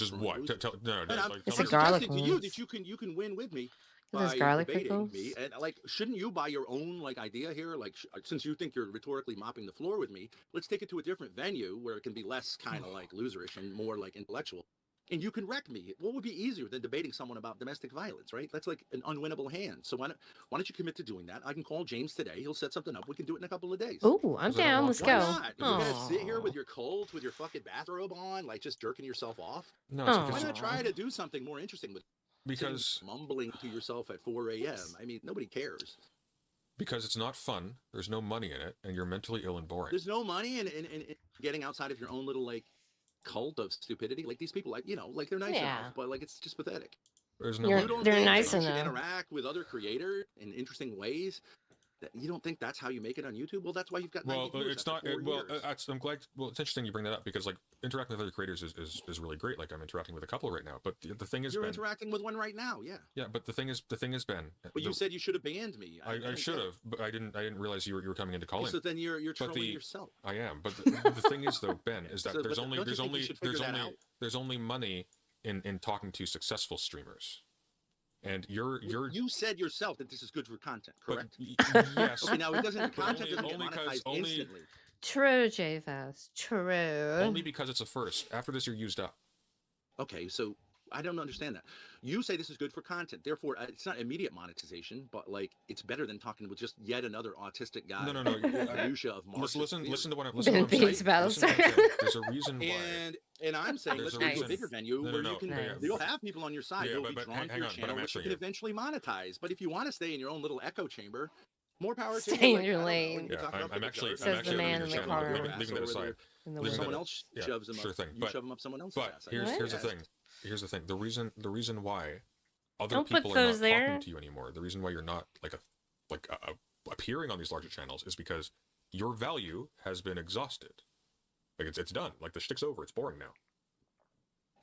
No, And I'm It's tell a me- garlic suggesting to you ones. that you can win with me. Those By garlic debating pickles? me, and like, shouldn't you buy your own like idea here? Like, since you think you're rhetorically mopping the floor with me, let's take it to a different venue where it can be less kind of like loserish and more like intellectual. And you can wreck me. What would be easier than debating someone about domestic violence, right? That's like an unwinnable hand. So why don't you commit to doing that? I can call James today. He'll set something up. We can do it in a couple of days. Ooh, I'm down. Let's Why go. not? You're gonna Aw. sit here with your cold, with your fucking bathrobe on, like just jerking yourself off. No, it's Aw. Why because not try to do something more interesting with because mumbling to yourself at 4 a.m. I mean, nobody cares. it's not fun. There's no money in it, and you're mentally ill and boring. There's no money in getting outside of your own little like cult of stupidity. Like these people, like like they're nice Yeah. enough, but like it's just pathetic. There's no You're- money. You don't they're think nice that you should enough. interact with other creators in interesting ways. That you don't think that's how you make it on YouTube? Well, that's why you've got. 90 Well, viewers it's after not. 4 Well, years. I'm glad. Well, it's interesting you bring that up because like interacting with other creators is really great. Like I'm interacting with a couple right now. But the thing is, You're Ben. interacting with one right now, yeah. Yeah, but the thing is, Ben. But you said you should have banned me. I should have, but I didn't realize you were coming into calling. So then you're But trolling yourself. I am, but the thing is though, Ben, is that So, there's but only don't you think you should figure that out? there's only money in talking to successful streamers, and You said yourself that this is good for content, but correct? yes. Okay, now it doesn't. But Content doesn't only get 'cause- monetized only- instantly. True, JFS. True. Only because it's a first. After this, you're used up. Okay, so I don't understand that. You say this is good for content, therefore it's not immediate monetization, but like it's better than talking with just yet another autistic guy. No. Minutia of Marxist Listen theory. to what I'm Ben saying. Pete's battle Listen to what I'm saying. There's a reason why. And I'm saying There's let's a go to a reason. bigger venue No, where no, you can yeah. you'll have people on your side Yeah, who'll but be drawn hang to your on, but channel, I'm which you answering can you. eventually monetize. But if you want to stay in your own little echo chamber, more power to Stay you. in your I don't know, lane. when you Yeah, talk about I'm pickle actually jars. Says the leaving man your in the channel, car. leaving that aside. In the Leaving Someone that- else yeah, shoves them sure up. thing. You But shove them up someone else's But ass. here's the Yeah. thing. Here's the thing. The reason why other Don't put people are not those there. talking to you anymore. The reason why you're not appearing on these larger channels is because your value has been exhausted. Like it's done. Like the shtick's over. It's boring now.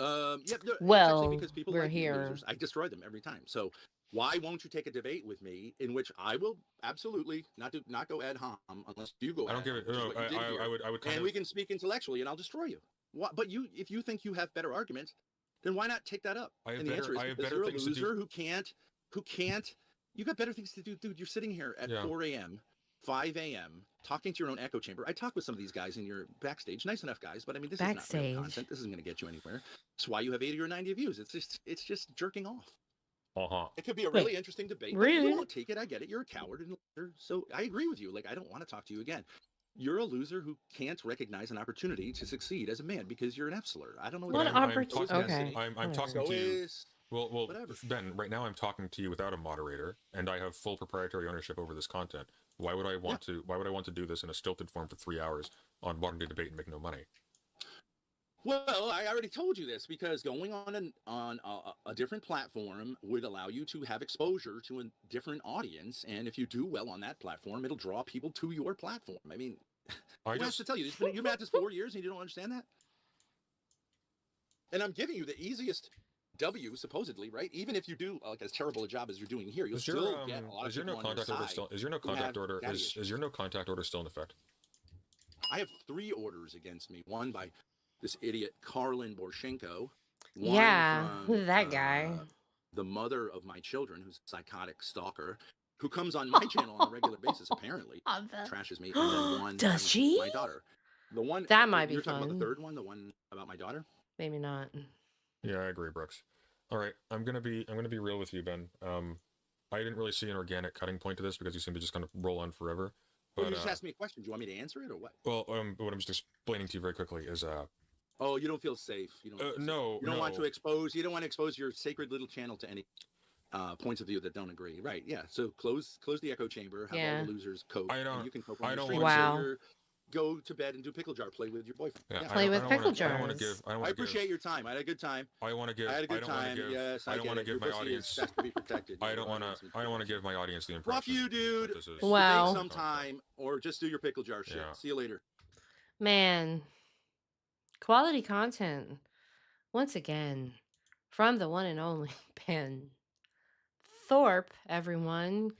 Yeah, no, it's Well, actually because people we're like these here. losers. I destroy them every time. So why won't you take a debate with me in which I will absolutely not go ad hom unless you go. I don't ad give hom, it. which is No, what you did here. I would kind And of. we can speak intellectually, and I'll destroy you. What? But if you think you have better arguments, then why not take that up? I have And the better- answer is I have because better you're a things to do. loser who can't. You got better things to do, dude. You're sitting here at Yeah. 4 a.m., 5 a.m., talking to your own echo chamber. I talk with some of these guys in your backstage, nice enough guys, but I mean, this is not Backstage. real content. This isn't going to get you anywhere. That's why you have 80 or 90 views. It's just jerking off. It could be a Wait, really interesting debate. But really? you won't take it. I get it. You're a coward, and a loser. So I agree with you. Like I don't want to talk to you again. You're a loser who can't recognize an opportunity to succeed as a man because you're an F-slur. I don't know What you're opportunity? doing. Okay. I'm talking So to you. is Well, whatever. Ben, right now I'm talking to you without a moderator, and I have full proprietary ownership over this content. Why would I want to? Why would I want to do this in a stilted form for 3 hours on modern day debate and make no money? Well, I already told you this because going on a different platform would allow you to have exposure to a different audience, and if you do well on that platform, it'll draw people to your platform. I mean, who has to tell you? You've been at this 4 years and you don't understand that? And I'm giving you the easiest W, supposedly, right? Even if you do like as terrible a job as you're doing here, you'll still get a lot of is your people no on your contact order side still? Is your no who have contact order? daddy Is issues. your no contact order still in effect? I have 3 orders against me. One by this idiot Karlin Borshenko. Yeah, who's that guy? The mother of my children, who's a psychotic stalker, who comes on my channel on a regular basis, apparently. Trashes me. And then one Does by she? my daughter. The one That might be you're talking about fun. the third one, the one about my daughter? Maybe not. Yeah, I agree, Brooks. All right, I'm gonna be real with you, Ben. I didn't really see an organic cutting point to this because you seem to just kind of roll on forever. Well, But you just asked me a question. Do you want me to answer it or what? well, what I'm just explaining to you very quickly is oh, you don't feel safe. You don't. Feel no, safe. You don't want no. to expose. You don't want to expose your sacred little channel to any points of view that don't agree. Right? Yeah. So close the echo chamber. Have all the losers cope. And you can cope on the stream. Wow. Go to bed and do pickle jar play with your boyfriend. Yeah, play with pickle jars. I appreciate your time. I had a good time. I want to give. I had a good time. Yes, I don't want to give my audience. Has to be protected. I don't want to give my audience the impression. Fuck you, dude. Wow. Take some time, or just do your pickle jar shit. Yeah. See you later. Man, quality content once again from the one and only Ben Thorpe. Everyone,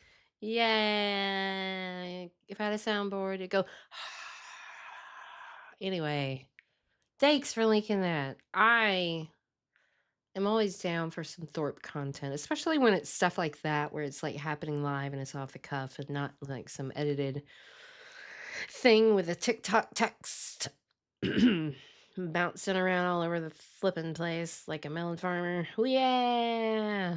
yeah. If I had a soundboard, it'd go. Anyway, thanks for linking that. I am always down for some Thorpe content, especially when it's stuff like that, where it's like happening live and it's off the cuff and not like some edited thing with a TikTok text bouncing around all over the flippin' place like a melon farmer. Ooh, yeah.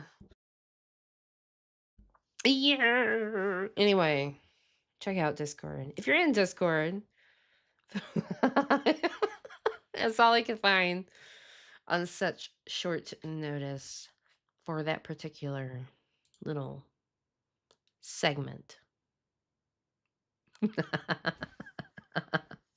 Yeah. Anyway, check out Discord. If you're in Discord, that's all I could find on such short notice for that particular little segment.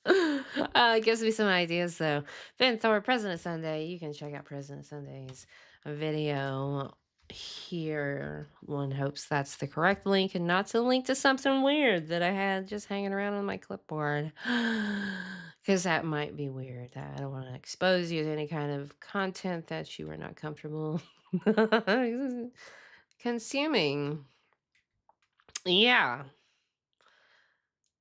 It gives me some ideas though. Ben Thor, President Sunday. You can check out President Sunday's video here. One hopes that's the correct link and not to link to something weird that I had just hanging around on my clipboard. Because that might be weird. I don't want to expose you to any kind of content that you are not comfortable consuming. Yeah.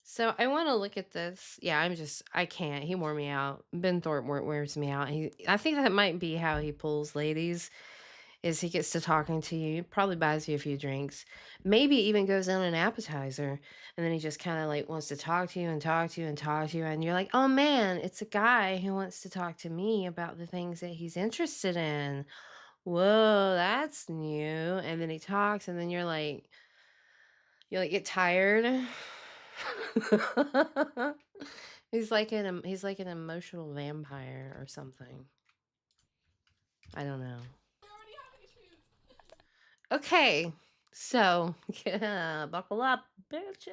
So I want to look at this. Yeah, I can't. He wore me out. Ben Thorpe wears me out. I think that might be how he pulls ladies, is he gets to talking to you, probably buys you a few drinks, maybe even goes in an appetizer, and then he just kind of like wants to talk to you and talk to you and talk to you, and you're like, oh man, it's a guy who wants to talk to me about the things that he's interested in. Whoa, that's new. And then he talks, and then you get tired. He's like an emotional vampire or something. I don't know. Okay, so buckle up, bitches.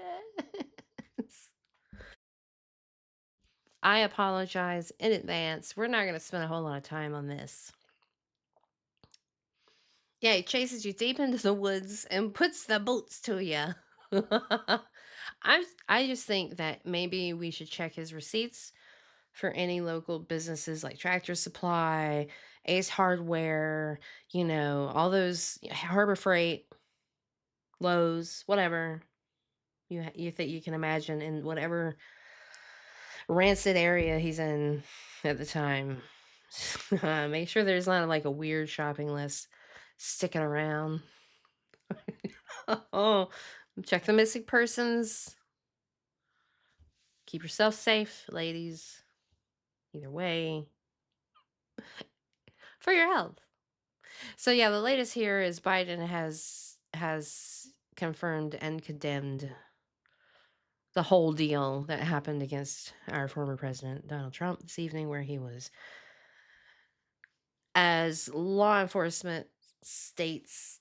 I apologize in advance. We're not going to spend a whole lot of time on this. Yeah, he chases you deep into the woods and puts the boots to you. I just think that maybe we should check his receipts for any local businesses like Tractor Supply, Ace Hardware, all those, Harbor Freight, Lowe's, whatever you think you can imagine in whatever rancid area he's in at the time. Make sure there's not like a weird shopping list sticking around. Oh, check the missing persons. Keep yourself safe, ladies. Either way, for your health. So yeah, the latest here is Biden has confirmed and condemned the whole deal that happened against our former president Donald Trump this evening, where he was, as law enforcement states,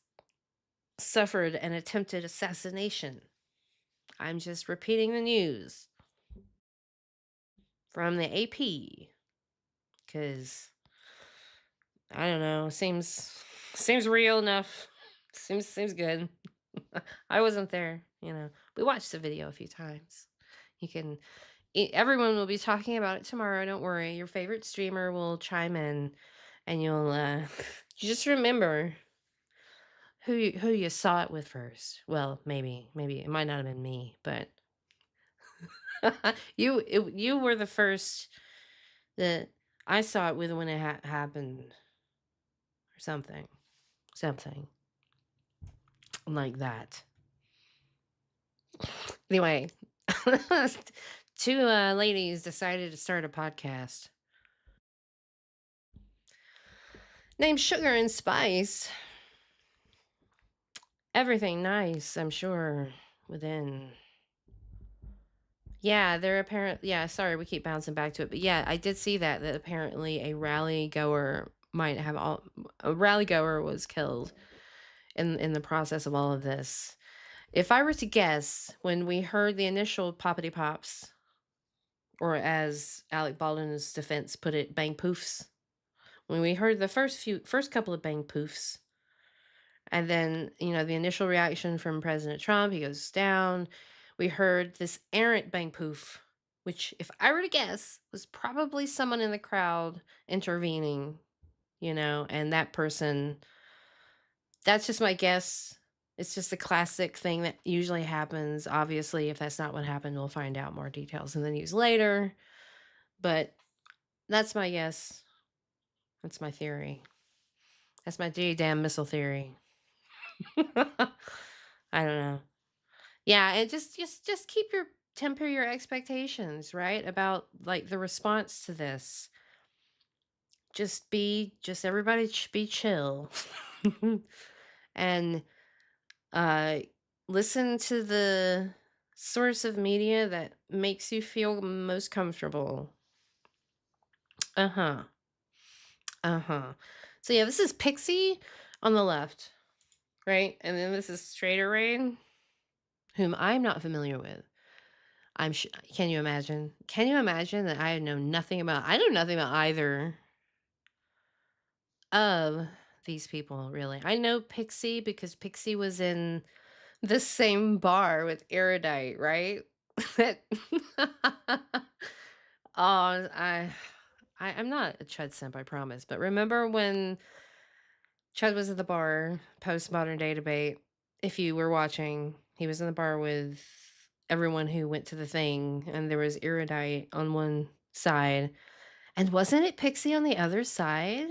suffered an attempted assassination. I'm just repeating the news from the AP because I don't know, seems real enough. Seems good. I wasn't there, We watched the video a few times. Everyone will be talking about it tomorrow. Don't worry. Your favorite streamer will chime in, and you'll you just remember who you saw it with first. Well, maybe it might not have been me, but you were the first that I saw it with when it happened, or something like that. Anyway, two ladies decided to start a podcast named Sugar and Spice, Everything nice, I'm sure, within. Yeah, they're apparent. Yeah, sorry, we keep bouncing back to it, but yeah, I did see that apparently a rally goer was killed in the process of all of this. If I were to guess, when we heard the initial poppity pops, or as Alec Baldwin's defense put it, bang poofs, when we heard the first couple of bang poofs, and then, the initial reaction from President Trump, he goes down. We heard this errant bang poof, which, if I were to guess, was probably someone in the crowd intervening, and that person, that's just my guess. It's just a classic thing that usually happens. Obviously, if that's not what happened, we'll find out more details in the news later. But that's my guess. That's my theory. That's my damn missile theory. I don't know. Yeah, and just temper your expectations, right? About like the response to this. Just everybody be chill. And listen to the source of media that makes you feel most comfortable. Uh-huh. So yeah, this is Pixie on the left, right? And then this is Straighter Rain, whom I'm not familiar with. Can you imagine? Can you imagine that I know nothing about either of these people, really. I know Pixie because Pixie was in the same bar with Erudite, right? Oh, I'm not a Chud simp, I promise. But remember when Chud was at the bar, postmodern day debate? If you were watching, he was in the bar with everyone who went to the thing, and there was Erudite on one side. And wasn't it Pixie on the other side?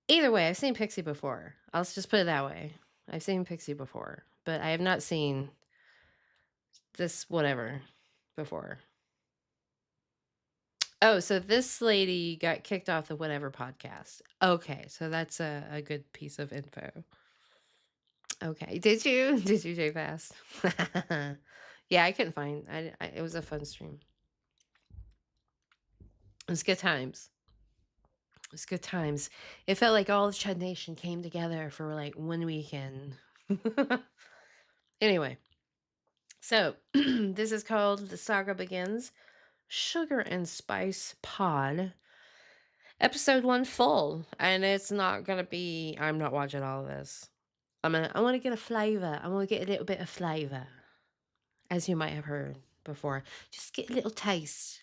Either way, I've seen Pixie before. I'll just put it that way. I've seen Pixie before, but I have not seen this whatever before. Oh, so this lady got kicked off the whatever podcast. Okay, so that's a good piece of info. Okay, did you J Fast? Yeah, I couldn't find. It was a fun stream. It was good times. It was good times. It felt like all of Chud Nation came together for like one weekend. Anyway, so this is called The Saga Begins, Sugar and Spice Pod, episode 1 full, and it's not gonna be. I'm not watching all of this. I want to get a flavor. I want to get a little bit of flavor, as you might have heard before. Just get a little taste.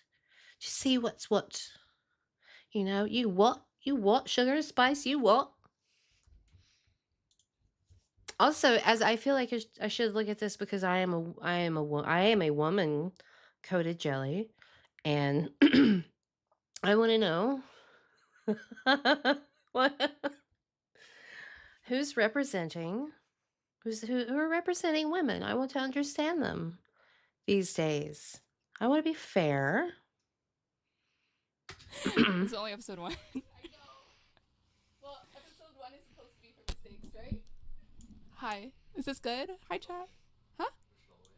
Just see what's what. You what? You what? Sugar and spice? You what? Also, as I feel like I should look at this because I am a woman coated jelly, and I want to know what who's representing who are representing women. I want to understand them these days. I want to be fair. It's only episode 1. I know. Well, episode 1 is supposed to be for mistakes, right? Hi. Is this good? Hi, chat. Huh?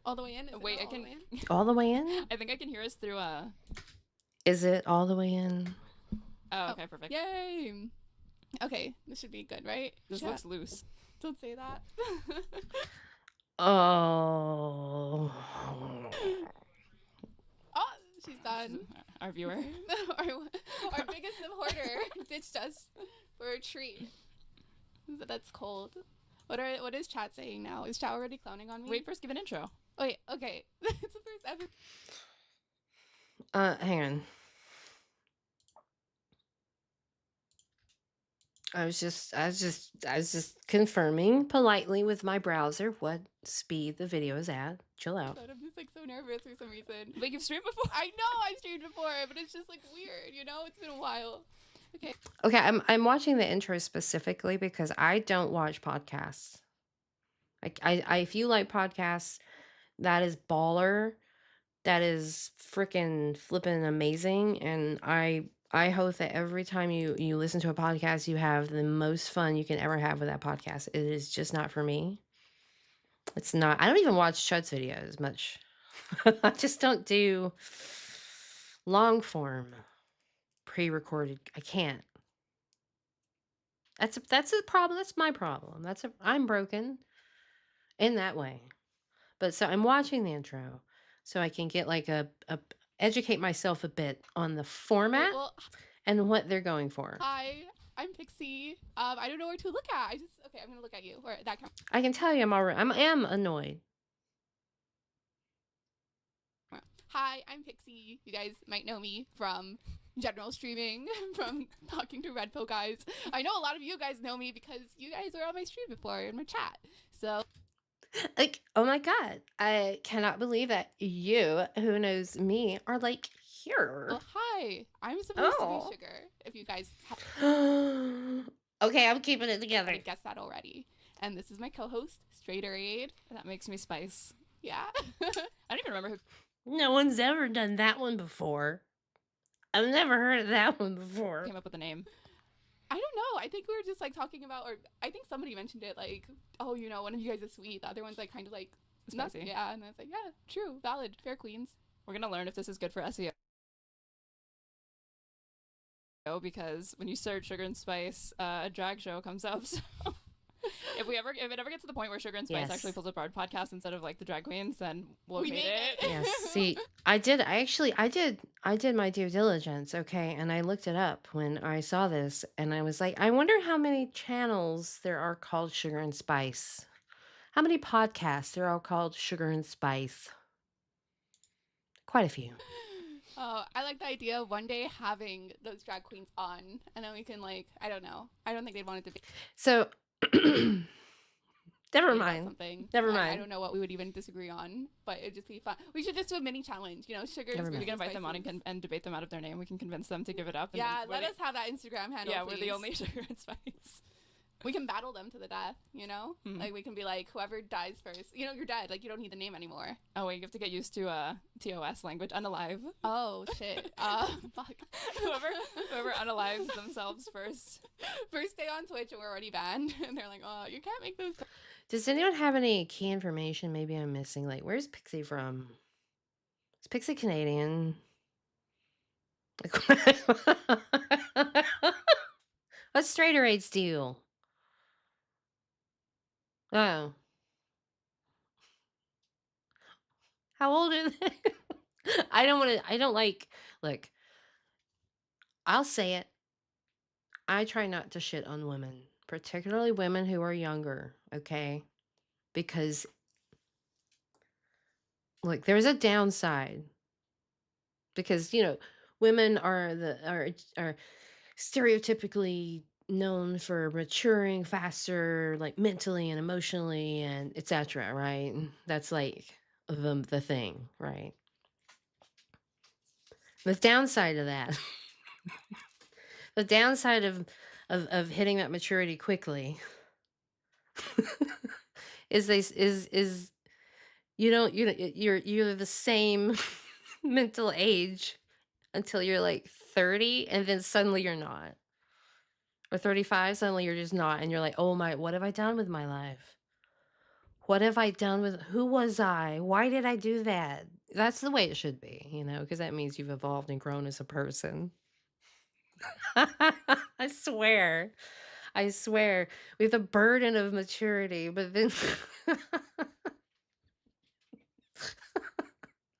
All the way in? Wait, I can. All the way in? I think I can hear us through Is it all the way in? Oh, okay, perfect. Yay! Okay, this should be good, right? This looks loose. Don't say that. Oh. Oh, she's done. Our viewer. our biggest supporter ditched us for a treat. That's cold. What is chat saying now? Is chat already clowning on me? Wait, first give an intro. Oh, wait, okay. It's the first episode. Hang on. I was just confirming politely with my browser what speed the video is at. Chill out. I'm just like so nervous for some reason. But you've streamed before? I know I've streamed before, but it's just like weird, It's been a while. Okay. Okay, I'm watching the intro specifically because I don't watch podcasts. Like I if you like podcasts, that is baller. That is freaking flippin' amazing, and I I hope that every time you listen to a podcast, you have the most fun you can ever have with that podcast. It is just not for me. It's not. I don't even watch Chud's videos much. I just don't do long form pre-recorded. I can't. That's a problem. That's my problem. I'm broken in that way. But so I'm watching the intro so I can get like a educate myself a bit on the format and what they're going for. Hi, I'm Pixie. I don't know where to look at. I'm gonna look at you or that camera. I can tell you I am annoyed. Hi, I'm Pixie. You guys might know me from general streaming, from talking to Red Pill guys. I know a lot of you guys know me because you guys were on my stream before in my chat. So, like, oh my god, I cannot believe that you, who knows me, are like here. Well, hi, I'm supposed to be Sugar. If you guys okay, I'm keeping it together. I guessed that already. And this is my co-host, Straighterade. That makes me Spice. Yeah. I don't even remember who. No one's ever done that one before. I've never heard of that one before. Came up with the name. I don't know. I think we were just like talking about, or I think somebody mentioned it, like, oh, you know, one of you guys is sweet. The other one's like kind of like spicy. Yeah, and then it's like, yeah, true, valid, fair queens. We're gonna learn if this is good for SEO. Because when you search Sugar and Spice, a drag show comes up. So if it ever gets to the point where Sugar and Spice actually pulls up our podcast instead of like the drag queens, then we made it. Yes. See, I did my due diligence, okay, and I looked it up when I saw this, and I was like, I wonder how many channels there are called Sugar and Spice. How many podcasts there are called Sugar and Spice? Quite a few. Oh, I like the idea of one day having those drag queens on, and then we can like, I don't know. I don't think they'd want it to be. So, never mind. Something. Never mind. I don't know what we would even disagree on, but it'd just be fun. We should just do a mini challenge, you know, Sugar. We can invite them on and debate them out of their name. We can convince them to give it up. Yeah, let us have that Instagram handle. Yeah, please. we're the only Sugar and Spice. We can battle them to the death, you know? Mm-hmm. Like, we can be like, whoever dies first. You know, you're dead. Like, you don't need the name anymore. Oh, wait, you have to get used to TOS language. Unalive. Oh, shit. Fuck. Whoever unalives themselves first. First day on Twitch, and we're already banned. And they're like, oh, you can't make those. Does anyone have any key information maybe I'm missing? Like, where's Pixie from? Is Pixie Canadian? What's Straighter Aid's deal? Oh. How old are they? I don't like, look, I'll say it. I try not to shit on women, particularly women who are younger, okay? Because, look, there's a downside. Because, you know, women are stereotypically known for maturing faster, like mentally and emotionally and etc., right? That's like the thing, right? The downside of that, the downside of hitting that maturity quickly is you're the same mental age until you're like 30, and then suddenly you're not. Or 35, suddenly you're just not, and you're like, oh my, what have I done with my life? What have I done with, who was I? Why did I do that? That's the way it should be, you know, because that means you've evolved and grown as a person. I swear. We have the burden of maturity, but then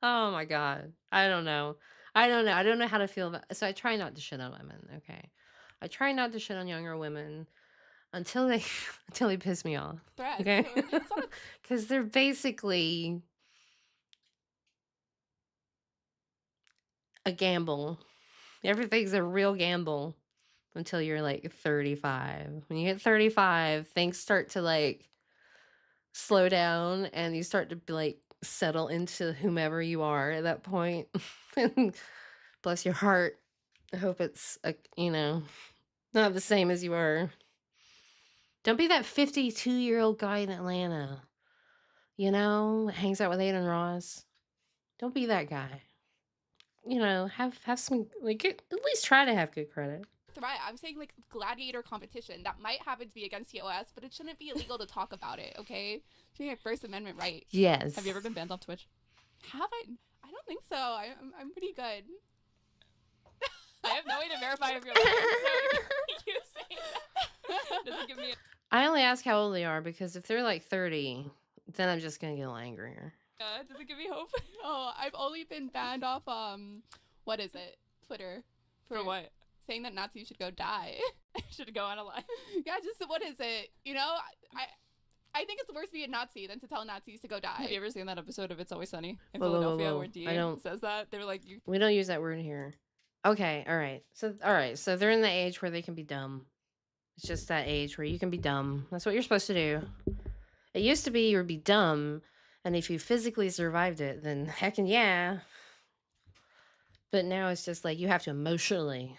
oh my God. I don't know. I don't know how to feel about, so I try not to shit on women, okay? I try not to shit on younger women until they piss me off. Okay? Because they're basically a gamble. Everything's a real gamble until you're like 35. When you hit 35, things start to like slow down, and you start to be like settle into whomever you are at that point. And bless your heart. I hope it's not the same as you were. Don't be that 52-year-old guy in Atlanta, hangs out with Aiden Ross. Don't be that guy. have some like at least try to have good credit. Right. I'm saying like gladiator competition that might happen to be against TOS, but it shouldn't be illegal to talk about it. Okay, it should be a First Amendment right. Yes. Have you ever been banned off Twitch? Have I? I don't think so. I'm pretty good. I have no way to verify if you're lying, so you saying that doesn't give me. I only ask how old they are because if they're like 30, then I'm just gonna get a little angrier. Does it give me hope? Oh, I've only been banned off what is it? Twitter. For what? Saying that Nazis should go die. Should go on a lie. Yeah, just what is it? You know, I think it's worse to be a Nazi than to tell Nazis to go die. Have you ever seen that episode of It's Always Sunny in Whoa, whoa, Philadelphia whoa. where Dee I don't- says that? They were like, We don't use that word here. Okay, all right. So they're in the age where they can be dumb. It's just that age where you can be dumb. That's what you're supposed to do. It used to be you would be dumb, and if you physically survived it, then heckin' yeah. But now it's just like you have to emotionally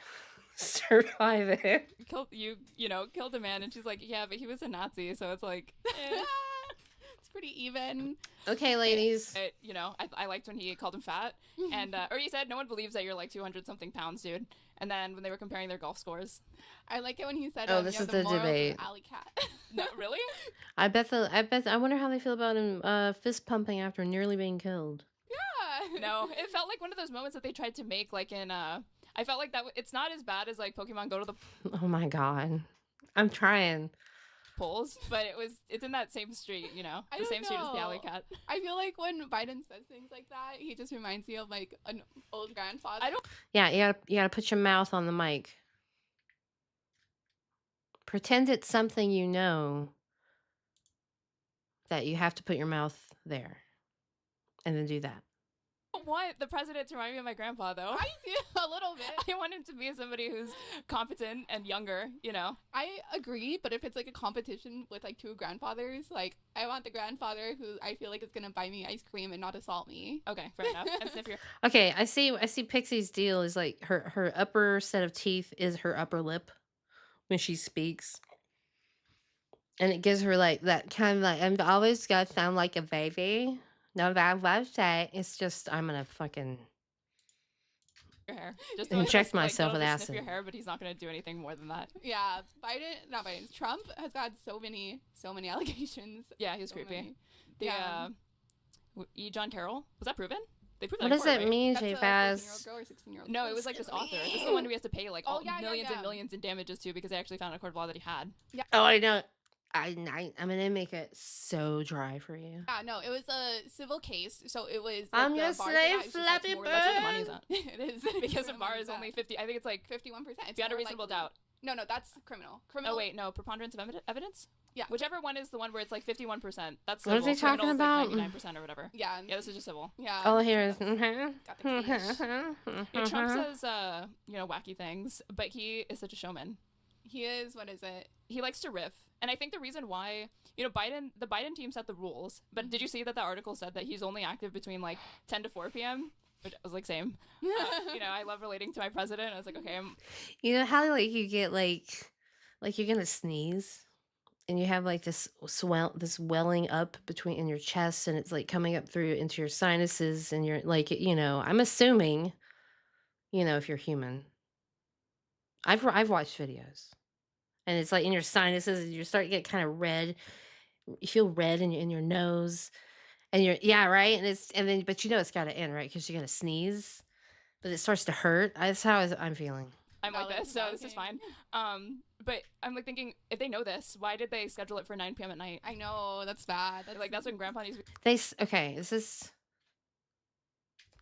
survive it. killed a man, and she's like, yeah, but he was a Nazi, so it's like, It's pretty even. Okay, ladies. I liked when he called him fat, and or he said no one believes that you're like 200 something pounds, dude. And then when they were comparing their golf scores, I like it when he said, Oh, this you is have the morals of debate. an alley cat. no, really? I wonder how they feel about him fist pumping after nearly being killed. Yeah. No, it felt like one of those moments that they tried to make, like in I felt like that it's not as bad as like Pokemon Go to the Oh my god. I'm trying. polls, but it's in that same street, I the don't same street as the know. alley cat. I feel like when Biden says things like that, he just reminds me of like an old grandfather. I don't. Yeah, you gotta put your mouth on the mic. Pretend it's something you know that you have to put your mouth there. And then do that. I want the president to remind me of my grandpa, though. I do a little bit. I want him to be somebody who's competent and younger, I agree, but if it's like a competition with like two grandfathers, like I want the grandfather who I feel like is gonna buy me ice cream and not assault me. Okay, fair enough. And sniff your. Okay, I see Pixie's deal is like her upper set of teeth is her upper lip when she speaks. And it gives her like that kind of like I'm always gonna sound like a baby. No, that website. It's just I'm gonna fucking Your hair. Just inject go myself to with sniff your acid. hair, but he's not going to do anything more than that. Yeah, Trump has got so many allegations. Yeah, he's So creepy. many. The Yeah. E. John Carroll, was that proven? They proved What that in does court, that right? mean, That's a J-Faz? 14-year-old girl or 16-year-old. No, it was like this author. This is the one we have to pay like all yeah, millions yeah. and millions in damages to because they actually found a court of law that he had. Yeah. Oh, I know. I'm gonna make it so dry for you. Yeah, no, it was a civil case, so it was. I'm the your bar slave, for that is just, like, Flappy more- That's where the Bird. money's at. It is Because the bar is only 50. I think it's like 51%. It's beyond a more reasonable likely. doubt. No, that's criminal. Oh wait, no, preponderance of evidence. Yeah. Whichever one is the one where it's like 51%. That's What is civil. he talking Criminal's about? like 99% or whatever. Yeah. Yeah, this is just civil. Yeah. Oh, here. Got the case. Trump says wacky things, but he is such a showman. He is. What is it? He likes to riff, and I think the reason why the Biden team set the rules. But did you see that the article said that he's only active between like 10 to 4 p.m. Which I was like, same. I love relating to my president. I was like, okay, You know how like you get like you're gonna sneeze and you have like this welling up between in your chest and it's like coming up through into your sinuses and you're like I'm assuming if you're human. I've watched videos and it's like in your sinuses and you start to get kind of red. You feel red in your nose and right and then but it's got to end right because you're gonna sneeze but it starts to hurt. That's how I'm feeling. I'm like this, so this is fine. But I'm like thinking, if they know this, why did they schedule it for 9 p.m. at night? I know, that's bad. That's when Grandpa needs to be. Okay,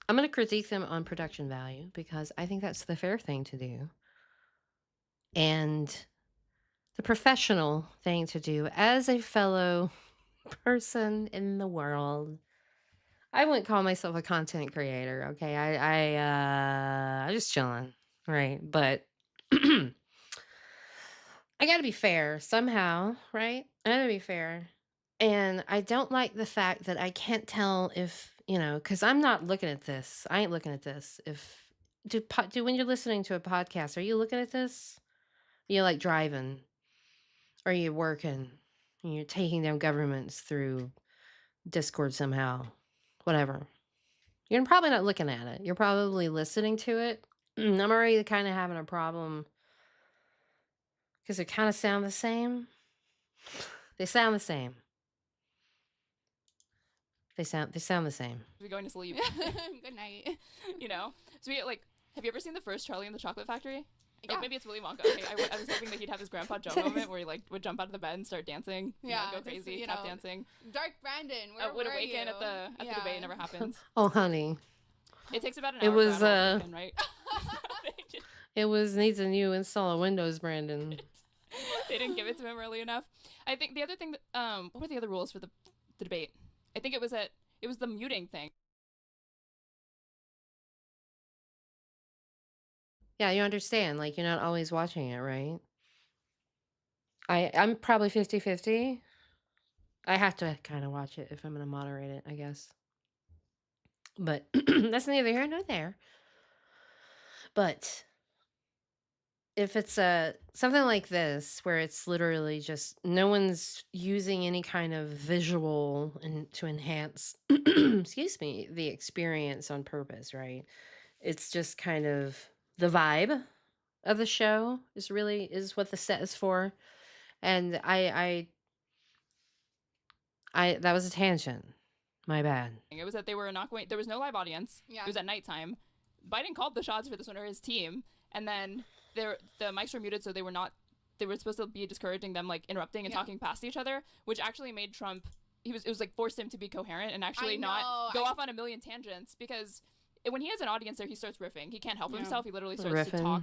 I'm going to critique them on production value because I think that's the fair thing to do. And the professional thing to do as a fellow person in the world. I wouldn't call myself a content creator, okay? I just chilling, right? But I got to be fair somehow, right? I got to be fair. And I don't like the fact that I can't tell if, because I'm not looking at this. I ain't looking at this. When you're listening to a podcast, are you looking at this? Are you like driving? Or are you working? And you're taking down governments through Discord somehow? Whatever. You're probably not looking at it. You're probably listening to it. I'm already kind of having a problem because they kind of sound the same. They sound the same. They sound the same. We're going to sleep. Good night. You know? So we like, have you ever seen the first Charlie and the Chocolate Factory? Yeah. Oh, maybe it's Willy Wonka. Okay, I was hoping that he'd have his Grandpa Joe moment where he like would jump out of the bed and start dancing. Yeah, go crazy, tap dancing. Dark Brandon, would where awaken are at the debate. It never happens. Oh, honey. It takes about an It hour. was for awaken, right? It was needs a new install of Windows, Brandon. They didn't give it to him early enough. I think the other thing that what were the other rules for the debate? I think it was the muting thing. Yeah, you understand. Like, you're not always watching it, right? I'm probably 50-50. I have to kind of watch it if I'm going to moderate it, I guess. But that's neither here nor there. But if it's something like this, where it's literally just no one's using any kind of visual to enhance, excuse me, the experience on purpose, right? It's just kind of the vibe of the show is what the set is for. And I that was a tangent. My bad. It was that they were not going. There was no live audience. Yeah. It was at nighttime. Biden called the shots for this one, or his team, and then the mics were muted, so they were not. They were supposed to be discouraging them, like interrupting and talking past each other, which actually made Trump. It was like forced him to be coherent and actually not go off on a million tangents, because when he has an audience there, he starts riffing. He can't help himself. He literally starts to talk.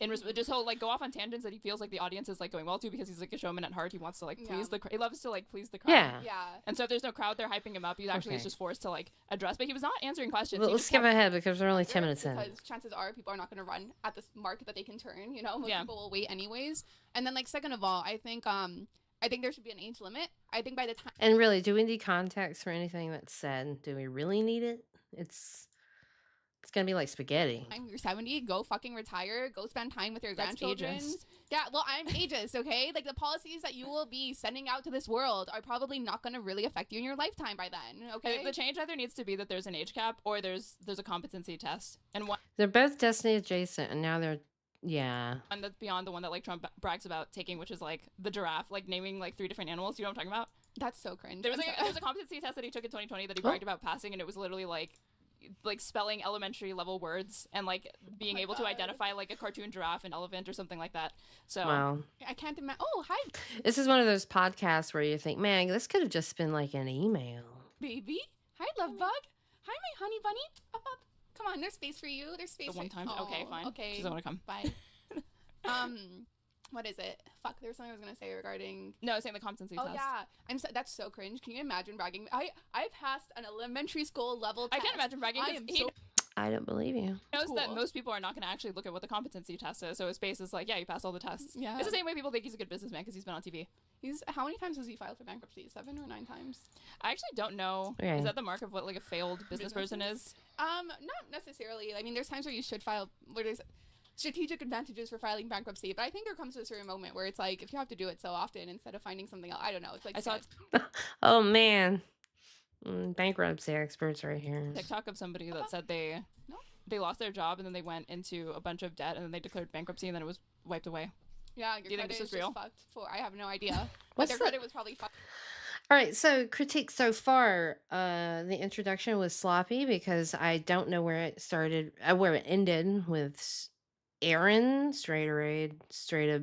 And just like go off on tangents that he feels like the audience is like going well to, because he's like a showman at heart. He wants to like please the he loves to like please the crowd. Yeah. And so if there's no crowd there hyping him up, he actually is just forced to like address. But he was not answering questions. Well, let's skip ahead because we're only 10 minutes in. Because chances are people are not going to run at this mark that they can turn. You know, most people will wait anyways. And then like second of all, I think there should be an age limit. I think by the time. And really, do we need context for anything that's said? Do we really need it? It's gonna be like spaghetti. You're 70, go fucking retire, go spend time with your grandchildren. Ageist. Yeah, well, I'm ageist, okay? Like the policies that you will be sending out to this world are probably not gonna really affect you in your lifetime by then, okay? The change either needs to be that there's an age cap or there's a competency test. And one They're both destiny adjacent, and now they're and that's beyond the one that like Trump brags about taking, which is like the giraffe, like naming like 3 different animals. You know what I'm talking about? That's so cringe. There was a competency test that he took in 2020 that he bragged about passing, and it was literally like spelling elementary level words and like being able to identify like a cartoon giraffe and elephant or something like that. So wow. I can't imagine. Oh, hi. This is one of those podcasts where you think, man, this could have just been like an email. Baby. Hi, love bug. Hi, my honey bunny. Up, up. Come on, there's space for you. There's space. The one time. Okay, fine. Okay. She doesn't want to come. Bye. What is it? Fuck, there was something I was gonna say regarding. No, I was saying the competency test. Oh yeah, that's so cringe. Can you imagine bragging? I passed an elementary school level test. I can't imagine bragging. I don't believe you. He knows that most people are not going to actually look at what the competency test is, so his face is like, yeah, you passed all the tests. Yeah. It's the same way people think he's a good businessman because he's been on TV. How many times has he filed for bankruptcy? 7 or 9 times? I actually don't know. Okay. Is that the mark of what like a failed business person is? Not necessarily. I mean, there's times where you should file, where there's strategic advantages for filing bankruptcy, but I think there comes to a certain moment where it's like, if you have to do it so often instead of finding something else, I don't know. It's like I saw oh man, bankruptcy experts right here. TikTok of somebody that said they lost their job and then they went into a bunch of debt and then they declared bankruptcy and then it was wiped away. Yeah, do you think this is real? Fucked I have no idea. But their credit was probably fucked. All right, so critique so far. The introduction was sloppy because I don't know where it started, where it ended with Aaron straight up,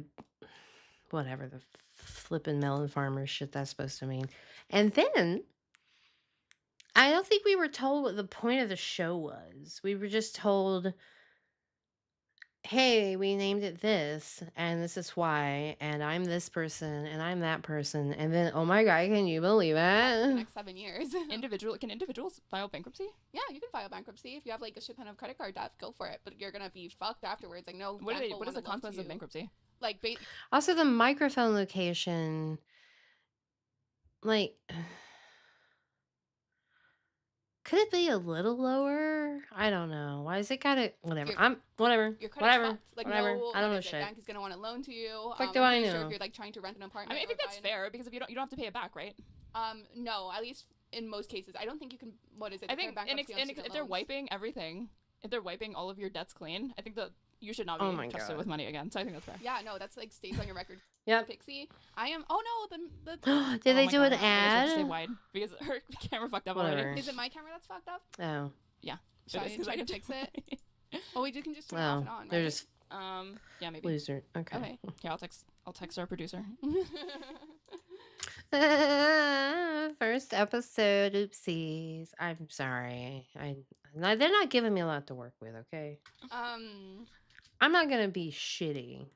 whatever the flippin' melon farmer shit that's supposed to mean. And then I don't think we were told what the point of the show was. We were just told, hey, we named it this, and this is why, and I'm this person, and I'm that person, and then, oh my god, can you believe it? The next 7 years. Can individuals file bankruptcy? Yeah, you can file bankruptcy. If you have like a shit ton of credit card debt, go for it, but you're gonna be fucked afterwards. Like, no. What is the consequence of bankruptcy? Like, also the microphone location, like, could it be a little lower? I don't know. Why is it gotta? Whatever. Whatever. Your credit's Whatever. fucked. Like, whatever. no, I don't know the shit. bank is gonna want to loan to you. Fuck do I know? Sure if you're like trying to rent an apartment. I mean, I think that's fair because if you don't have to pay it back, right? No, at least in most cases. I don't think you can. What is it? I think declare bankruptcy on student if they're loans. wiping everything, if they're wiping all of your debts clean, I think that you should not Oh be my trusted God. with money again. So I think that's fair. Yeah, no, that's like stays on your record. Yep. Pixie, I am. Oh no, the Did Oh they my do God. an I guess I have to stay ad? wide because her camera fucked up Whatever. already. is it my camera that's fucked up? Oh. Yeah. Should I It is, 'cause try to can fix it? Oh, we can just turn it off Well, and on, they're right? just Yeah, maybe. loser. Okay. Okay. Yeah, I'll text our producer. First episode. Oopsies. I'm sorry. They're not giving me a lot to work with. Okay. I'm not gonna be shitty.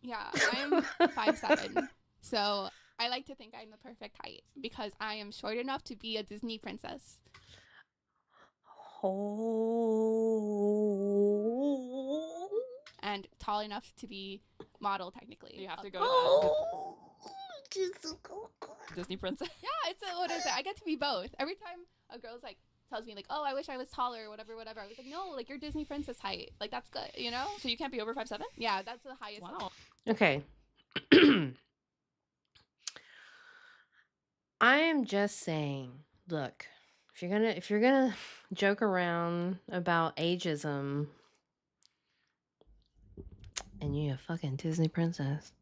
Yeah, I'm 5'7", so I like to think I'm the perfect height because I am short enough to be a Disney princess. Oh. And tall enough to be model technically. You have to go to Disney princess. Yeah, it's what is it? I get to be both. Every time a girl's like tells me like, oh, I wish I was taller, whatever. I was like, no, like you're Disney princess height. Like that's good, you know? So you can't be over 5'7"? Yeah, that's the highest. Wow. Okay. I am just saying, look, if you're gonna joke around about ageism and you're a fucking Disney princess.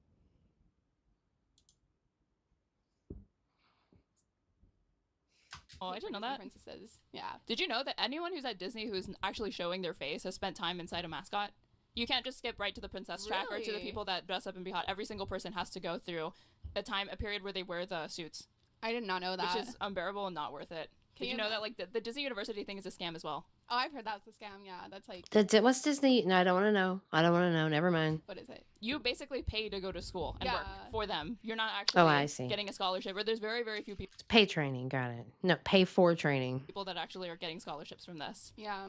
Oh, I didn't know that. Princesses. Yeah. Did you know that anyone who's at Disney who's actually showing their face has spent time inside a mascot? You can't just skip right to the princess track or to the Really? people that dress up and be hot. Every single person has to go through a period where they wear the suits. I did not know that. Which is unbearable and not worth it. Did you know that like the Disney University thing is a scam as well? Oh, I've heard that's a scam. Yeah, that's like. What's Disney? No, I don't want to know. Never mind. What is it? You basically pay to go to school and Yeah. work for them. You're not actually I see. getting a scholarship. Or there's very, very few Pay training. Got it. No, pay for training. people that actually are getting scholarships from this. Yeah.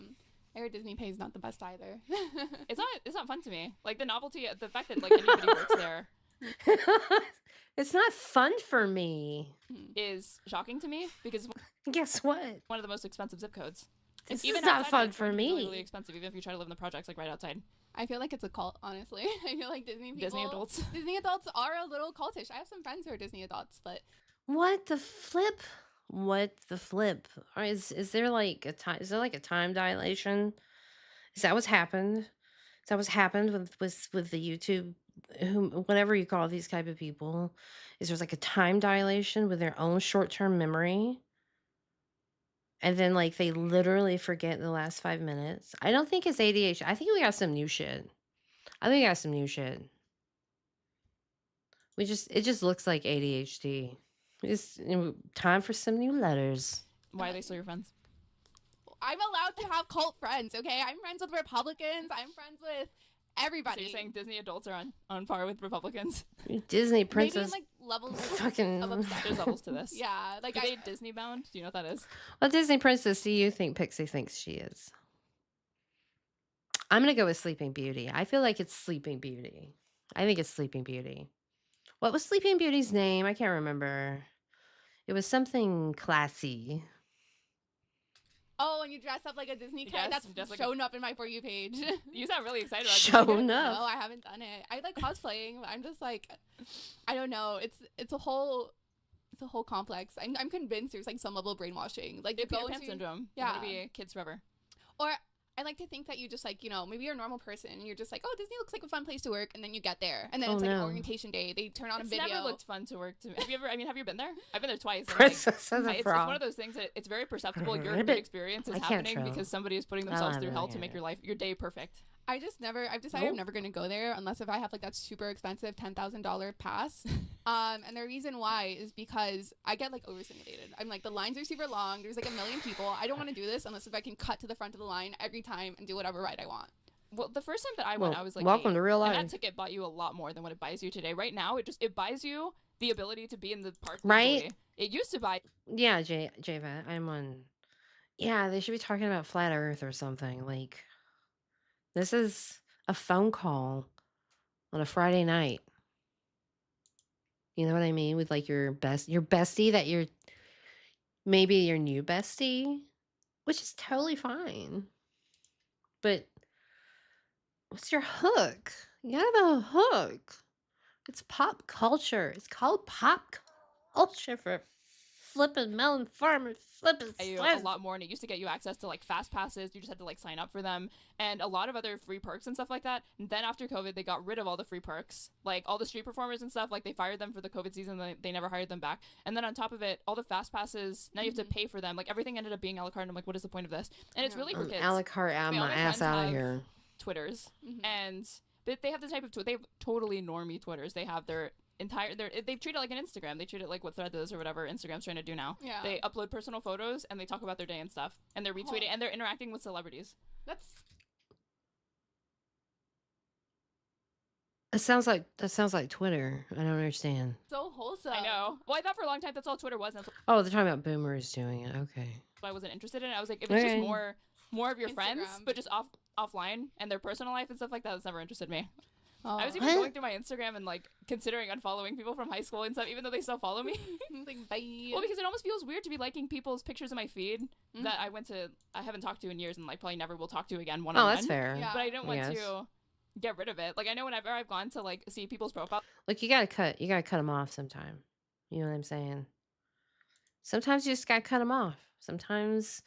I heard Disney Pay is not the best either. It's not fun to me. Like the novelty, the fact that like anybody works there It's not fun for me. is shocking to me because Guess what? one of the most expensive zip codes. This Even is not outside of fun it, it's for really, me. really expensive, even if you try to live in the projects like right outside. I feel like it's a cult, honestly. I feel like Disney people. Disney adults. Disney adults are a little cultish. I have some friends who are Disney adults, but What the flip? What the flip? Or is there like a time? Is there like a time dilation? Is that what's happened? Is that what's happened with the YouTube? Whatever you call these type of people, is there's like a time dilation with their own short-term memory, and then like they literally forget the last 5 minutes. I don't think it's ADHD. I think we got some new shit. It just looks like ADHD. It's time for some new letters. Why are they still your friends? I'm allowed to have cult friends, okay? I'm friends with Republicans. I'm friends with everybody. So you're saying Disney adults are on par with Republicans? Disney princess. Maybe in, like levels fucking. of obsession. There's levels to this. Yeah, like Are they Disney bound? Do you know what that is? What Disney princess do you think Pixie thinks she is? I'm gonna go with Sleeping Beauty. I feel like it's Sleeping Beauty. I think it's Sleeping Beauty. What was Sleeping Beauty's name? I can't remember. It was something classy. Oh, and you dress up like a Disney cat? Yes, That's like shown up in my For You page. You sound really excited about Shown Disney. up. No, I haven't done it. I like cosplaying, but I'm just like, I don't know. It's a whole complex. I'm convinced there's like some level of brainwashing. Like The you Peter go Pan to, syndrome. Yeah. You want to be kids forever. Or I like to think that you just like, you know, maybe you're a normal person and you're just like, oh, Disney looks like a fun place to work, and then you get there, and then Oh, it's like no. orientation day. They turn on It's a video. never looked fun to work. Have you been there? I've been there twice. and, Princess of the it's Frog. one of those things that it's very perceptible. Your Ribbit. good experience is I can't happening show. because somebody is putting I themselves don't through have hell any to make idea. your day perfect. I've decided I'm never going to go there unless if I have like that super expensive $10,000 pass. And the reason why is because I get like overstimulated. I'm like, the lines are super long. There's like a million people. I don't want to do this unless if I can cut to the front of the line every time and do whatever ride I want. Well, the first time that I went, Well, I was like, welcome hey, to real and life. that ticket bought you a lot more than what it buys you today. Right now, it buys you the ability to be in the park. Right? legally. It used to buy. Yeah, Java, I'm on. Yeah, they should be talking about flat Earth or something. Like, this is a phone call on a Friday night. You know what I mean? With like your bestie that you're maybe your new bestie, which is totally fine. But what's your hook? You gotta have a hook. It's pop culture. It's called pop culture for flipping melon farmer, flipping. A lot more, and it used to get you access to like fast passes. You just had to like sign up for them, and a lot of other free perks and stuff like that. And then after COVID, they got rid of all the free perks, like all the street performers and stuff. Like they fired them for the COVID season. They never hired them back. And then on top of it, all the fast passes, now you have to pay for them. Like everything ended up being a la carte. And I'm like, what is the point of this? And it's really for kids. A la carte, out my ass out of here. Twitters, and they have the type of they have totally normie Twitters. They have their they treat it like an Instagram. They treat it like what Threads is or whatever Instagram's trying to do now. Yeah. They upload personal photos and they talk about their day and stuff, and they're retweeting and they're interacting with celebrities. That's That sounds like Twitter. I don't understand. so wholesome. I know. Well, I thought for a long time that's all Twitter was. And that's Oh, they're talking about boomers doing it. Okay. why I wasn't interested in it. I was like, if it's just Okay. more of your friends, Instagram. but just offline and their personal life and stuff like that, that's never interested me. Oh. I was even What? going through my Instagram and like considering unfollowing people from high school and stuff, even though they still follow me. like, bye. Well, because it almost feels weird to be liking people's pictures in my feed that I haven't talked to in years and like probably never will talk to again one on Oh, one. that's fair. Yeah. But I don't want Yes. to get rid of it. Like I know whenever I've gone to like see people's profile. Look, you gotta cut them off sometime. You know what I'm saying? Sometimes you just gotta cut them off. Sometimes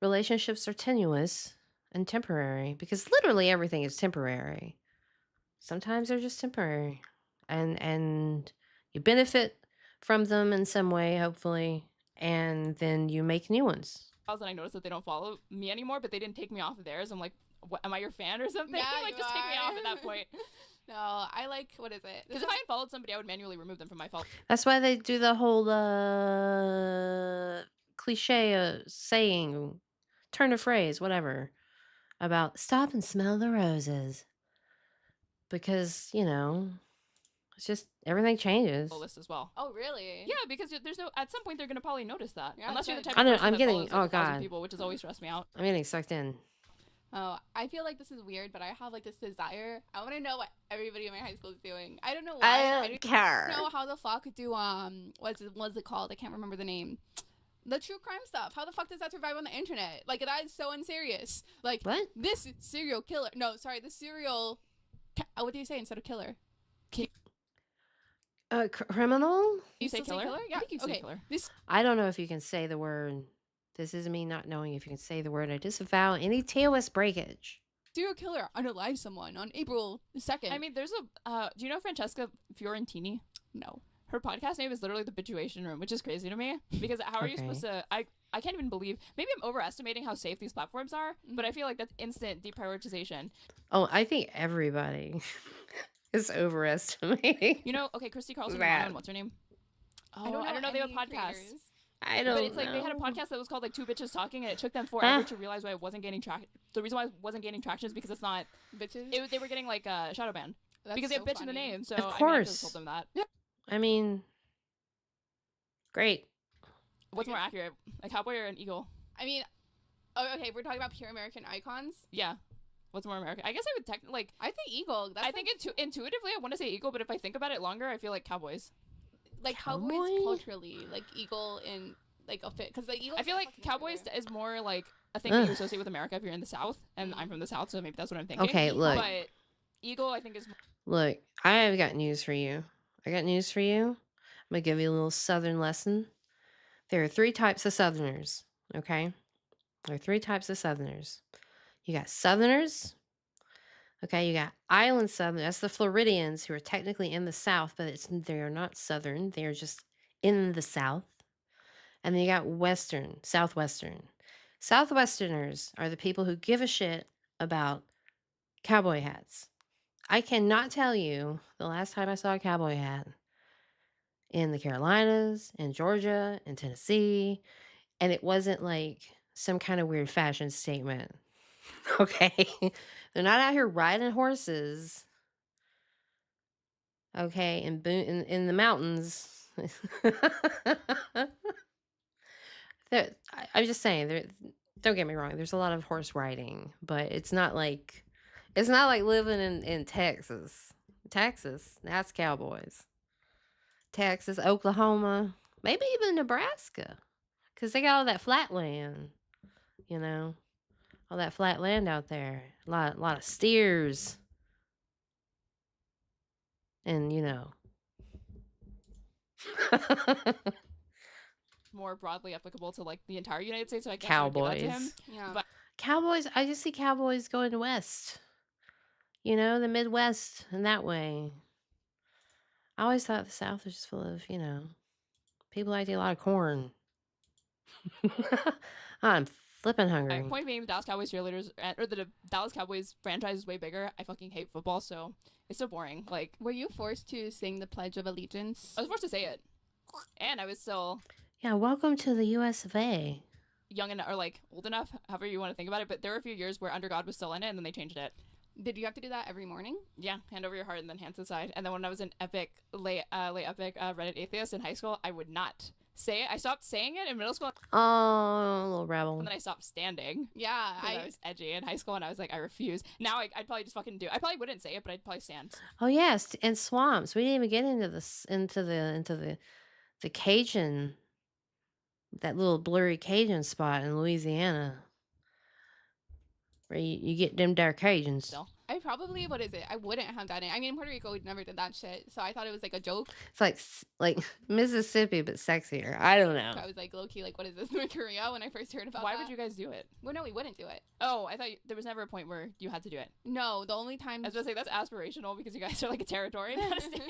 relationships are tenuous and temporary because literally everything is temporary. Sometimes they're just temporary, and you benefit from them in some way, hopefully, and then you make new ones. And I noticed that they don't follow me anymore, but they didn't take me off of theirs. I'm like, what, am I your fan or something? Yeah, like, you just take me are. off at that point. No, I like, what is it? Because if I unfollowed somebody, I would manually remove them from my follow. That's why they do the whole cliche saying, turn of phrase, whatever, about stop and smell the roses. Because, it's just everything changes. List as well. Oh, really? Yeah, because there's no. At some point, they're gonna probably notice that. Yeah, Unless you're the good. type I of know, person I'm that getting, follows, oh like, 1,000 God. people, which has always stressed me out. I'm getting sucked in. Oh, I feel like this is weird, but I have like this desire. I want to know what everybody in my high school is doing. I don't know why. I don't care. know how the fuck do what's it called? I can't remember the name. The true crime stuff. How the fuck does that survive on the internet? Like that is so unserious. Like what? This serial killer. No, sorry, the serial. What do you say instead of killer? Criminal? You say killer? Yeah. I think you say Okay. killer. I don't know if you can say the word. This is me not knowing if you can say the word. I disavow any TOS breakage. Serial killer unalived someone on April 2nd. I mean, there's a. Do you know Francesca Fiorentini? No. Her podcast name is literally The Bituation Room, which is crazy to me. Because how are you Okay. supposed to? I can't even believe. Maybe I'm overestimating how safe these platforms are, but I feel like that's instant deprioritization. Oh, I think everybody is overestimating. You know, okay, Christy Carlson, That. and what's her name? Oh, I don't know They have a any podcast. creators. I don't But it's like they had a know. podcast that was called like Two Bitches Talking, and it took them forever to realize why it wasn't gaining traction. The reason why it wasn't gaining traction is because it's not bitches. They were getting like shadow banned That's because they have so bitch in the funny. name. So Of I mean, I course. just told them that. I mean, great. What's more accurate, a cowboy or an eagle? I mean, oh, okay, we're talking about pure American icons. Yeah. What's more American? I guess I would like. I think eagle. That's I think intuitively I want to say eagle, but if I think about it longer, I feel like cowboys. like cowboys Cowboy? culturally, like eagle in like a fit, because the eagle. I feel like cowboys is more like a thing that you associate with America if you're in the South, and I'm from the South, so maybe that's what I'm thinking. Okay, look. But eagle, I think is. Look, I have got news for you. I got news for you. I'm going to give you a little Southern lesson. There are 3 types of Southerners, okay? There are 3 types of Southerners. You got Southerners, okay? You got Island Southerners. That's the Floridians who are technically in the South, but they are not Southern. They are just in the South. And then you got Southwestern. Southwesterners are the people who give a shit about cowboy hats. I cannot tell you the last time I saw a cowboy hat in the Carolinas, in Georgia, in Tennessee, and it wasn't like some kind of weird fashion statement. Okay? They're not out here riding horses. Okay, in the mountains. I'm just saying, don't get me wrong, there's a lot of horse riding, but it's not like living in Texas. Texas, that's cowboys. Texas, Oklahoma, maybe even Nebraska, because they got all that flat land, all that flat land out there. A lot of steers, and more broadly applicable to like the entire United States. So I guess I would give that to him. Cowboys. Yeah. But Cowboys, I just see cowboys going west. You know, the Midwest and that way. I always thought the South was just full of, you know, people like to eat a lot of corn. I'm flipping hungry. point being, the Dallas Cowboys cheerleaders or the Dallas Cowboys franchise is way bigger. I fucking hate football, so it's so boring. Like, were you forced to sing the Pledge of Allegiance? I was forced to say it, and I was still Yeah, welcome to the US of A. young enough or like old enough, however you want to think about it. But there were a few years where Under God was still in it, and then they changed it. Did you have to do that every morning? Yeah, hand over your heart and then hands to the side. And then when I was an epic Reddit atheist in high school, I would not say it. I stopped saying it in middle school. Oh, little rebel. And then I stopped standing. Yeah, I was edgy in high school, and I was like, I refuse. Now I'd probably just fucking do. I probably wouldn't say it, but I'd probably stand. Oh yes, and swamps. We didn't even get into this into the Cajun, that little blurry Cajun spot in Louisiana, where you get them there Cajuns. Still. I probably, what is it? I wouldn't have done it. I mean, in Puerto Rico, we never did that shit, so I thought it was like a joke. It's like Mississippi, but sexier. I don't know. So I was like, low key, like, what is this, North Korea? When I first heard about Why that. would you guys do it? Well, no, we wouldn't do it. Oh, I thought there was never a point where you had to do it. No, the only time. I was gonna say that's aspirational because you guys are like a territory, not a state.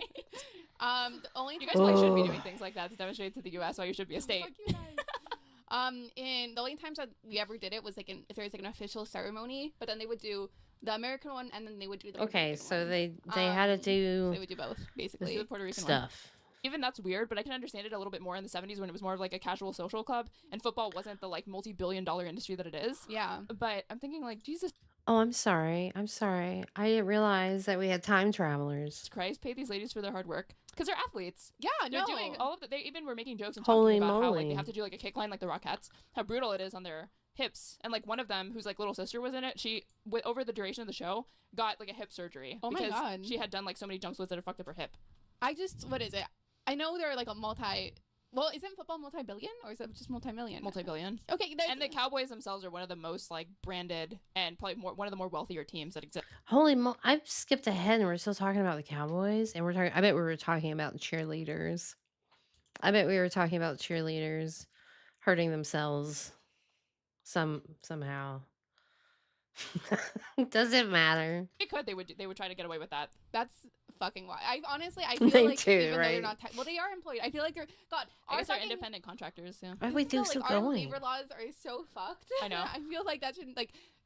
The only you guys probably should be doing things like that to demonstrate to the U.S. why you should be a state. Fuck you guys. And the only times that we ever did it was like if there was like an official ceremony, but then they would do the American one and then they would do the Okay, Puerto Rican so one. they had to do They would do both basically. The Puerto Rican stuff. One. Even that's weird, but I can understand it a little bit more in the 70s when it was more of like a casual social club and football wasn't the like multi-billion-dollar industry that it is. Yeah. But I'm thinking like, Jesus Oh, I'm sorry. I didn't realize that we had time travelers. Christ, pay these ladies for their hard work because they're athletes. Yeah, they're no. doing all of the. They even were making jokes and Holy talking about how like moly. they have to do like a kick line like the Rockettes, how brutal it is on their hips, and like one of them whose like little sister was in it, she over the duration of the show got like a hip surgery Oh my because God. she had done like so many jump splits that had fucked up her hip. What is it? I know they're like well, isn't football multi-billion or is it just multi-million? Multi-billion. Okay, and the Cowboys themselves are one of the most like branded and probably one of the more wealthier teams that exist. I skipped ahead and we're still talking about the Cowboys, and I bet we were talking about cheerleaders. I bet we were talking about cheerleaders hurting themselves somehow. Doesn't matter. They could. They would try to get away with that. That's fucking wild. I feel They like do, even though right? they're not well, they are employed. I feel like they're I guess they're independent contractors. Yeah. Why we do still our going? labor laws are so fucked. I know. I feel like that should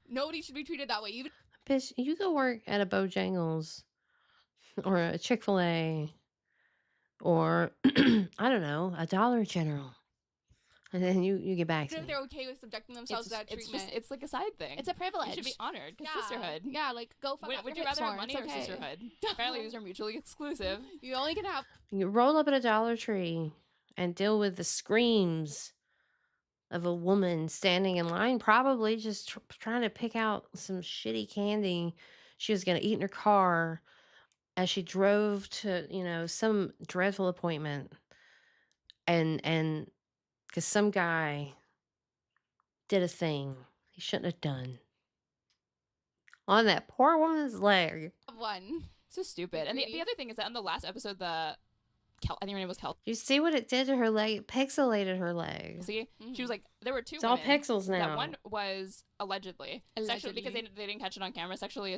nobody should be treated that way. Even Bitch, you go work at a Bojangles or a Chick-fil-A or I don't know, a Dollar General. And then you get back to if me. they're okay with subjecting themselves to that treatment. It's like a side thing. It's a privilege. You should be honored. Cause Yeah. sisterhood. Yeah, like go fuck up Would your you rather hips have more. money It's or okay. sisterhood? Apparently these are mutually exclusive. You only can have You roll up at a Dollar Tree and deal with the screams of a woman standing in line, probably just trying to pick out some shitty candy she was going to eat in her car as she drove to, some dreadful appointment. And because some guy did a thing he shouldn't have done on that poor woman's leg. one. So stupid. And the other thing is that in the last episode, I think her name was Kel. You see what it did to her leg? It pixelated her leg. See, she was like, there were two. It's all women. pixels now. That one was allegedly sexually, because they didn't catch it on camera, sexually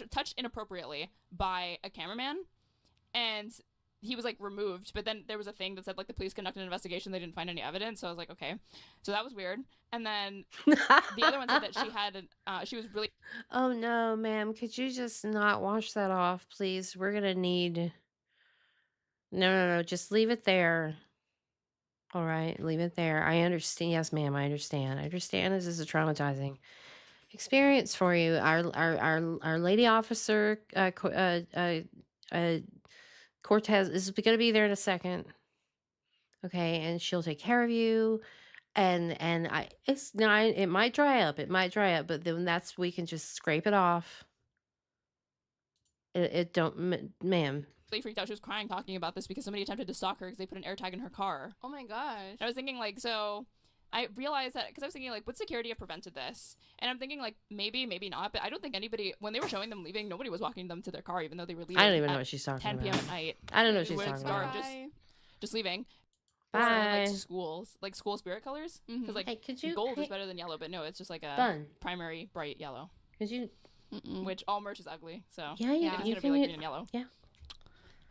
touched inappropriately by a cameraman, and he was like removed. But then there was a thing that said like the police conducted an investigation, they didn't find any evidence. So I was like, okay, so that was weird. And then the other one said that she was really. Oh no, ma'am! Could you just not wash that off, please? We're gonna need. No. Just leave it there. All right, leave it there. I understand. Yes, ma'am. I understand. I understand. This is a traumatizing experience for you. Our lady officer, Cortez, is going to be there in a second. Okay, and she'll take care of you. And it might dry up. It might dry up, but then we can just scrape it off. It don't, ma'am. Really freaked out. She was crying talking about this because somebody attempted to stalk her because they put an AirTag in her car. Oh my gosh. And I was thinking so I realized that because I was thinking would security have prevented this? And I'm thinking maybe not, but I don't think anybody, when they were showing them leaving, nobody was walking them to their car even though they were leaving. I don't even know what she's talking 10 about. p.m. at night. I don't know what she's When talking it's dark, about. just leaving. Bye. like schools, like school spirit colors. Because like gold is better than yellow, but no, it's just like a primary bright yellow. Could you? Which all merch is ugly, so Yeah, it is gonna be like green and yellow. Yeah.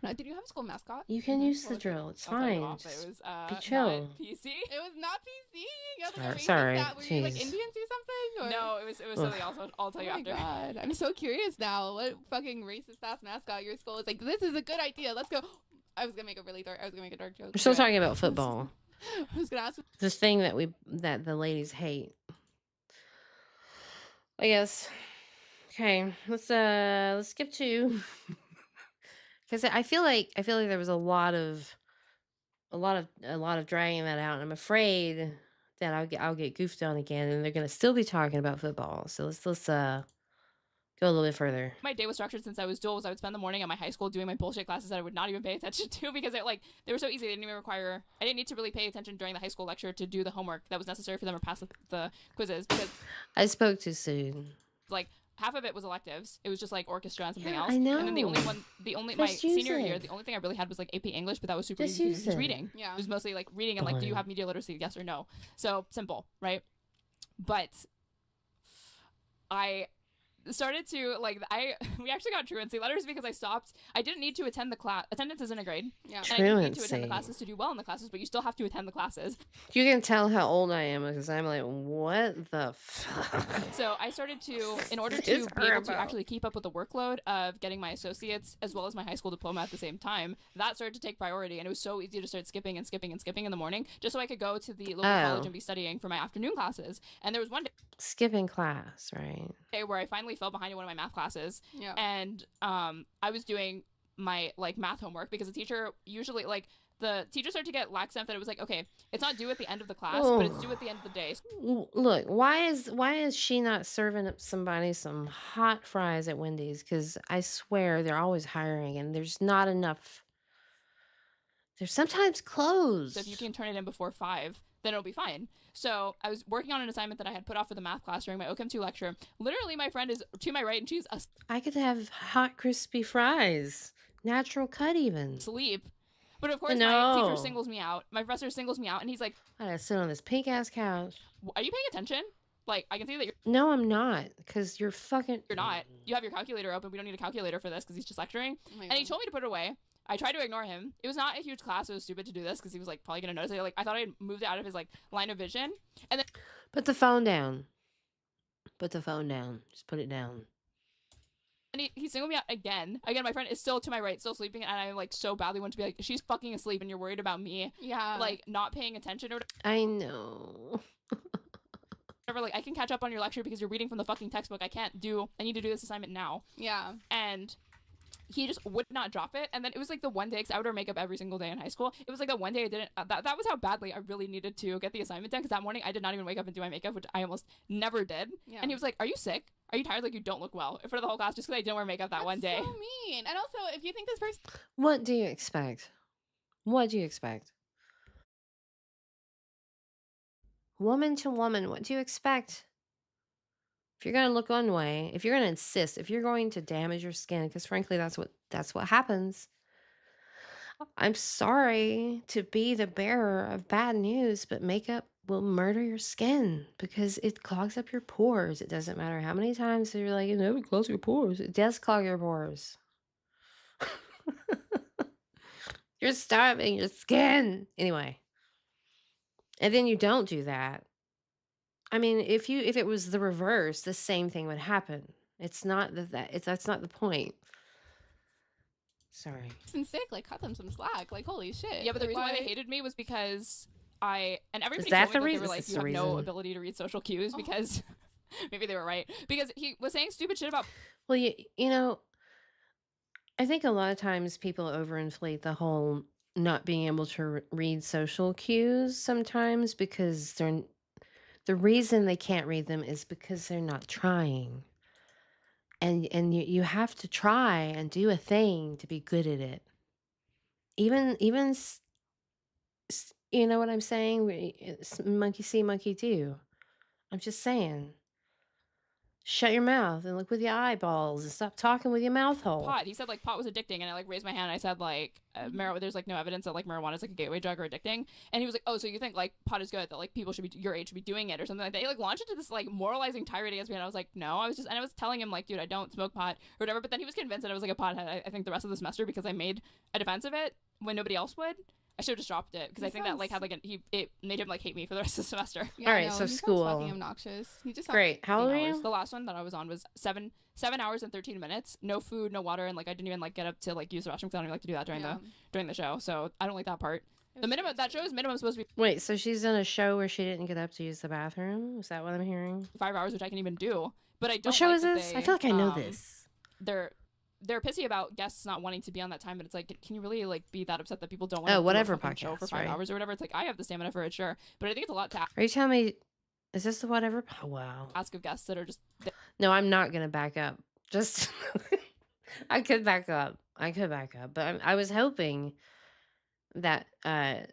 Did you have a school mascot? You can use the drill. It's fine. It was be chill. not PC. It was not PC. Sorry. Were you like Indians or something? Or? No, it was something else. I'll tell you after. Oh my god, I'm so curious now. What fucking racist ass mascot your school is like? This is a good idea. Let's go. I was gonna make a dark joke. We're still talking about football. I was gonna ask this thing that the ladies hate. I guess. Okay, let's skip to. Because I feel like there was a lot of dragging that out, and I'm afraid that I'll get goofed on again, and they're gonna still be talking about football. So let's go a little bit further. My day was structured since I was dual. I would spend the morning at my high school doing my bullshit classes that I would not even pay attention to because they were so easy. They didn't even require. I didn't need to really pay attention during the high school lecture to do the homework that was necessary for them to pass the quizzes because I spoke too soon. Like half of it was electives. It was just like orchestra and something else. I know. And then my senior year, the only thing I really had was like AP English, but that was super easy because it was reading. Yeah. It was mostly like reading and like, do you have media literacy? Yes or no. So simple, right? But I started to we actually got truancy letters because I didn't need to attend the class. Attendance isn't a grade. Yeah. And I didn't need to attend the classes to do well in the classes, but you still have to attend the classes. You can tell how old I am because I'm like, what the fuck? So I started to, in order to be able to actually keep up with the workload of getting my associates as well as my high school diploma at the same time, that started to take priority. And it was so easy to start skipping in the morning just so I could go to the local college and be studying for my afternoon classes. And there was one day skipping class, right? Where I finally fell behind in one of my math classes. Yeah. And I was doing my math homework because the teacher usually the teachers started to get lax enough that it was like, okay, it's not due at the end of the class, but it's due at the end of the day. Look, why is she not serving up somebody some hot fries at Wendy's? Because I swear they're always hiring and there's not enough. They're sometimes closed. So if you can turn it in before 5, then it'll be fine. So I was working on an assignment that I had put off for the math class during my OChem 2 lecture. Literally, my friend is to my right and she's I could have hot, crispy fries. Natural cut even. Asleep. But of course, my teacher singles me out. My professor singles me out and he's like, I gotta sit on this pink ass couch. Are you paying attention? Like, I can see that you're... No, I'm not. Because you're fucking... You're not. You have your calculator open. We don't need a calculator for this because he's just lecturing. Oh and he told me to put it away. I tried to ignore him. It was not a huge class. It was stupid to do this because he was probably gonna notice it. I thought I had moved it out of his line of vision. And then put the phone down. Put the phone down. Just put it down. And he singled me out again. Again, my friend is still to my right, still sleeping, and I so badly want to be like, she's fucking asleep, and you're worried about me. Yeah. Not paying attention or. I know. Whatever. I can catch up on your lecture because you're reading from the fucking textbook. I need to do this assignment now. Yeah. And he just would not drop it. And then it was the one day, because I would wear makeup every single day in high school. It was the one day I didn't. That was how badly I really needed to get the assignment done. Because that morning I did not even wake up and do my makeup, which I almost never did. Yeah. And he was like, "Are you sick? Are you tired? You don't look well." In front of the whole class, just because I didn't wear makeup that one day. So mean. And also, if you think this person. What do you expect? What do you expect? Woman to woman, what do you expect? If you're going to look one way, if you're going to insist, if you're going to damage your skin, because frankly, that's what happens. I'm sorry to be the bearer of bad news, but makeup will murder your skin because it clogs up your pores. It doesn't matter how many times you're like, it clogs your pores. It does clog your pores. You're starving your skin. Anyway. And then you don't do that. I mean, if it was the reverse, the same thing would happen. It's not that's not the point. Sorry. Sick, cut them some slack. Holy shit. Yeah, but the reason why they hated me was because everybody Is that told me the that they were reason? you have no ability to read social cues because maybe they were right. Because he was saying stupid shit about. Well, you know, I think a lot of times people overinflate the whole not being able to read social cues sometimes because the reason they can't read them is because they're not trying. And you have to try and do a thing to be good at it. Even you know what I'm saying? It's monkey see, monkey do. I'm just saying. Shut your mouth and look with your eyeballs and stop talking with your mouth hole. Pot. He said like pot was addicting, and I like raised my hand. And I said like there's like no evidence that like marijuana is like a gateway drug or addicting. And he was like, oh, so you think like pot is good, that like people should be your age should be doing it or something like that. He like launched into this like moralizing tirade against me, and I was like, no, I was telling him like, dude, I don't smoke pot or whatever. But then he was convinced that I was like a pothead. I think the rest of the semester because I made a defense of it when nobody else would. I should have just dropped it because I think that like had like it made him like hate me for the rest of the semester. Yeah, all right, no, so he sounds school. fucking obnoxious. He just Great. How old are you? The last one that I was on was 7 hours and 13 minutes. No food, no water, and like I didn't even like get up to like use the restroom because I don't even like to do that during the show. So I don't like that part. The minimum that show is minimum supposed to be. Wait, so she's in a show where she didn't get up to use the bathroom? Is that what I'm hearing? 5 hours, which I can even do, but I don't. What show like is that this? they, I feel like I know this. They're pissy about guests not wanting to be on that time, but it's like, can you really like be that upset that people don't want to whatever do a fucking show for 5 podcast, right? hours or whatever? It's like I have the stamina for it, sure, but I think it's a lot to Are you telling me? Is this the whatever? Oh, wow. ask of guests that are just. No, I'm not gonna back up. Just I could back up. But I was hoping that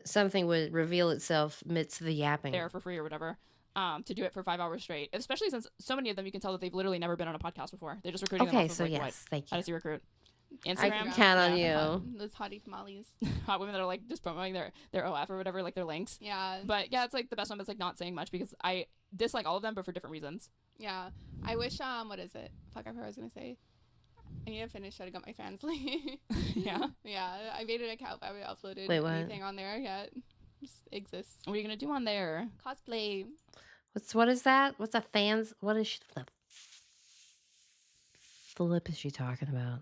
something would reveal itself amidst the yapping. There for free or whatever. To do it for 5 hours straight, especially since so many of them you can tell that they've literally never been on a podcast before. They're just recruiting them off of, so like, yes, what? thank you. How does he recruit? Instagram. I can count on you. Those hottie tamales. Hot women that are like just promoting their OF or whatever, like their links. Yeah. But yeah, it's like the best one, but it's like not saying much because I dislike all of them, but for different reasons. Yeah. I wish what is it? Fuck, I forgot what I was gonna say. I need to finish setting up my fans link. Yeah. Yeah. I made an account, but I haven't uploaded Wait, what? anything on there yet. Just exists. What are you gonna do on there? Cosplay. What is that? What's a fans? What is the flip is she talking about?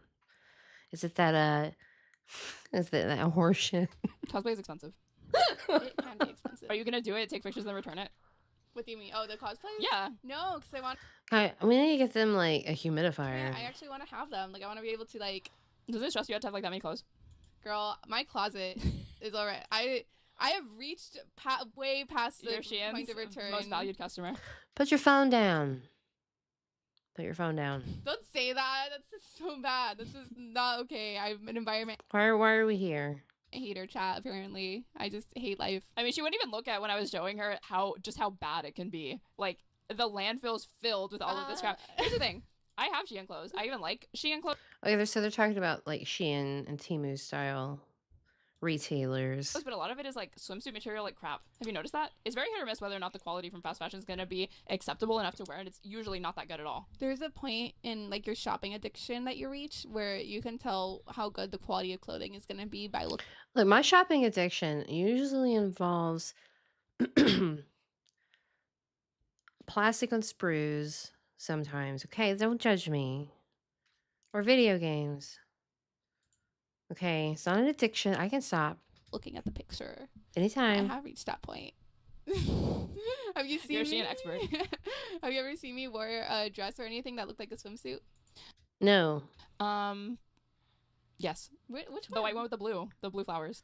Is it that is that horse shit? Cosplay is expensive. It can be expensive. Are you gonna do it? Take pictures and then return it? What do you mean? Oh, the cosplays? Yeah. No, because I want. We need to get them like a humidifier. Yeah, I actually want to have them. Like, I want to be able to like. Does it stress you out to have like that many clothes? Girl, my closet is alright. I have reached way past the point of return. Most valued customer. Put your phone down. Put your phone down. Don't say that. That's just so bad. That's just not okay. I'm an environment Why are we here? hater chat, apparently. I just hate life. I mean, she wouldn't even look at when I was showing her how bad it can be. Like, the landfill's filled with all of this crap. Here's the thing. I have Shein clothes. I even like Shein clothes. Okay, so they're talking about like Shein and Temu style retailers. But a lot of it is like swimsuit material, like crap. Have you noticed that? It's very hit or miss whether or not the quality from fast fashion is going to be acceptable enough to wear, and it's usually not that good at all. There's a point in like your shopping addiction that you reach where you can tell how good the quality of clothing is going to be by looking. Look, my shopping addiction usually involves plastic on sprues sometimes. Okay, don't judge me. Or video games. Okay, it's not an addiction. I can stop. Looking at the picture. Anytime. I have reached that point. Have you seen You're me? an expert. Have you ever seen me wear a dress or anything that looked like a swimsuit? No. Yes. Which one? The white one with the blue flowers.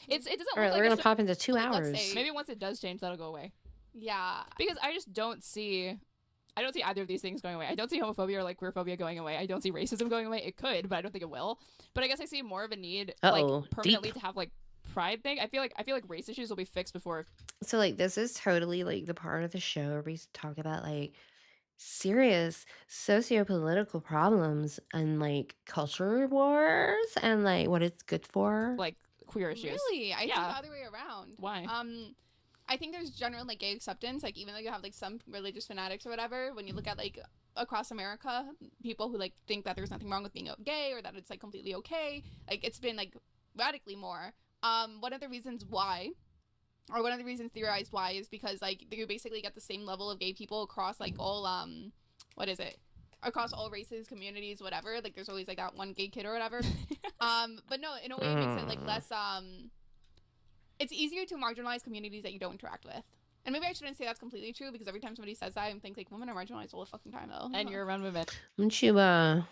It doesn't All right, look like we're a gonna pop into 2 hours. let's say- Maybe once it does change, that'll go away. Yeah. Because I just don't see either of these things going away. I don't see homophobia or like queerphobia going away. I don't see racism going away. It could, but I don't think it will. But I guess I see more of a need like permanently deep. to have like pride thing. I feel like race issues will be fixed before. So like this is totally like the part of the show where we talk about like serious socio-political problems and like culture wars and like what it's good for. Like queer issues. Really? I think the other way around. Why? I think there's general like gay acceptance, like even though you have like some religious fanatics or whatever, when you look at like across America, people who like think that there's nothing wrong with being gay or that it's like completely okay, like it's been like radically more. One of the reasons theorized why is because like you basically get the same level of gay people across like all across all races, communities, whatever. Like there's always like that one gay kid or whatever. But no, in a way it makes it like less it's easier to marginalize communities that you don't interact with. And maybe I shouldn't say that's completely true because every time somebody says that, I think like women are marginalized all the fucking time though. And you're around women. Wouldn't you I'm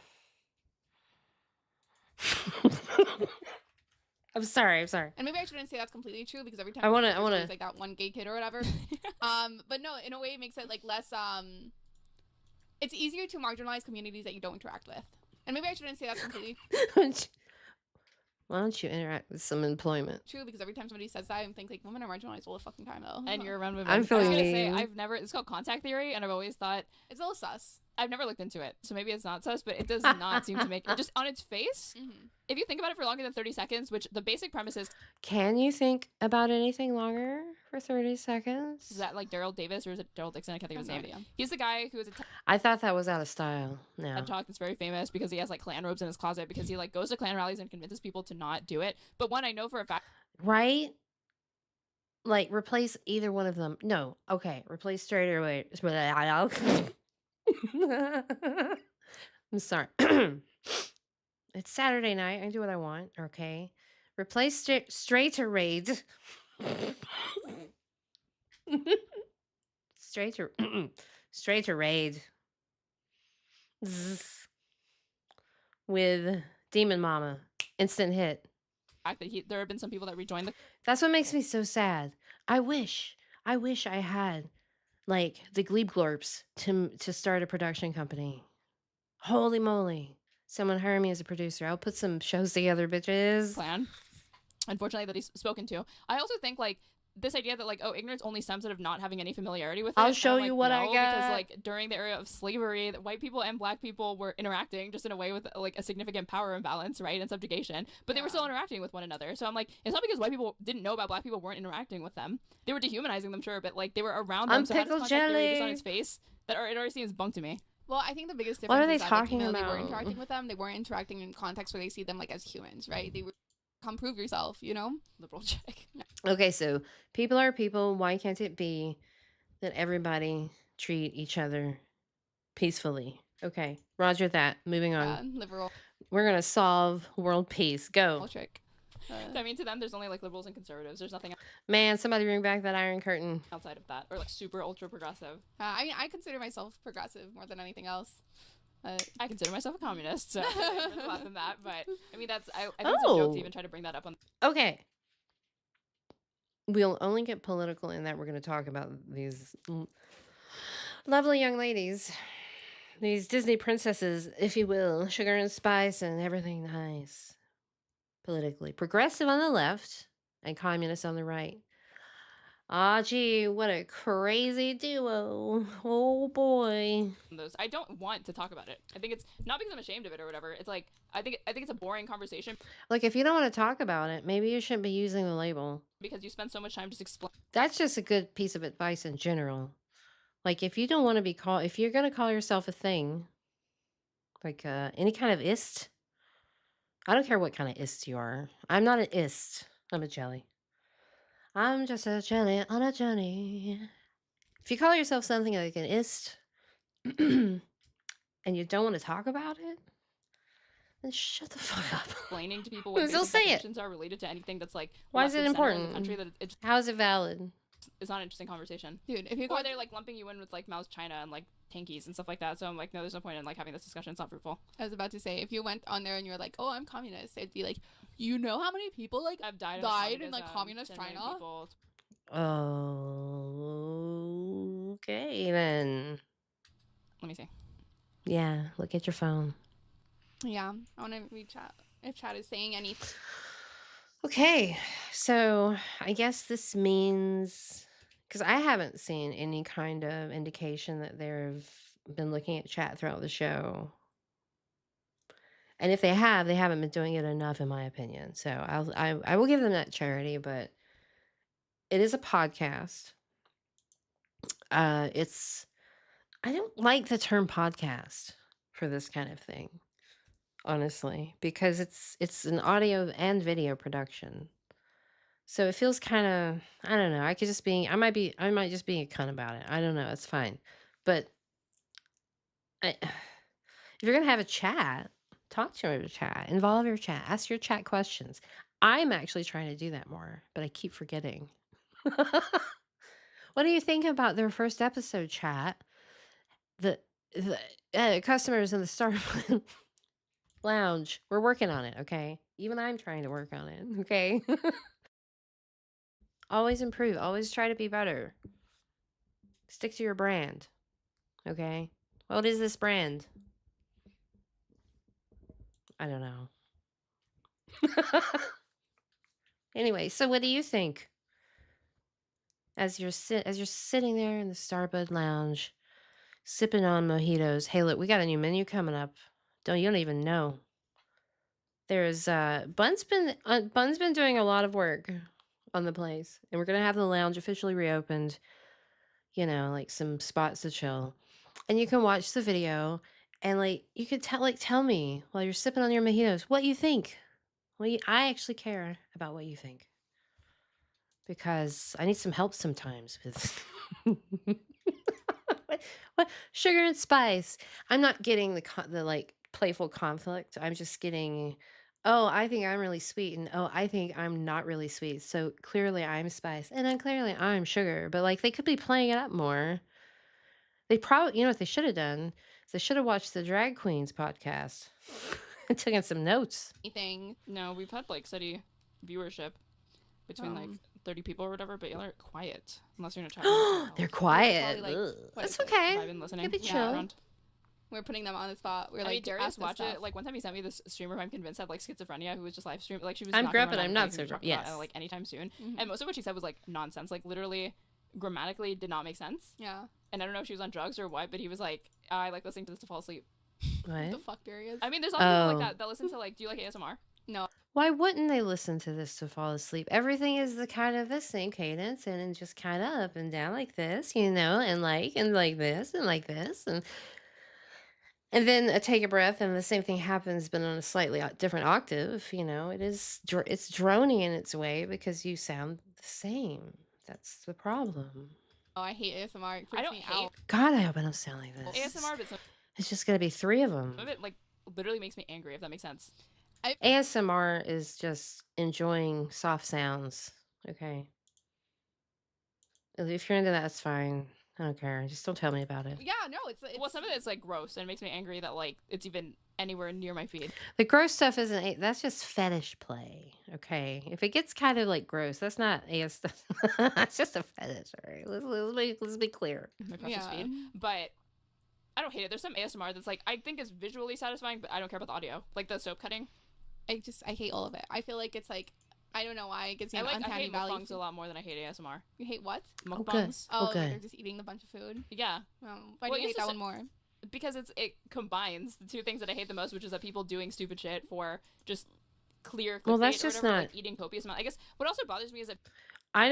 sorry. And maybe I shouldn't say that's completely true because every time I wanna there's always, like that one gay kid or whatever. But no, in a way it makes it like less it's easier to marginalize communities that you don't interact with. And maybe I shouldn't say that's completely Why don't you interact with some employment? True, because every time somebody says that, I'm thinking, like, women are marginalized all the fucking time, though. And you're around women. I'm feeling I was gonna mean. say, I've never, it's called contact theory, and I've always thought, it's a little sus. I've never looked into it, so maybe it's not sus, but it does not seem to make, just on its face, if you think about it for longer than 30 seconds, which the basic premise is... Can you think about anything longer for 30 seconds? Is that like Daryl Davis, or is it Daryl Dixon? I can't think of his name. Idea. He's the guy who is a I thought that was out of style. No. TED Talk that's very famous because he has like Klan robes in his closet because he like goes to Klan rallies and convinces people to not do it. But one I know for a fact. Right? Like, replace either one of them. No. Okay. Replace straight away. I'm sorry. It's Saturday night. I can do what I want. Okay. Replace straighter raid. straighter raid. With Demon Mama. Instant hit. Fact that there have been some people that rejoined the... That's what makes me so sad. I wish I had like the Gleeb Glorps to start a production company. Holy moly. Someone hire me as a producer. I'll put some shows together, bitches. Plan. Unfortunately, that he's spoken to. I also think like this idea that like, oh, ignorance only stems out of not having any familiarity with it. I'll show you what I got. Because like during the era of slavery, white people and black people were interacting just in a way with like a significant power imbalance, right, and subjugation. But they were still interacting with one another. So I'm like, it's not because white people didn't know about black people weren't interacting with them. They were dehumanizing them, sure, but like they were around them. So pickle jelly. Just on its face, it already seems bunk to me. Well, I think the biggest difference what are they is talking that, like, about? they were interacting with them. They weren't interacting in context where they see them like as humans, right? They were come prove yourself, you know? Liberal chick. Okay, so people are people. Why can't it be that everybody treat each other peacefully? Okay, roger that. Moving on. Yeah, liberal. We're gonna solve world peace. Go. Trick. I mean, to them, there's only like liberals and conservatives. There's nothing. Man, somebody bring back that iron curtain. Outside of that, or like super ultra progressive. I mean, I consider myself progressive more than anything else. I consider myself a communist, so there's a lot than that. But I mean, I think it's a joke to even try to bring that up on. Okay. We'll only get political in that we're going to talk about these lovely young ladies, these Disney princesses, if you will, sugar and spice and everything nice. Politically progressive on the left and communist on the right. Ah, gee, what a crazy duo. Oh, boy. I don't want to talk about it. I think it's not because I'm ashamed of it or whatever. It's like, I think it's a boring conversation. Like, if you don't want to talk about it, maybe you shouldn't be using the label. Because you spend so much time just explaining. That's just a good piece of advice in general. Like, if you don't want to be called, if you're going to call yourself a thing, like any kind of ist, I don't care what kind of ist you are. I'm not an ist. I'm a jelly. I'm just a jelly on a journey. If you call yourself something like an ist, and you don't want to talk about it, then shut the fuck up. Explaining to people what Still say it. definitions are related to anything that's like. Why is it important? In the country, that how is it valid? It's not an interesting conversation, dude. If you or they're like lumping you in with like Mao's China and like tankies and stuff like that. So I'm like, no, there's no point in like having this discussion. It's not fruitful. I was about to say, if you went on there and you were like, oh, I'm communist, it'd be like, you know how many people like have died in like communist China? Oh, okay then. Let me see. Yeah, look at your phone. Yeah, I want to read chat if chat is saying anything. Okay, so I guess this means, because I haven't seen any kind of indication that they've been looking at chat throughout the show. And if they haven't been doing it enough, in my opinion. So I will give them that charity, but it is a podcast. I don't like the term podcast for this kind of thing, honestly, because it's an audio and video production. So it feels kind of, I don't know. I might just be a cunt about it. I don't know. It's fine. But if you're going to have a chat, talk to your chat, involve your chat, ask your chat questions. I'm actually trying to do that more, but I keep forgetting. What do you think about their first episode, chat? The customers in the Starbud Lounge. We're working on it, okay? Even I'm trying to work on it, okay? Always improve. Always try to be better. Stick to your brand, okay? What is this brand? I don't know. Anyway, so what do you think? As you're sitting there in the Starbud Lounge, sipping on mojitos. Hey, look, we got a new menu coming up. You don't even know. There's Bun's been doing a lot of work on the place, and we're gonna have the lounge officially reopened. You know, like some spots to chill, and you can watch the video, and like you could tell me while you're sipping on your mojitos what you think. Well, I actually care about what you think because I need some help sometimes with what sugar and spice. I'm not getting the like playful conflict. I'm just getting, oh, I think I'm really sweet, and oh, I think I'm not really sweet. So clearly I'm spice, and then clearly I'm sugar. But like they could be playing it up more. They probably, you know what they should have done? Is they should have watched the Drag Queens podcast and taken some notes. Anything? No, we've had like steady viewership between like 30 people or whatever, but y'all are quiet unless you're in a chat. They're quiet. Probably, like, That's okay. I've been listening. Could be Yeah. chill. We're putting them on the spot. We're I like, mean, Darius ask us watched stuff. it. Like one time he sent me this streamer who I'm convinced had like schizophrenia, who was just live streaming. Like she was. I'm not grumpy, going on I'm not anything to so talk grumpy. about, Yes. like anytime soon. And most of what she said was like nonsense. Like literally, grammatically did not make sense. Yeah. And I don't know if she was on drugs or what, but he was like, I like listening to this to fall asleep. What? The fuck, Darius? I mean, there's lots of people like that listen to like. Do you like ASMR? No. Why wouldn't they listen to this to fall asleep? Everything is the kind of the same cadence and just kind of up and down like this, you know, and like this and like this and then take a breath and the same thing happens but on a slightly different octave, you know. It's droning in its way because you sound the same. That's the problem. Oh, I hate ASMR. It I freaks don't me hate out. God, I hope I don't sound like well, this. ASMR, but some It's just gonna be 3 of them. of it like literally makes me angry. If that makes sense. ASMR is just enjoying soft sounds. Okay. If you're into that, that's fine. I don't care. Just don't tell me about it. Yeah, no, it's Well, some of it's like gross and it makes me angry that like it's even anywhere near my feed. The gross stuff isn't. That's just fetish play. Okay. If it gets kind of like gross, that's not AS. It's just a fetish. All right. Let's be clear. My precious feed. But I don't hate it. There's some ASMR that's like I think is visually satisfying, but I don't care about the audio. Like the soap cutting. I hate all of it. I feel like it's like I don't know why it gets me I an uncanny hate valley. mukbangs a lot more than I hate ASMR. You hate what? Mukbangs. Oh, Okay. they're just eating a bunch of food. Yeah. Why do you hate that one more? Because it combines the two things that I hate the most, which is that people doing stupid shit for just clear. Well, that's clickbait or just whatever, not- like eating copious amount. I guess what also bothers me is that I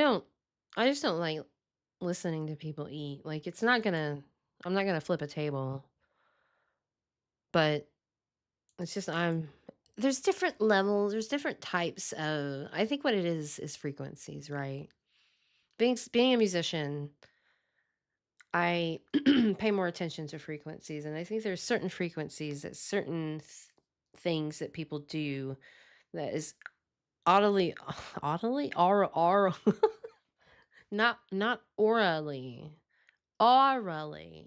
just don't like listening to people eat. Like I'm not gonna flip a table. But it's just there's different levels, there's different types of, I think what it is frequencies, right? Being a musician, I pay more attention to frequencies, and I think there's certain frequencies that certain things that people do that is audibly, oral, not orally, orally,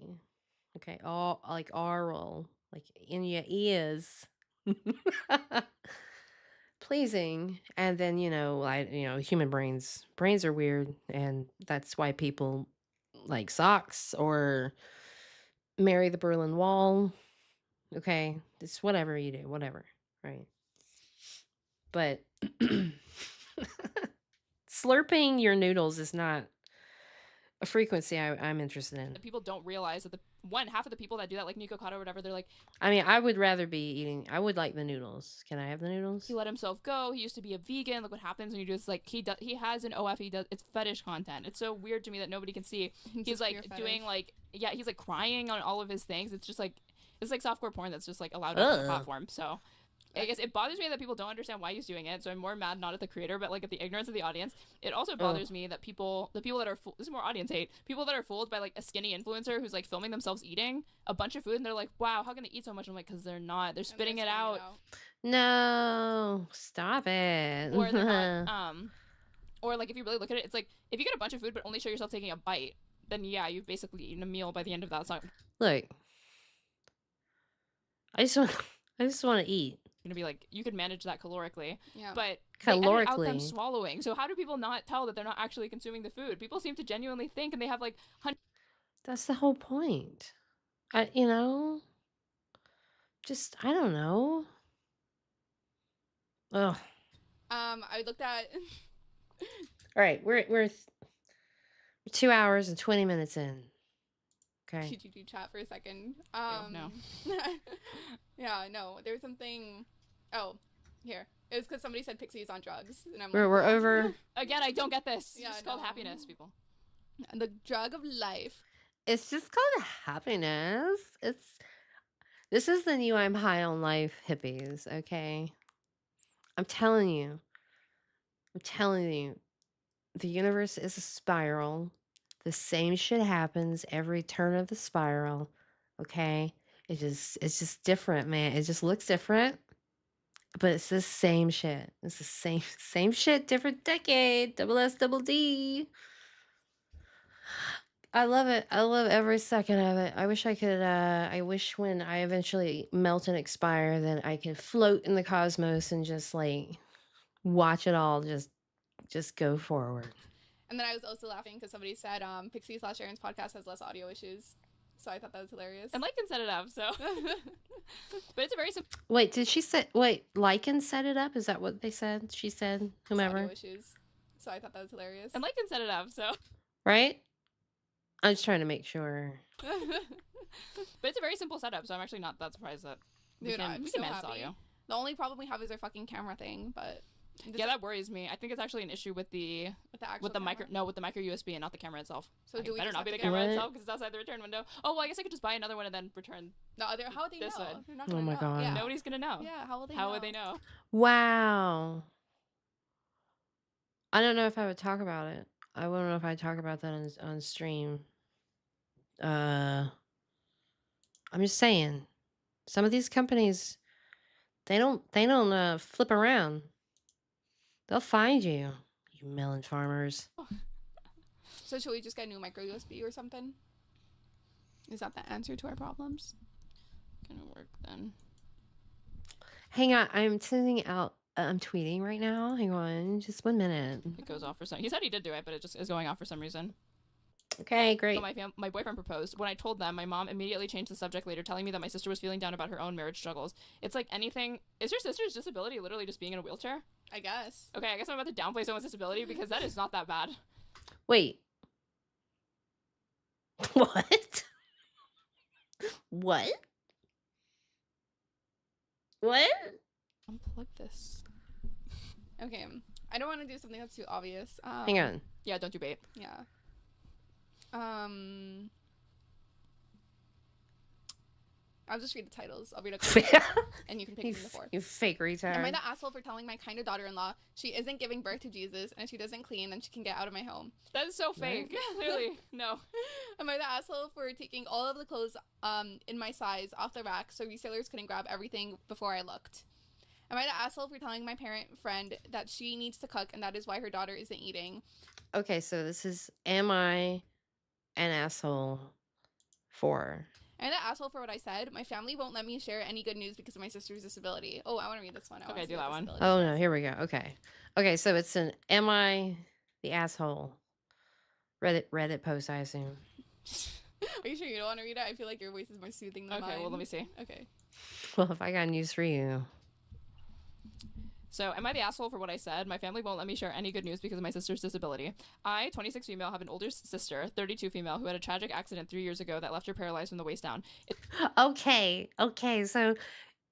okay, all like oral, like in your ears, pleasing, and then human brains are weird, and that's why people like socks or marry the Berlin Wall. Okay, it's whatever you do, whatever, right? But slurping your noodles is not a frequency I'm interested in. people don't realize that half of the people that do that, like Nico Cotto or whatever, they're like, I mean, I would rather be eating. I would like the noodles. Can I have the noodles? he let himself go. He used to be a vegan. Look what happens when you do this. Like he has an OF. It's fetish content. It's so weird to me that nobody can see. He's like doing like he's like crying on all of his things. It's just like it's like softcore porn that's just like allowed on the platform. So I guess it bothers me that people don't understand why he's doing it. So I'm more mad not at the creator, but like at the ignorance of the audience. It also bothers me that the people that are this is more audience hate. People that are fooled by like a skinny influencer who's like filming themselves eating a bunch of food, and they're like, "Wow, how can they eat so much?" I'm like, "Cause they're not. They're spitting it out." No, stop it. Or they're not. Or like if you really look at it, it's like if you get a bunch of food but only show yourself taking a bite, then yeah, you've basically eaten a meal by the end of that. So Look, I just want to eat. gonna be like you could manage that calorically, Yeah. but they edit out them Calorically. swallowing. So how do people not tell that they're not actually consuming the food? People seem to genuinely think, and they have like That's the whole point. Just I don't know. Ugh. I looked at. All right, we're 2 hours and 20 minutes in. Okay. Did you do chat for a second? No. Yeah, no. There was something. Oh, here. It was because somebody said Pixie's on drugs, and I'm We're like, over. Again, I don't get this. Yeah, It's just called happiness, people. The drug of life. It's just called happiness. This is the new I'm high on life hippies, okay? I'm telling you. The universe is a spiral. The same shit happens every turn of the spiral, okay? It's just different, man. It just looks different, but it's the same shit. It's the same shit, different decade. Double S, double D. I love it. I love every second of it. I wish I could, I wish when I eventually melt and expire that I could float in the cosmos and just like watch it all just go forward. And then I was also laughing because somebody said Pixie/Aaron's podcast has less audio issues. So I thought that was hilarious. And Lycan set it up, so. But it's a very simple. Wait, did she say, Lycan set it up? Is that what they said? She said, whomever. Audio issues. So I thought that was hilarious. And Lycan set it up, so. Right? I'm just trying to make sure. But it's a very simple setup, so I'm actually not that surprised that we can manage audio. The only problem we have is our fucking camera thing, but yeah, that worries me. I think it's actually an issue with the micro USB and not the camera itself. So do we better just not be have the to camera get- itself because it's outside the return window. Oh well, I guess I could just buy another one and then return. No, how would they this know? one. They're not Oh gonna my know. God. Yeah. Nobody's gonna know. Yeah, how will they know? How would they know? Wow. I don't know if I would talk about it. I wouldn't know if I'd talk about that on stream. I'm just saying, some of these companies, they don't flip around. They'll find you, you melon farmers. So should we just get a new micro USB or something? Is that the answer to our problems? Gonna work then. Hang on, I'm sending out. I'm tweeting right now. Hang on, just 1 minute. It goes off for some. He said he did do it, but it just is going off for some reason. Okay, great. So my boyfriend proposed. When I told them, my mom immediately changed the subject later, telling me that my sister was feeling down about her own marriage struggles. It's like anything. Is your sister's disability literally just being in a wheelchair? I guess. Okay, I guess I'm about to downplay someone's disability because that is not that bad. Wait. What? What? What? Unplug this. Okay. I don't want to do something that's too obvious. Hang on. Yeah, don't do bait. Yeah. I'll just read the titles. I'll read a couple and you can pick from the four. You fake retard. Am I the asshole for telling my kind of daughter-in-law she isn't giving birth to Jesus and if she doesn't clean, then she can get out of my home? That is so fake. Clearly, no. Am I the asshole for taking all of the clothes in my size off the rack so resellers couldn't grab everything before I looked? Am I the asshole for telling my parent friend that she needs to cook and that is why her daughter isn't eating? Okay, so this is, am I an asshole for? Am I the asshole for what I said? My family won't let me share any good news because of my sister's disability. Oh, I want to read this one. Okay, do that one. Oh no, here we go. Okay, so it's an am I the asshole Reddit post, I assume. Are you sure you don't want to read it? I feel like your voice is more soothing than mine. Okay, well, let me see. Okay. Well, if I got news for you. So, am I the asshole for what I said? My family won't let me share any good news because of my sister's disability. I, 26 female, have an older sister, 32 female, who had a tragic accident 3 years ago that left her paralyzed from the waist down. Okay, so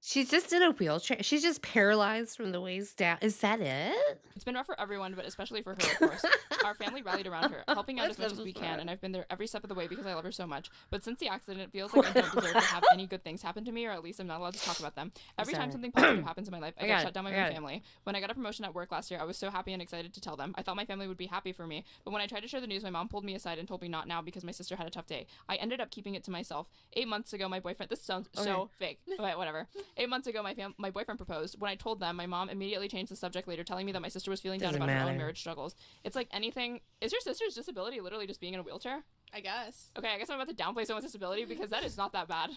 she's just in a wheelchair. She's just paralyzed from the waist down. Is that it? It's been rough for everyone, but especially for her, of course. Our family rallied around her, helping out as much as we can, and I've been there every step of the way because I love her so much. But since the accident, it feels like I don't deserve to have any good things happen to me, or at least I'm not allowed to talk about them. Every time something positive happens in my life, I get shut down by my family. When I got a promotion at work last year, I was so happy and excited to tell them. I thought my family would be happy for me, but when I tried to share the news, my mom pulled me aside and told me not now because my sister had a tough day. I ended up keeping it to myself. 8 months ago, my boyfriend... This sounds so fake, but whatever. 8 months ago, my boyfriend proposed. When I told them, my mom immediately changed the subject later, telling me that my sister was feeling down about her own marriage struggles. It's like anything. Is your sister's disability literally just being in a wheelchair? I guess. Okay, I guess I'm about to downplay someone's disability because that is not that bad.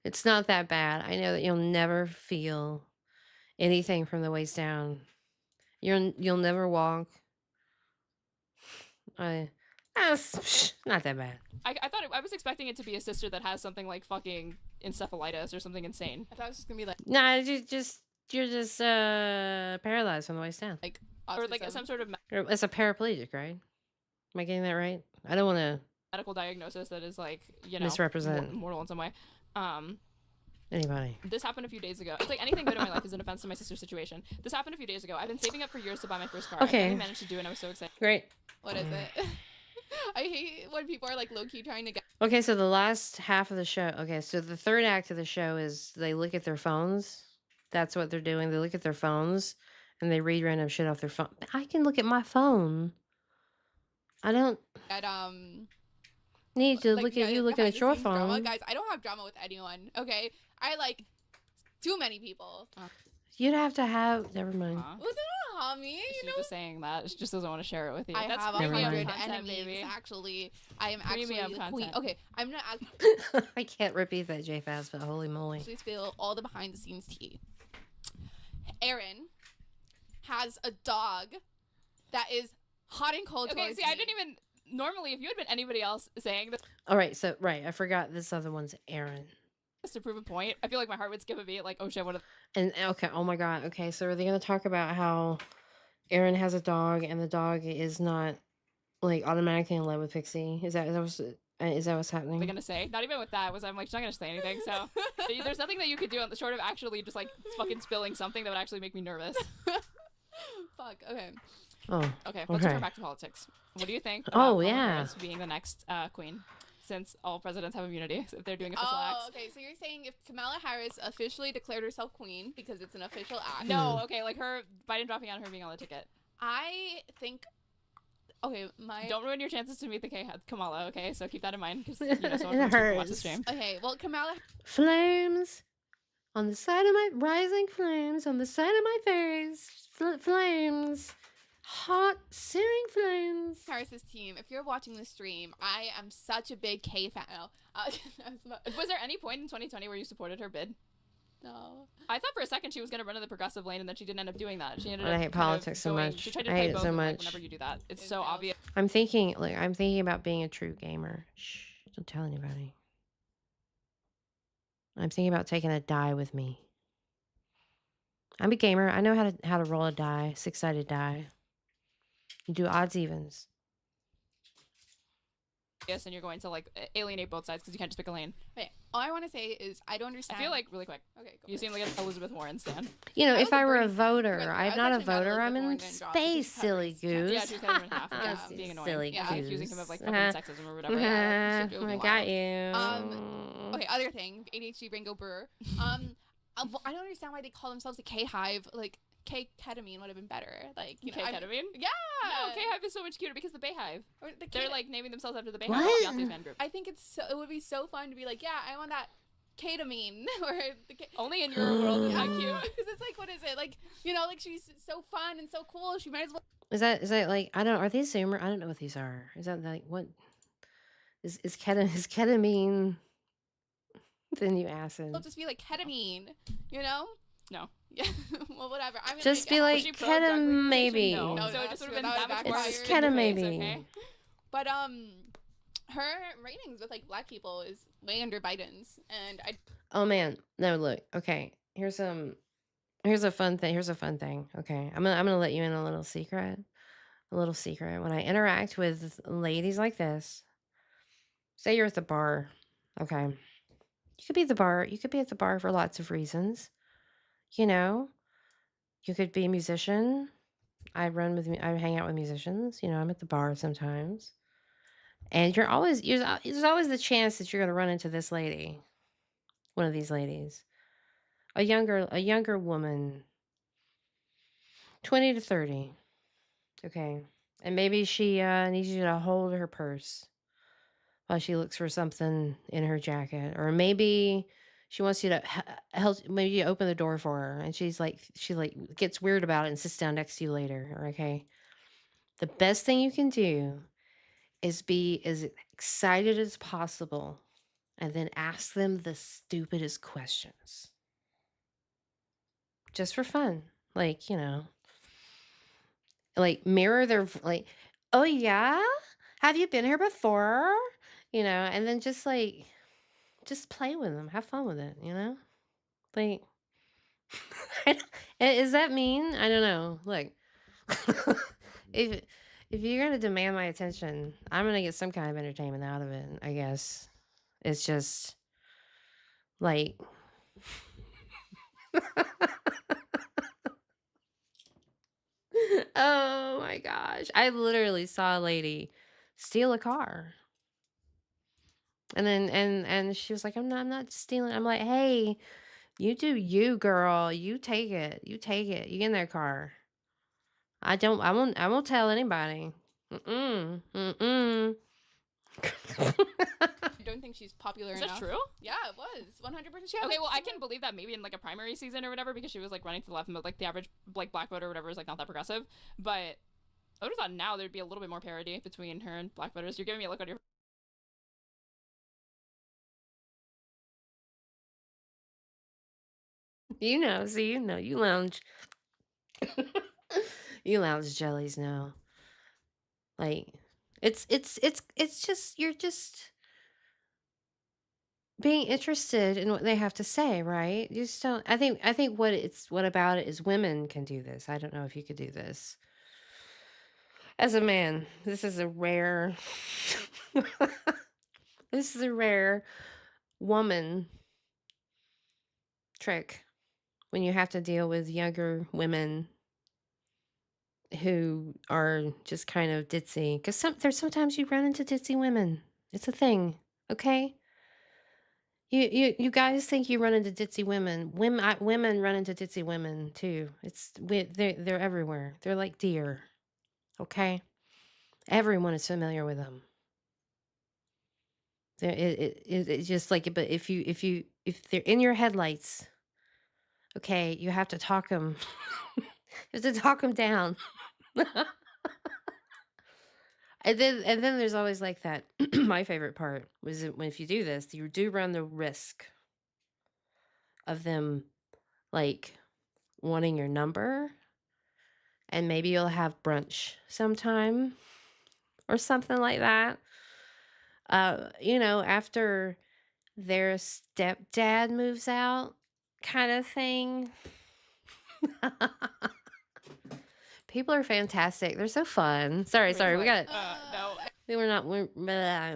It's not that bad. I know that you'll never feel anything from the waist down. You'll never walk. That's not that bad. I thought I was expecting it to be a sister that has something like fucking encephalitis or something insane. I thought it was just gonna be like Nah, just You're just paralyzed from the waist down. Like or like some sort of It's a paraplegic, right? Am I getting that right? I don't want to medical diagnosis that is like, misrepresent mortal in some way. Anybody. This happened a few days ago. It's like anything good in my life is an offense to my sister's situation. This happened a few days ago. I've been saving up for years to buy my first car. I finally managed to do it, and I was so excited. Great. What is it? I hate when people are like low-key trying to get... Okay, so the last half of the show. Okay, so the third act of the show is they look at their phones. That's what they're doing. They look at their phones and they read random shit off their phone. I can look at my phone. I don't need to look at you looking at your phone. Drama. Guys, I don't have drama with anyone. Okay, I like too many people. You'd have to have. Never mind. Well, it's not me. She's just saying that. She just doesn't want to share it with you. I That's have premium 100 content, enemies. baby. Actually, I am actually Premium the content. queen. Okay, I'm gonna I can't repeat that, J Fast, but holy moly. actually spill all the behind-the-scenes tea. Aaron has a dog that is hot and cold. Okay, towards see, I me. didn't even. Normally, if you had been anybody else saying this All right, so I forgot this other one's Aaron. to prove a point, I feel like my heart would skip a beat. Like, oh shit, what? And okay, oh my god. Okay, so are they gonna talk about how Aaron has a dog and the dog is not like automatically in love with Pixie? Is that what's happening? They're gonna say? Not even with that. I'm like, she's not gonna say anything. So there's nothing that you could do on the short of actually just like fucking spilling something that would actually make me nervous. Fuck. Okay. Oh. Okay. Let's turn back to politics. What do you think? Oh, Kamala yeah. Harris being the next queen, since all presidents have immunity if they're doing official acts. Okay. So you're saying if Kamala Harris officially declared herself queen because it's an official act? No. Okay. Like her Biden dropping out, her being on the ticket. I think. Okay, Don't ruin your chances to meet the Kamala. Okay, so keep that in mind because someone It from hurts. watch the stream. Okay, well, Kamala. Flames on the side of my rising flames on the side of my face. Flames, hot searing flames. Harris's team. If you're watching the stream, I am such a big K fan. No, Was there any point in 2020 where you supported her bid? No. I thought for a second she was going to run in the progressive lane, and then she didn't end up doing that. She ended I up hate politics so much. She tried to I play hate it both so of them, much. whenever you do that, it's so obvious. I'm thinking about being a true gamer. Shh, don't tell anybody. I'm thinking about taking a die with me. I'm a gamer. I know how to roll a die, 6-sided die. You do odds evens. Yes, and you're going to like alienate both sides because you can't just pick a lane. Wait, all I want to say is I don't understand. I feel like really quick. Okay, you seem like an Elizabeth Warren stan. You know, if I were a Bernie voter, Sanders. I'm I not a was actually voter. mad I'm Elizabeth in Warren didn't drop. She space, just cut silly his goose. Yeah, she was cutting him in half for being annoying. Silly Yeah, goose. accusing him of like fucking sexism or whatever. Yeah, she I got you. Okay, other thing, ADHD Ringo Brewer. I don't understand why they call themselves a K Hive. Like K ketamine would have been better. Like K ketamine. Yeah. No, K Hive is so much cuter because the Bayhive. Or the They're K- like naming themselves after the Bayhive. What? Beyonce's fan group. I think it would be so fun to be like, yeah, I want that ketamine or the Only in your world is that cute. Because it's like, what is it? Like, you know, like she's so fun and so cool. She might as well. Is that like are these Zoomer? I don't know what these are. Is that like what is ketamine? Then you acid. It'll just be like ketamine, you know? No. Yeah. Well, whatever. I'm gonna Just make be it like Was she pro-drug ketamine maybe. No. No, So it that's just would true. have been That that would much more. It's backfire. ketamine in your maybe. face, okay? But her ratings with like black people is way under Biden's, and I. Oh man, no, look. Okay, here's a fun thing. Okay, I'm gonna let you in a little secret. A little secret. When I interact with ladies like this, say you're at the bar. Okay, you could be at the bar. You could be at the bar for lots of reasons. You know, you could be a musician. I hang out with musicians. You know, I'm at the bar sometimes. And there's always the chance that you're going to run into this lady, one of these ladies, a younger woman, 20 to 30. Okay. And maybe she needs you to hold her purse while she looks for something in her jacket. Or maybe she wants you to help, maybe you open the door for her and she gets weird about it and sits down next to you later. Okay. The best thing you can do is be as excited as possible and then ask them the stupidest questions. Just for fun. Like, you know, like mirror their, like, oh yeah? Have you been here before? You know, and then just play with them. Have fun with it, you know? Like, Is that mean? I don't know. Look, if if you're gonna demand my attention, I'm gonna get some kind of entertainment out of it. I guess it's just like. Oh my gosh! I literally saw a lady steal a car, and then and she was like, I'm not stealing." I'm like, "Hey, you do you, girl. You take it. You take it. You get in that car. I won't tell anybody. Mm-mm. Mm-mm." I don't think she's popular Is enough. that true? Yeah, it was 100%. Okay, well, I can believe that maybe in like a primary season or whatever because she was like running to the left, and like the average like black voter or whatever is like not that progressive. But I would have thought now there'd be a little bit more parity between her and black voters. You're giving me a look on your. You lounge. You lounge jellies know. Like it's just you're just being interested in what they have to say, right? You just don't. I think what about it is women can do this. I don't know if you could do this as a man. This is a rare. This is a rare woman trick when you have to deal with younger women who are just kind of ditzy. Because there's sometimes you run into ditzy women. It's a thing, okay? You guys think you run into ditzy women. Women run into ditzy women too. They're everywhere. They're like deer, okay? Everyone is familiar with them. It's just like, but if they're in your headlights, okay, you have to talk them. You have to talk them down. And then there's always like that. My favorite part was that when if you do this, you do run the risk of them like wanting your number, and maybe you'll have brunch sometime or something like that. After their stepdad moves out, kind of thing. People are fantastic. They're so fun. Sorry, we got No. we were not we yeah,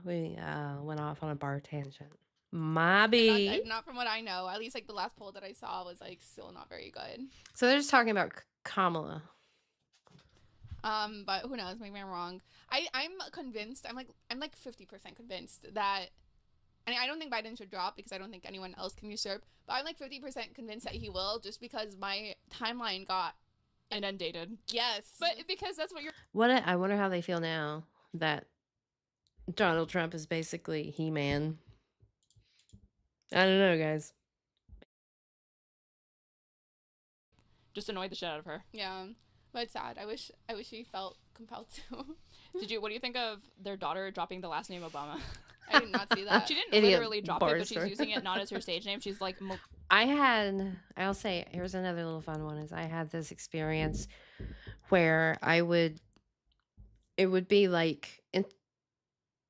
we went off on a bar tangent. Mobby. Not from what I know. At least like the last poll that I saw was like still not very good. So they're just talking about Kamala. But who knows? Maybe I'm wrong. I'm convinced. I'm like 50% convinced that. And I don't think Biden should drop because I don't think anyone else can usurp. But I'm like 50% convinced that he will, just because my timeline got inundated. Yes, but because that's what you're. I wonder how they feel now that Donald Trump is basically He-Man. I don't know, guys. Just annoyed the shit out of her. Yeah, but it's sad. I wish he felt compelled to. What do you think of their daughter dropping the last name Obama? I did not see that. She didn't literally drop it, but she's using it not as her stage name. She's like. I'll say, here's another little fun one, is I had this experience where it would be like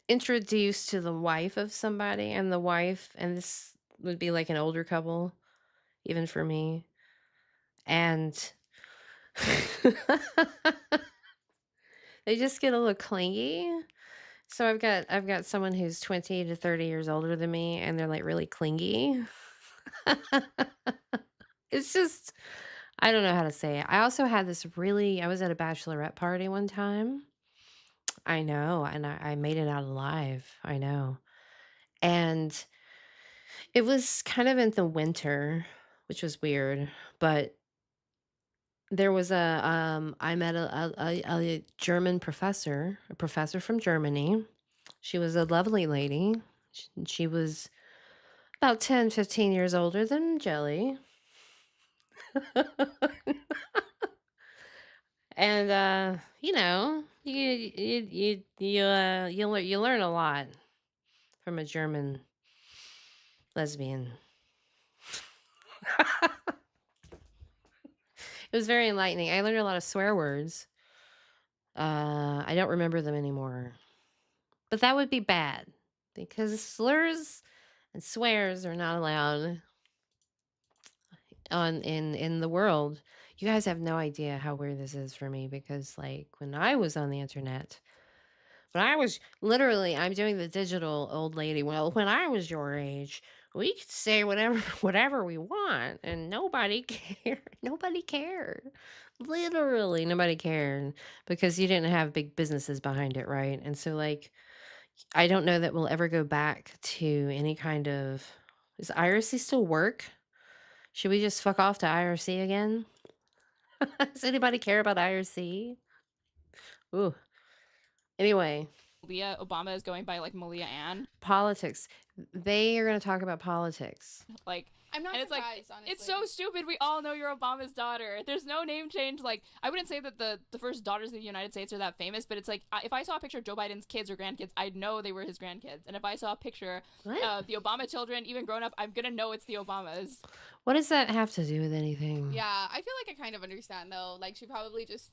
introduced to the wife of somebody, and this would be like an older couple, even for me. And they just get a little clingy. So I've got someone who's 20 to 30 years older than me, and they're like really clingy. It's just, I don't know how to say it. I also had I was at a bachelorette party one time. I know, and I made it out alive. I know. And it was kind of in the winter, which was weird, but there was I met a German professor, a professor from Germany. She was a lovely lady. She was about 10, 15 years older than Jelly. And you learn a lot from a German lesbian. It was very enlightening. I learned a lot of swear words. I don't remember them anymore. But that would be bad because slurs and swears are not allowed in the world. You guys have no idea how weird this is for me because like when I was on the internet, when I was literally, I'm doing the digital old lady. Well, when I was your age, we could say whatever whatever we want, and nobody cared. Nobody cared. Literally, nobody cared because you didn't have big businesses behind it, right? And so, like, I don't know that we'll ever go back to any kind of. Does IRC still work? Should we just fuck off to IRC again? Does anybody care about IRC? Ooh. Anyway, Malia Obama is going by like Malia Ann. politics. They are going to talk about politics. Like, I'm not and it's like, surprised, honestly. it's so stupid. We all know you're Obama's daughter. There's no name change. Like, I wouldn't say that the first daughters of the United States are that famous, but it's like, if I saw a picture of Joe Biden's kids or grandkids, I'd know they were his grandkids. And if I saw a picture of the Obama children, even grown up, I'm going to know it's the Obamas. What does that have to do with anything? Yeah, I feel like I kind of understand, though. Like, she probably just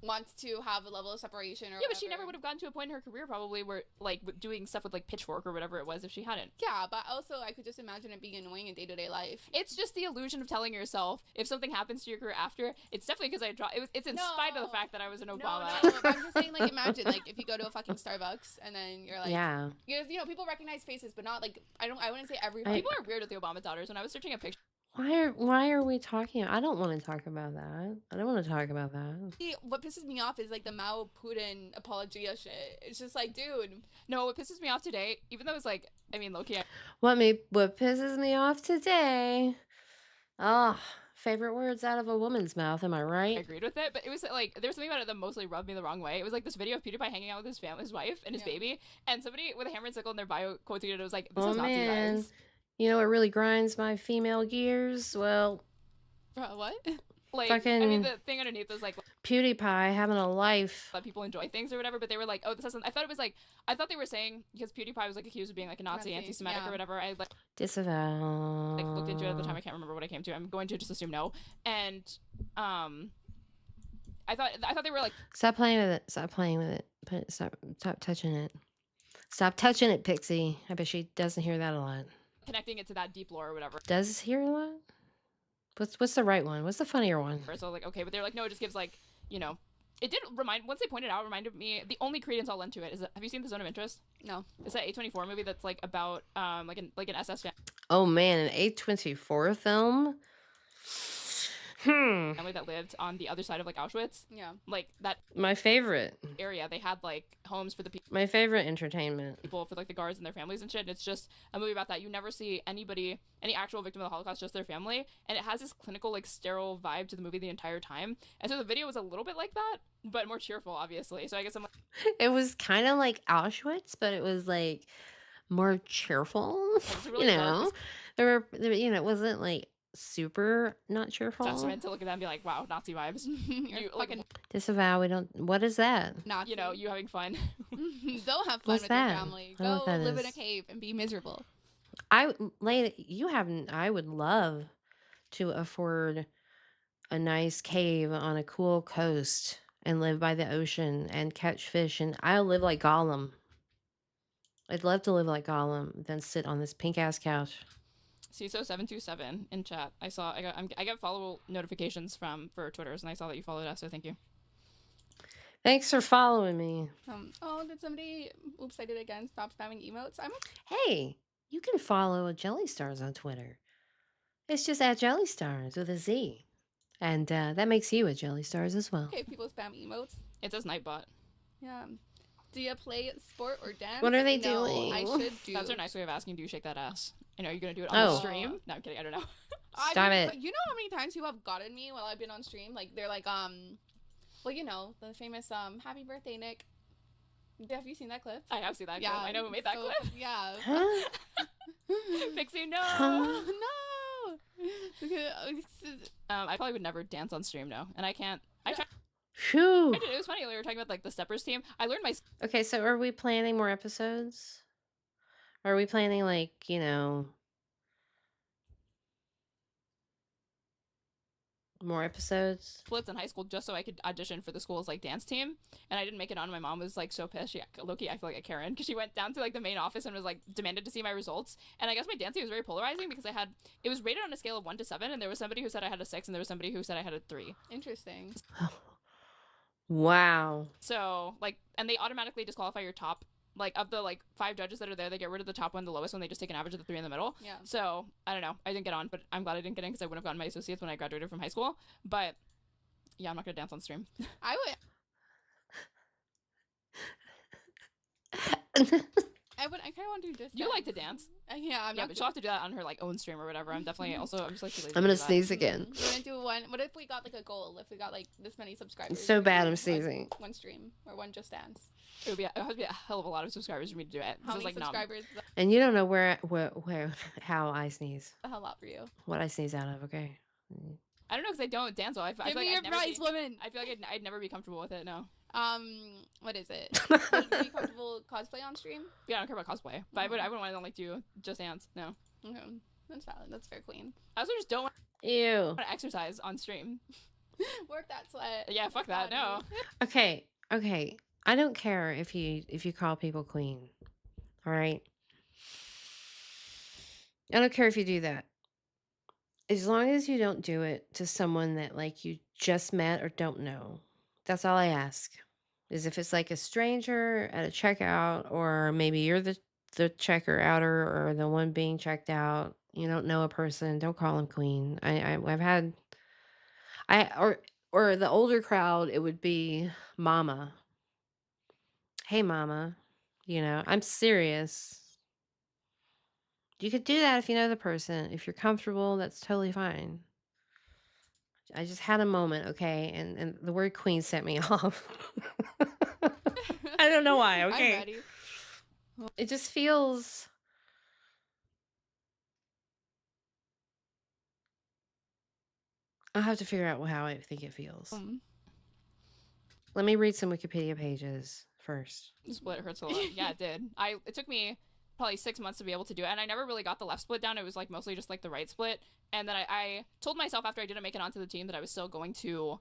wants to have a level of separation or yeah, but she never would have gotten to a point in her career probably where like doing stuff with like Pitchfork or whatever it was if she hadn't. Yeah, but also I could just imagine it being annoying in day-to-day life. It's just the illusion of telling yourself if something happens to your career after, it's definitely because I dropped. It's in spite of the fact that I was an Obama. No, but I'm just saying, like, imagine like if you go to a fucking Starbucks and then you're like, yeah, you know, people recognize faces, but not like I wouldn't say every. People are weird with the Obama daughters. When I was searching a picture. Why are we talking? I don't want to talk about that. I don't want to talk about that. What pisses me off is like the Mao Putin apologia shit. It's just like, dude. No, what pisses me off today, even though it's like, I mean, low-key. What pisses me off today? Oh, favorite words out of a woman's mouth. Am I right? I agreed with it, but it was like there was something about it that mostly rubbed me the wrong way. It was like this video of PewDiePie hanging out with his family, his wife, and his baby, and somebody with a hammer and sickle in their bio quoted it. It was like, "This is Nazi vibes." You know what really grinds my female gears? Well, what? Like, fucking I mean, the thing underneath was like PewDiePie having a life. Let people enjoy things or whatever, but they were like, "Oh, this hasn't." I thought it was like, I thought they were saying because PewDiePie was like accused of being like a Nazi, anti-Semitic or whatever. I like disavow. Like looked into it at the time. I can't remember what I came to. I'm going to just assume no. And I thought they were like, stop playing with it. Stop playing with it. Stop touching it. Stop touching it, Pixie. I bet she doesn't hear that a lot. Connecting it to that deep lore or whatever. Does hear a lot? What's the right one? What's the funnier one? So like, okay, but they're like, no, it just gives like, you know, it did remind, once they pointed out, reminded me, the only credence I'll lend to it is, have you seen The Zone of Interest? No. It's that A24 movie that's like about like an SS family. Oh man, an A24 film? Family that lived on the other side of like Auschwitz. Yeah. Like that. My favorite area. They had like homes for the people. My favorite entertainment. People for like the guards and their families and shit. And it's just a movie about that. You never see any actual victim of the Holocaust, just their family. And it has this clinical, like sterile vibe to the movie the entire time. And so the video was a little bit like that, but more cheerful, obviously. So I guess I'm like. It was kind of like Auschwitz, but it was like more cheerful. Really you know, there were, you know, it wasn't like super not cheerful. That's meant to look at that and be like, wow, Nazi vibes. You like disavow. We don't. What is that? Not you know, you having fun. Go have fun with your family. Go live in a cave and be miserable. I would love to afford a nice cave on a cool coast and live by the ocean and catch fish, and I'll live like Gollum. I'd love to live like Gollum, then sit on this pink ass couch. CISO727 in chat. I got follow notifications for Twitters, and I saw that you followed us, so thank you. Thanks for following me. Oh, did somebody? Oops, I did it again. Stop spamming emotes. Hey, you can follow Jelly Stars on Twitter. It's just at Jelly Stars with a Z, and that makes you a Jelly Stars as well. Okay, people spam emotes. It says Nightbot. Yeah. Do you play sport or dance? What are they doing? I should do. That's a nice way of asking, do you shake that ass? You know, are you going to do it on the stream? No, I'm kidding. I don't know. Stop it. You know how many times people have gotten me while I've been on stream? Like, they're like, well, you know, the famous, happy birthday, Nick. Have you seen that clip? I have seen that clip. I know who made that clip. Yeah. Pixie, no. No. I probably would never dance on stream, no. And I can't. I tried. Phew. It was funny. We were talking about like the Steppers team. I learned my. Okay, so are we planning more episodes? Are we planning like, you know, More episodes. splits in high school just so I could audition for the school's like dance team, and I didn't make it on. My mom was like so pissed. She Loki, I feel like a Karen, because she went down to like the main office and was like demanded to see my results. And I guess my dancing was very polarizing because it was rated on a scale of 1 to 7, and there was somebody who said I had a 6, and there was somebody who said I had a 3. Interesting. Wow. So like, and they automatically disqualify your top. Like, of the, like, 5 judges that are there, they get rid of the top one, the lowest one, they just take an average of the 3 in the middle. Yeah. So, I don't know. I didn't get on, but I'm glad I didn't get in because I wouldn't have gotten my associates when I graduated from high school. But, yeah, I'm not going to dance on stream. I kind of want to do just. You like to dance. Yeah, I'm not. But she'll have to do that on her, like, own stream or whatever. I'm definitely also, I'm just, like, too lazy I'm to gonna do that. sneeze again. We're going to do one. What if we got, like, a goal? If we got, like, this many subscribers? So bad I'm one- sneezing. One stream or one Just Dance. It would have to be a hell of a lot of subscribers for me to do it. How This is, many like, numb. subscribers? And you don't know where how I sneeze. A lot for you. What I sneeze out of, okay? I don't know because I don't dance well. I feel Give like me your I'd never prize, be, woman. I feel like I'd never be comfortable with it, no. What is it? Would you be comfortable cosplay on stream? Yeah, I don't care about cosplay. But I wouldn't want to, like, do Just Dance, no. Okay. That's valid. That's fair, queen. I also just don't want Ew. to exercise on stream. Work that sweat. Yeah, fuck that, no. Okay. I don't care if you call people queen. All right. I don't care if you do that. As long as you don't do it to someone that like you just met or don't know. That's all I ask. Is if it's like a stranger at a checkout, or maybe you're the checker outer or the one being checked out. You don't know a person. Don't call them queen. I've had or the older crowd. It would be mama. Hey, mama. You know, I'm serious. You could do that if you know the person. If you're comfortable, that's totally fine. I just had a moment, okay? And the word queen set me off. I don't know why, okay? I'm ready. It just feels... I'll have to figure out how I think it feels. Let me read some Wikipedia pages first. Split hurts a lot. Yeah, it did. It took me probably 6 months to be able to do it, and I never really got the left split down. It was like mostly just like the right split. And then I told myself after I didn't make it onto the team that I was still going to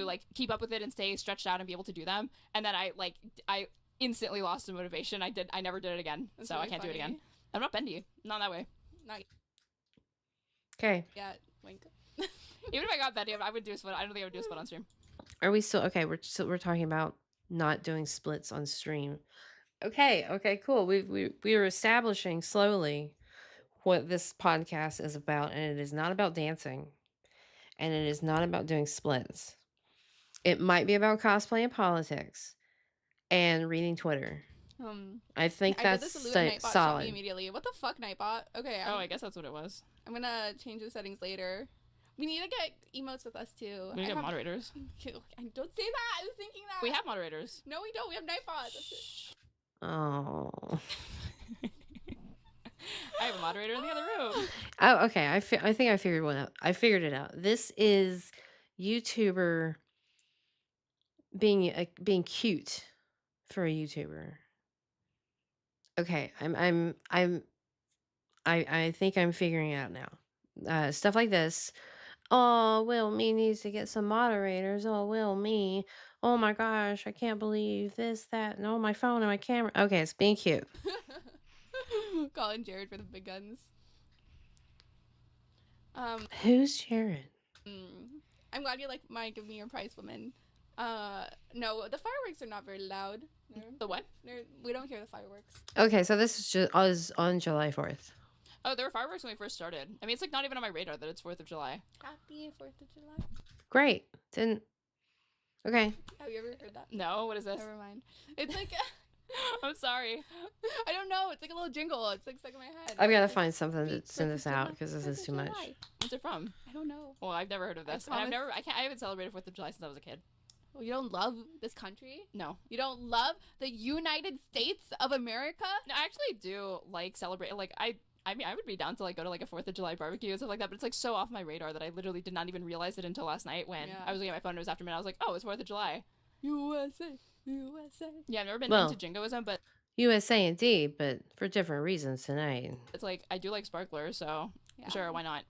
like keep up with it and stay stretched out and be able to do them. And then I instantly lost the motivation. I never did it again. That's so really I can't do it funny. again. I'm not bendy. Not that way. Not Okay. yeah. Wink. Even if I got bendy, I would do a split. I don't think I would do a split on stream. Are we still okay? We're talking about not doing splits on stream. Okay, cool. We are establishing slowly what this podcast is about, and it is not about dancing, and it is not about doing splits. It might be about cosplay and politics, and reading Twitter. I think I did that's this Nightbot shot me solid. immediately. What the fuck, Nightbot? Okay. I guess that's what it was. I'm gonna change the settings later. We need to get emotes with us too. We have moderators. Don't say that. I was thinking that. We have moderators. No, we don't. We have Nightbot. That's it. Oh. I have a moderator in the other room. Oh, okay. I think I figured one out. I figured it out. This is YouTuber being cute for a YouTuber. Okay, I think I'm figuring it out now. Stuff like this. Oh, Will Me needs to get some moderators. Oh, Will Me. Oh my gosh, I can't believe this, that, and oh, my phone and my camera. Okay, it's being cute. Calling Jared for the big guns. Who's Jared? I'm glad you might give me your prize, woman. No, the fireworks are not very loud. The what? We don't hear the fireworks. Okay, so this is just on July 4th. Oh, there were fireworks when we first started. I mean, it's like not even on my radar that it's 4th of July. Happy 4th of July. Great. Didn't. Okay. Have you ever heard that? No, what is this? Never mind. It's like I'm sorry. I don't know. It's like a little jingle. It's like stuck in my head. I've got to find something to send this out because this is too much. What's it from? I don't know. Well, I've never heard of this. And I haven't celebrated 4th of July since I was a kid. Well, you don't love this country? No. You don't love the United States of America? No, I actually do like celebrate. Like I mean, I would be down to like go to like a 4th of July barbecue and stuff like that, but it's like so off my radar that I literally did not even realize it until last night when I was looking at my phone and it was after midnight. I was like, oh, it's 4th of July. USA. Yeah, I've never been into jingoism, but USA indeed, but for different reasons tonight. it's like I do like sparklers, so sure, why not?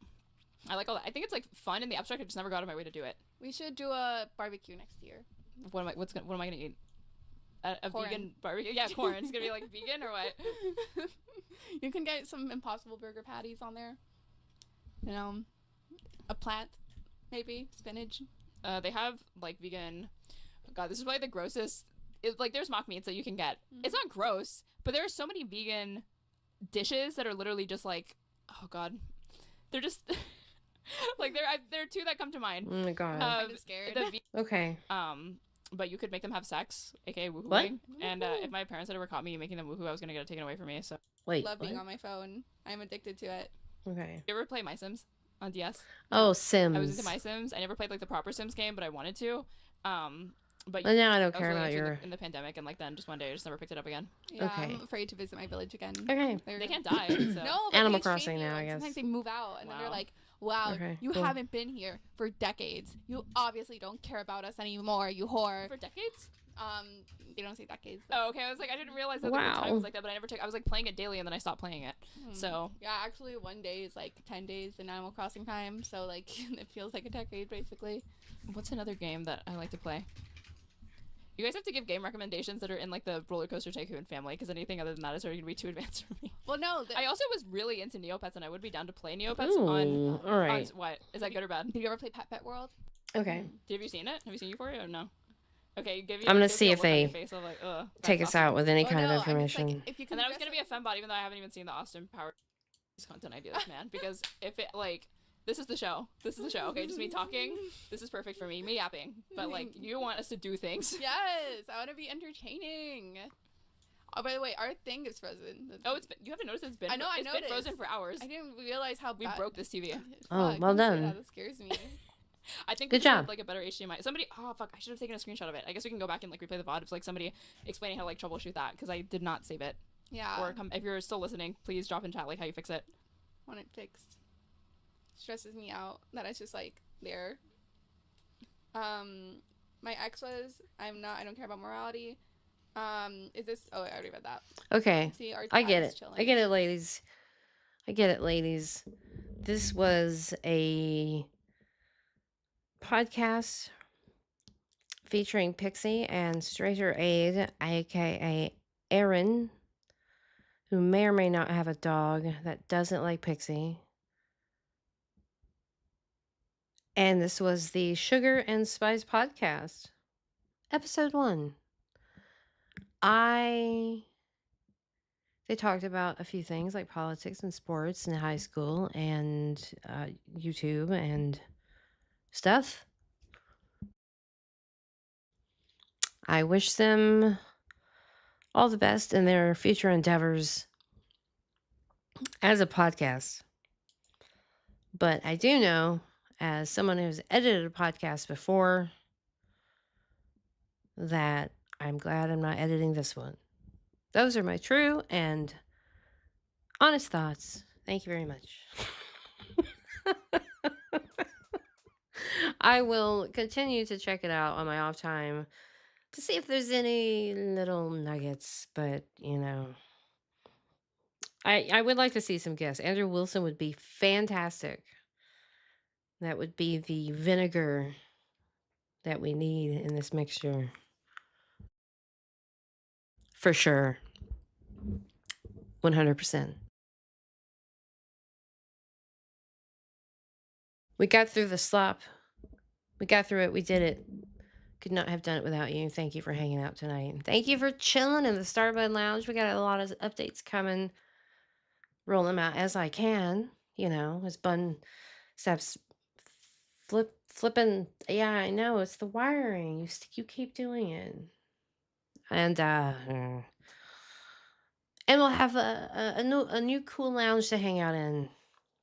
I like all that. I think it's like fun in the abstract. I just never got out of my way to do it. We should do a barbecue next year. What am I gonna eat? A Corn. vegan barbecue? Yeah, corn. It's gonna be like vegan or what? You can get some Impossible Burger patties on there. You know, a plant, maybe spinach. They have like vegan. God, this is probably the grossest. Like, there's mock meats that you can get. It's not gross, but there are so many vegan dishes that are literally just like, oh god, they're just like there are two that come to mind. Oh my god. I'm kind of scared. Okay. But you could make them have sex, aka woohooing. What? And if my parents had ever caught me making them woohoo, I was gonna get it taken away from me. So Wait. Love being what? on my phone. I'm addicted to it. Okay. you ever play My Sims on DS? Oh, Sims. I was into My Sims. I never played like the proper Sims game, but I wanted to. But Well, now I don't was care really about into your. in the pandemic, and like then just one day I just never picked it up again. Yeah, Okay. I'm afraid to visit my village again. Okay. They can't die. So. No, but Animal they shame Crossing you, now, I and guess. Sometimes they move out, and then they're Wow. like, "Wow, Okay, you cool. haven't been here for decades. You obviously don't care about us anymore, you whore." For decades? They don't say decades. But... Oh, okay. I was like, I didn't realize that there Wow. were times like that, but I never took. I was like playing it daily, and then I stopped playing it. So yeah, actually, one day is like 10 days in Animal Crossing time, so like it feels like a decade basically. what's another game that I like to play? You guys have to give game recommendations that are in like the Roller Coaster Tycoon family, because anything other than that is already gonna be too advanced for me. Well, no, I also was really into Neopets, and I would be down to play Neopets Ooh, on. all right. On, what is that good or bad? Did you ever play Pet World? Okay. Have you seen it? Have you seen Euphoria or no? Okay, give you. I'm gonna give see you a if look on your they face of, like, ugh, take that's us out with any Oh, kind no, of I'm just, like, information. if you can And then I was dress gonna be a fembot, even though I haven't even seen the Austin Powers content ideas, man. Because if it like, this is the show. This is the show. Okay, just me talking. This is perfect for me. Me yapping. But like, you want us to do things. Yes, I want to be entertaining. Oh, by the way, our thing is frozen. Oh, it's been, you haven't noticed it's been. I know. I it's noticed. been frozen for hours. I didn't realize how We bad... broke this TV. Oh, Fuck, well don't say done. That scares me. I think Good we should have, job. like a better HDMI. Somebody, oh fuck, I should have taken a screenshot of it. I guess we can go back and like replay the VOD of like somebody explaining how to like troubleshoot that, because I did not save it. Yeah. Or if you're still listening, please drop in chat like how you fix it. Want it fixed. Stresses me out that it's just like there. My ex was, I don't care about morality. Is this, oh, I already read that. Okay. See, our I chat get is it. chilling. I get it, ladies. I get it, ladies. This was a podcast featuring Pixie and Stranger Aid, aka Aaron, who may or may not have a dog that doesn't like Pixie. And this was the Sugar and Spice Podcast, episode 1. They talked about a few things like politics and sports in high school and YouTube and stuff. I wish them all the best in their future endeavors as a podcast. But I do know, as someone who's edited a podcast before, that I'm glad I'm not editing this one. Those are my true and honest thoughts. Thank you very much. I will continue to check it out on my off time to see if there's any little nuggets, but you know, I would like to see some guests. Andrew Wilson would be fantastic. That would be the vinegar that we need in this mixture. For sure. 100%. We got through the slop. We got through it. We did it. Could not have done it without you. Thank you for hanging out tonight. And thank you for chilling in the Starbud Lounge. We got a lot of updates coming. Roll them out as I can. You know, as Bun steps flipping. Yeah, I know. It's the wiring. You keep doing it. And we'll have a new cool lounge to hang out in.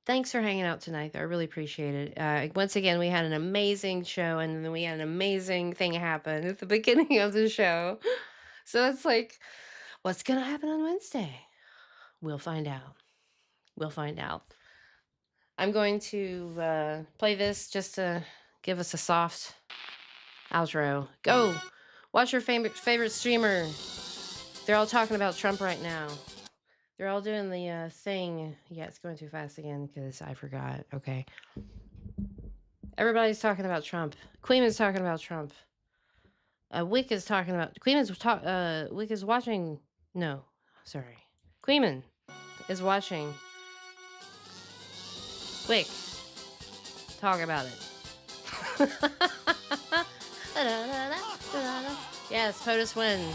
Thanks for hanging out tonight. I really appreciate it. Once again, we had an amazing show, and then we had an amazing thing happen at the beginning of the show. So it's like, what's going to happen on Wednesday? We'll find out. We'll find out. I'm going to play this just to give us a soft outro. Go! Watch your favorite streamer. They're all talking about Trump right now. They're all doing the thing. Yeah, it's going too fast again because I forgot. Okay. Everybody's talking about Trump. Queen is talking about Trump. Wick is talking about... Wick is watching... No, sorry. Queeman is watching. Wick, talk about it. Yes, POTUS win.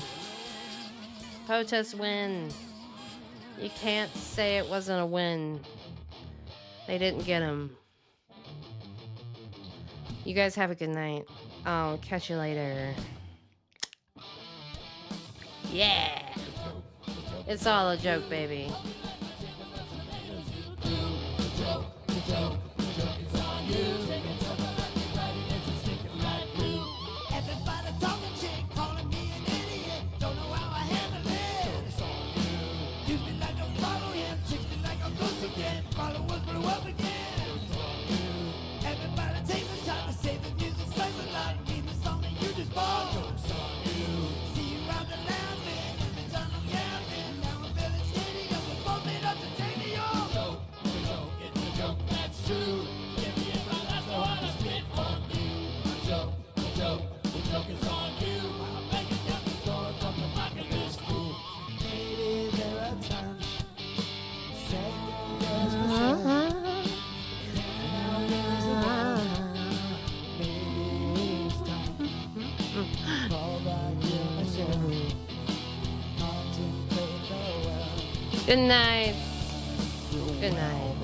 POTUS win. You can't say it wasn't a win. They didn't get him. You guys have a good night. I'll catch you later. Yeah. It's all a joke, baby. Good night. Good night.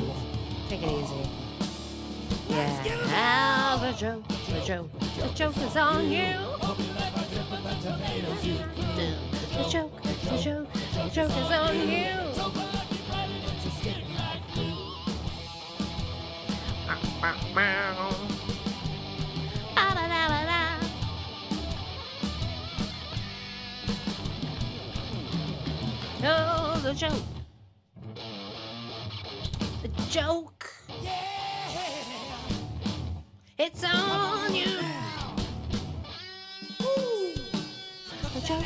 Take it easy. Yeah, the joke is on you. The joke is on you. Oh, the joke. The joke. It's on you. Ooh. The joke.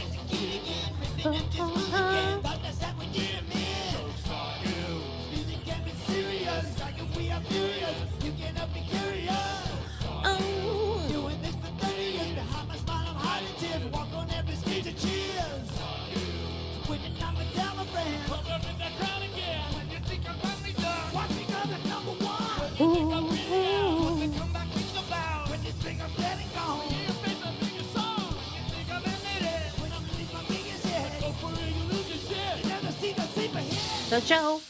The joke.